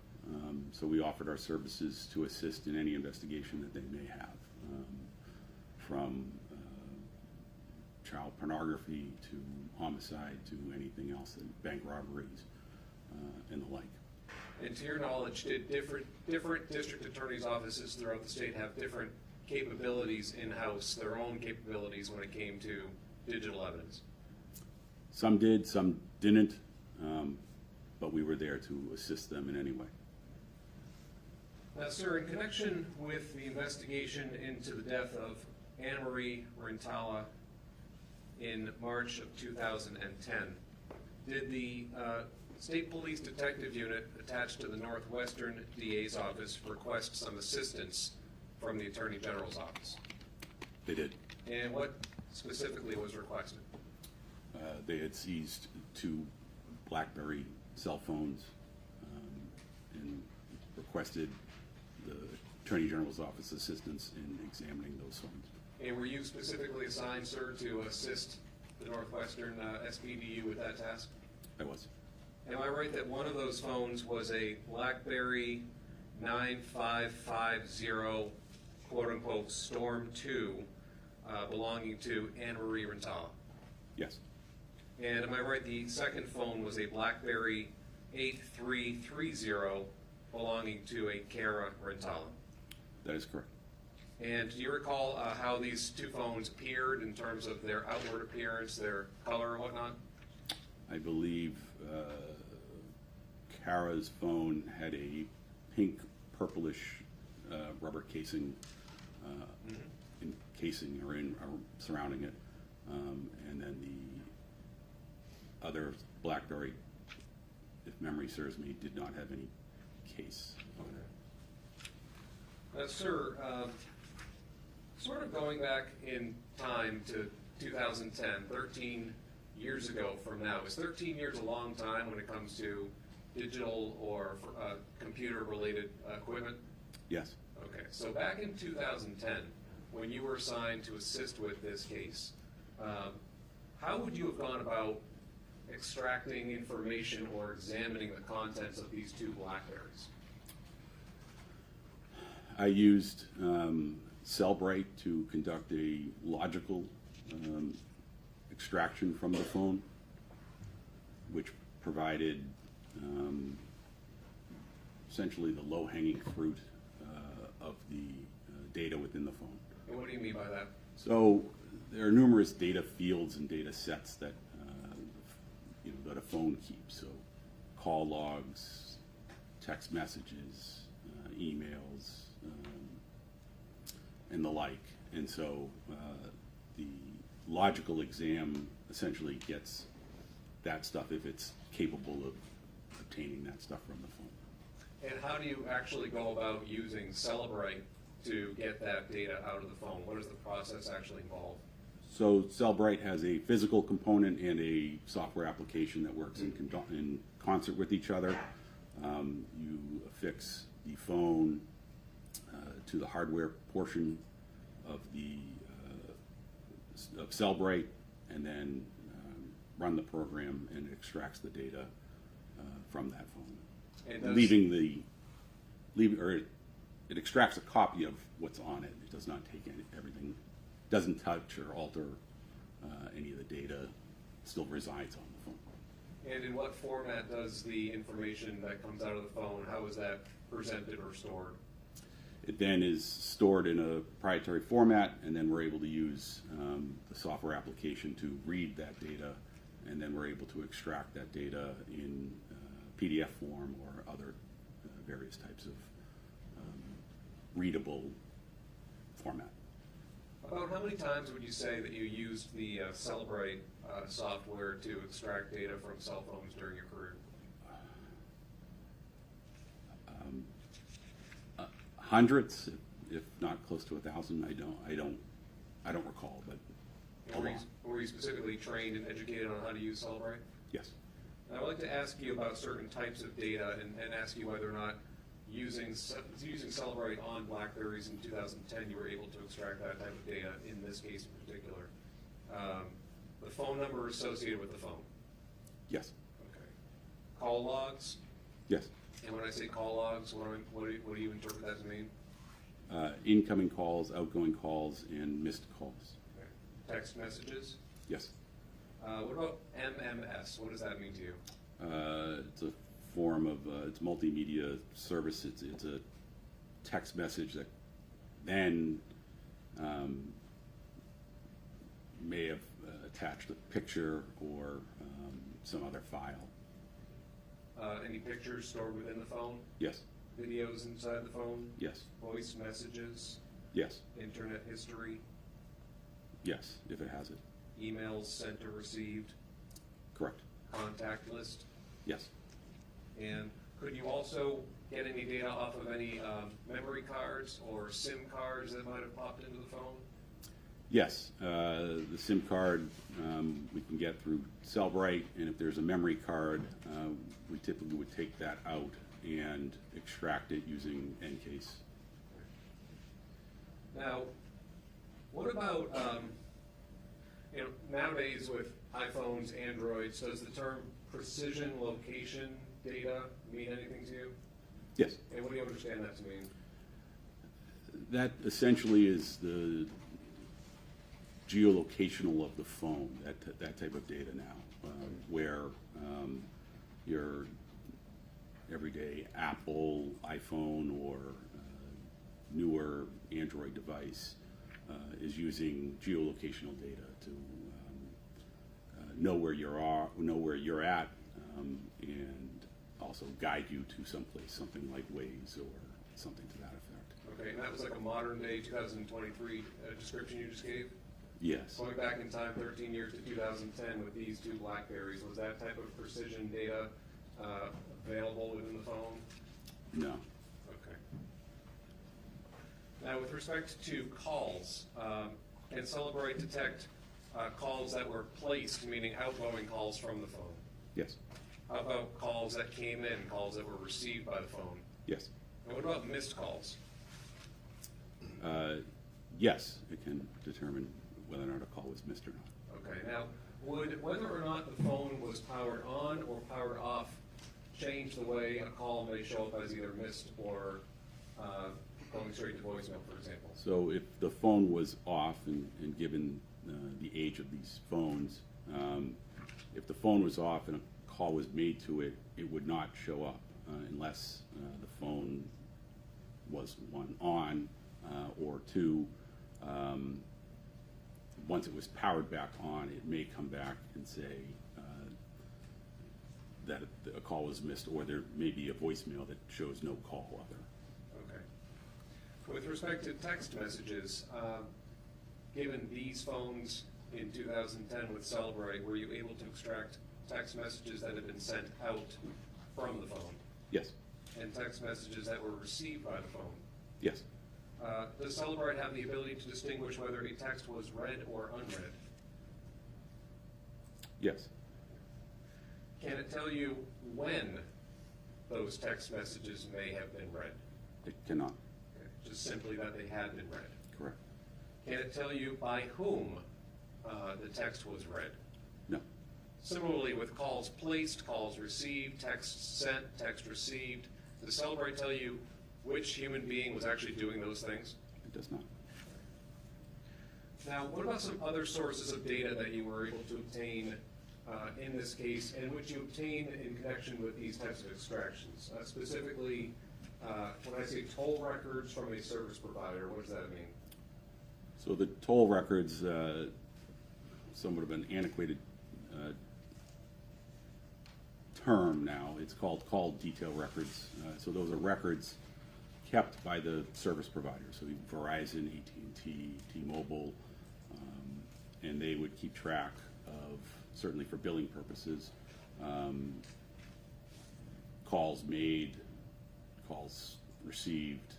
so we offered our services to assist in any investigation that they may have, from child pornography to homicide to anything else, bank robberies and the like. And to your knowledge, did different district attorneys' offices throughout the state have different capabilities in-house, their own capabilities when it came to digital evidence? Some did, some didn't, but we were there to assist them in any way. Now, sir, in connection with the investigation into the death of Annamarie Cochrane-Rintala in March of 2010, did the State Police Detective Unit attached to the Northwestern DA's office request some assistance from the Attorney General's office? They did. And what specifically was requested? They had seized 2 BlackBerry cell phones and requested the Attorney General's office assistance in examining those phones. And were you specifically assigned, sir, to assist the Northwestern SPDU with that task? I was. Am I right that one of those phones was a BlackBerry 9550 quote-unquote Storm 2 belonging to Annamarie Rintala? Yes. And am I right the second phone was a BlackBerry 8330 belonging to a Cara Rintala? That is correct. And do you recall how these 2 phones appeared in terms of their outward appearance, their color and whatnot? I believe Cara's phone had a pink purplish rubber casing encasing or surrounding it, and then the other BlackBerry, if memory serves me, did not have any case. Okay. Now, sir, sort of going back in time to 2010, 13 years ago from now, is 13 years a long time when it comes to digital or computer-related equipment? Yes. Okay, so back in 2010, when you were assigned to assist with this case, how would you have gone about extracting information or examining the contents of these 2 BlackBerries? I used Cellbrite to conduct a logical extraction from the phone, which provided essentially the low-hanging fruit of the data within the phone. And what do you mean by that? So there are numerous data fields and data sets that that a phone keeps. So call logs, text messages, emails, and the like. And so the logical exam essentially gets that stuff if it's capable of obtaining that stuff from the phone. And how do you actually go about using Cellbrite to get that data out of the phone? What does the process actually involve? So Cellbrite has a physical component and a software application that works in concert with each other. You affix the phone to the hardware portion of of Cellbrite, and then run the program, and it extracts the data from that phone, it extracts a copy of what's on it. It does not take everything, doesn't touch or alter any of the data. It still resides on the phone. And in what format does the information that comes out of the phone, how is that presented or stored? It then is stored in a proprietary format, and then we're able to use the software application to read that data, and then we're able to extract that data in PDF form or other various types of readable format. About how many times would you say that you used the Cellbrite software to extract data from cell phones during your career? hundreds, if not close to 1,000. I don't recall, but a lot. Were you specifically trained and educated on how to use Celebrate? Yes. I would like to ask you about certain types of data and ask you whether or not using Celebrate on BlackBerries in 2010 you were able to extract that type of data in this case in particular. The phone number associated with the phone. Yes. Okay. Call logs. Yes. And when I say call logs, what do you interpret that to mean? Incoming calls, outgoing calls, and missed calls. Okay. Text messages. Yes. What about MMS? What does that mean to you? It's a form of it's multimedia service. It's a text message that then may have attached a picture or some other file. Any pictures stored within the phone? Yes. Videos inside the phone? Yes. Voice messages? Yes. Internet history? Yes, if it has it. Emails sent or received? Correct. Contact list? Yes. And could you also get any data off of any memory cards or SIM cards that might have popped into the phone? Yes. The SIM card we can get through Cellbrite, and if there's a memory card, we typically would take that out and extract it using NCase. Now, what about, nowadays with iPhones, Androids, does the term precision location data mean anything to you? Yes. And what do you understand that to mean? That essentially is the geolocational of the phone, that type of data now, where your everyday Apple, iPhone, or newer Android device is using geolocational data to know where you're at, and also guide you to someplace, something like Waze or something to that effect. Okay, and that was like a modern day 2023 description you just gave? Yes. Going back in time 13 years to 2010 with these two BlackBerries, was that type of precision data available within the phone? No. Okay. Now, with respect to calls, can Celebrate detect calls that were placed, meaning outgoing calls from the phone? Yes. How about calls that came in, calls that were received by the phone? Yes. And what about missed calls? Yes, it can determine whether or not a call was missed or not. Okay, now, would whether or not the phone was powered on or powered off change the way a call may show up as either missed or going straight to voicemail, for example? So if the phone was off, and given the age of these phones, if the phone was off and a call was made to it, it would not show up unless the phone was, one, on, or two, once it was powered back on, it may come back and say that a call was missed, or there may be a voicemail that shows no call other. Okay. With respect to text messages, given these phones in 2010 with Celebrate, were you able to extract text messages that had been sent out from the phone? Yes. And text messages that were received by the phone? Yes. Does Celebrate have the ability to distinguish whether a text was read or unread? Yes. Can it tell you when those text messages may have been read? It cannot. Okay. Just simply that they had been read? Correct. Can it tell you by whom the text was read? No. Similarly, with calls placed, calls received, text sent, text received, does Celebrate tell you which human being was actually doing those things? It does not. Now, what about some other sources of data that you were able to obtain in this case, and which you obtained in connection with these types of extractions? Specifically, when I say toll records from a service provider, what does that mean? So the toll records, somewhat of an antiquated term now. It's called call detail records. So those are records kept by the service provider. So Verizon, AT&T, T-Mobile, and they would keep track of, certainly for billing purposes, calls made, calls received,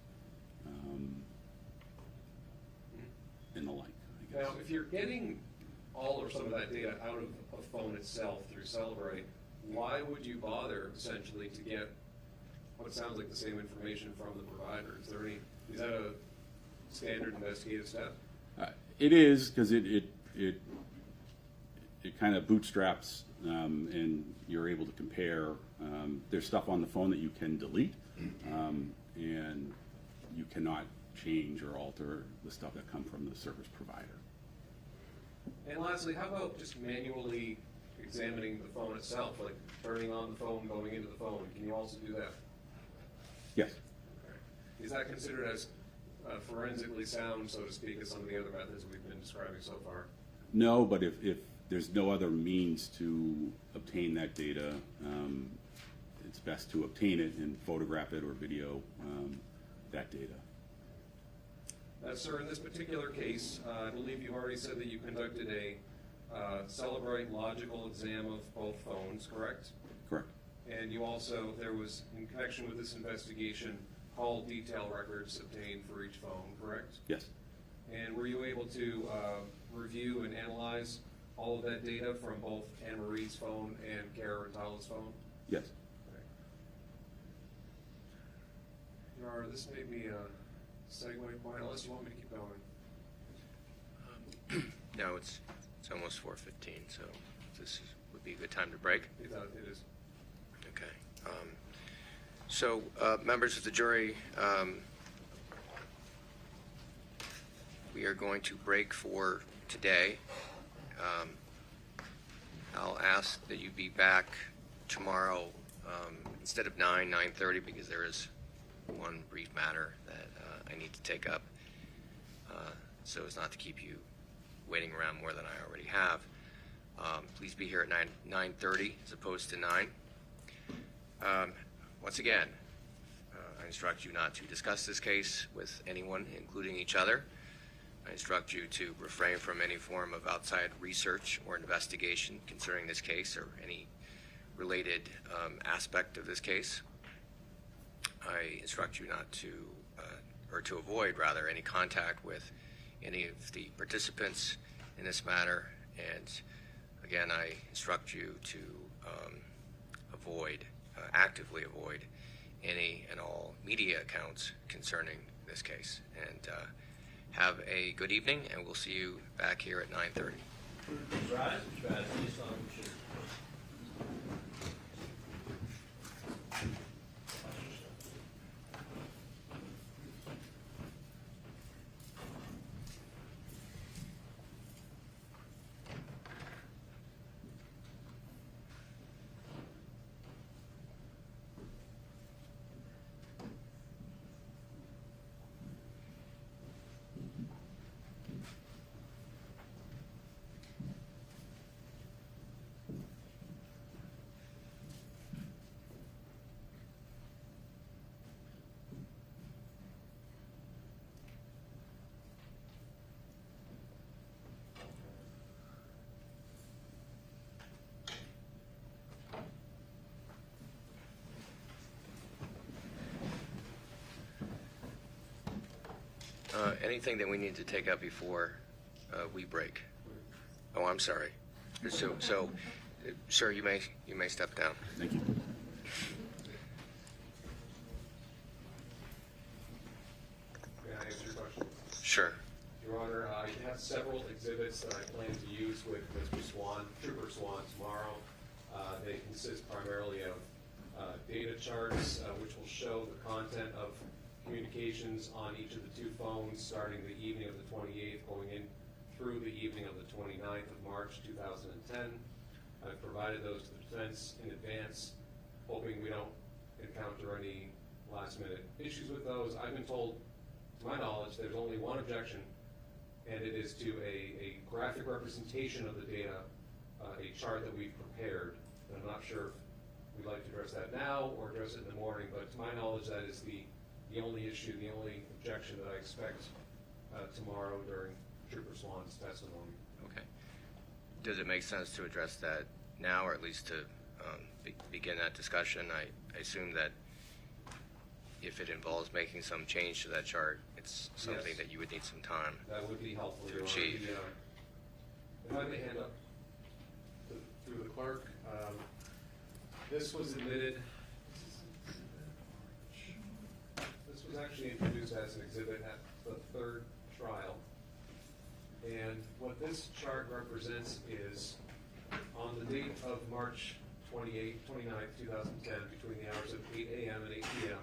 and the like, I guess. Now, if you're getting all or some of that data out of a phone itself through Celebrate, why would you bother essentially to get what sounds like the same information from the provider? Is that a standard investigative step? It is, because it kind of bootstraps, and you're able to compare. There's stuff on the phone that you can delete, and you cannot change or alter the stuff that come from the service provider. And lastly, how about just manually examining the phone itself, like turning on the phone, going into the phone? Can you also do that? Yes. Okay. Is that considered as forensically sound, so to speak, as some of the other methods we've been describing so far? No, but if there's no other means to obtain that data, it's best to obtain it and photograph it or video that data. Sir, in this particular case, I believe you've already said that you conducted a Celebrate logical exam of both phones, correct? Correct. And you also, there was, in connection with this investigation, call detail records obtained for each phone, correct? Yes. And were you able to review and analyze all of that data from both Annamarie's phone and Cara Rintala's phone? Yes. Okay. Your Honor, this may be a segue point, unless you want me to keep going. No, it's almost 4:15, so this would be a good time to break. It is. Okay. So, members of the jury, we are going to break for today. I'll ask that you be back tomorrow instead of 9:30, because there is one brief matter that I need to take up, so as not to keep you waiting around more than I already have. Please be here at 9:30 as opposed to 9. Once again, I instruct you not to discuss this case with anyone, including each other. I instruct you to refrain from any form of outside research or investigation concerning this case or any related aspect of this case. I instruct you not to, or to avoid rather, any contact with any of the participants in this matter. And again, I instruct you to actively avoid any and all media accounts concerning this case. And have a good evening, and we'll see you back here at 9:30. Rise, Anything that we need to take up before we break? Oh, I'm sorry. So, sir, you may step down. Thank you. May I answer your question? Sure. Your Honor, I have several exhibits that I plan to use with Mr. Trooper Swan tomorrow. They consist primarily of data charts, which will show the content of communications on each of the two phones starting the evening of the 28th going in through the evening of the 29th of March 2010. I've provided those to the defense in advance, hoping we don't encounter any last-minute issues with those. I've been told, to my knowledge, there's only one objection, and it is to a graphic representation of the data, a chart that we've prepared. And I'm not sure if we'd like to address that now or address it in the morning, but to my knowledge, that is the only issue, the only objection that I expect tomorrow during Trooper Swan's testimony. Okay. Does it make sense to address that now, or at least to begin that discussion? I assume that if it involves making some change to that chart, it's something Yes. that you would need some time That would be helpful, to Your Honor. achieve. If I may hand up through the clerk, this was admitted, this was actually introduced as an exhibit at the third trial. And what this chart represents is on the date of March 29th, 2010, between the hours of 8 a.m. and 8 p.m.,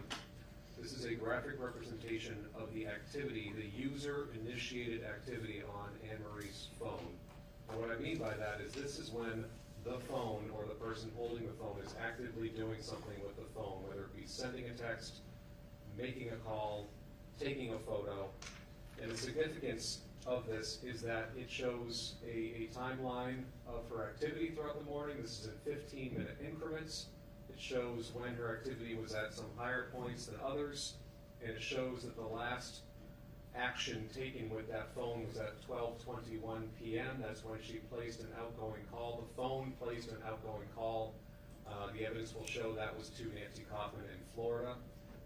this is a graphic representation of the activity, the user-initiated activity on Anne-Marie's phone. And what I mean by that is this is when the phone or the person holding the phone is actively doing something with the phone, whether it be sending a text, making a call, taking a photo. And the significance of this is that it shows a timeline of her activity throughout the morning. This is in 15-minute increments. It shows when her activity was at some higher points than others, and it shows that the last action taken with that phone was at 12:21 p.m. That's when she placed an outgoing call. The phone placed an outgoing call. The evidence will show that was to Nancy Kaufman in Florida,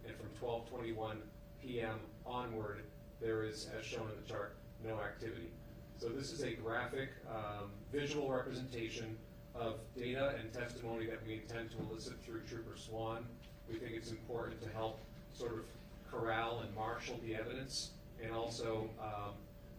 and from 12:21 p.m. onward, there is, as shown in the chart, no activity. So this is a graphic, visual representation of data and testimony that we intend to elicit through Trooper Swan. We think it's important to help sort of corral and marshal the evidence, and also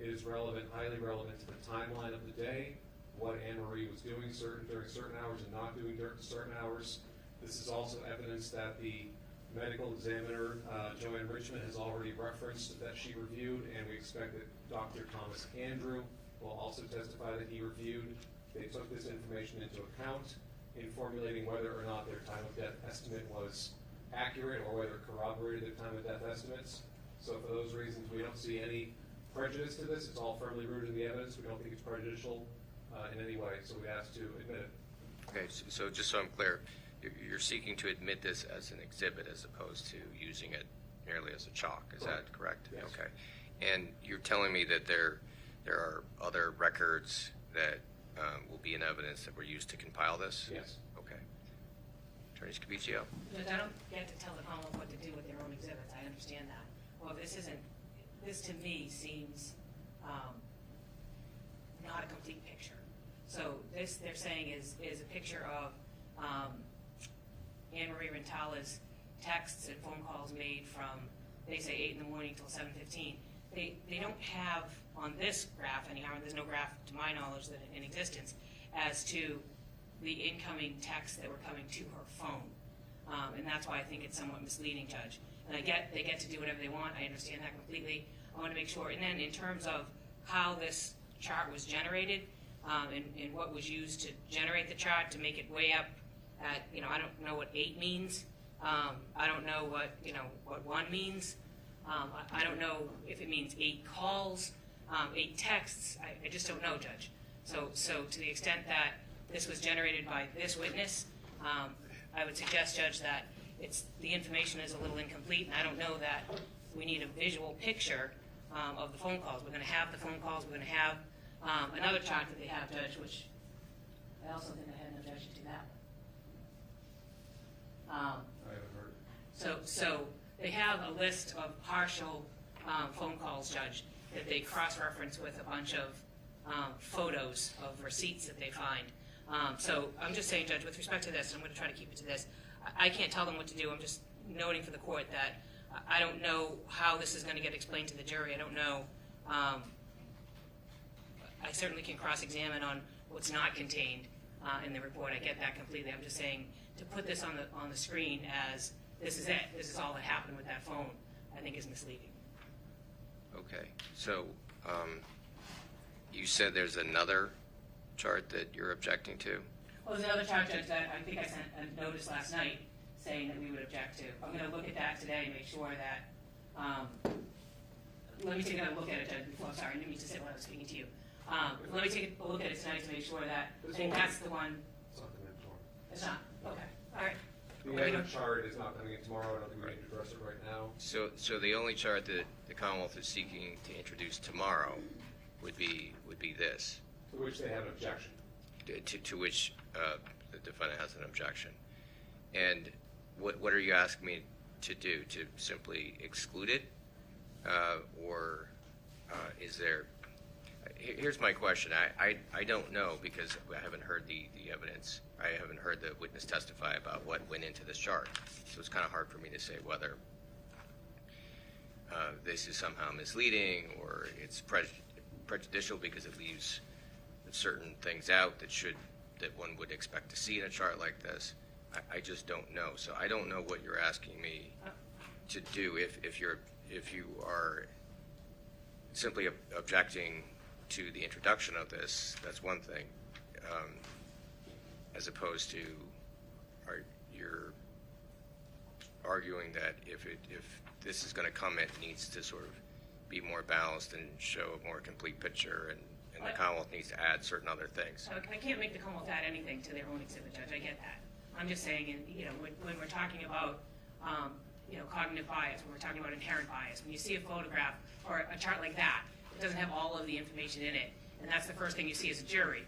it is relevant, highly relevant to the timeline of the day, what Anne-Marie was doing during certain hours and not doing during certain hours. This is also evidence that the medical examiner, Joanne Richmond, has already referenced that she reviewed, and we expect that Dr. Thomas Andrew will also testify that he reviewed. They took this information into account in formulating whether or not their time of death estimate was accurate or whether it corroborated their time of death estimates. So for those reasons, we don't see any prejudice to this. It's all firmly rooted in the evidence. We don't think it's prejudicial in any way, so we ask to admit it. Okay, so just so I'm clear, you're seeking to admit this as an exhibit as opposed to using it merely as a chalk, is that correct? Yes. Okay. And you're telling me that there are other records that will be in evidence that were used to compile this? Yes. Okay. Attorney Scabiccio? But I don't get to tell the Commonwealth what to do with their own exhibits, I understand that. Well, this to me seems not a complete picture. So this, they're saying, is a picture of Annamarie Rintala's texts and phone calls made from, they say 8 in the morning till 7:15. They don't have on this graph anyhow, and there's no graph to my knowledge that in existence, as to the incoming texts that were coming to her phone. And that's why I think it's somewhat misleading, Judge. And they get to do whatever they want. I understand that completely. I want to make sure. And then in terms of how this chart was generated, and what was used to generate the chart to make it way up at, I don't know what 8 means. I don't know what 1 means. I don't know if it means 8 calls, 8 texts. I just don't know, Judge. So to the extent that this was generated by this witness, I would suggest, Judge, that the information is a little incomplete, and I don't know that we need a visual picture of the phone calls. We're going to have the phone calls. We're going to have another chart that they have, Judge, which I also think I had an objection to that one. I haven't heard. So they have a list of partial phone calls, Judge, that they cross-reference with a bunch of photos of receipts that they find. So I'm just saying, Judge, with respect to this, and I'm going to try to keep it to this, I can't tell them what to do. I'm just noting for the court that I don't know how this is going to get explained to the jury. I don't know. I certainly can cross-examine on what's not contained in the report. I get that completely. I'm just saying to put this on the screen as this is it, this is all that happened with that phone, I think is misleading. Okay. So you said there's another chart that you're objecting to? Well, there's another chart, Judge, that I think I sent a notice last night saying that we would object to. I'm going to look at that today and make sure that, let me take another look at it, Judge, before, sorry, I didn't mean to say when I was speaking to you. Let me take a look at it tonight to make sure that, I think that's the one. It's not coming in tomorrow. It's not? Okay, all right. The other chart is not coming in tomorrow. I don't think we need to address it right now. So the only chart that the Commonwealth is seeking to introduce tomorrow would be this. To which they have an objection. To which the defendant has an objection. And what are you asking me to do? To simply exclude it? Or is there, here's my question. I don't know because I haven't heard the evidence. I haven't heard the witness testify about what went into this chart. So it's kind of hard for me to say whether this is somehow misleading or it's prejudicial because it leaves certain things out that one would expect to see in a chart like this. I just don't know. So I don't know what you're asking me to do. If you are simply objecting to the introduction of this, that's one thing. As opposed to, you're arguing that if this is going to come, it needs to sort of be more balanced and show a more complete picture, and the Commonwealth needs to add certain other things. I can't make the Commonwealth add anything to their own exhibit, Judge. I get that. I'm just saying, when we're talking about, cognitive bias, when we're talking about inherent bias, when you see a photograph or a chart like that, it doesn't have all of the information in it, and that's the first thing you see as a jury.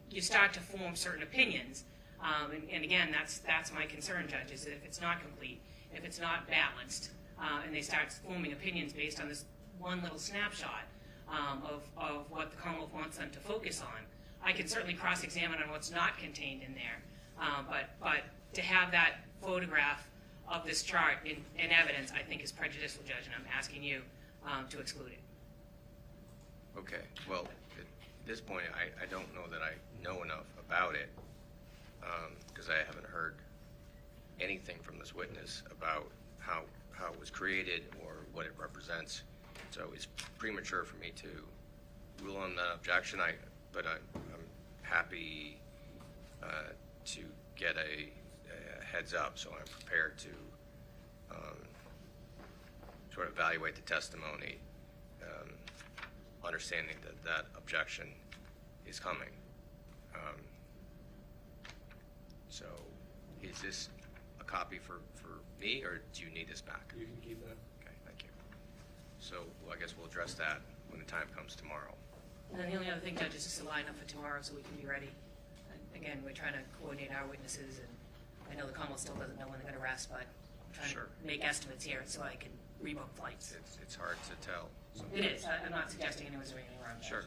You start to form certain opinions, and again, that's my concern, Judge, is if it's not complete, if it's not balanced, and they start forming opinions based on this one little snapshot of what the Commonwealth wants them to focus on. I can certainly cross-examine on what's not contained in there, but to have that photograph of this chart in evidence, I think is prejudicial, Judge, and I'm asking you to exclude it. Okay. Well, at this point, I don't know that I know enough about it because I haven't heard anything from this witness about how it was created or what it represents. So it's premature for me to rule on that objection. But I'm happy to get a heads up, so I'm prepared to sort of evaluate the testimony, understanding that objection is coming. So is this a copy for me, or do you need this back? You can keep that. Okay, thank you. So I guess we'll address that when the time comes tomorrow. And then the only other thing, Judge, is just to line up for tomorrow so we can be ready. And again, we're trying to coordinate our witnesses, and I know the Commonwealth still doesn't know when they're going to rest, but I'm trying to make estimates here so I can rebook flights. It's hard to tell. It is. I'm not suggesting anyone's doing anything wrong. Sure.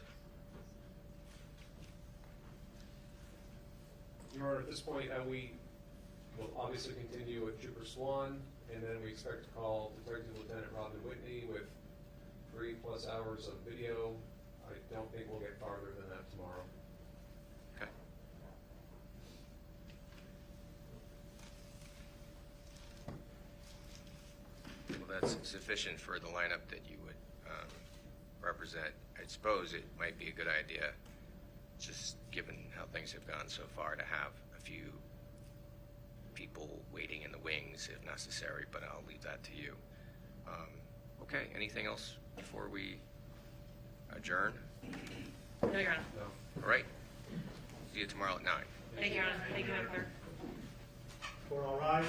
Your Honor, at this point, we will obviously continue with Trooper Swan, and then we expect to call Detective Lieutenant Robin Whitney with 3+ hours of video. I don't think we'll get farther than that tomorrow. Okay. Well, that's sufficient for the lineup that you would represent. I suppose it might be a good idea, just given how things have gone so far, to have a few people waiting in the wings if necessary, but I'll leave that to you. Okay, anything else before we adjourn? No, Your Honor. No. All right. See you tomorrow at 9. Thank you, Your Honor. Thank you, Madam Clerk. Court all rise.